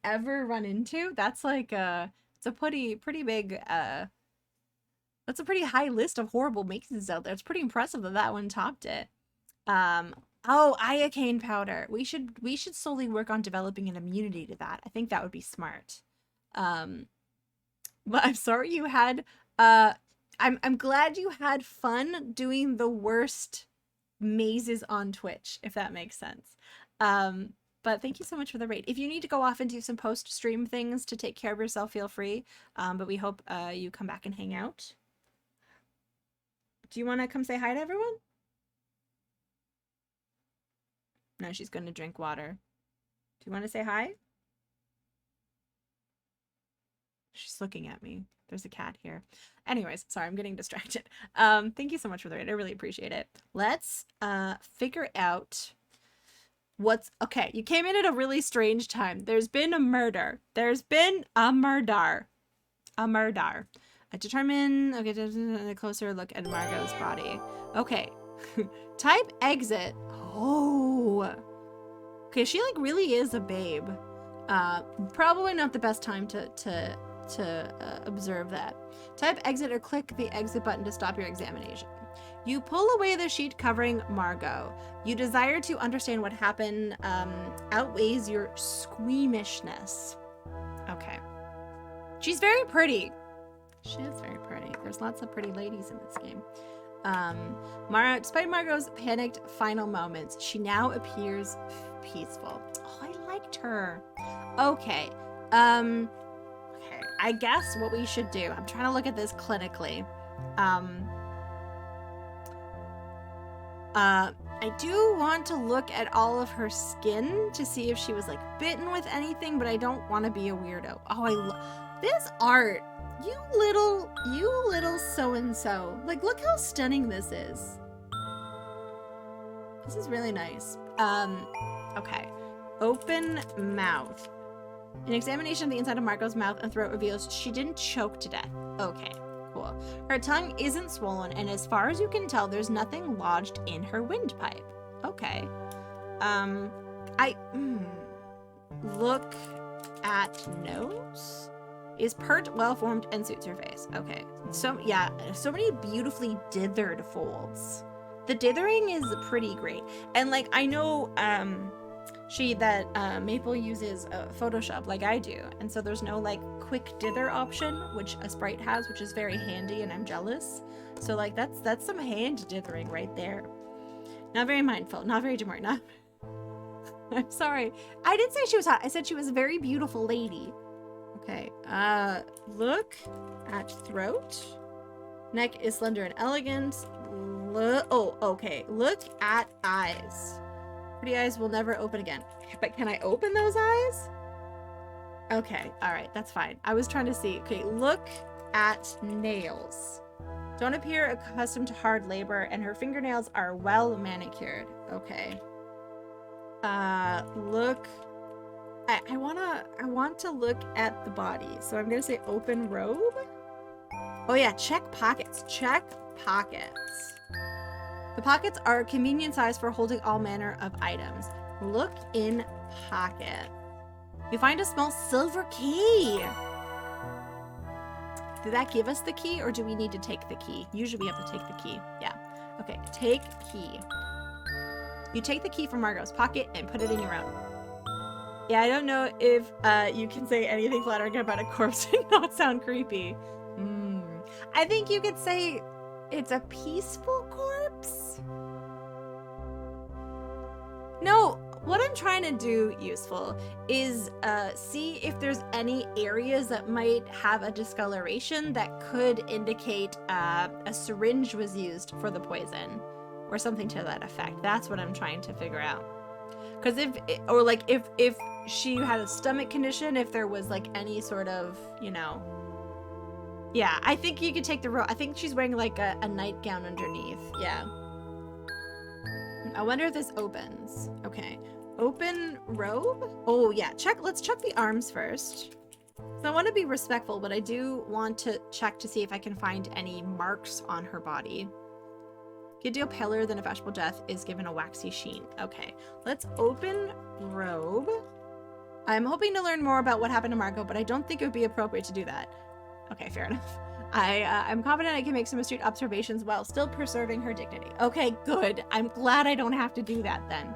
ever run into? That's like it's a pretty big that's a pretty high list of horrible mazes out there. It's pretty impressive that one topped it. Oh, iocane powder. We should slowly work on developing an immunity to that. I think that would be smart. But I'm sorry you had I'm glad you had fun doing the worst mazes on Twitch, if that makes sense. But thank you so much for the raid. If you need to go off and do some post-stream things to take care of yourself, feel free. But we hope you come back and hang out. Do you want to come say hi to everyone? No, she's going to drink water. Do you want to say hi? She's looking at me. There's a cat here. Anyways, sorry, I'm getting distracted. Thank you so much for the raid. I really appreciate it. Let's figure out what's... Okay, you came in at a really strange time. There's been a murder. There's been a murder. A murder. Determine... Okay, a closer look at Margot's body. Okay. Type exit. Oh. Okay, she like really is a babe. Probably not the best time to observe that. Type exit or click the exit button to stop your examination. You pull away the sheet covering Margot. You desire to understand what happened outweighs your squeamishness. Okay. She's very pretty. She is very pretty. There's lots of pretty ladies in this game. Despite Margot's panicked final moments, she now appears peaceful. Oh, I liked her. Okay. Okay. I guess what we should do, I'm trying to look at this clinically. I do want to look at all of her skin to see if she was like bitten with anything, but I don't want to be a weirdo. Oh, I love this art. You little so-and-so. Like, look how stunning this is. This is really nice. Okay. Open mouth. An examination of the inside of Margot's mouth and throat reveals she didn't choke to death. Okay, cool. Her tongue isn't swollen, and as far as you can tell, there's nothing lodged in her windpipe. Okay. Look at nose. Is pert, well-formed, and suits her face. Okay. So, yeah, so many beautifully dithered folds. The dithering is pretty great. And, like, I know, Maple uses Photoshop like I do. And so there's no, like, quick dither option, which a sprite has, which is very handy, and I'm jealous. So, like, that's some hand dithering right there. Not very mindful. Not very demure. Not... I'm sorry. I didn't say she was hot. I said she was a very beautiful lady. Okay, look at throat. Neck is slender and elegant. Oh, okay. Look at eyes. Pretty eyes will never open again. But can I open those eyes? Okay, alright, that's fine. I was trying to see. Okay, look at nails. Don't appear accustomed to hard labor, and her fingernails are well manicured. Okay. Look. I want to look at the body. So I'm gonna say open robe. Oh yeah, check pockets. Check pockets. The pockets are convenient size for holding all manner of items. Look in pocket. You find a small silver key. Did that give us the key, or do we need to take the key? Usually we have to take the key. Yeah. Okay, take key. You take the key from Margot's pocket and put it in your own. Yeah, I don't know if you can say anything flattering about a corpse and not sound creepy. I think you could say it's a peaceful corpse. No, what I'm trying to do, useful, is see if there's any areas that might have a discoloration that could indicate a syringe was used for the poison or something to that effect. That's what I'm trying to figure out. Because if she had a stomach condition, if there was like any sort of, you know. Yeah, I think you could take the robe. I think she's wearing like a nightgown underneath. Yeah. I wonder if this opens. Okay. Open robe? Oh yeah, let's check the arms first. So I want to be respectful, but I do want to check to see if I can find any marks on her body. Good deal paler than a vegetable death is given a waxy sheen. Okay, let's open robe. I'm hoping to learn more about what happened to Margot, but I don't think it would be appropriate to do that. Okay, fair enough. I'm confident I can make some astute observations while still preserving her dignity. Okay, good. I'm glad I don't have to do that then.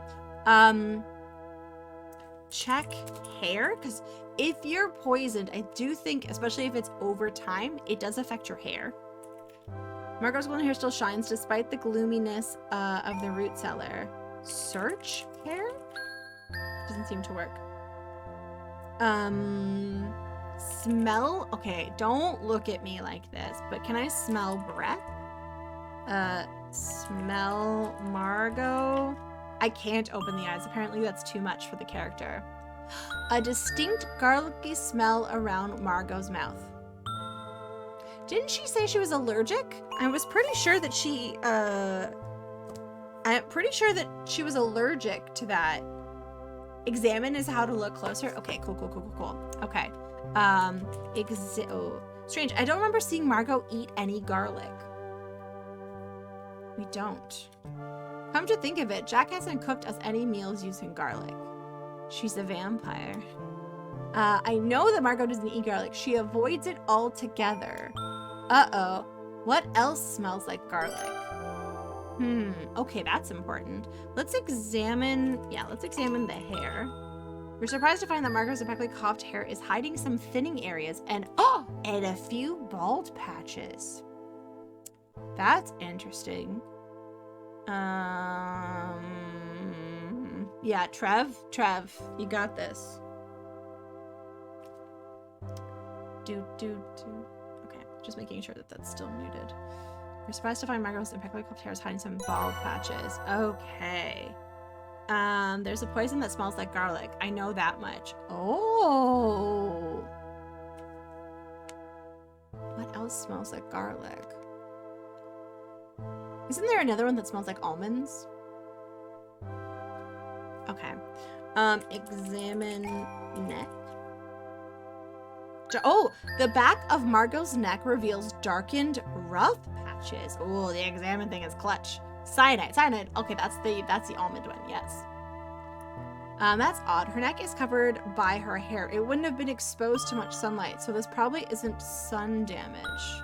Check hair, because if you're poisoned, I do think, especially if it's over time, it does affect your hair. Margot's golden hair still shines despite the gloominess of the root cellar. Search hair? Doesn't seem to work. Smell? Okay, don't look at me like this, but can I smell breath? Smell Margot? I can't open the eyes. Apparently that's too much for the character. A distinct garlicky smell around Margot's mouth. Didn't she say she was allergic? I was pretty sure that she was allergic to that. Examine is how to look closer. Okay, cool. Okay. Strange. I don't remember seeing Margot eat any garlic. We don't. Come to think of it, Jack hasn't cooked us any meals using garlic. She's a vampire. I know that Margot doesn't eat garlic. She avoids it altogether. Uh-oh. What else smells like garlic? Okay, that's important. Let's examine the hair. We're surprised to find that Margot's impeccably coiffed hair is hiding some thinning areas and a few bald patches. That's interesting. Yeah, Trev, you got this. Okay, just making sure that that's still muted. We're surprised to find Margot's impeccably coiffed hair is hiding some bald patches. Okay. There's a poison that smells like garlic. I know that much. Oh. What else smells like garlic? Isn't there another one that smells like almonds? Okay. Examine neck. Oh, the back of Margot's neck reveals darkened, rough patches. Oh, the examine thing is clutch. Cyanide. Okay, that's the almond one. Yes. That's odd. Her neck is covered by her hair. It wouldn't have been exposed to much sunlight, so this probably isn't sun damage.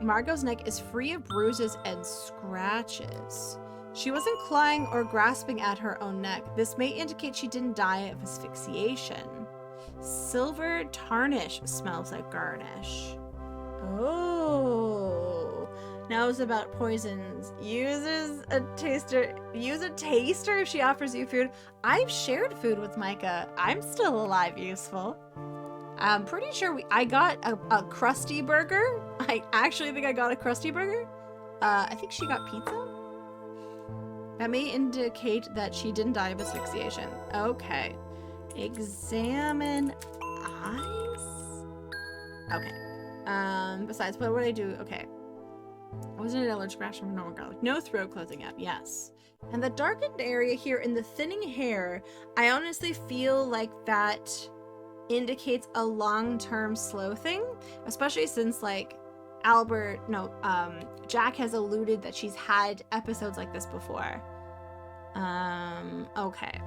Margot's neck is free of bruises and scratches. She wasn't clawing or grasping at her own neck. This may indicate she didn't die of asphyxiation. Silver tarnish smells like garnish. Oh. Now it's about poisons. Use a taster if she offers you food. I've shared food with Micah. I'm still alive, useful. I'm pretty sure I got a Krusty burger. I actually think I got a Krusty burger. I think she got pizza. That may indicate that she didn't die of asphyxiation. Okay. Examine eyes? Okay. Besides, what would I do? Okay. Wasn't it allergic reaction from normal garlic? No throat closing up, yes. And the darkened area here in the thinning hair, I honestly feel like that indicates a long-term slow thing, especially since like Jack has alluded that she's had episodes like this before. Okay.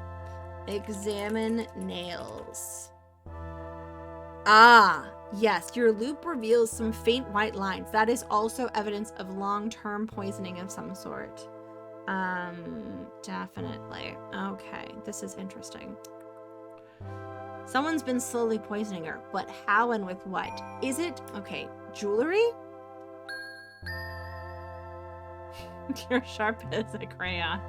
Examine nails. Ah, yes, your loop reveals some faint white lines. That is also evidence of long-term poisoning of some sort. Definitely. Okay, this is interesting. Someone's been slowly poisoning her, but how and with what? Is it, okay, jewelry? You're sharp as a crayon.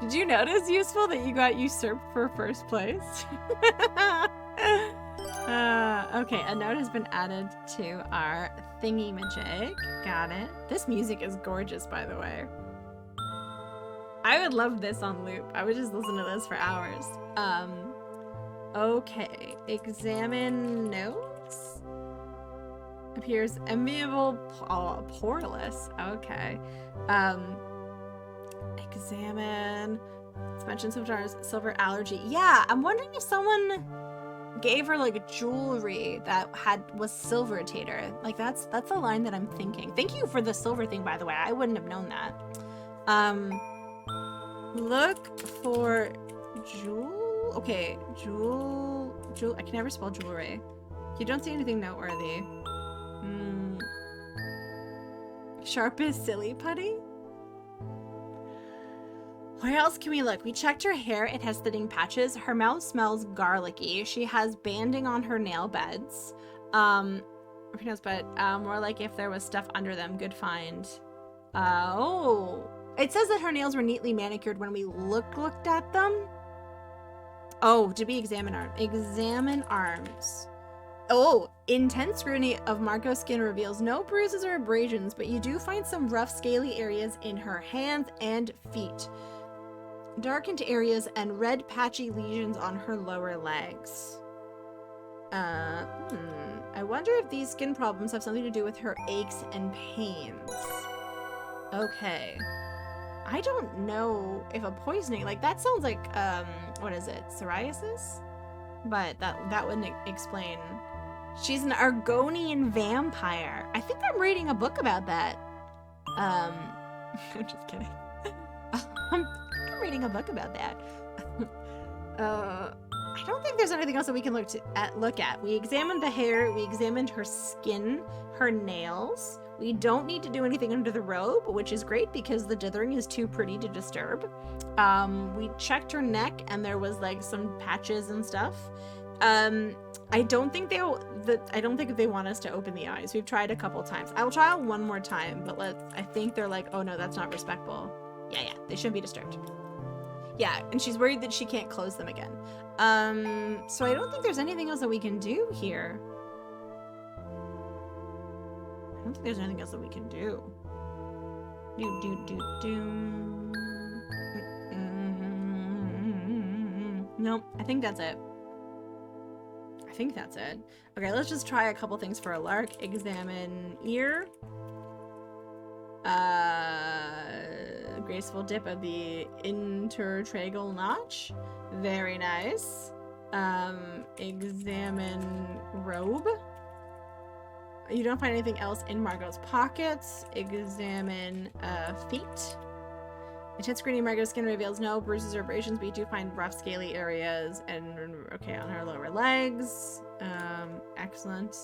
Did you notice, Useful, that you got usurped for first place? Okay, a note has been added to our thingy-majig. Got it. This music is gorgeous, by the way. I would love this on loop. I would just listen to this for hours. Okay. Examine notes. Appears enviable, poreless. Okay. Examine. It's mentioned sometimes silver allergy. Yeah, I'm wondering if someone gave her like jewelry that was silver tater. Like that's the line that I'm thinking. Thank you for the silver thing, by the way. I wouldn't have known that. Look for jewel. Okay, jewel. I can never spell jewelry. You don't see anything noteworthy. Sharp as silly putty. Where else can we look? We checked her hair. It has thinning patches. Her mouth smells garlicky. She has banding on her nail beds. More like if there was stuff under them. Good find. Oh. It says that her nails were neatly manicured when we looked at them. Oh, did we examine arms? Examine arms. Oh, intense scrutiny of Margot's skin reveals no bruises or abrasions, but you do find some rough, scaly areas in her hands and feet. Darkened areas and red patchy lesions on her lower legs. I wonder if these skin problems have something to do with her aches and pains. Okay. I don't know if a poisoning, like that sounds like, what is it? Psoriasis? But that wouldn't explain. She's an Argonian vampire. I think I'm reading a book about that. I'm just kidding. I'm reading a book about that. I don't think there's anything else that we can look at. We examined the hair, we examined her skin, her nails. We don't need to do anything under the robe, which is great because the dithering is too pretty to disturb. We checked her neck and there was like some patches and stuff. I don't think they want us to open the eyes. We've tried a couple times. I'll try it one more time, but I think they're like, oh no, that's not respectful. Yeah, they shouldn't be disturbed. Yeah, and she's worried that she can't close them again. So I don't think there's anything else that we can do here. I don't think there's anything else that we can do. Nope, I think that's it. Okay, let's just try a couple things for a lark. Examine ear. Graceful dip of the intertragal notch. Very nice. Examine robe. You don't find anything else in Margot's pockets. Examine feet. Intense screening Margot's skin reveals no bruises or abrasions, but you do find rough, scaly areas and okay on her lower legs. Excellent.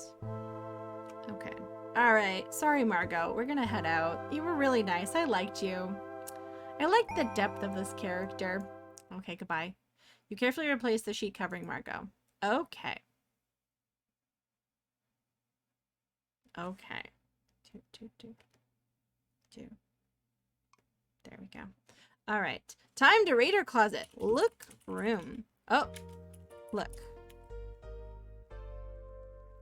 Okay. All right. Sorry, Margot. We're gonna head out. You were really nice. I liked you. I liked the depth of this character. Okay, goodbye. You carefully replace the sheet covering Margot. Okay. Okay. Two. There we go. All right. Time to raid her closet. Look room. Oh, look.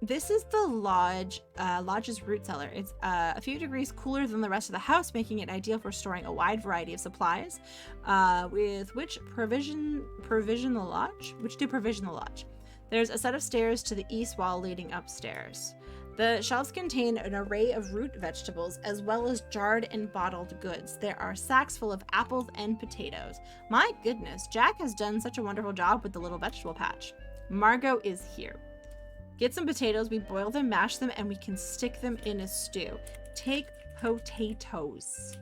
This is the lodge's root cellar. It's a few degrees cooler than the rest of the house, making it ideal for storing a wide variety of supplies. Which do provision the lodge? There's a set of stairs to the east wall leading upstairs. The shelves contain an array of root vegetables as well as jarred and bottled goods. There are sacks full of apples and potatoes. My goodness, Jack has done such a wonderful job with the little vegetable patch. Margot is here. Get some potatoes, we boil them, mash them, and we can stick them in a stew. Take potatoes.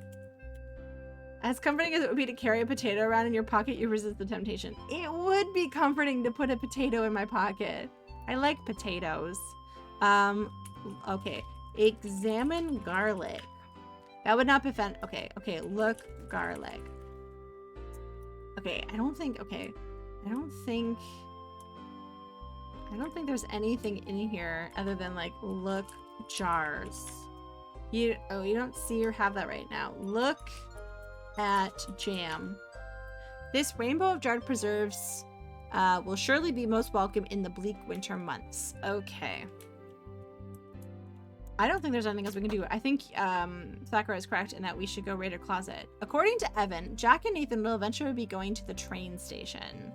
As comforting as it would be to carry a potato around in your pocket, you resist the temptation. It would be comforting to put a potato in my pocket. I like potatoes. Okay. Examine garlic. That would not be fun. Okay, look garlic. Okay, I don't think there's anything in here other than like look jars. You don't see or have that right now. Look at jam. This rainbow of jarred preserves will surely be most welcome in the bleak winter months. Okay. I don't think there's anything else we can do. I think Sakura is correct in that we should go raid her closet. According to Evan, Jack and Nathan will eventually be going to the train station.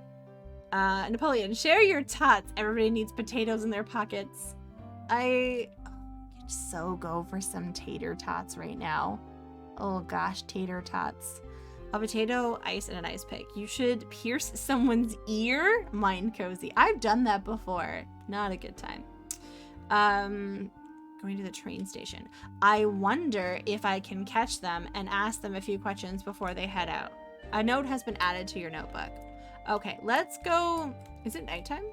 Napoleon, share your tots. Everybody needs potatoes in their pockets. I could so go for some tater tots right now. Oh gosh, tater tots. A potato, ice, and an ice pick. You should pierce someone's ear? Mind cozy. I've done that before. Not a good time. Going to the train station. I wonder if I can catch them and ask them a few questions before they head out. A note has been added to your notebook. Okay, let's go. Is it nighttime?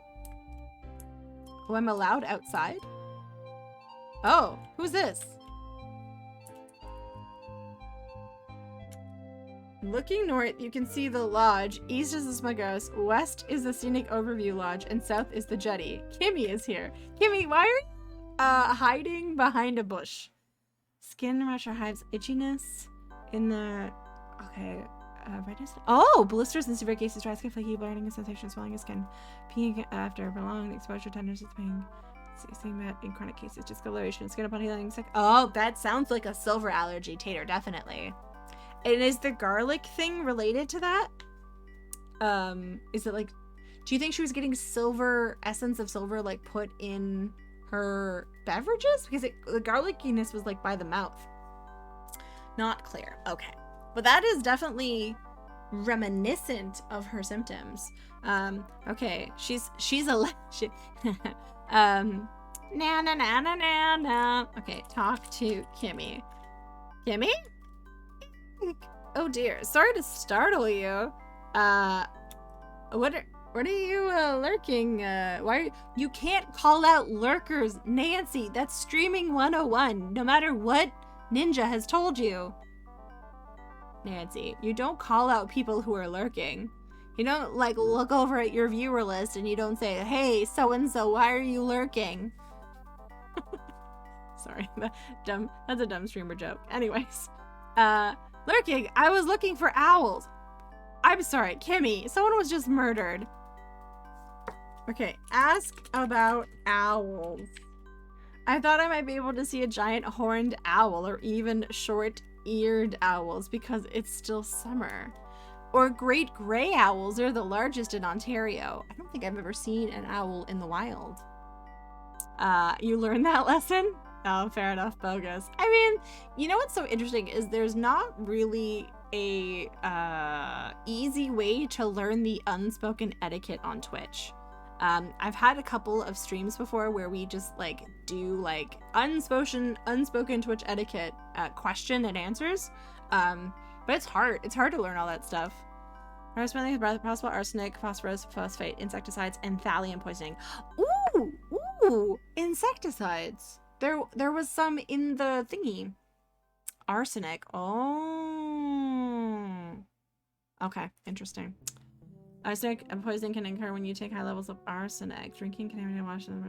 Oh, I'm allowed outside? Oh, who's this? Looking north, you can see the lodge. East is the Smughouse, west is the Scenic Overview Lodge, and south is the jetty. Kimmy is here. Kimmy, why are you hiding behind a bush? Skin rash or hives itchiness in the... Okay. Redness? Oh! Blisters and severe cases, dry skin, flaky, blurring, a sensation of swelling of skin. Peeing after prolonged exposure, tenderness, pain. Seeing that in chronic cases, discoloration, skin upon healing. Oh, that sounds like a silver allergy, Tater, definitely. And is the garlic thing related to that? Is it like... Do you think she was getting silver, essence of silver, like, put in her beverages? Because the garlickiness was, like, by the mouth. Not clear. Okay. But that is definitely reminiscent of her symptoms. Okay. She's na na na na na na. Okay, talk to Kimmy. Kimmy? Oh dear. Sorry to startle you. What are you lurking? Why you can't call out lurkers, Nancy. That's streaming 101. No matter what Ninja has told you. Nancy, you don't call out people who are lurking. You don't like look over at your viewer list and you don't say, "Hey, so and so, why are you lurking?" Sorry, that's a dumb streamer joke. Anyways, lurking. I was looking for owls. I'm sorry, Kimmy. Someone was just murdered. Okay, ask about owls. I thought I might be able to see a giant horned owl or even short-eared owls because it's still summer. Or great gray owls are the largest in Ontario. I don't think I've ever seen an owl in the wild. You learned that lesson? Oh, fair enough, bogus. I mean, you know what's so interesting is there's not really a easy way to learn the unspoken etiquette on Twitch. I've had a couple of streams before where we just like do like unspoken Twitch etiquette question and answers. But it's hard. It's hard to learn all that stuff. Possible arsenic, phosphorus, phosphate, insecticides, and thallium poisoning. Ooh, insecticides. There was some in the thingy. Arsenic. Oh. Okay, interesting. Arsenic poisoning can occur when you take high levels of arsenic. Drinking contaminated water.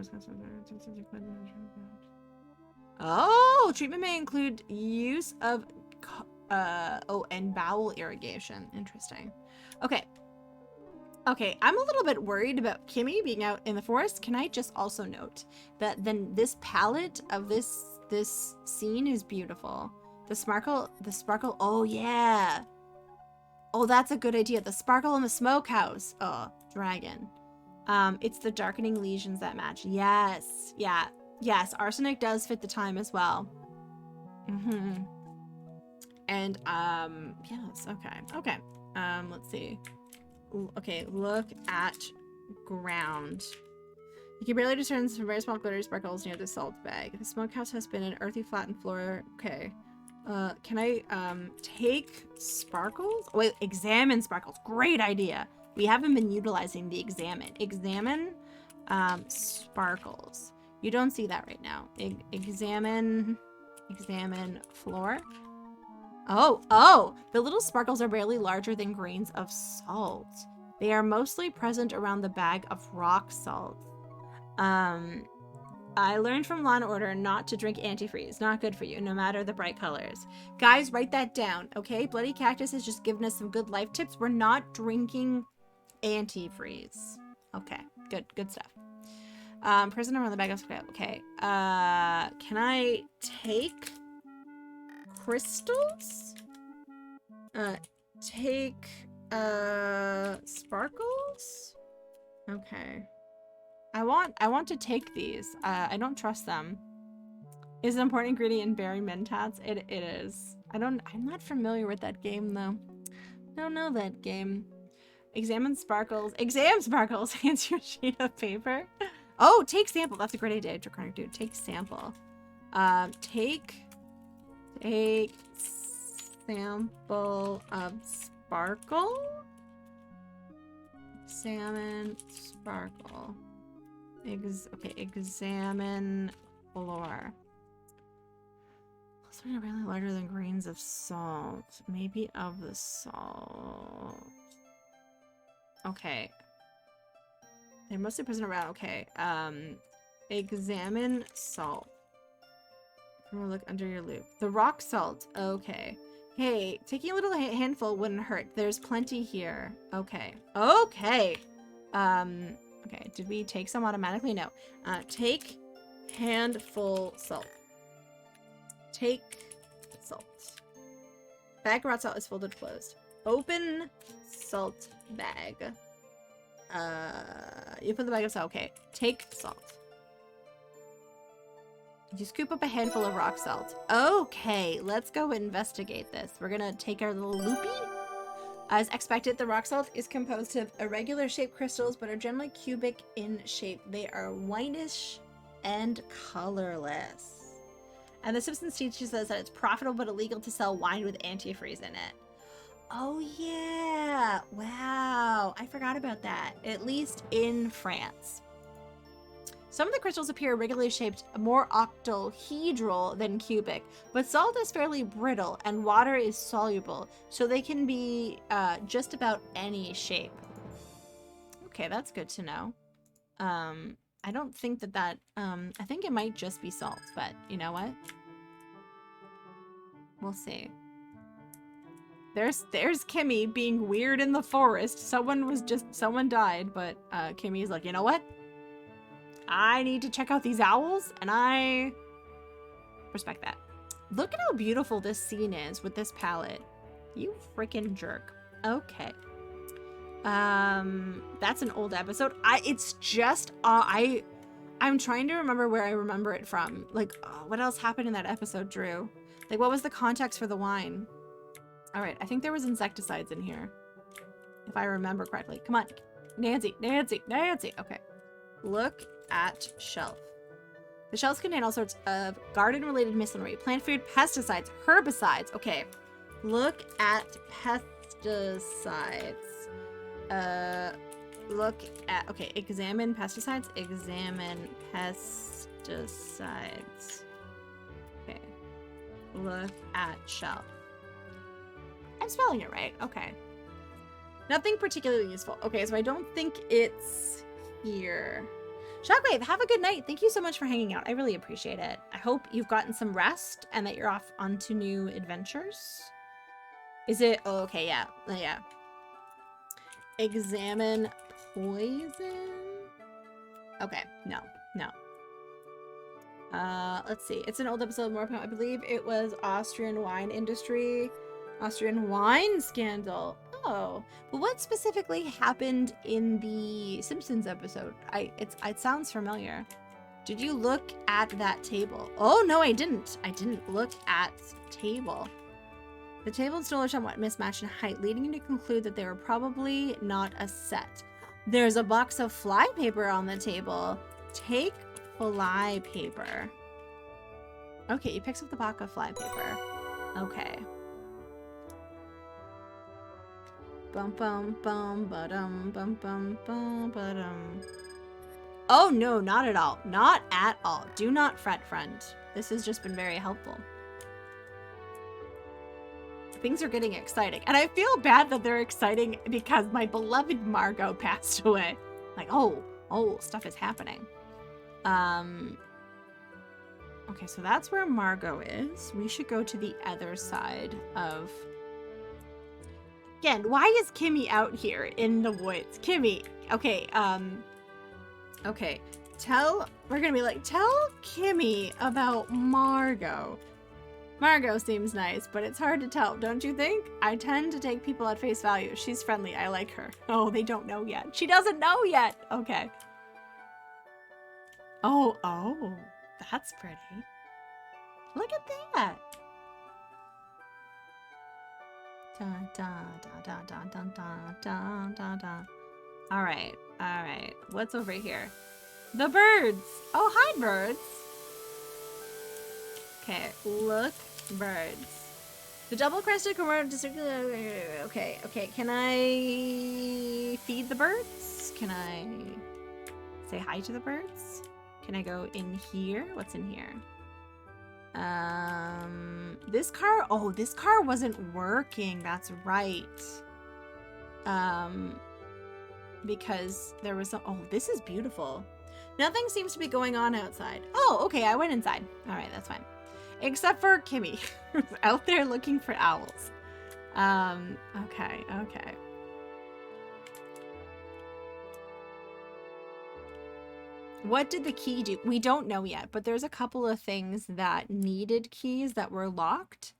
Oh, treatment may include use of and bowel irrigation. Interesting. Okay. Okay, I'm a little bit worried about Kimmy being out in the forest. Can I just also note that then this palette of this scene is beautiful. The sparkle, oh yeah. Oh, that's a good idea. The sparkle in the smokehouse. Oh, dragon. It's the darkening lesions that match. Yes. Yeah. Yes, arsenic does fit the time as well. Mm-hmm. And, yes, okay. Okay. Let's see. Okay, look at ground. You can barely discern some very small glittery sparkles near the salt bag. The smokehouse has been an earthy, flattened floor. Okay. Can I, take sparkles? Oh, wait, examine sparkles. Great idea. We haven't been utilizing the examine. Examine, sparkles. You don't see that right now. Examine floor. Oh, the little sparkles are barely larger than grains of salt. They are mostly present around the bag of rock salt. I learned from Law & Order not to drink antifreeze. Not good for you, no matter the bright colors. Guys, write that down, okay? Bloody Cactus has just given us some good life tips. We're not drinking antifreeze. Okay, good stuff. Present around the bag of... Okay, can I take crystals? Take, sparkles? Okay. I want to take these. I don't trust them. Is an important ingredient in berry mentats? It is. I'm not familiar with that game though. Don't know that game. Examine sparkles. Exam sparkles! Hands you a sheet of paper. Oh, take sample. That's a great idea, Draconic Dude. Take sample. Take sample of sparkle. Examine sparkle. Okay, examine floor. Those are really larger than grains of salt. Maybe of the salt. Okay. They're mostly present around. Okay. Examine salt. Look under your loop. The rock salt. Okay. Hey, taking a little handful wouldn't hurt. There's plenty here. Okay. Okay. Okay, did we take some automatically? No. Take handful salt. Take salt. Bag of rock salt is folded closed. Open salt bag. You put the bag of salt. Okay, take salt. You scoop up a handful of rock salt. Okay, let's go investigate this. We're gonna take our little loopy. As expected, the rock salt is composed of irregular shaped crystals, but are generally cubic in shape. They are whitish and colorless. And the substance teaches us that it's profitable but illegal to sell wine with antifreeze in it. Oh yeah! Wow, I forgot about that. At least in France. Some of the crystals appear irregularly shaped, more octahedral than cubic, but salt is fairly brittle and water is soluble, so they can be just about any shape. Okay, that's good to know. I don't think that I think it might just be salt, but you know what? We'll see. There's Kimmy being weird in the forest. Someone died, but Kimmy's like, you know what? I need to check out these owls, and I respect that. Look at how beautiful this scene is with this palette. You freaking jerk. Okay. That's an old episode. I'm trying to remember where I remember it from. Like, what else happened in that episode, Drew? Like, what was the context for the wine? All right, I think there was insecticides in here, if I remember correctly. Come on, Nancy. Okay. Look at shelf. The shelves contain all sorts of garden-related miscellaneous, plant food, pesticides, herbicides. Okay, look at pesticides. Look at, okay, examine pesticides. Examine pesticides. Okay, look at shelf. I'm spelling it right. Okay. Nothing particularly useful. Okay, so I don't think it's here. Shockwave, have a good night. Thank you so much for hanging out. I really appreciate it. I hope you've gotten some rest and that you're off onto new adventures. Is it? Oh, okay, yeah. Yeah. Examine poison? Okay, no. Let's see. It's an old episode, more I believe it was Austrian wine industry. Austrian wine scandal. Oh. But what specifically happened in the Simpsons episode? It sounds familiar. Did you look at that table? Oh, no, I didn't. I didn't look at table. The table and stool are somewhat mismatched in height, leading you to conclude that they were probably not a set. There's a box of flypaper on the table. Take flypaper. Okay, he picks up the box of flypaper. Okay. Bum bum bum ba-dum bum bum bum ba-dum. Oh no, not at all. Not at all. Do not fret, friend. This has just been very helpful. Things are getting exciting. And I feel bad that they're exciting because my beloved Margot passed away. Like, oh, stuff is happening. Okay, so that's where Margot is. We should go to the other side of... Again, why is Kimmy out here in the woods? Kimmy, okay, okay. We're gonna be like, tell Kimmy about Margot. Margot seems nice, but it's hard to tell, don't you think? I tend to take people at face value. She's friendly, I like her. Oh, they don't know yet. She doesn't know yet. Okay. Oh, that's pretty. Look at that. Dun, dun, dun, dun, dun, dun, dun, dun, dun. All right. What's over here? The birds. Oh, hi, birds. Okay, look, birds. The double-crested cormorant. Okay. Can I feed the birds? Can I say hi to the birds? Can I go in here? What's in here? This car. Oh, this car wasn't working. That's right. Because there was some. Oh, this is beautiful. Nothing seems to be going on outside. Oh, okay. I went inside. All right, that's fine. Except for Kimmy, who's out there looking for owls. Okay. What did the key do? We don't know yet, but there's a couple of things that needed keys that were locked.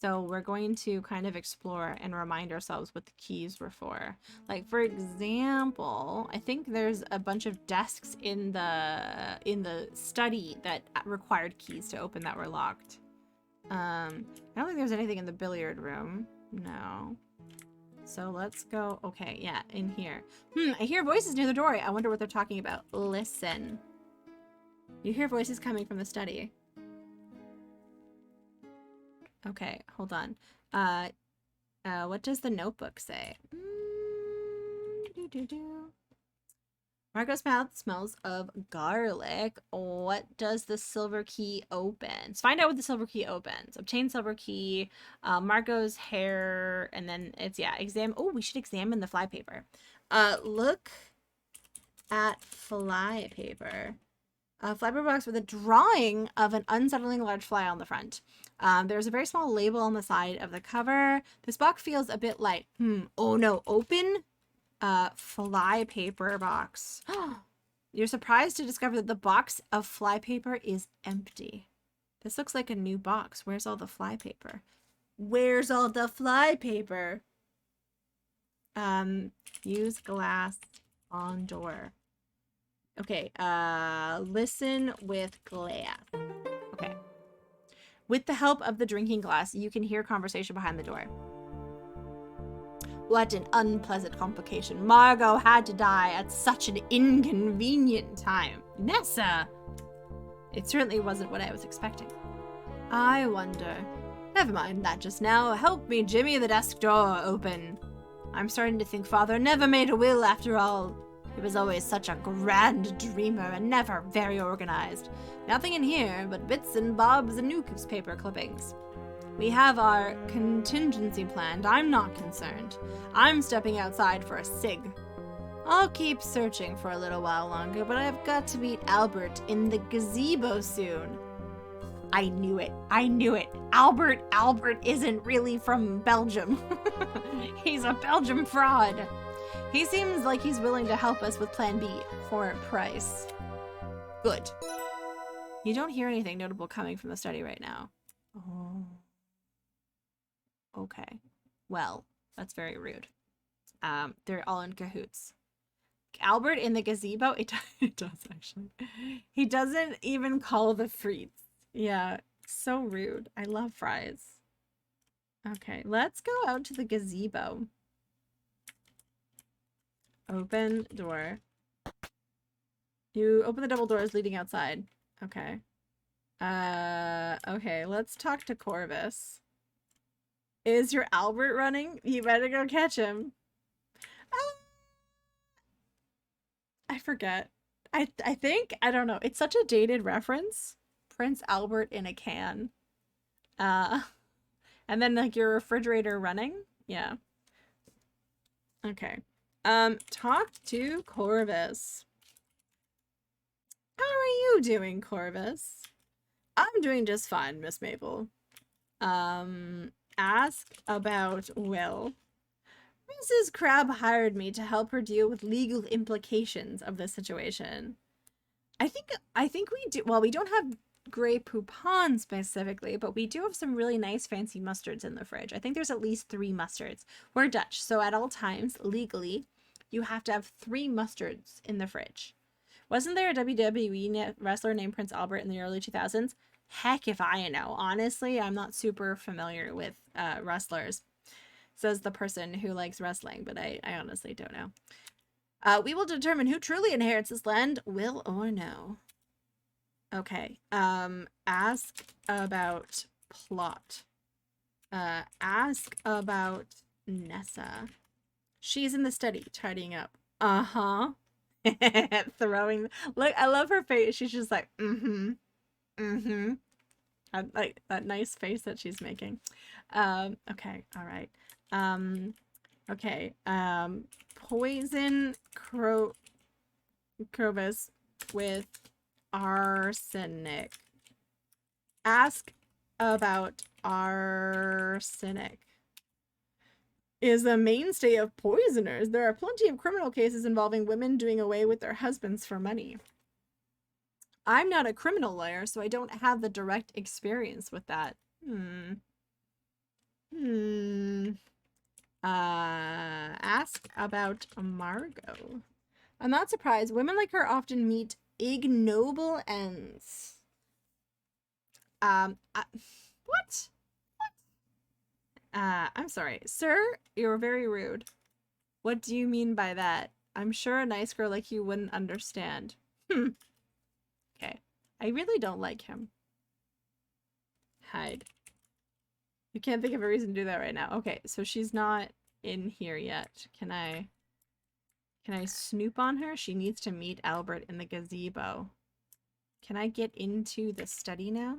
So we're going to kind of explore and remind ourselves what the keys were for. Like, for example, I think there's a bunch of desks in the study that required keys to open that were locked. I don't think there's anything in the billiard room. No. So let's go. Okay, yeah, in here. I hear voices near the doorway. I wonder what they're talking about. Listen. You hear voices coming from the study. Okay, hold on. What does the notebook say? Margot's mouth smells of garlic. What does the silver key open? Find out what the silver key opens. Obtain silver key, Margot's hair, and then it's, oh, we should examine the flypaper. Look at flypaper. A flypaper box with a drawing of an unsettling large fly on the front. There's a very small label on the side of the cover. This box feels a bit light. Oh no, open flypaper box. You're surprised to discover that the box of flypaper is empty. This looks like a new box. Where's all the flypaper? Where's all the flypaper? Use glass on door. Okay, listen with glass. Okay. With the help of the drinking glass, you can hear conversation behind the door. What an unpleasant complication. Margot had to die at such an inconvenient time. Nessa! It certainly wasn't what I was expecting. I wonder. Never mind that just now. Help me jimmy the desk door open. I'm starting to think Father never made a will after all. He was always such a grand dreamer and never very organized. Nothing in here but bits and bobs and newspaper clippings. We have our contingency planned. I'm not concerned. I'm stepping outside for a cig. I'll keep searching for a little while longer, but I've got to meet Albert in the gazebo soon. I knew it. Albert isn't really from Belgium. He's a Belgium fraud. He seems like he's willing to help us with plan B for price. Good. You don't hear anything notable coming from the study right now. Oh. Okay. Well, that's very rude. They're all in cahoots. Albert in the gazebo? It does, actually. He doesn't even call the frites. Yeah, so rude. I love fries. Okay, let's go out to the gazebo. Open door. You open the double doors leading outside. Okay. Okay, let's talk to Corvus. Is your Albert running? You better go catch him. I forget. I think, I don't know. It's such a dated reference. Prince Albert in a can. And then like your refrigerator running. Yeah. Okay. Talk to Corvus. How are you doing, Corvus? I'm doing just fine, Miss Maple. Ask about Will. Mrs. Crabbe hired me to help her deal with legal implications of this situation. I think we do. Well, we don't have Grey Poupon specifically, but we do have some really nice fancy mustards in the fridge. I think there's at least 3 mustards. We're Dutch, so at all times, legally, you have to have 3 mustards in the fridge. Wasn't there a WWE wrestler named Prince Albert in the early 2000s? Heck if I know. Honestly, I'm not super familiar with wrestlers. Says the person who likes wrestling, but I honestly don't know. We will determine who truly inherits this land, will or no. Okay. Ask about plot. Ask about Nessa. She's in the study, tidying up. Uh-huh. Throwing. Look, I love her face. She's just like, mm-hmm. Mm-hmm. Like that nice face that she's making. Okay, all right. Okay. Poison Crovus with arsenic. Ask about arsenic. Is a mainstay of poisoners. There are plenty of criminal cases involving women doing away with their husbands for money. I'm not a criminal lawyer, so I don't have the direct experience with that. Ask about Margot. I'm not surprised. Women like her often meet ignoble ends. What? I'm sorry. Sir, you're very rude. What do you mean by that? I'm sure a nice girl like you wouldn't understand. Okay. I really don't like him. Hide. You can't think of a reason to do that right now. Okay, so she's not in here yet. Can I snoop on her? She needs to meet Albert in the gazebo. Can I get into the study now?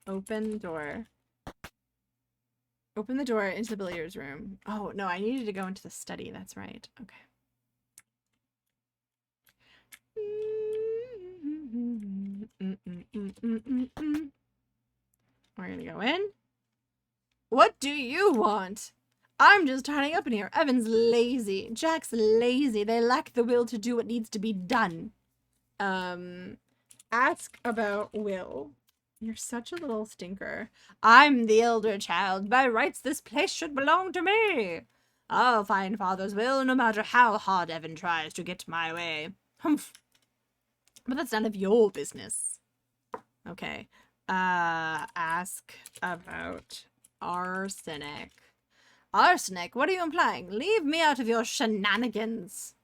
Open door. Open the door into the billiards room. Oh, no, I needed to go into the study. That's right. Okay. We're gonna go in. What do you want? I'm just tidying up in here. Evan's lazy. Jack's lazy. They lack the will to do what needs to be done. Ask about Will. You're such a little stinker. I'm the elder child. By rights, this place should belong to me. I'll find father's will, no matter how hard Evan tries to get my way. Humph. But that's none of your business. Okay. Ask about arsenic. Arsenic? What are you implying? Leave me out of your shenanigans.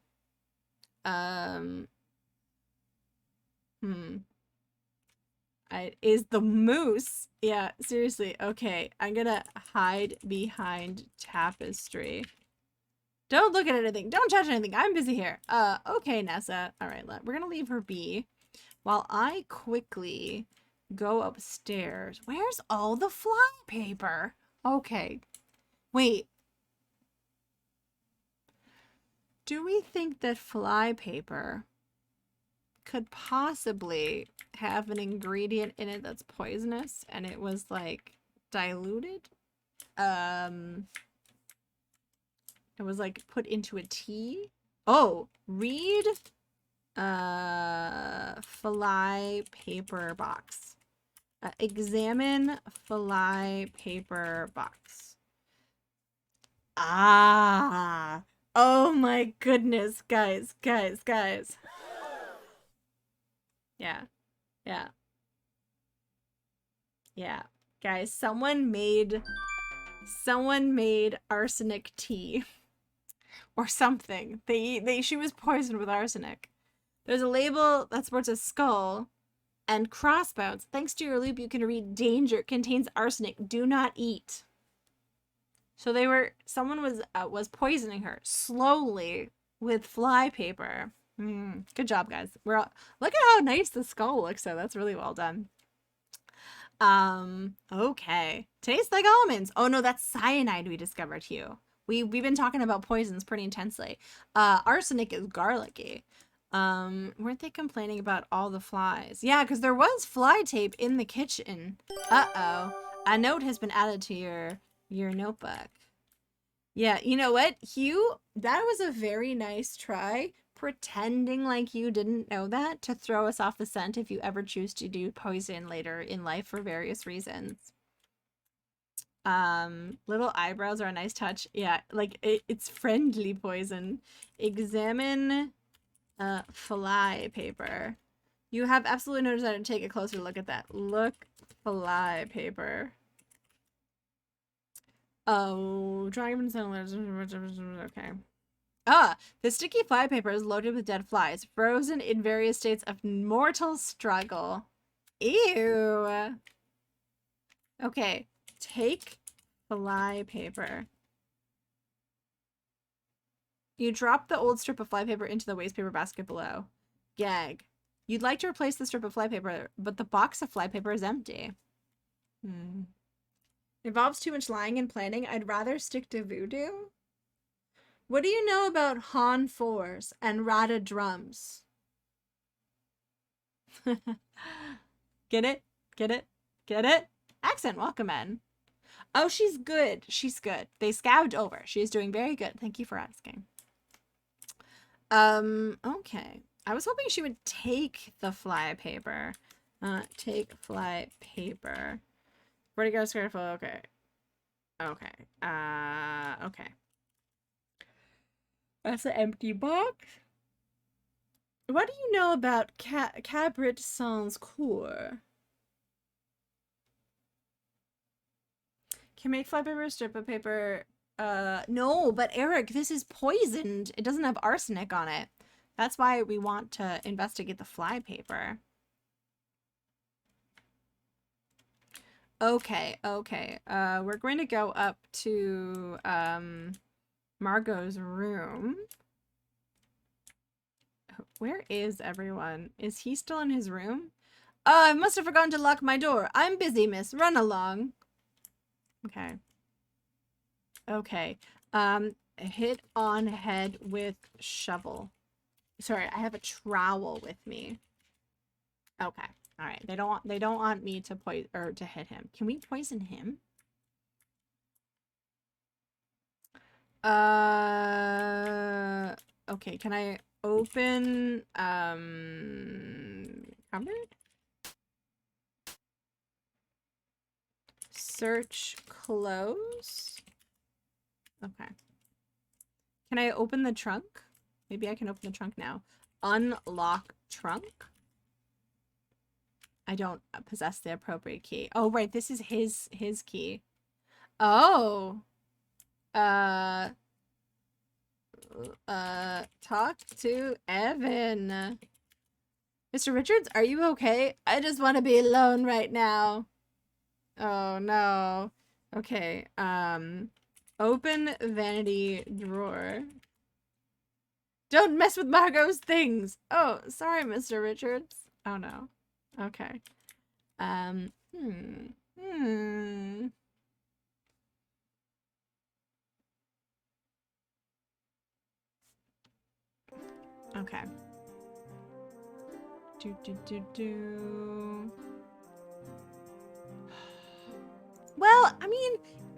Is the moose? Yeah, seriously. Okay, I'm gonna hide behind tapestry. Don't look at anything. Don't touch anything. I'm busy here. Okay, Nessa. All right, we're gonna leave her be while I quickly go upstairs. Where's all the fly paper? Okay. Wait. Do we think that fly paper could possibly have an ingredient in it that's poisonous and it was like diluted? it was like put into a tea. Oh, read fly paper box. Examine fly paper box. Ah. Oh my goodness, guys. Yeah. Yeah. Yeah. Guys, someone made arsenic tea or something. She was poisoned with arsenic. There's a label that sports a skull and crossbones. Thanks to your loop, you can read danger contains arsenic. Do not eat. So someone was poisoning her slowly with fly paper. Good job, guys. Look at how nice the skull looks though. That's really well done. Okay. Tastes like almonds. Oh no, that's cyanide we discovered, Hugh. We've been talking about poisons pretty intensely. Arsenic is garlicky. Weren't they complaining about all the flies? Yeah, because there was fly tape in the kitchen. Uh-oh. A note has been added to your notebook. Yeah, you know what, Hugh? That was a very nice try, pretending like you didn't know that to throw us off the scent if you ever choose to do poison later in life for various reasons. Little eyebrows are a nice touch. Yeah, like it's friendly poison. Examine fly paper. You have absolutely no desire to take a closer look at that. Look, fly paper. Oh, trying to okay. The sticky fly paper is loaded with dead flies, frozen in various states of mortal struggle. Ew. Okay, take fly paper. You drop the old strip of fly paper into the waste paper basket below. Gag. You'd like to replace the strip of fly paper, but the box of fly paper is empty. Involves too much lying and planning. I'd rather stick to voodoo. What do you know about Han fours and Rada drums? Get it? Get it? Get it? Accent, welcome in. Oh, she's good. She's good. They scabbed over. She's doing very good. Thank you for asking. Okay. I was hoping she would take the fly paper. Take fly paper. 40 guard square foot. Okay. Okay. Okay. That's an empty box. What do you know about Cabrit Sans Cour? Can make fly paper, strip of paper. No, but Eric, this is poisoned. It doesn't have arsenic on it. That's why we want to investigate the fly paper. Okay, okay. We're going to go up to Margot's room. Where is everyone? Is he still in his room? I must have forgotten to lock my door. I'm busy, miss. Run along. Okay. Okay. Hit on head with shovel. Sorry, I have a trowel with me. Okay. All right. They don't want me to poison or to hit him. Can we poison him? Okay, can I open cupboard? Search clothes. Okay. Can I open the trunk? Maybe I can open the trunk now. Unlock trunk. I don't possess the appropriate key. Oh, right. This is his key. Oh. Talk to Evan. Mr. Richards, are you okay? I just want to be alone right now. Oh, no. Okay. Open vanity drawer. Don't mess with Margot's things. Oh, sorry, Mr. Richards. Oh, no. Okay. Okay. Well, I mean,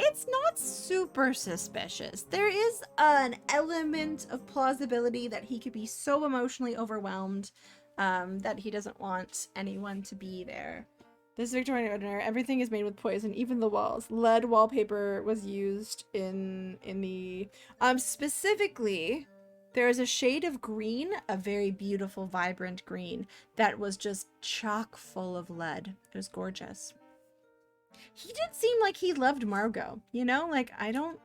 it's not super suspicious. There is an element of plausibility that he could be so emotionally overwhelmed that he doesn't want anyone to be there. This Victorian ordinary, everything is made with poison, even the walls. Lead wallpaper was used in the specifically. There is a shade of green, a very beautiful, vibrant green, that was just chock full of lead. It was gorgeous. He did seem like he loved Margot, you know? Like, I don't...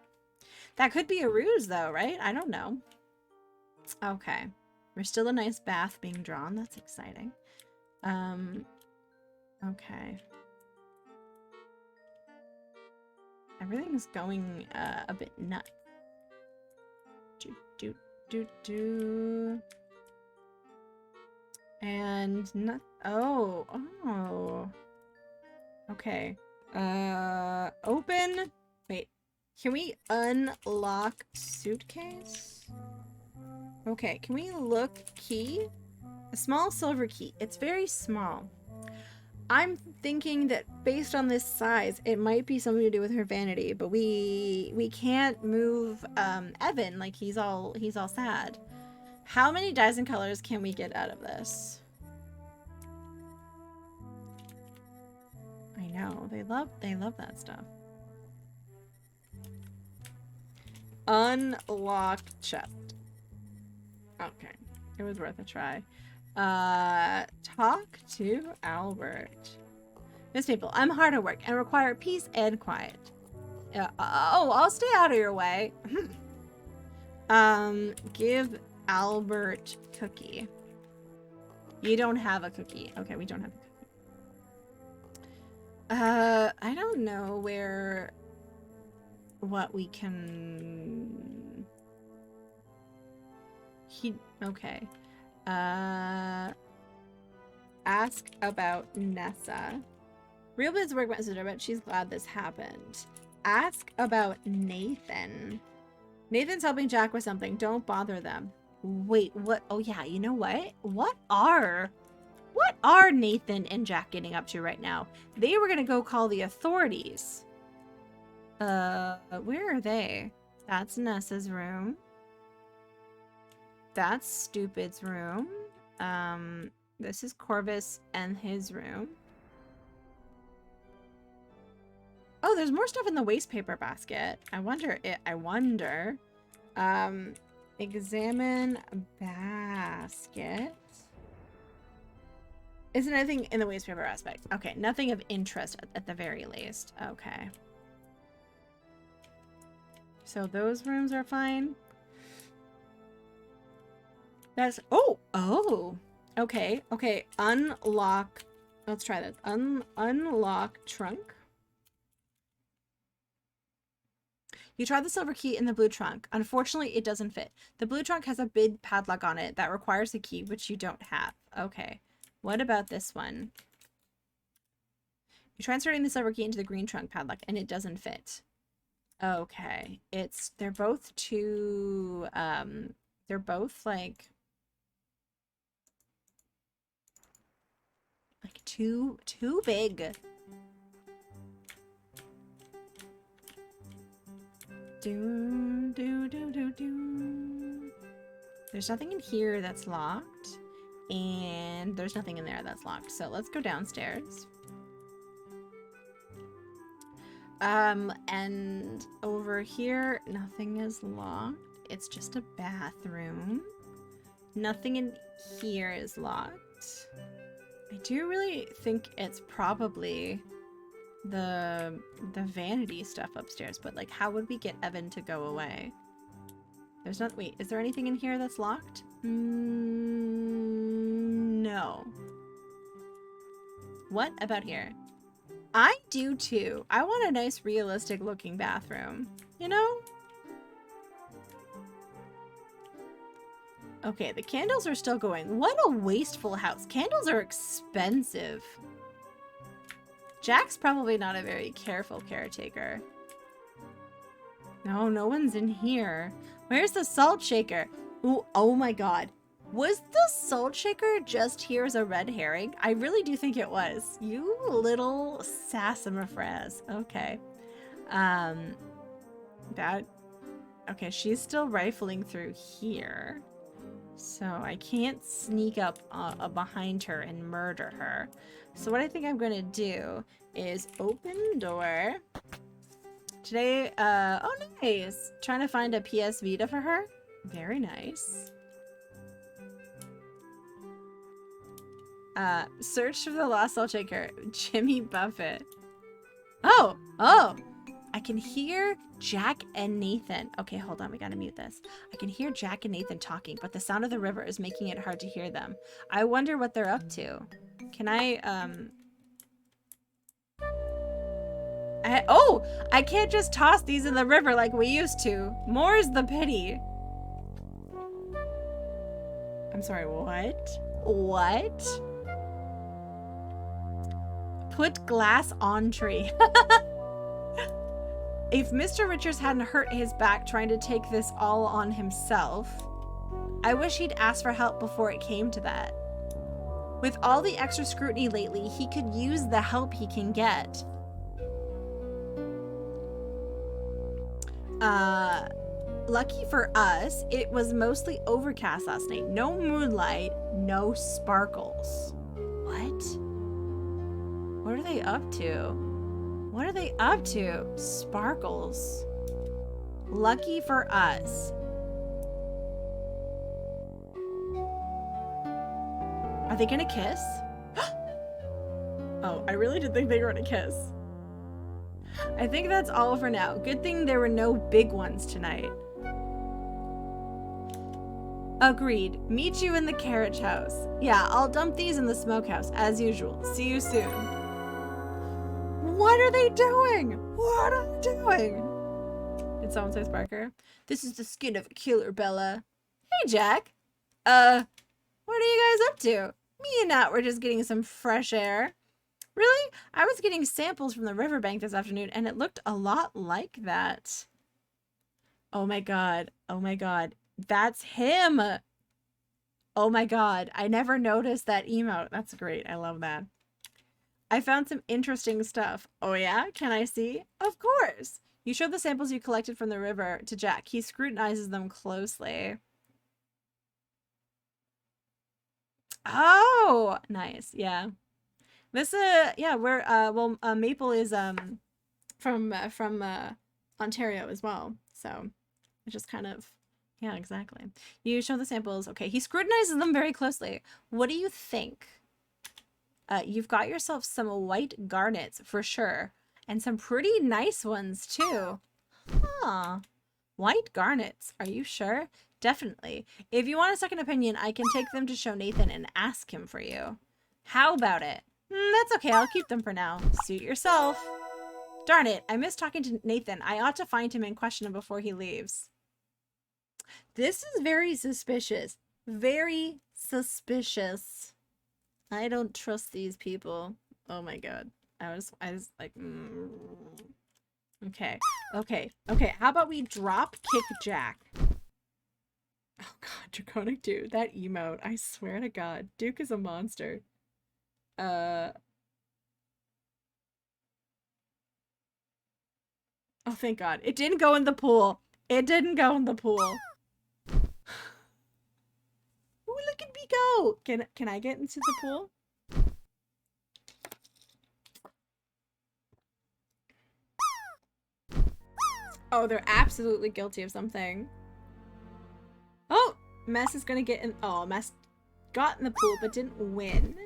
That could be a ruse, though, right? I don't know. Okay. There's still a nice bath being drawn. That's exciting. Okay. Everything's going a bit nuts. And not... Oh. Okay. Open. Wait. Can we unlock suitcase? Okay, can we look key? A small silver key. It's very small. I'm thinking that based on this size, it might be something to do with her vanity, but we can't move Evan, like he's all sad. How many dyes and colors can we get out of this? I know, they love that stuff. Unlock chest. Okay, it was worth a try. Talk to Albert. Miss Maple, I'm hard at work and require peace and quiet. I'll stay out of your way. Give Albert cookie. You don't have a cookie. Okay, we don't have a cookie. I don't know what we can... Okay. Ask about Nessa. Real busy work messenger, but she's glad this happened. Ask about Nathan. Nathan's helping Jack with something. Don't bother them. Wait, what? Oh yeah, you know what? What are Nathan and Jack getting up to right now? They were gonna go call the authorities. Where are they? That's Nessa's room. That's Stupid's room. This is Corvus and his room. Oh, there's more stuff in the waste paper basket. I wonder. Examine basket. Isn't anything in the waste paper aspect? Okay, nothing of interest at the very least. Okay. So those rooms are fine. That's... Oh! Okay. Unlock... Let's try this. Unlock trunk. You tried the silver key in the blue trunk. Unfortunately, it doesn't fit. The blue trunk has a big padlock on it that requires a key, which you don't have. Okay. What about this one? You try inserting the silver key into the green trunk padlock, and it doesn't fit. Okay. They're both too... They're both, like too big. There's nothing in here that's locked, and there's nothing in there that's locked. So let's go downstairs. And over here, nothing is locked. It's just a bathroom. Nothing in here is locked. I do really think it's probably the vanity stuff upstairs, but like, how would we get Evan to go away? There's not... Wait, is there anything in here that's locked? No. What about here? I do too. I want a nice realistic looking bathroom, you know? Okay, the candles are still going. What a wasteful house. Candles are expensive. Jack's probably not a very careful caretaker. No, no one's in here. Where's the salt shaker? Ooh, oh my god. Was the salt shaker just here as a red herring? I really do think it was. You little sassafras. Okay. That... Okay, she's still rifling through here. So I can't sneak up behind her and murder her. So what I think I'm gonna do is open door. Today, oh nice! Trying to find a PS Vita for her. Very nice. Search for the lost salt shaker. Jimmy Buffett. Oh! Oh! I can hear Jack and Nathan. Okay, hold on. We gotta mute this. I can hear Jack and Nathan talking, but the sound of the river is making it hard to hear them. I wonder what they're up to. Can oh! I can't just toss these in the river like we used to. More's the pity. I'm sorry, what? What? Put glass on tree. If Mr. Richards hadn't hurt his back trying to take this all on himself, I wish he'd asked for help before it came to that. With all the extra scrutiny lately, he could use the help he can get. Lucky for us, it was mostly overcast last night. No moonlight, no sparkles. What? What are they up to? What are they up to? Sparkles. Lucky for us. Are they gonna kiss? Oh, I really did think they were gonna kiss. I think that's all for now. Good thing there were no big ones tonight. Agreed. Meet you in the carriage house. Yeah, I'll dump these in the smokehouse, as usual. See you soon. What are they doing? What are they doing? Did someone say Sparker? This is the skin of a killer, Bella. Hey, Jack. What are you guys up to? Me and Nat were just getting some fresh air. Really? I was getting samples from the riverbank this afternoon, and it looked a lot like that. Oh my god. Oh my god. That's him! Oh my god. I never noticed that emote. That's great. I love that. I found some interesting stuff. Oh yeah? Can I see? Of course! You showed the samples you collected from the river to Jack. He scrutinizes them closely. Oh! Nice. Yeah. This, yeah, we're, well, Maple is, from Ontario as well. So, it just kind of, yeah, exactly. You show the samples. Okay, he scrutinizes them very closely. What do you think? You've got yourself some white garnets for sure. And some pretty nice ones too. Huh. White garnets. Are you sure? Definitely. If you want a second opinion, I can take them to show Nathan and ask him for you. How about it? That's okay. I'll keep them for now. Suit yourself. Darn it. I missed talking to Nathan. I ought to find him and question him before he leaves. This is very suspicious. Very suspicious. I don't trust these people. Oh my god. I was like, Okay. Okay. Okay. How about we drop kick Jack? Oh god, Draconic Dude. That emote. I swear to god. Duke is a monster. Oh, thank god. It didn't go in the pool. It didn't go in the pool. Ooh, look at me go. Can I get into the pool? Oh, they're absolutely guilty of something. Oh, Mess is gonna get in. Oh, Mess got in the pool but didn't win.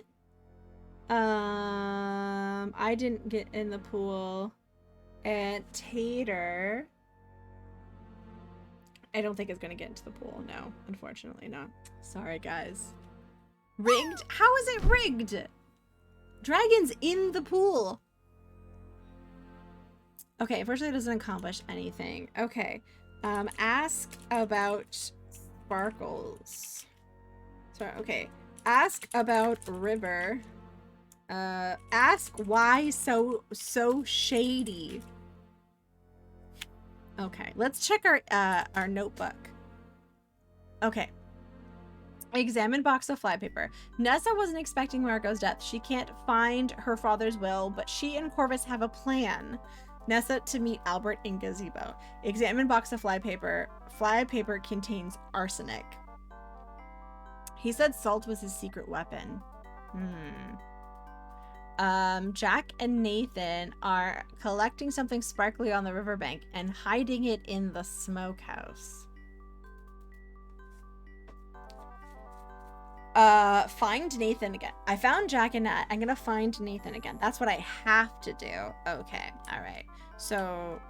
I didn't get in the pool. And Tater, I don't think is gonna get into the pool. No, unfortunately not. Sorry, guys. Rigged? How is it rigged? Dragon's in the pool. Okay, unfortunately it doesn't accomplish anything. Okay. Ask about sparkles. Sorry, okay. Ask about river. Ask why so shady. Okay, let's check our notebook. Okay. Examine box of flypaper. Nessa wasn't expecting Marco's death. She can't find her father's will, but she and Corvus have a plan. Nessa to meet Albert in gazebo. Examine box of flypaper. Flypaper contains arsenic. He said salt was his secret weapon. Jack and Nathan are collecting something sparkly on the riverbank and hiding it in the smokehouse. Find Nathan again. I found Jack and Nat. I'm gonna find Nathan again. That's what I have to do. Okay, all right. So,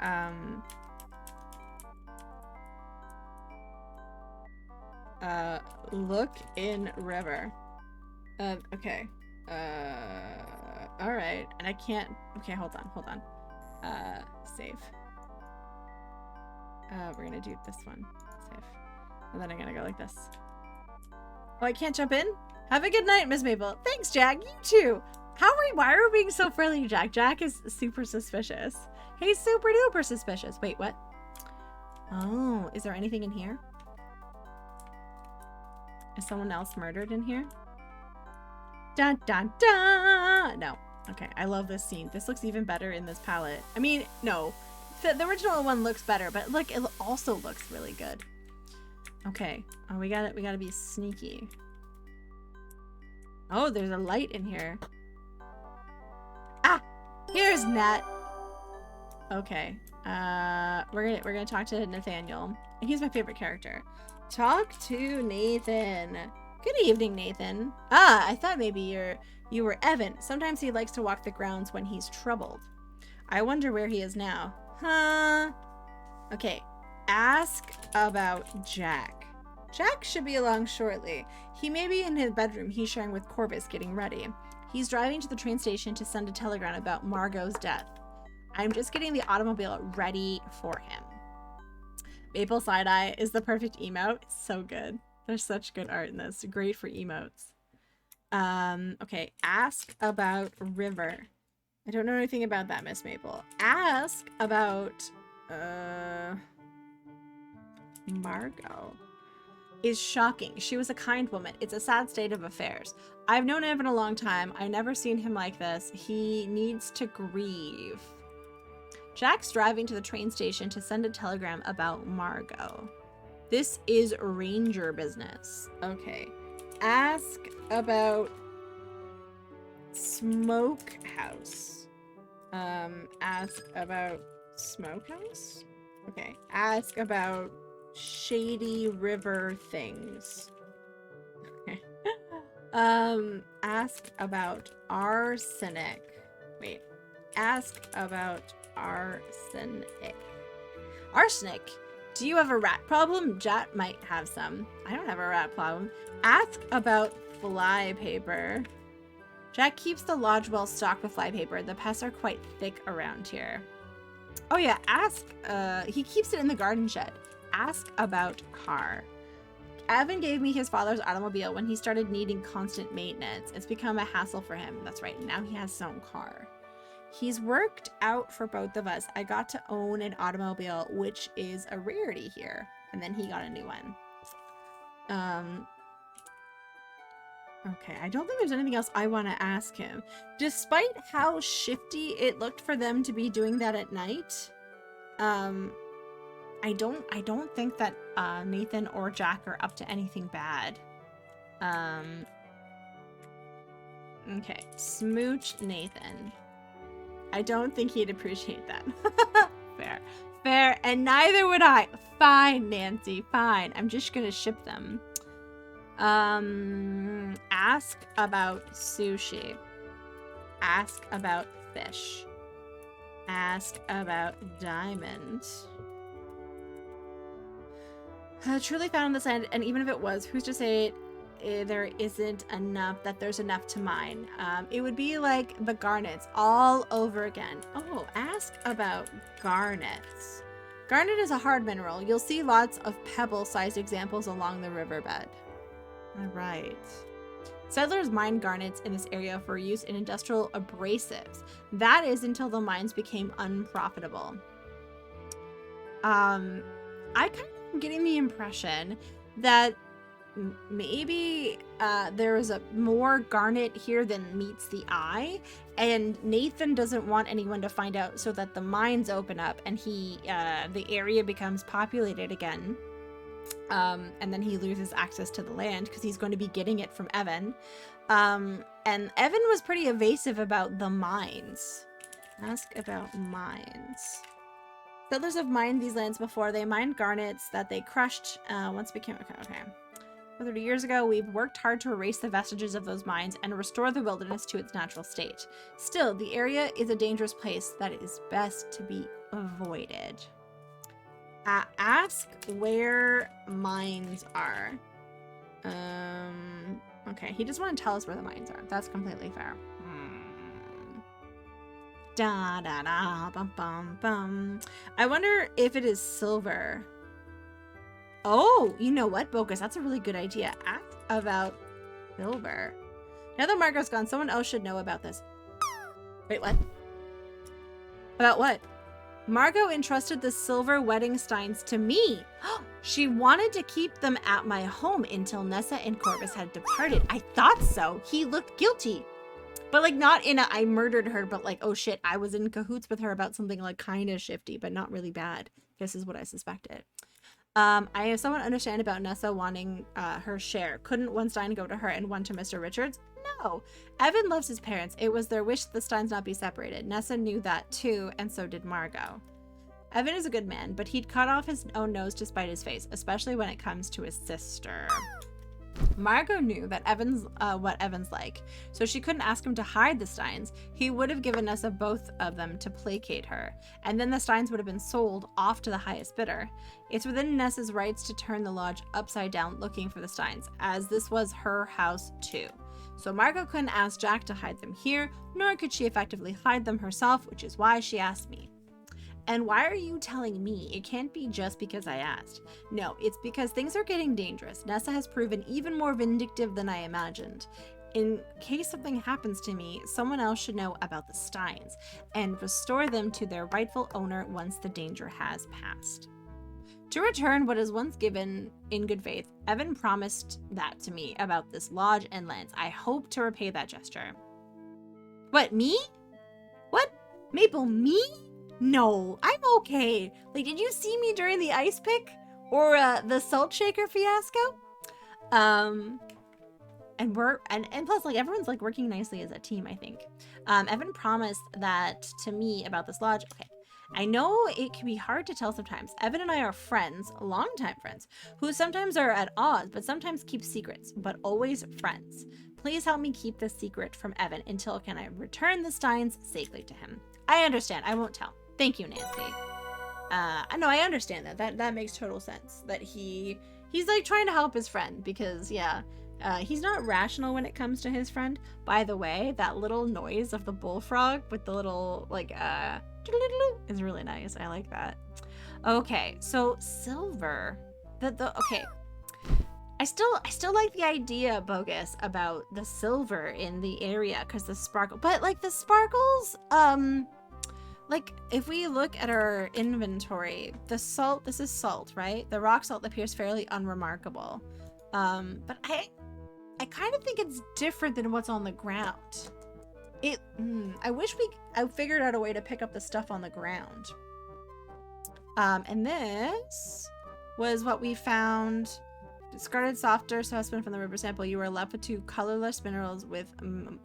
look in river. Okay. All right. And I can't. Okay, hold on. Save. We're gonna do this one. Save. And then I'm gonna go like this. Oh, I can't jump in? Have a good night, Miss Maple. Thanks, Jack. You too. Why are we being so friendly, Jack? Jack is super suspicious. He's super duper suspicious. Wait, what? Oh, is there anything in here? Is someone else murdered in here? Dun dun dun! No. Okay, I love this scene. This looks even better in this palette. I mean, no. The original one looks better, but look, it also looks really good. Okay. Oh, we gotta be sneaky. Oh, there's a light in here. Ah! Here's Nat. Okay. We're gonna talk to Nathaniel. He's my favorite character. Talk to Nathan. Good evening, Nathan. Ah, I thought maybe you were Evan. Sometimes he likes to walk the grounds when he's troubled. I wonder where he is now. Huh? Okay. Ask about Jack. Jack should be along shortly. He may be in his bedroom he's sharing with Corvus getting ready. He's driving to the train station to send a telegram about Margot's death. I'm just getting the automobile ready for him. Maple side-eye is the perfect emote. It's so good. There's such good art in this. Great for emotes. Okay. Ask about River. I don't know anything about that, Miss Maple. Ask about, Margot. Is shocking. She was a kind woman. It's a sad state of affairs. I've known Evan a long time. I've never seen him like this. He needs to grieve. Jack's driving to the train station to send a telegram about Margot. This is ranger business. Okay. Ask about Smokehouse. Ask about Smokehouse? Okay. Ask about shady river things. Okay. Ask about arsenic. Wait. Ask about arsenic. Arsenic? Do you have a rat problem? Jack might have some. I don't have a rat problem. Ask about flypaper. Jack keeps the lodge well stocked with flypaper. The pests are quite thick around here. Oh yeah, ask, he keeps it in the garden shed. Ask about car. Evan gave me his father's automobile when he started needing constant maintenance. It's become a hassle for him. That's right, now he has his own car. He's worked out for both of us. I got to own an automobile, which is a rarity here. And then he got a new one. Okay, I don't think there's anything else I want to ask him. Despite how shifty it looked for them to be doing that at night, I don't think that Nathan or Jack are up to anything bad. Okay, smooch Nathan. I don't think he'd appreciate that. Fair, and neither would I. Fine, Nancy, fine. I'm just gonna ship them. Ask about sushi. Ask about fish. Ask about diamond. Truly found on this end, and even if it was, who's to say there isn't enough, that there's enough to mine? It would be like the garnets all over again. Oh, ask about garnets. Garnet is a hard mineral. You'll see lots of pebble-sized examples along the riverbed. All right. Settlers mined garnets in this area for use in industrial abrasives. That is until the mines became unprofitable. I kind of am getting the impression that maybe there is a more garnet here than meets the eye, and Nathan doesn't want anyone to find out, so that the mines open up and the area becomes populated again. And then he loses access to the land because he's going to be getting it from Evan. And Evan was pretty evasive about the mines. Ask about mines. Settlers have mined these lands before. They mined garnets that they crushed once it became... Okay. 30 years ago, we've worked hard to erase the vestiges of those mines and restore the wilderness to its natural state. Still, the area is a dangerous place that is best to be avoided. Ask where mines are. Okay, he just want to tell us where the mines are. That's completely fair. Da da da bum bum bum. I wonder if it is silver. Oh, you know what, Bogus? That's a really good idea. Ask about silver. Now that Margot's gone, someone else should know about this. Wait, what? About what? Margot entrusted the silver wedding steins to me. She wanted to keep them at my home until Nessa and Corvus had departed. I thought so. He looked guilty. But like not in a I murdered her, but like, oh shit, I was in cahoots with her about something like kind of shifty, but not really bad. This is what I suspected. I have someone understand about Nessa wanting her share. Couldn't one stein go to her and one to Mr. Richards? No. Evan loves his parents. It was their wish the steins not be separated. Nessa knew that too, and so did Margot. Evan is a good man, but he'd cut off his own nose to spite his face, especially when it comes to his sister. Margot knew that what Evan's like, so she couldn't ask him to hide the steins. He would have given Nessa both of them to placate her, and then the steins would have been sold off to the highest bidder. It's within Nessa's rights to turn the lodge upside down looking for the steins, as this was her house too. So Margot couldn't ask Jack to hide them here, nor could she effectively hide them herself, which is why she asked me. And why are you telling me? It can't be just because I asked. No, it's because things are getting dangerous. Nessa has proven even more vindictive than I imagined. In case something happens to me, someone else should know about the steins and restore them to their rightful owner once the danger has passed. To return what is once given in good faith, Evan promised that to me about this lodge and lands. I hope to repay that gesture. What, me? What? Maple, me? No, I'm okay. Like, did you see me during the ice pick or the salt shaker fiasco? And plus, like, everyone's like working nicely as a team, I think. Evan promised that to me about this lodge. Okay, I know it can be hard to tell sometimes. Evan and I are friends, longtime friends, who sometimes are at odds, but sometimes keep secrets, but always friends. Please help me keep this secret from Evan until can I return the steins safely to him. I understand. I won't tell. Thank you, Nancy. No, I understand that. That makes total sense. That he's like trying to help his friend because, yeah, he's not rational when it comes to his friend. By the way, that little noise of the bullfrog with the little like is really nice. I like that. Okay, so silver. Okay. I still like the idea, Bogus, about the silver in the area because the sparkle. But like the sparkles, like if we look at our inventory, the salt, this is salt, right? The rock salt appears fairly unremarkable. But I kind of think it's different than what's on the ground. I wish I figured out a way to pick up the stuff on the ground. And this was what we found. Discarded softer specimen from the river sample. You were left with 2 colorless minerals with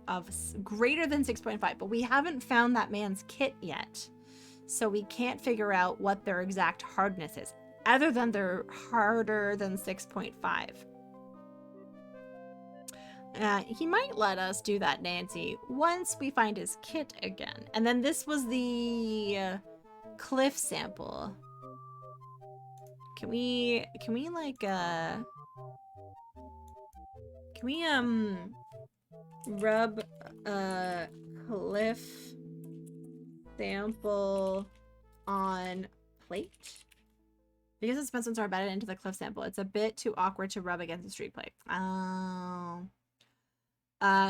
of greater than 6.5, but we haven't found that man's kit yet, so we can't figure out what their exact hardness is, other than they're harder than 6.5. He might let us do that, Nancy, once we find his kit again. And then this was the cliff sample. Can we rub a cliff sample on plate? Because the specimens are embedded into the cliff sample, it's a bit too awkward to rub against the street plate. Oh.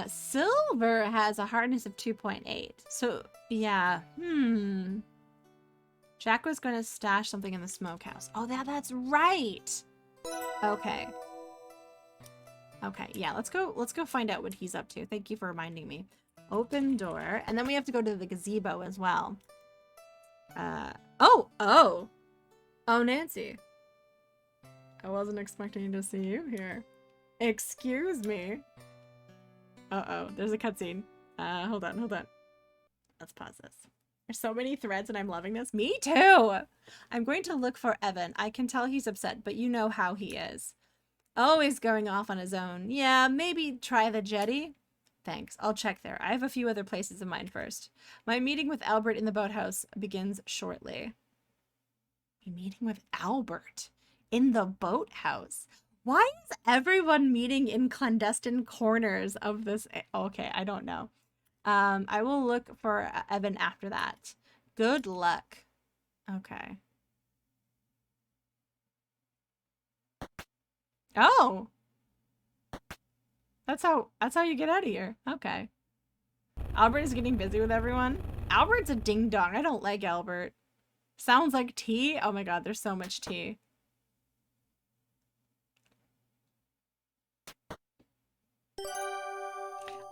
Silver has a hardness of 2.8. So, yeah. Jack was going to stash something in the smokehouse. Oh, that's right. Okay. Okay, yeah, let's go find out what he's up to. Thank you for reminding me. Open door. And then we have to go to the gazebo as well. Oh, Nancy. I wasn't expecting to see you here. Excuse me. Uh-oh, there's a cutscene. Hold on. Let's pause this. There's so many threads and I'm loving this. Me too! I'm going to look for Evan. I can tell he's upset, but you know how he is. Always going off on his own. Yeah, maybe try the jetty? Thanks, I'll check there. I have a few other places in mind first. My meeting with Albert in the boathouse begins shortly. My meeting with Albert in the boathouse? Why is everyone meeting in clandestine corners of this? Okay, I don't know. I will look for Evan after that. Good luck. Okay. Oh! That's how you get out of here. Okay. Albert is getting busy with everyone. Albert's a ding dong. I don't like Albert. Sounds like tea. Oh my god, there's so much tea.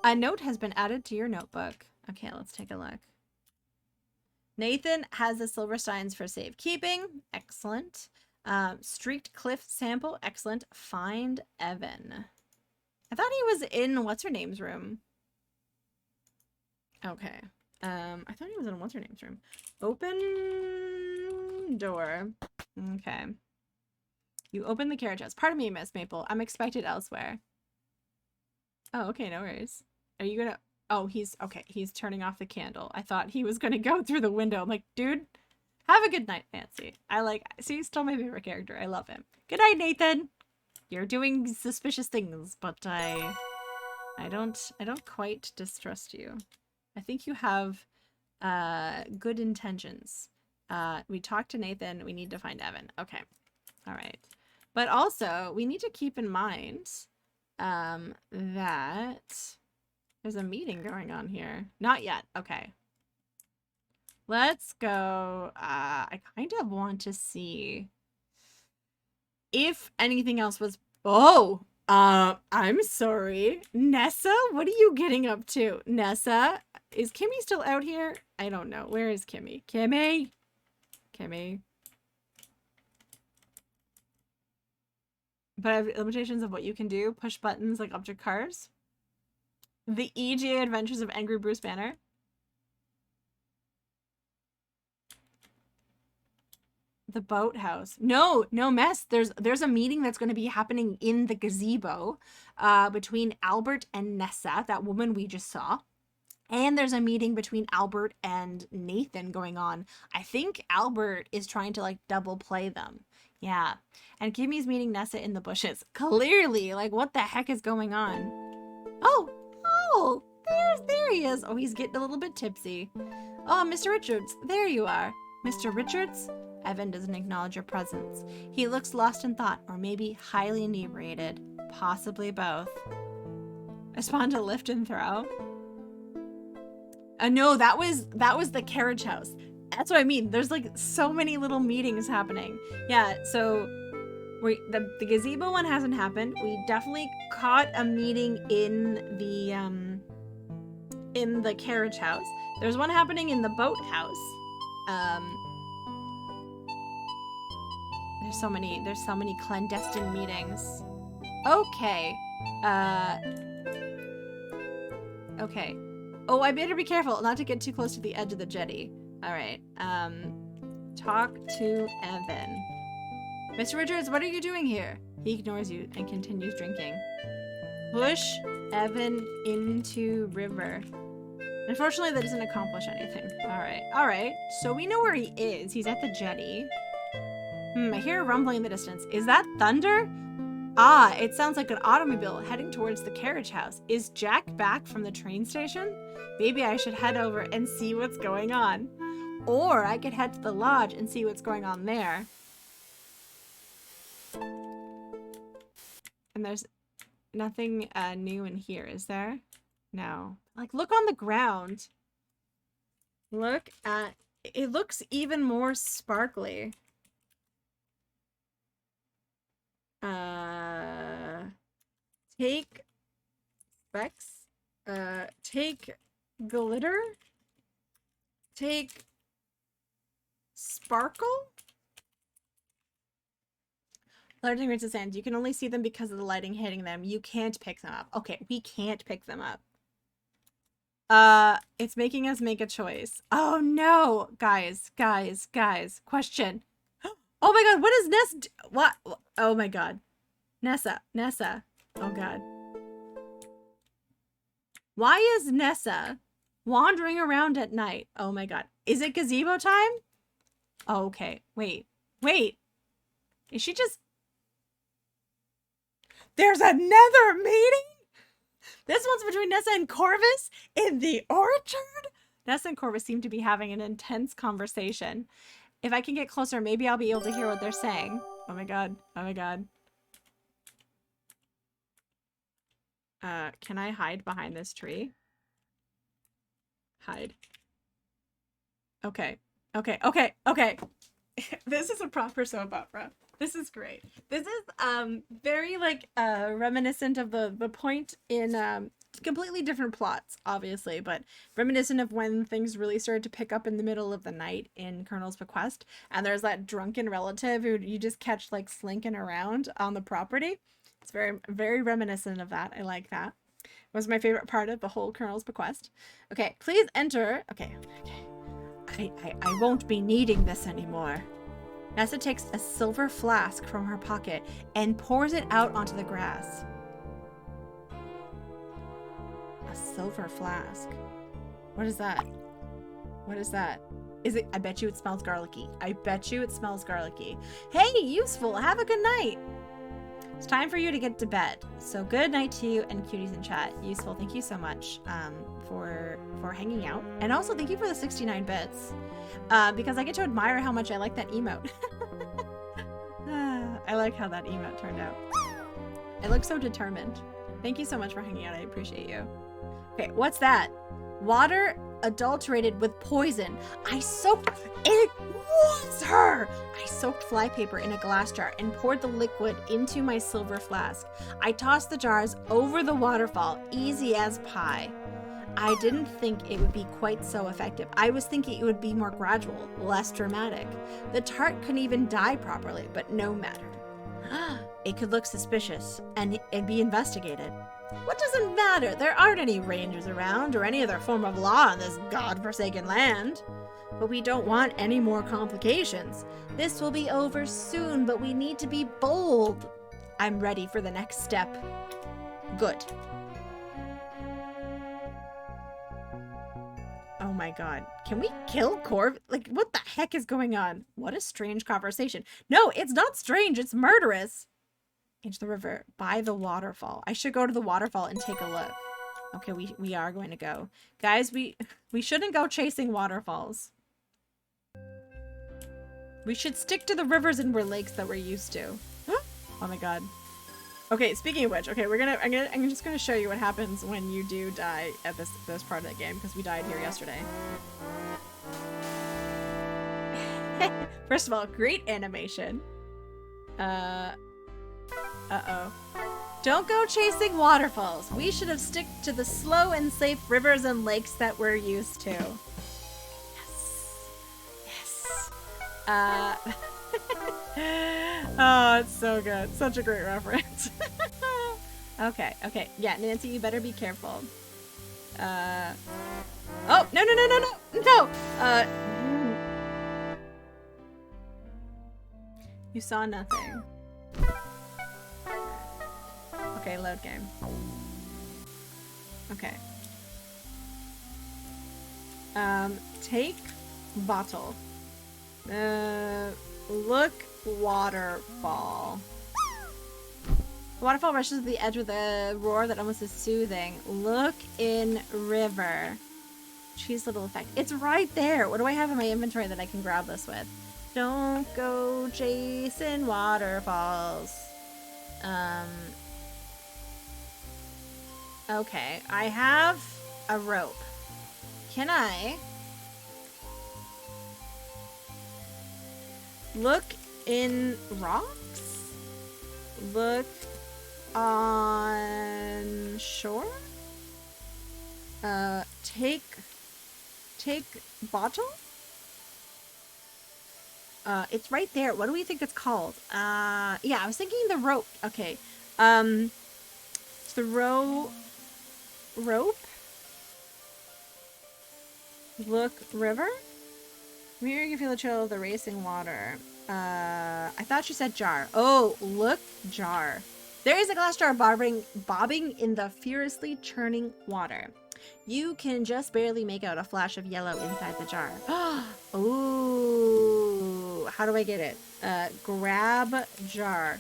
A note has been added to your notebook. Okay, let's take a look. Nathan has the silver signs for safekeeping. Excellent. Streaked cliff sample. Excellent. Find Evan. I thought he was in what's-her-name's room. Okay. I thought he was in what's-her-name's room. Open door. Okay. You open the carriage house. Pardon me, Miss Maple. I'm expected elsewhere. Oh, okay, no worries. Are you gonna... Oh, he's... Okay, he's turning off the candle. I thought he was gonna go through the window. I'm like, dude, have a good night, Nancy. See, he's still my favorite character. I love him. Good night, Nathan. You're doing suspicious things, but I don't quite distrust you. I think you have good intentions. We talked to Nathan. We need to find Evan. Okay. All right. But also, we need to keep in mind that there's a meeting going on here. Not yet. Okay. Let's go. I kind of want to see if anything else was... Oh! I'm sorry. Nessa? What are you getting up to? Nessa? Is Kimmy still out here? I don't know. Where is Kimmy? Kimmy? But I have limitations of what you can do. Push buttons like object cars. The EGA Adventures of Angry Bruce Banner. The boathouse. No, mess. There's a meeting that's going to be happening in the gazebo between Albert and Nessa, that woman we just saw. And there's a meeting between Albert and Nathan going on. I think Albert is trying to, like, double play them. Yeah. And Kimmy's meeting Nessa in the bushes. Clearly, like, what the heck is going on? Oh, there he is. Oh, he's getting a little bit tipsy. Oh, Mr. Richards, there you are. Mr. Richards? Evan doesn't acknowledge your presence. He looks lost in thought, or maybe highly inebriated. Possibly both. I spawned a lift and throw. No, that was the carriage house. That's what I mean. There's like so many little meetings happening. Yeah, so the gazebo one hasn't happened. We definitely caught a meeting in the carriage house. There's one happening in the boathouse. There's so many clandestine meetings. Okay. Okay. Oh, I better be careful not to get too close to the edge of the jetty. All right. Talk to Evan. Mr. Richards, what are you doing here? He ignores you and continues drinking. Push Evan into river. Unfortunately, that doesn't accomplish anything. All right. So we know where he is. He's at the jetty. I hear a rumbling in the distance. Is that thunder? Ah, it sounds like an automobile heading towards the carriage house. Is Jack back from the train station? Maybe I should head over and see what's going on. Or I could head to the lodge and see what's going on there. And there's nothing new in here, is there? No. Like, look on the ground. Look at... It looks even more sparkly. Take specs. Take glitter. Take sparkle. Largely rings of sand. You can only see them because of the lighting hitting them. You can't pick them up. Okay, we can't pick them up. It's making us make a choice. Oh no, guys. Question. Oh my god, what is Nessa? What? Oh my god. Nessa. Oh god. Why is Nessa wandering around at night? Oh my god. Is it gazebo time? Oh, okay. Wait. Is she just... There's another meeting? This one's between Nessa and Corvus in the orchard? Nessa and Corvus seem to be having an intense conversation. If I can get closer, maybe I'll be able to hear what they're saying. Oh my god. Can I hide behind this tree? Hide. Okay. This is a proper soap opera. This is great. This is very like reminiscent of the point in completely different plots, obviously, but reminiscent of when things really started to pick up in the middle of the night in Colonel's Bequest, and there's that drunken relative who you just catch like slinking around on the property. It's very reminiscent of that. I like that. It was my favorite part of the whole Colonel's Bequest. Okay, please enter. Okay. I won't be needing this anymore. Nessa takes a silver flask from her pocket and pours it out onto the grass. A silver flask. What is that? Is it? I bet you it smells garlicky. Hey, Useful, have a good night. It's time for you to get to bed. So good night to you and cuties in chat. Useful, thank you so much for hanging out. And also thank you for the 69 bits. Because I get to admire how much I like that emote. I like how that emote turned out. I look so determined. Thank you so much for hanging out. I appreciate you. Okay, what's that? Water adulterated with poison. It was her! I soaked flypaper in a glass jar and poured the liquid into my silver flask. I tossed the jars over the waterfall, easy as pie. I didn't think it would be quite so effective. I was thinking it would be more gradual, less dramatic. The tart couldn't even dye properly, but no matter. It could look suspicious, and it'd be investigated. What does it matter? There aren't any rangers around, or any other form of law in this godforsaken land. But we don't want any more complications. This will be over soon, but we need to be bold. I'm ready for the next step. Good. Oh my god. Can we kill Corv? Like, what the heck is going on? What a strange conversation. No, it's not strange. It's murderous. Into the river by the waterfall. I should go to the waterfall and take a look. Okay, we are going to go. Guys, we shouldn't go chasing waterfalls. We should stick to the rivers and lakes that we're used to. Oh my god. Okay, speaking of which, okay, I'm just gonna show you what happens when you do die at this part of the game, because we died here yesterday. First of all, great animation. Uh-oh. Don't go chasing waterfalls. We should have stuck to the slow and safe rivers and lakes that we're used to. Yes. Oh, it's so good. Such a great reference. Okay. Yeah, Nancy, you better be careful. Oh, no! You saw nothing. Okay, load game. Okay. Take bottle. Look waterfall. The waterfall rushes to the edge with a roar that almost is soothing. Look in river. Cheese little effect. It's right there. What do I have in my inventory that I can grab this with? Don't go chasing waterfalls. Okay, I have a rope. Can I look in rocks? Look on shore. Take bottle. It's right there. What do we think it's called? Yeah, I was thinking the rope. Okay. Throw rope. Look river. From here you can feel the chill of the racing water. I thought she said jar. Oh, look jar. There is a glass jar bobbing in the furiously churning water. You can just barely make out a flash of yellow inside the jar. Ooh, how do I get it? Grab jar.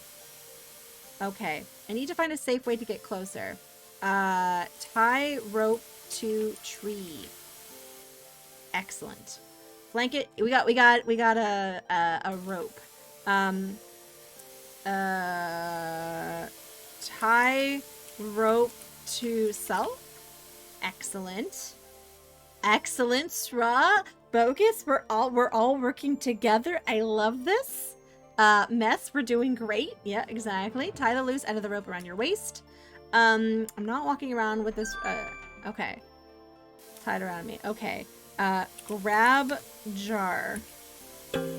Okay, I need to find a safe way to get closer. Tie rope to tree. Excellent. Blanket. We got a rope. Tie rope to self. Excellent. Excellent, Sra. Bogus. We're all working together. I love this. Mess, we're doing great. Yeah, exactly. Tie the loose end of the rope around your waist. I'm not walking around with this. Okay. Tied around me. Okay. Grab jar. Okay,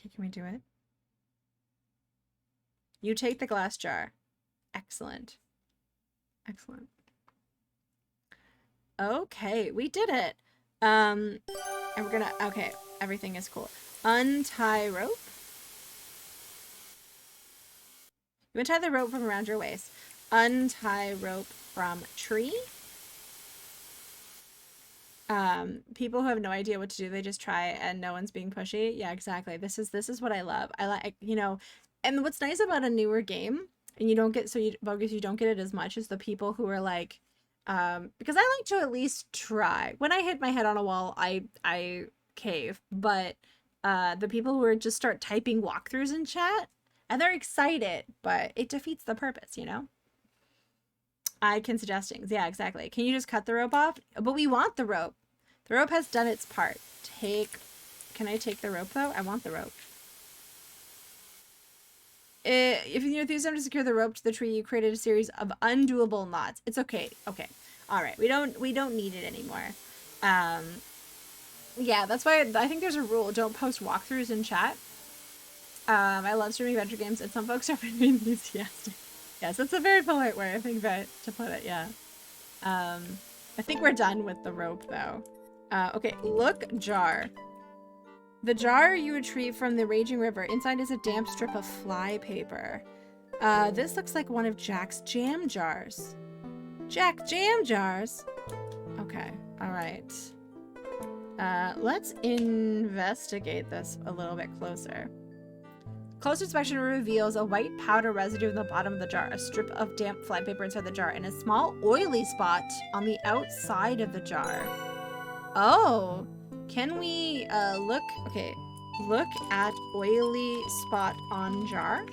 can we do it? You take the glass jar. Excellent. Excellent. Okay, we did it. And we're gonna, okay, everything is cool. Untie rope. You untie the rope from around your waist. Untie rope from tree. People who have no idea what to do, they just try and no one's being pushy. Yeah, exactly. This is what I love. I like, you know, and what's nice about a newer game, and you don't get, Bogus, you don't get it as much as the people who are like, because I like to at least try. When I hit my head on a wall, I cave, but the people who are just start typing walkthroughs in chat, and they're excited, but it defeats the purpose, you know? I can suggest things. Yeah, exactly. Can you just cut the rope off? But we want the rope. The rope has done its part. Can I take the rope though? I want the rope. If you use them to secure the rope to the tree, you created a series of undoable knots. It's okay. Okay. All right. We don't need it anymore. Yeah, that's why I think there's a rule. Don't post walkthroughs in chat. I love streaming adventure games, and some folks are very enthusiastic. Yes, that's a very polite way, I think, to put it, yeah. I think we're done with the rope, though. Okay, look jar. The jar you retrieve from the raging river. Inside is a damp strip of fly paper. This looks like one of Jack's jam jars. Jack jam jars? Okay, alright. Let's investigate this a little bit closer. Close inspection reveals a white powder residue in the bottom of the jar, a strip of damp flypaper inside the jar, and a small oily spot on the outside of the jar. Oh, can we look? Okay, look at oily spot on jar.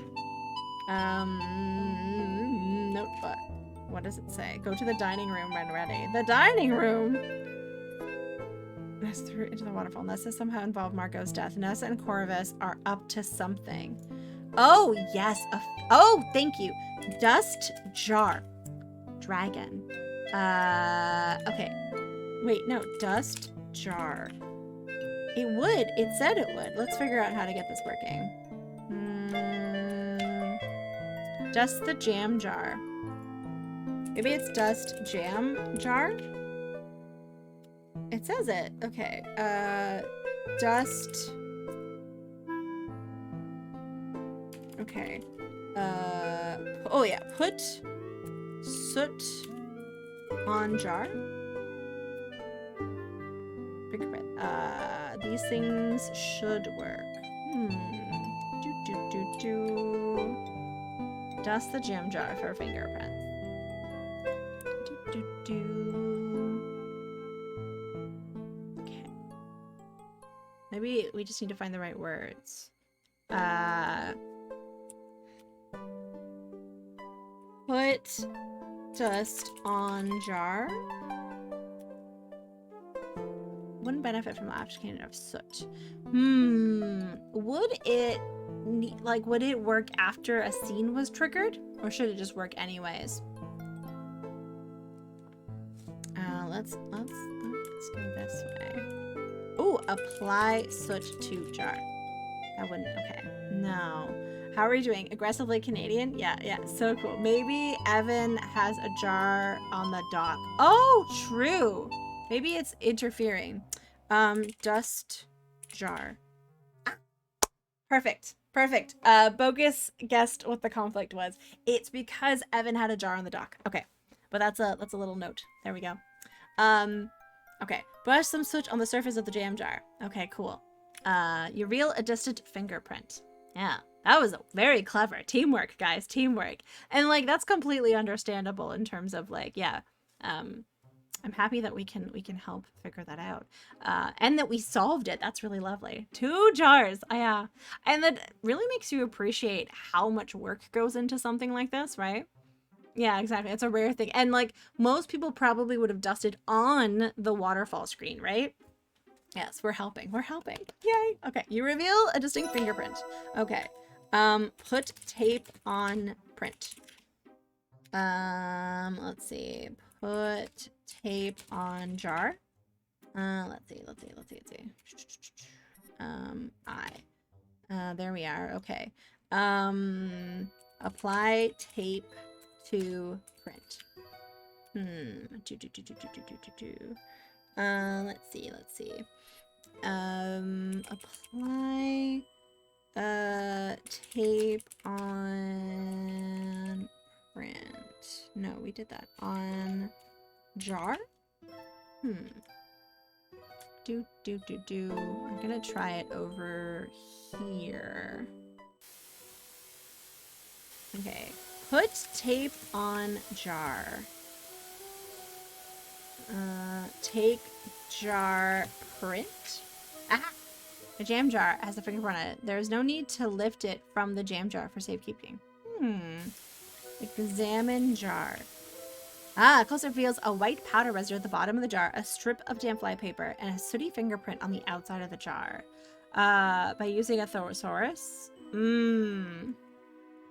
Notebook. What does it say? Go to the dining room when ready. The dining room. Ness threw into the waterfall. Nessa somehow involved Marco's death. Nessa and Corvus are up to something. Oh, yes. Oh, thank you. Dust jar. Dragon. Okay. Wait, no. Dust jar. It would. It said it would. Let's figure out how to get this working. Dust the jam jar. Maybe it's dust jam jar? It says it. Okay. Dust. Okay. Oh yeah. Put soot on jar. These things should work. Dust the jam jar for fingerprints. Okay. Maybe we just need to find the right words. Put dust on jar. wouldn't benefit from application of soot. Would it would it work after a scene was triggered, or should it just work anyways? Let's go this way. Oh, apply soot to jar. That wouldn't. Okay. No. How are you doing? Aggressively Canadian? Yeah, so cool. Maybe Evan has a jar on the dock. Oh, true. Maybe it's interfering. Dust jar. Perfect. Bogus guessed what the conflict was. It's because Evan had a jar on the dock. Okay. But that's a little note. There we go. Okay. Brush some soot on the surface of the jam jar. Okay, cool. You reveal a distant fingerprint. Yeah. That was very clever. Teamwork, guys. Teamwork. And like that's completely understandable in terms of like, yeah. I'm happy that we can help figure that out. And that we solved it. That's really lovely. 2 jars. Yeah. And that really makes you appreciate how much work goes into something like this, right? Yeah, exactly. It's a rare thing. And like most people probably would have dusted on the waterfall screen, right? Yes, we're helping. Yay. Okay, you reveal a distinct fingerprint. Okay. Put tape on print. Let's see. Put tape on jar. Let's see. There we are. Okay. Apply tape to print. Let's see. Apply tape on print. No, we did that on jar. I'm gonna try it over here. Okay, put tape on jar. Take jar print. Ah! The jam jar has a fingerprint on it. There is no need to lift it from the jam jar for safekeeping. Examine jar. Closer reveals a white powder residue at the bottom of the jar, a strip of damp fly paper, and a sooty fingerprint on the outside of the jar. By using a thesaurus.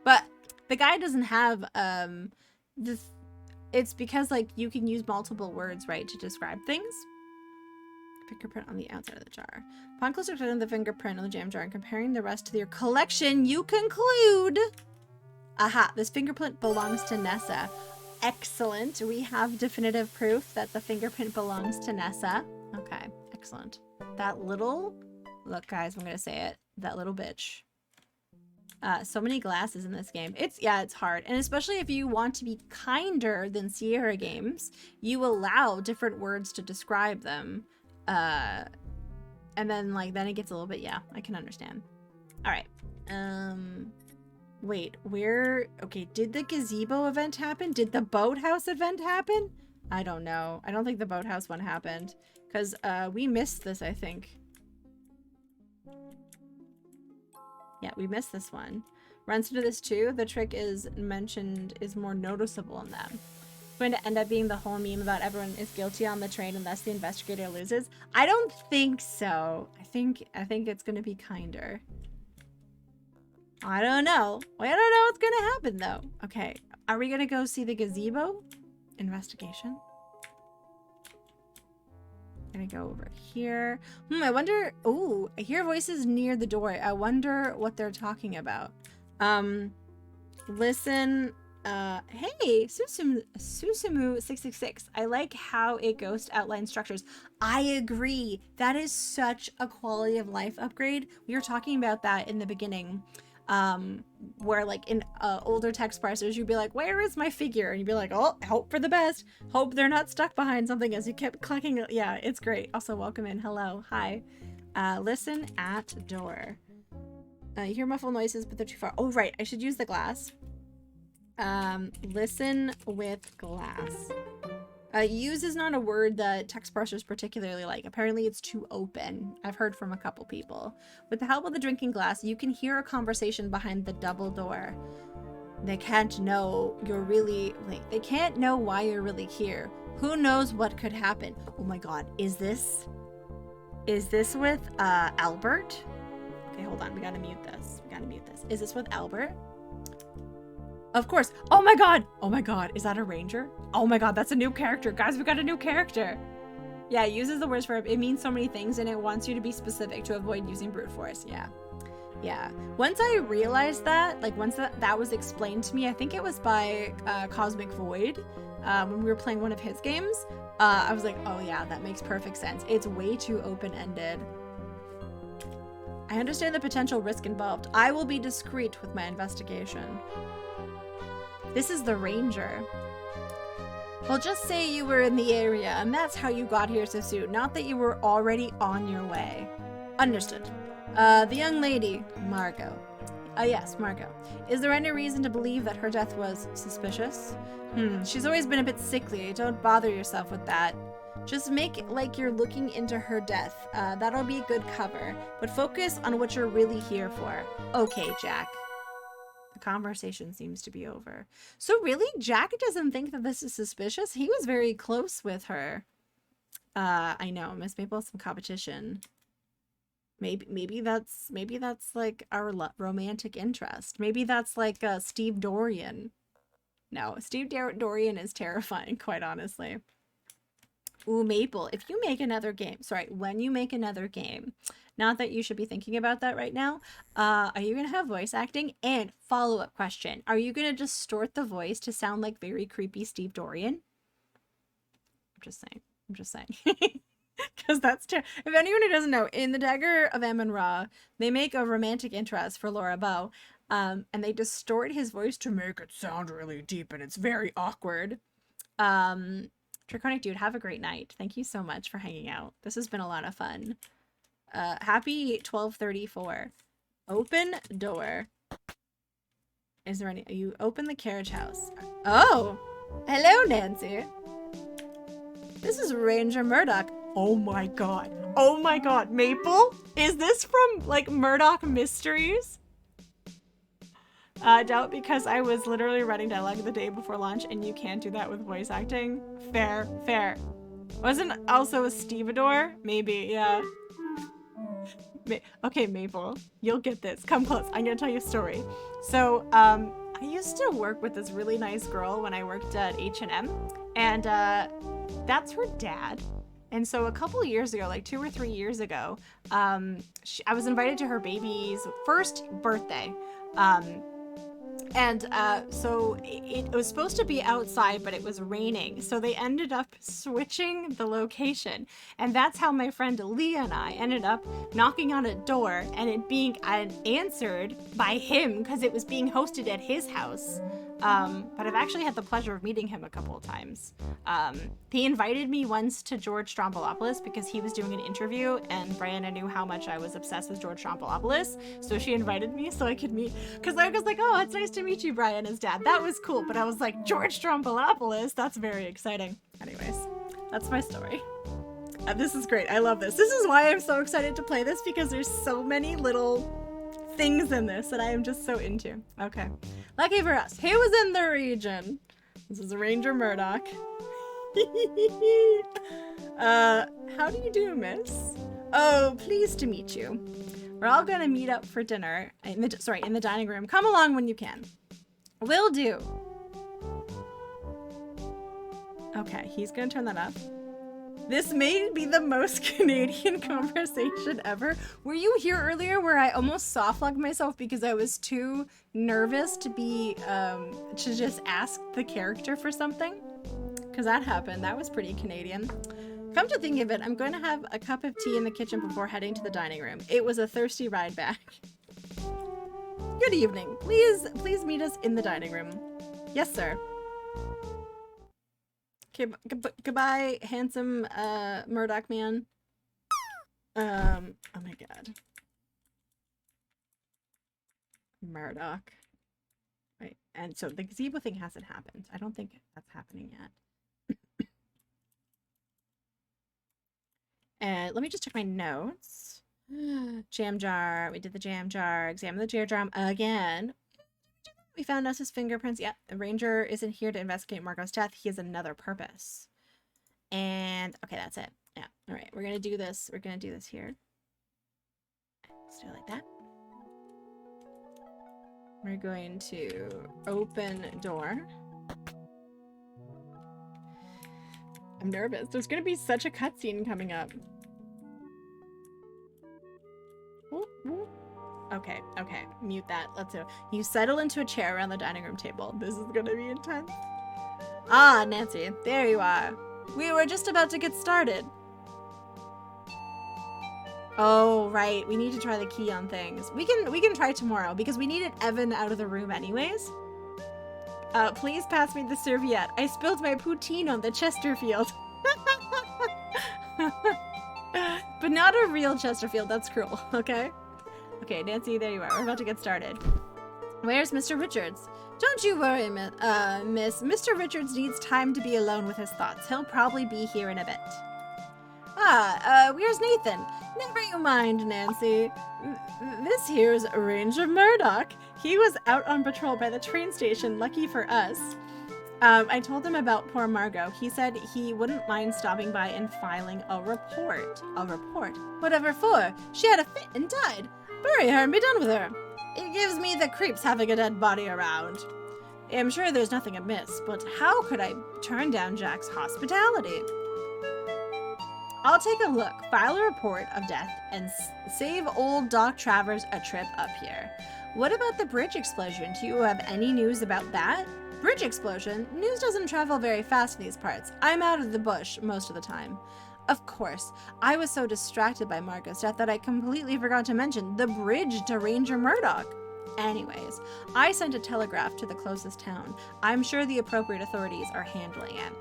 But the guy doesn't have this. It's because like you can use multiple words, right, to describe things. Fingerprint on the outside of the jar. Upon closer examining the fingerprint on the jam jar and comparing the rest to your collection, you conclude. Aha! This fingerprint belongs to Nessa. Excellent. We have definitive proof that the fingerprint belongs to Nessa. Okay, excellent. That little, look guys, I'm gonna say it. That little bitch. So many glasses in this game. It's hard. And especially if you want to be kinder than Sierra games, you allow different words to describe them. And then then it gets a little bit, yeah, I can understand. All right. Wait, okay, did the gazebo event happen? Did the boathouse event happen? I don't know. I don't think the boathouse one happened because we missed this, I think. Yeah, we missed this one. Runs into this too. The trick is more noticeable in them. It's going to end up being the whole meme about everyone is guilty on the train and thus the investigator loses. I don't think so. I think it's going to be kinder. I don't know. I don't know what's going to happen though. Okay, are we going to go see the gazebo? Investigation. Gonna go over here. I wonder. Oh, I hear voices near the door. I wonder what they're talking about. Listen. Hey, Susumu666. I like how a ghost outlines structures. I agree. That is such a quality of life upgrade. We were talking about that in the beginning. Where like in older text parsers you'd be like, where is my figure? And you'd be like, oh, hope for the best, hope they're not stuck behind something, as you kept clicking. Yeah, it's great. Also, welcome in. Hello. Hi. Listen at door. You hear muffled noises, but they're too far. Oh right, I should use the glass. Listen with glass. Use is not a word that text parsers particularly like. Apparently it's too open. I've heard from a couple people. With the help of the drinking glass, you can hear a conversation behind the double door. They can't know you're really, they can't know why you're really here. Who knows what could happen? Oh my god, is this Is this with Albert? Okay, hold on. We gotta mute this. Is this with Albert? Of course. Oh my god! Oh my god, is that a ranger? Oh my god, that's a new character. Guys, we got a new character. Yeah, it uses the words for it means so many things and it wants you to be specific to avoid using brute force. Yeah. Yeah. Once I realized that, like once that was explained to me, I think it was by Cosmic Void, when we were playing one of his games, I was like, oh yeah, that makes perfect sense. It's way too open-ended. I understand the potential risk involved. I will be discreet with my investigation. This is the ranger. Well, just say you were in the area and that's how you got here so soon, not that you were already on your way. Understood. The young lady, Margot. Yes, Margot. Is there any reason to believe that her death was suspicious? She's always been a bit sickly. Don't bother yourself with that. Just make it like you're looking into her death. That'll be good cover. But focus on what you're really here for. Okay, Jack. The conversation seems to be over. So really, Jack doesn't think that this is suspicious? He was very close with her. I know, Miss Maple, some competition. Maybe that's like our romantic interest. Maybe that's like Steve Dorian. No, Steve Dorian is terrifying, quite honestly. Ooh, Maple, if you make another game, sorry, when you make another game, not that you should be thinking about that right now, are you going to have voice acting? And follow-up question, are you going to distort the voice to sound like very creepy Steve Dorian? I'm just saying. Because that's if anyone who doesn't know, in the Dagger of Amun-Ra, they make a romantic interest for Laura Bow, and they distort his voice to make it sound really deep, and it's very awkward. Draconic Dude, have a great night. Thank you so much for hanging out. This has been a lot of fun. Happy 12:34. Open door. Is there any... You open the carriage house. Oh! Hello, Nancy. This is Ranger Murdoch. Oh my god. Oh my god. Maple? Is this from, like, Murdoch Mysteries? Doubt because I was literally writing dialogue the day before lunch and you can't do that with voice acting. Fair, fair. Wasn't also a stevedore? Maybe, yeah. Okay, Maple, you'll get this. Come close. I'm gonna tell you a story. So, I used to work with this really nice girl when I worked at H&M, and that's her dad. And so a couple of years ago, like 2 or 3 years ago, I was invited to her baby's first birthday. So it was supposed to be outside, but it was raining. So they ended up switching the location. And that's how my friend Leah and I ended up knocking on a door and it being answered by him because it was being hosted at his house. But I've actually had the pleasure of meeting him a couple of times. He invited me once to George Stroumboulopoulos because he was doing an interview and Brianna knew how much I was obsessed with George Stroumboulopoulos. So she invited me so I could meet, because I was like, oh, it's nice to meet you, Brianna's dad. That was cool. But I was like, George Stroumboulopoulos, that's very exciting. Anyways, that's my story. This is great. I love this. This is why I'm so excited to play this, because there's so many little things in this that I am just so into. Okay. Lucky for us, he was in the region. This is Ranger Murdoch. How do you do, miss? Oh, pleased to meet you. We're all gonna meet up for dinner in the dining room. Come along when you can. Will do. Okay, he's gonna turn that up. This may be the most Canadian conversation ever. Were you here earlier where I almost soft-locked myself because I was too nervous to be, to just ask the character for something? Because that happened. That was pretty Canadian. Come to think of it, I'm going to have a cup of tea in the kitchen before heading to the dining room. It was a thirsty ride back. Good evening. Please meet us in the dining room. Yes, sir. Okay, goodbye, handsome Murdoch man. Oh my god. Murdoch. Right, and so the gazebo thing hasn't happened. I don't think that's happening yet. And let me just check my notes. Jam jar. We did the jam jar. Examine the jam jar again. We found Ness's fingerprints. Yeah, the ranger isn't here to investigate Margot's death. He has another purpose. And, okay, that's it. Yeah. All right. We're gonna do this. We're gonna do this here. Let's do it like that. We're going to open door. I'm nervous. There's gonna be such a cutscene coming up. Okay, okay. Mute that. Let's do it. You settle into a chair around the dining room table. This is gonna be intense. Ah, Nancy. There you are. We were just about to get started. Oh, right. We need to try the key on things. We can try tomorrow because we needed Evan out of the room anyways. Please pass me the serviette. I spilled my poutine on the Chesterfield. But not a real Chesterfield. That's cruel, okay? Okay, Nancy, there you are. We're about to get started. Where's Mr. Richards? Don't you worry, miss. Mr. Richards needs time to be alone with his thoughts. He'll probably be here in a bit. Where's Nathan? Never you mind, Nancy. This here's Ranger Murdoch. He was out on patrol by the train station, lucky for us. I told him about poor Margot. He said he wouldn't mind stopping by and filing a report. A report? Whatever for? She had a fit and died. Bury her and be done with her. It gives me the creeps having a dead body around. I'm sure there's nothing amiss, but how could I turn down Jack's hospitality? I'll take a look, file a report of death, and save old Doc Travers a trip up here. What about the bridge explosion? Do you have any news about that? Bridge explosion? News doesn't travel very fast in these parts. I'm out of the bush most of the time. Of course, I was so distracted by Margot's death that I completely forgot to mention the bridge to Ranger Murdoch. Anyways, I sent a telegraph to the closest town. I'm sure the appropriate authorities are handling it.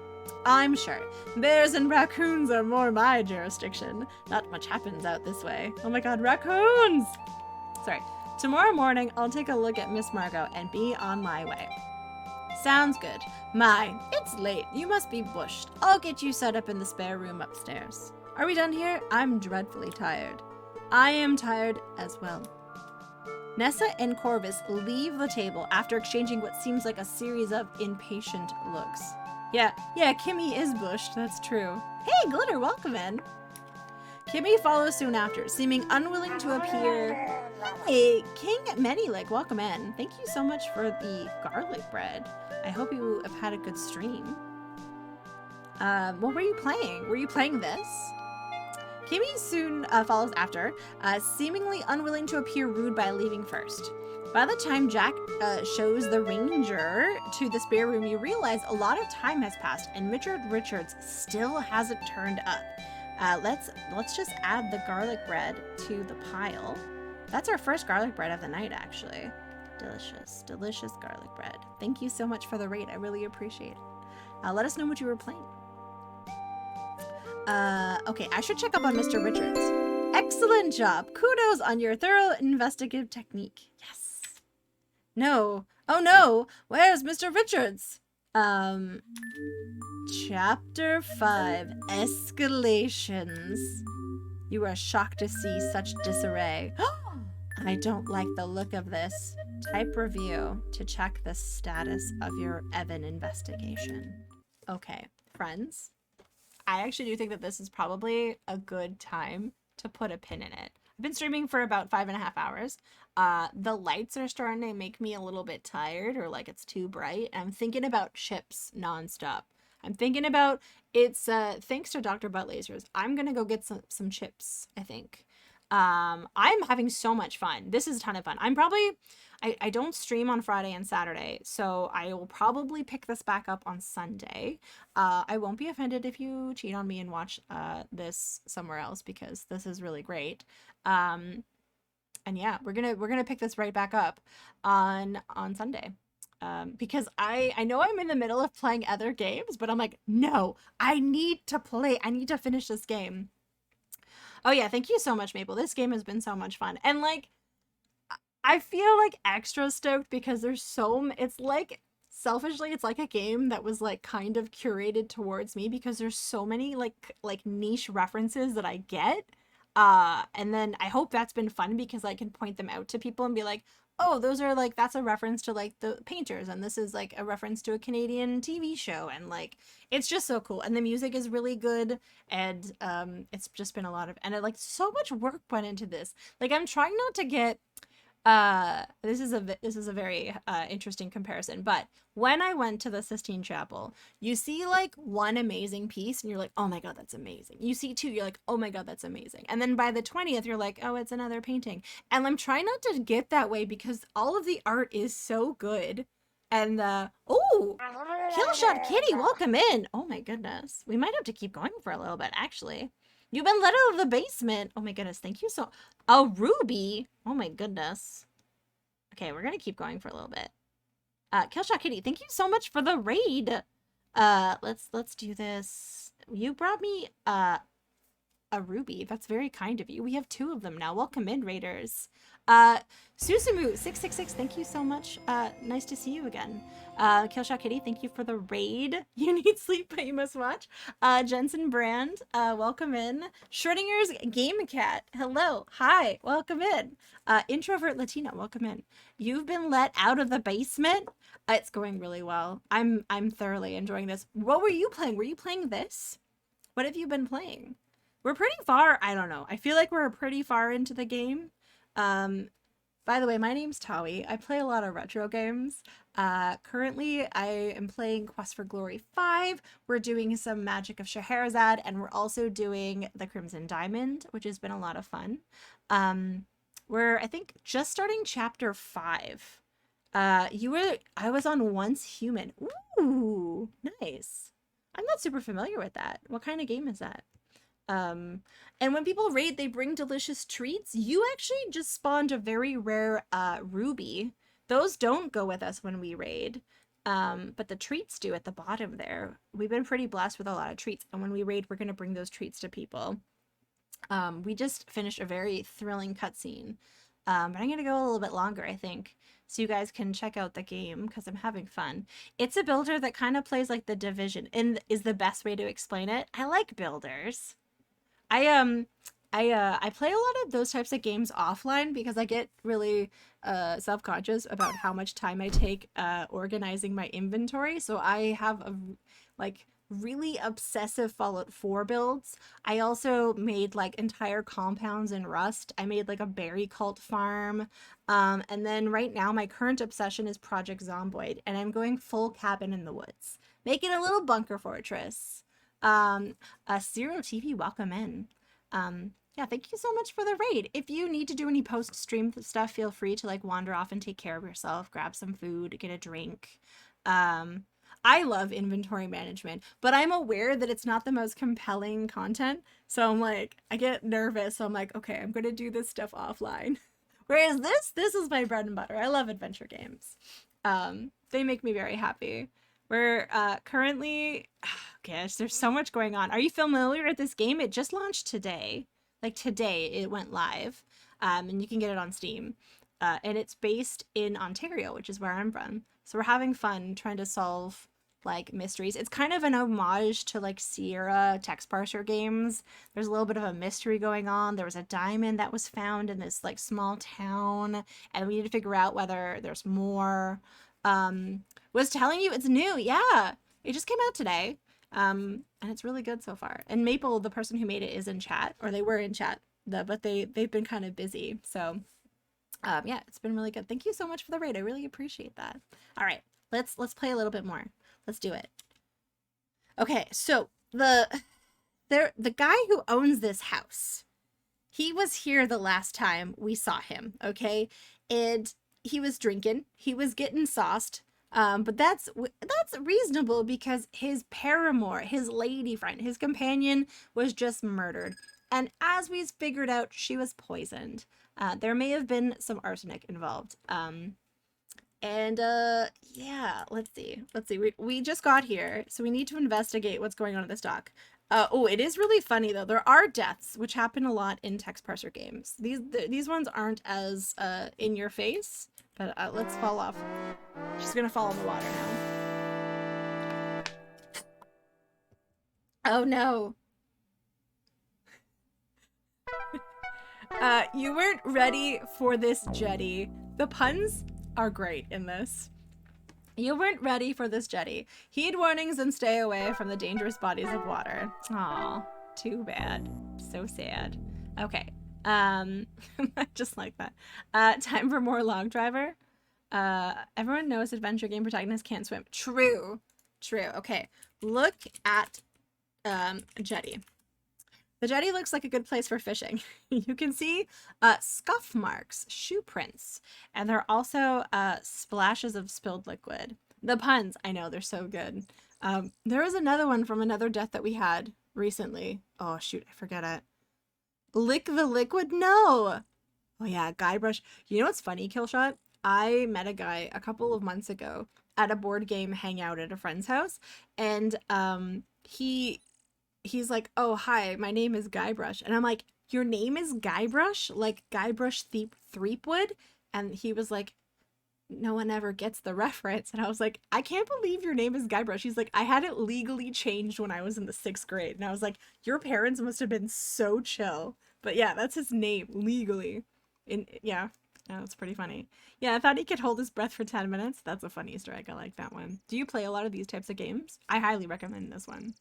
I'm sure. Bears and raccoons are more my jurisdiction. Not much happens out this way. Oh my god, raccoons! Sorry. Tomorrow morning, I'll take a look at Miss Margot and be on my way. Sounds good. My, it's late. You must be bushed. I'll get you set up in the spare room upstairs. Are we done here? I'm dreadfully tired. I am tired as well. Nessa and Corvus leave the table after exchanging what seems like a series of impatient looks. Yeah, Kimmy is bushed, that's true. Hey, Glitter, welcome in. Kimmy follows soon after, seeming unwilling to appear. Hey, King Manylick, welcome in. Thank you so much for the garlic bread. I hope you have had a good stream. What were you playing? Were you playing this? Kimmy soon follows after, seemingly unwilling to appear rude by leaving first. By the time Jack shows the ranger to the spare room, you realize a lot of time has passed and Richard Richards still hasn't turned up. Let's just add the garlic bread to the pile. That's our first garlic bread of the night, actually. Delicious, delicious garlic bread. Thank you so much for the raid. I really appreciate it. Let us know what you were playing. Okay, I should check up on Mr. Richards. Excellent job. Kudos on your thorough investigative technique. Yes. No. Oh no. Where's Mr. Richards? Chapter 5. Escalations. You are shocked to see such disarray. I don't like the look of this. Type review to check the status of your Evan investigation. Okay, friends. I actually do think that this is probably a good time to put a pin in it. I've been streaming for about 5.5 hours. The lights are starting to make me a little bit tired, or like it's too bright. I'm thinking about chips nonstop. I'm thinking about it's thanks to Dr. Butt Lasers. I'm gonna go get some chips, I think. I'm having so much fun. This is a ton of fun. I don't stream on Friday and Saturday, so I will probably pick this back up on Sunday. I won't be offended if you cheat on me and watch this somewhere else, because this is really great. And yeah, we're gonna pick this right back up on Sunday. Because I know I'm in the middle of playing other games, but I'm like, no, I need to finish this game. Oh yeah, thank you so much, Maple. This game has been so much fun. And like, I feel like extra stoked because there's it's like, selfishly, it's like a game that was like kind of curated towards me because there's so many like niche references that I get. And then I hope that's been fun because I can point them out to people and be like, oh, those are like, that's a reference to like the painters, and this is like a reference to a Canadian TV show, and like it's just so cool, and the music is really good, and it's just been a lot of, and like so much work went into this. Like I'm trying not to get this is a very interesting comparison, but when I went to the Sistine Chapel, you see like one amazing piece and you're like, oh my god, that's amazing. You see two, you're like, oh my god, that's amazing. And then by the 20th, you're like, oh, it's another painting. And I'm trying not to get that way because all of the art is so good. And oh, Killshot Kitty, welcome in. Oh my goodness, we might have to keep going for a little bit actually. You've been let out of the basement. Oh my goodness, thank you so. A ruby. Oh my goodness. Okay, we're gonna keep going for a little bit. Killshot Kitty, thank you so much for the raid. Let's do this. You brought me a ruby. That's very kind of you. We have 2 of them now. Welcome in, raiders. Susumu666, thank you so much. Nice to see you again. Killshot Kitty, thank you for the raid. You need sleep, but you must watch. Jensen Brand, welcome in. Schrodinger's Game Cat, hello, hi, welcome in. Introvert Latina, welcome in. You've been let out of the basement. It's going really well. I'm thoroughly enjoying this. What were you playing? Were you playing this? What have you been playing? We're pretty far. I don't know. I feel like we're pretty far into the game. By the way, my name's Tawi. I play a lot of retro games. Currently, I am playing Quest for Glory 5. We're doing some Magic of Scheherazade, and we're also doing the Crimson Diamond, which has been a lot of fun. We're, I think, just starting Chapter 5. I was on Once Human. Ooh, nice. I'm not super familiar with that. What kind of game is that? And when people raid, they bring delicious treats. You actually just spawned a very rare ruby. Those don't go with us when we raid, but the treats do at the bottom there. We've been pretty blessed with a lot of treats, and when we raid, we're going to bring those treats to people. We just finished a very thrilling cutscene, but I'm going to go a little bit longer, I think, so you guys can check out the game because I'm having fun. It's a builder that kind of plays like The Division, and is the best way to explain it. I like builders. I play a lot of those types of games offline because I get really self-conscious about how much time I take organizing my inventory. So I have a like really obsessive Fallout 4 builds. I also made like entire compounds in Rust. I made like a berry cult farm. And then right now my current obsession is Project Zomboid, and I'm going full cabin in the woods. Making a little bunker fortress. Zero TV, welcome in. Yeah, thank you so much for the raid. If you need to do any post-stream stuff, feel free to like wander off and take care of yourself, grab some food, get a drink. I love inventory management, but I'm aware that it's not the most compelling content. So I'm like, I get nervous. So I'm like, okay, I'm going to do this stuff offline. Whereas this is my bread and butter. I love adventure games. They make me very happy. We're currently, gosh, there's so much going on. Are you familiar with this game? It just launched today. Like today it went live, and you can get it on Steam. And it's based in Ontario, which is where I'm from. So we're having fun trying to solve like mysteries. It's kind of an homage to like Sierra text parser games. There's a little bit of a mystery going on. There was a diamond that was found in this like small town, and we need to figure out whether there's more. Was telling you it's new. Yeah, it just came out today. And it's really good so far. And Maple, the person who made it, is in chat, or they were in chat, but they've been kind of busy. So yeah, it's been really good. Thank you so much for the raid. I really appreciate that. All right, let's play a little bit more. Let's do it. Okay, so the guy who owns this house, he was here the last time we saw him, okay? And he was drinking, he was getting sauced, but that's reasonable because his paramour, his lady friend, his companion was just murdered. And as we figured out, she was poisoned. There may have been some arsenic involved. Yeah, let's see. We just got here, so we need to investigate what's going on at this dock. Oh, it is really funny though. There are deaths, which happen a lot in text parser games. These ones aren't as in your face, but let's fall off. She's gonna fall in the water now. Oh no. You weren't ready for this jetty. The puns are great in this. You weren't ready for this jetty. Heed warnings and stay away from the dangerous bodies of water. Aw, too bad. So sad. Okay. I just like that. Time for more log driver. Everyone knows adventure game protagonists can't swim. True. True. Okay. Look at jetty. The jetty looks like a good place for fishing. You can see scuff marks, shoe prints, and there are also splashes of spilled liquid. The puns, I know, they're so good. There was another one from another death that we had recently. Oh, shoot, I forget it. Lick the liquid? No! Oh, yeah, Guybrush. You know what's funny, Killshot? I met a guy a couple of months ago at a board game hangout at a friend's house, and he's like, oh, hi, my name is Guybrush. And I'm like, your name is Guybrush? Like Guybrush Threepwood? And he was like, no one ever gets the reference. And I was like, I can't believe your name is Guybrush. He's like, I had it legally changed when I was in the 6th grade. And I was like, your parents must have been so chill. But yeah, that's his name, legally. Yeah, that's pretty funny. Yeah, I thought he could hold his breath for 10 minutes. That's a funny Easter egg. I like that one. Do you play a lot of these types of games? I highly recommend this one.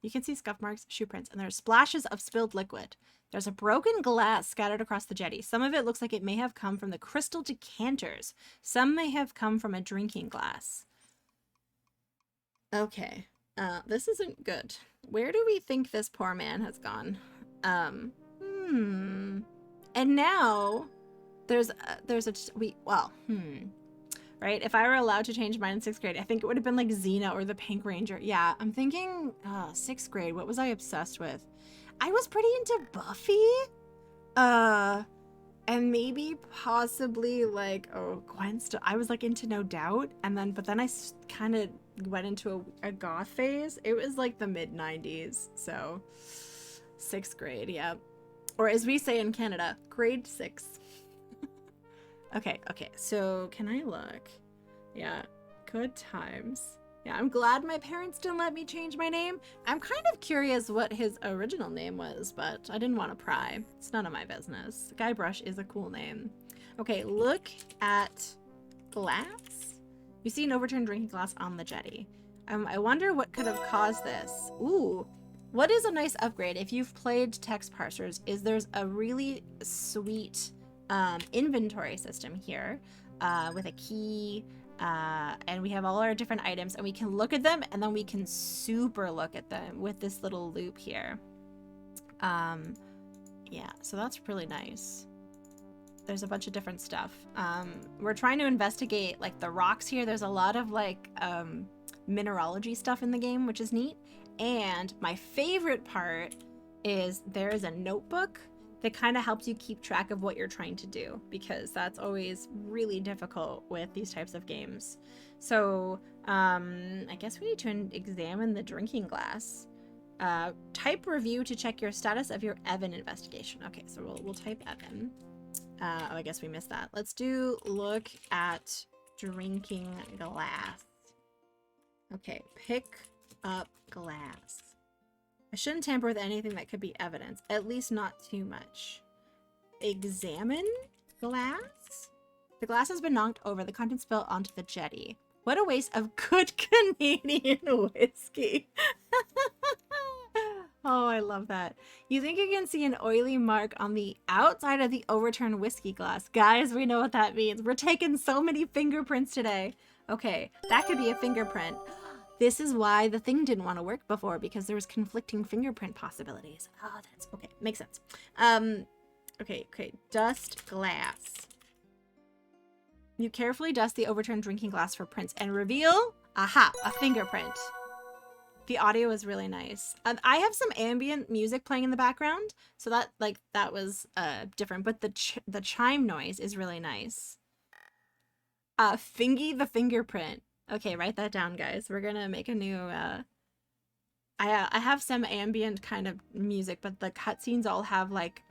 You can see scuff marks, shoe prints, and there are splashes of spilled liquid. There's a broken glass scattered across the jetty. Some of it looks like it may have come from the crystal decanters. Some may have come from a drinking glass. Okay, this isn't good. Where do we think this poor man has gone? And now there's right? If I were allowed to change mine in 6th grade, I think it would have been like Xena or the Pink Ranger. Yeah, I'm thinking 6th grade. What was I obsessed with? I was pretty into Buffy. And maybe possibly like, Gwen. I was like into No Doubt. But then I kind of went into a goth phase. It was like the mid-90s. So 6th grade, yeah. Or as we say in Canada, grade 6. Okay, so can I look? Yeah, good times. Yeah, I'm glad my parents didn't let me change my name. I'm kind of curious what his original name was, but I didn't want to pry. It's none of my business. Guybrush is a cool name. Okay, look at glass. You see an overturned drinking glass on the jetty. I wonder what could have caused this. Ooh, what is a nice upgrade if you've played text parsers is there's a really sweet inventory system here with a key and we have all our different items and we can look at them and then we can super look at them with this little loop here. Yeah, so that's really nice. There's a bunch of different stuff. We're trying to investigate like the rocks here. There's a lot of like mineralogy stuff in the game, which is neat. And my favorite part is there is a notebook that kind of helps you keep track of what you're trying to do, because that's always really difficult with these types of games. So I guess we need to examine the drinking glass. Type review to check your status of your Evan investigation. Okay, so we'll type Evan. Oh, I guess we missed that. Let's do look at drinking glass. Okay, pick up glass. I shouldn't tamper with anything that could be evidence, at least not too much. Examine glass? The glass has been knocked over, the contents spill onto the jetty. What a waste of good Canadian whiskey. Oh, I love that. You think you can see an oily mark on the outside of the overturned whiskey glass. Guys, we know what that means. We're taking so many fingerprints today. Okay, that could be a fingerprint. This is why the thing didn't want to work before, because there was conflicting fingerprint possibilities. Oh, that's okay. Makes sense. Okay. Dust glass. You carefully dust the overturned drinking glass for prints and reveal, aha, a fingerprint. The audio is really nice. I have some ambient music playing in the background, so that was different. But the chime noise is really nice. Fingy the fingerprint. Okay, write that down, guys. We're gonna make a new, I have some ambient kind of music, but the cutscenes all have like,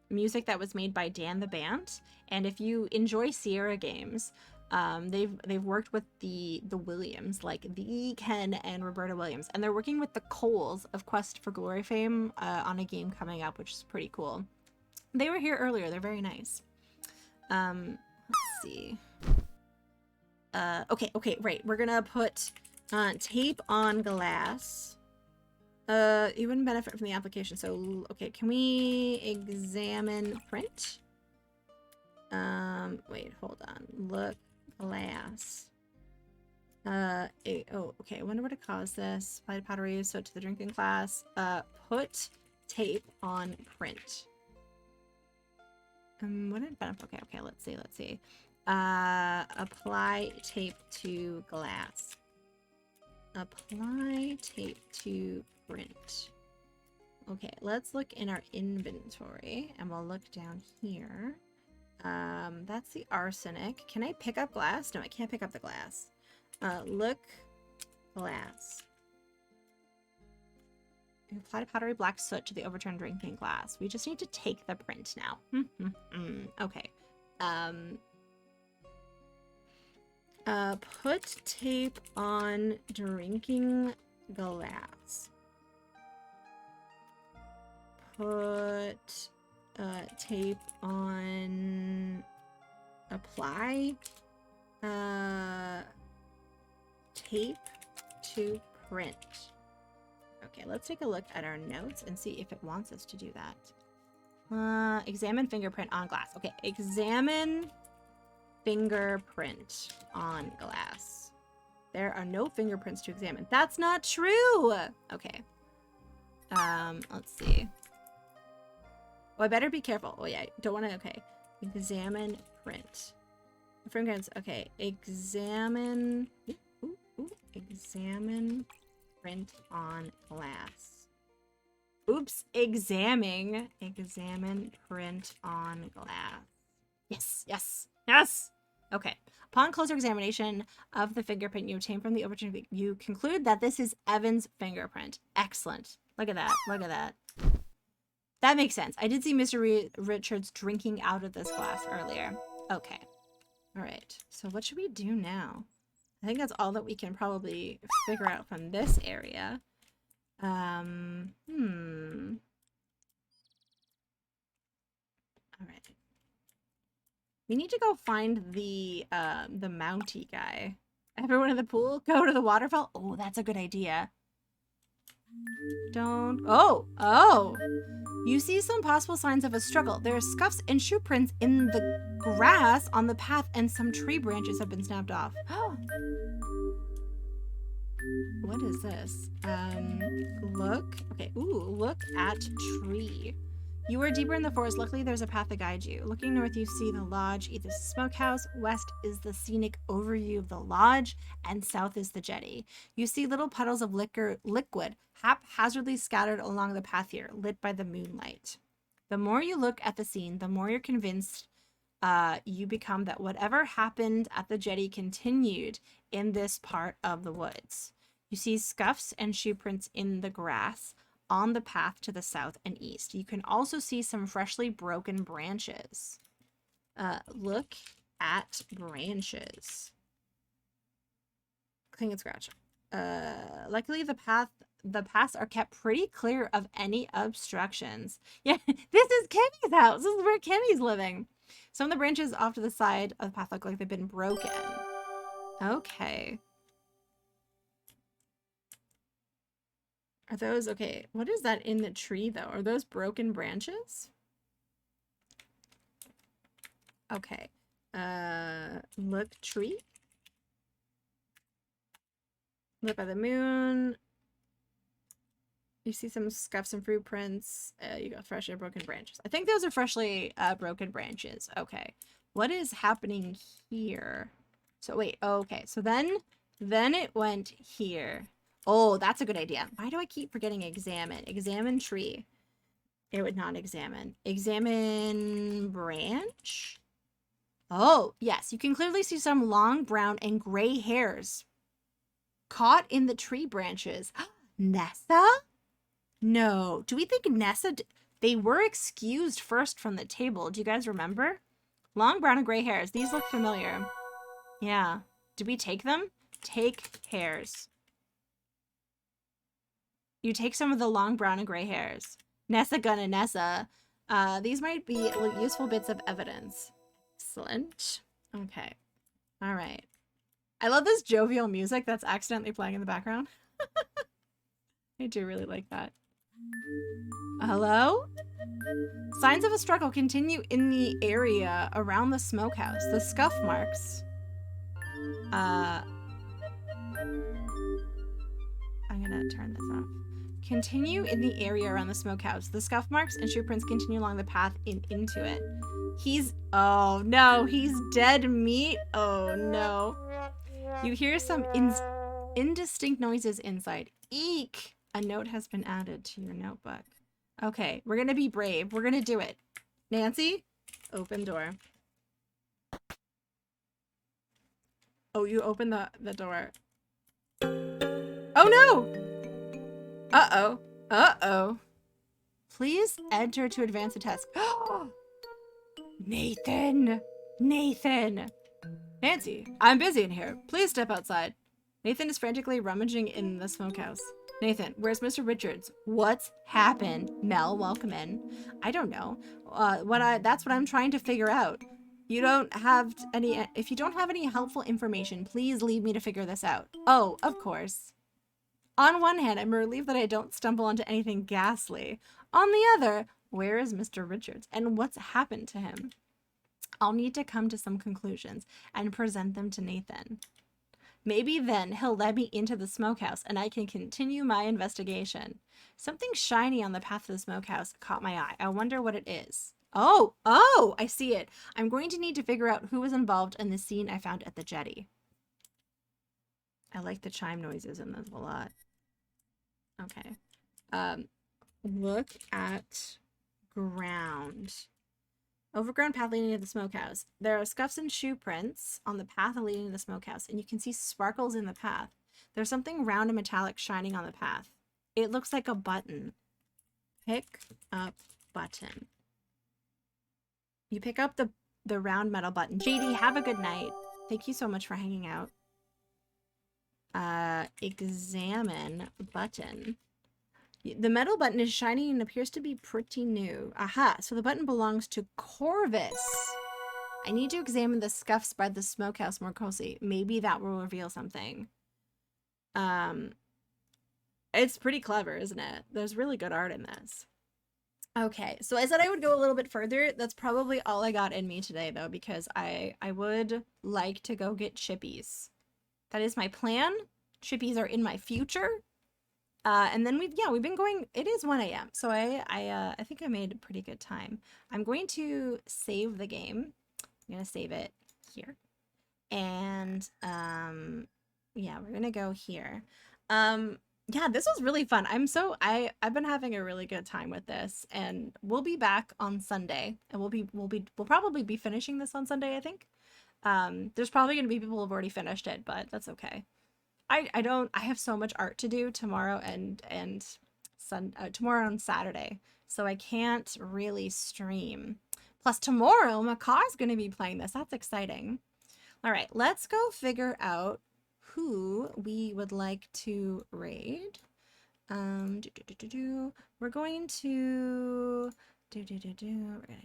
music that was made by Dan the Band. And if you enjoy Sierra games, they've worked with the Williams, like the Ken and Roberta Williams. And they're working with the Coles of Quest for Glory fame, on a game coming up, which is pretty cool. They were here earlier. They're very nice. Let's see. Okay, right. We're gonna put tape on glass. You wouldn't benefit from the application, so okay, can we examine print? Wait, hold on. Look, glass. Oh, okay, I wonder what it caused this. Applied pottery, so to the drinking glass. Put tape on print. What did benefit? Okay, let's see. Apply tape to glass. Apply tape to print. Okay, let's look in our inventory and we'll look down here. That's the arsenic. Can I pick up glass? No, I can't pick up the glass. Look, glass. Apply pottery black soot to the overturned drinking glass. We just need to take the print now. Okay. Put tape on drinking glass. Put tape on apply tape to print. Okay, let's take a look at our notes and see if it wants us to do that. Examine fingerprint on glass. Okay, examine fingerprint on glass. There are no fingerprints to examine. That's not true! Okay. Let's see. Oh, I better be careful. Oh, yeah, don't want to... Okay. Examine print. Fingerprints. Okay. Examine... Examine print on glass. Oops. Examine print on glass. Yes! Okay. Upon closer examination of the fingerprint you obtain from the overturned, you conclude that this is Evan's fingerprint. Excellent. Look at that. That makes sense. I did see Mr. Richards drinking out of this glass earlier. Okay. All right. So what should we do now? I think that's all that we can probably figure out from this area. All right. We need to go find the Mountie guy. Everyone in the pool, go to the waterfall. Oh, that's a good idea. Don't... Oh! You see some possible signs of a struggle. There are scuffs and shoe prints in the grass on the path, and some tree branches have been snapped off. What is this? Look. Okay, look at tree. You are deeper in the forest. Luckily, there's a path to guide you. Looking north, you see the lodge. East is the smokehouse. West is the scenic overview of the lodge. And south is the jetty. You see little puddles of liquid haphazardly scattered along the path here, lit by the moonlight. The more you look at the scene, the more you're convinced you become that whatever happened at the jetty continued in this part of the woods. You see scuffs and shoe prints in the grass on the path to the south and east. You can also see some freshly broken branches. Look at branches. Clean and scratch. Luckily, the paths are kept pretty clear of any obstructions. Yeah, this is Kimmy's house. This is where Kimmy's living. Some of the branches off to the side of the path look like they've been broken. Okay. Are those, okay, what is that in the tree though? Are those broken branches? Okay. Look tree. Lit by the moon. You see some scuffs and fruit prints. You got freshly broken branches. I think those are freshly broken branches. Okay. What is happening here? So wait, okay. So then it went here. Oh, that's a good idea. Why do I keep forgetting examine? Examine tree. It would not examine. Examine branch. Oh, yes. You can clearly see some long brown and gray hairs caught in the tree branches. Nessa? No. Do we think Nessa... They were excused first from the table. Do you guys remember? Long brown and gray hairs. These look familiar. Yeah. Did we take them? Take hairs. You take some of the long brown and gray hairs. Nessa gonna Nessa. These might be useful bits of evidence. Excellent. Okay. All right. I love this jovial music that's accidentally playing in the background. I do really like that. Hello? Signs of a struggle continue in the area around the smokehouse. The scuff marks. I'm gonna turn this off. Continue in the area around the smokehouse. The scuff marks and shoe prints continue along the path into it. Oh no, he's dead meat. Oh no. You hear some indistinct noises inside. Eek! A note has been added to your notebook. Okay, we're gonna be brave. We're gonna do it. Nancy, open door. Oh, you open the door. Oh no! Uh-oh. Uh-oh. Please enter to advance the test. Nathan! Nathan! Nancy, I'm busy in here. Please step outside. Nathan is frantically rummaging in the smokehouse. Nathan, where's Mr. Richards? What's happened? Mel, welcome in. I don't know. That's what I'm trying to figure out. If you don't have any helpful information, please leave me to figure this out. Oh, of course. On one hand, I'm relieved that I don't stumble onto anything ghastly. On the other, where is Mr. Richards and what's happened to him? I'll need to come to some conclusions and present them to Nathan. Maybe then he'll let me into the smokehouse and I can continue my investigation. Something shiny on the path of the smokehouse caught my eye. I wonder what it is. Oh, I see it. I'm going to need to figure out who was involved in the scene I found at the jetty. I like the chime noises in this a lot. Okay. Look at ground. Overgrown path leading to the smokehouse. There are scuffs and shoe prints on the path leading to the smokehouse, and you can see sparkles in the path. There's something round and metallic shining on the path. It looks like a button. Pick up button. You pick up the round metal button. JD, have a good night. Thank you so much for hanging out. Examine button. The metal button is shiny and appears to be pretty new. Aha, so the button belongs to Corvus. I need to examine the scuffs by the smokehouse more closely. Maybe that will reveal something. It's pretty clever, isn't it? There's really good art in this. Okay, so I said I would go a little bit further. That's probably all I got in me today, though, because I would like to go get chippies. That is my plan. Chippies are in my future. And then we've been going, it is 1 a.m. So I think I made a pretty good time. I'm going to save the game. I'm going to save it here. And, yeah, we're going to go here. Yeah, this was really fun. I've been having a really good time with this, and we'll be back on Sunday, and we'll probably be finishing this on Sunday, I think. There's probably going to be people who have already finished it, but that's okay. I have so much art to do tomorrow and tomorrow on Saturday, so I can't really stream. Plus tomorrow, Makaw's going to be playing this. That's exciting. All right, let's go figure out who we would like to raid. We're going to we're gonna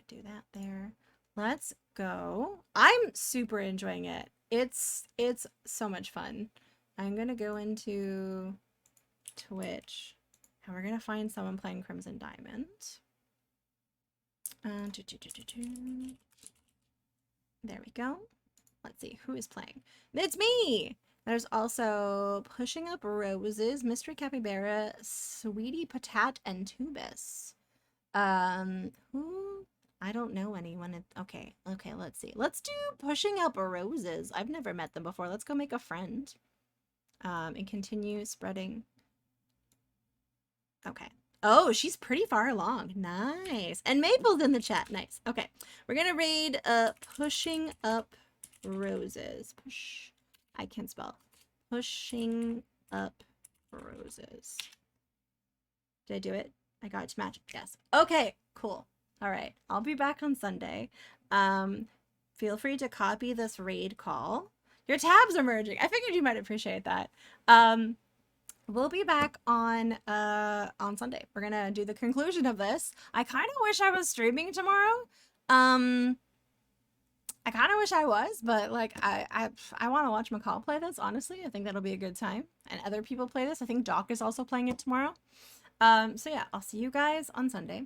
do that there. Let's go. I'm super enjoying it. It's so much fun. I'm gonna go into Twitch and we're gonna find someone playing Crimson Diamond. There we go. Let's see who is playing. It's me. There's also Pushing Up Roses, Mystery Capybara, Sweetie Patat, and Tubus. Who? I don't know anyone. Okay, let's see. Let's do Pushing Up Roses. I've never met them before. Let's go make a friend. And continue spreading. Okay. Oh, she's pretty far along. Nice. And Maple's in the chat. Nice. Okay. We're gonna raid Pushing Up Roses. Push. I can't spell. Pushing Up Roses. Did I do it? I got it to match. Yes. Okay, cool. All right. I'll be back on Sunday. Feel free to copy this raid call. Your tabs are merging. I figured you might appreciate that. we'll be back on Sunday. We're gonna do the conclusion of this. I kind of wish I was streaming tomorrow. I kind of wish I was, but like I want to watch McCall play this. Honestly, I think that'll be a good time, and other people play this. I think Doc is also playing it tomorrow. So yeah, I'll see you guys on Sunday,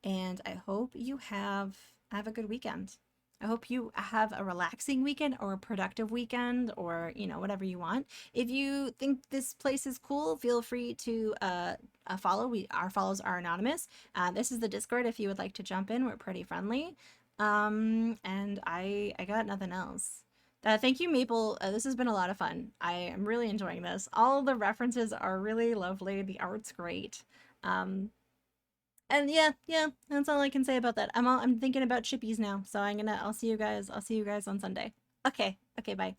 and I hope you have a good weekend. I hope you have a relaxing weekend or a productive weekend, or you know, whatever you want. If you think this place is cool, feel free to follow. Our follows are anonymous. This is the Discord if you would like to jump in. We're pretty friendly. And I got nothing else. Thank you, Maple. This has been a lot of fun. I am really enjoying this. All the references are really lovely. The art's great. And yeah, that's all I can say about that. I'm thinking about chippies now, so I'll see you guys on Sunday. Okay, bye.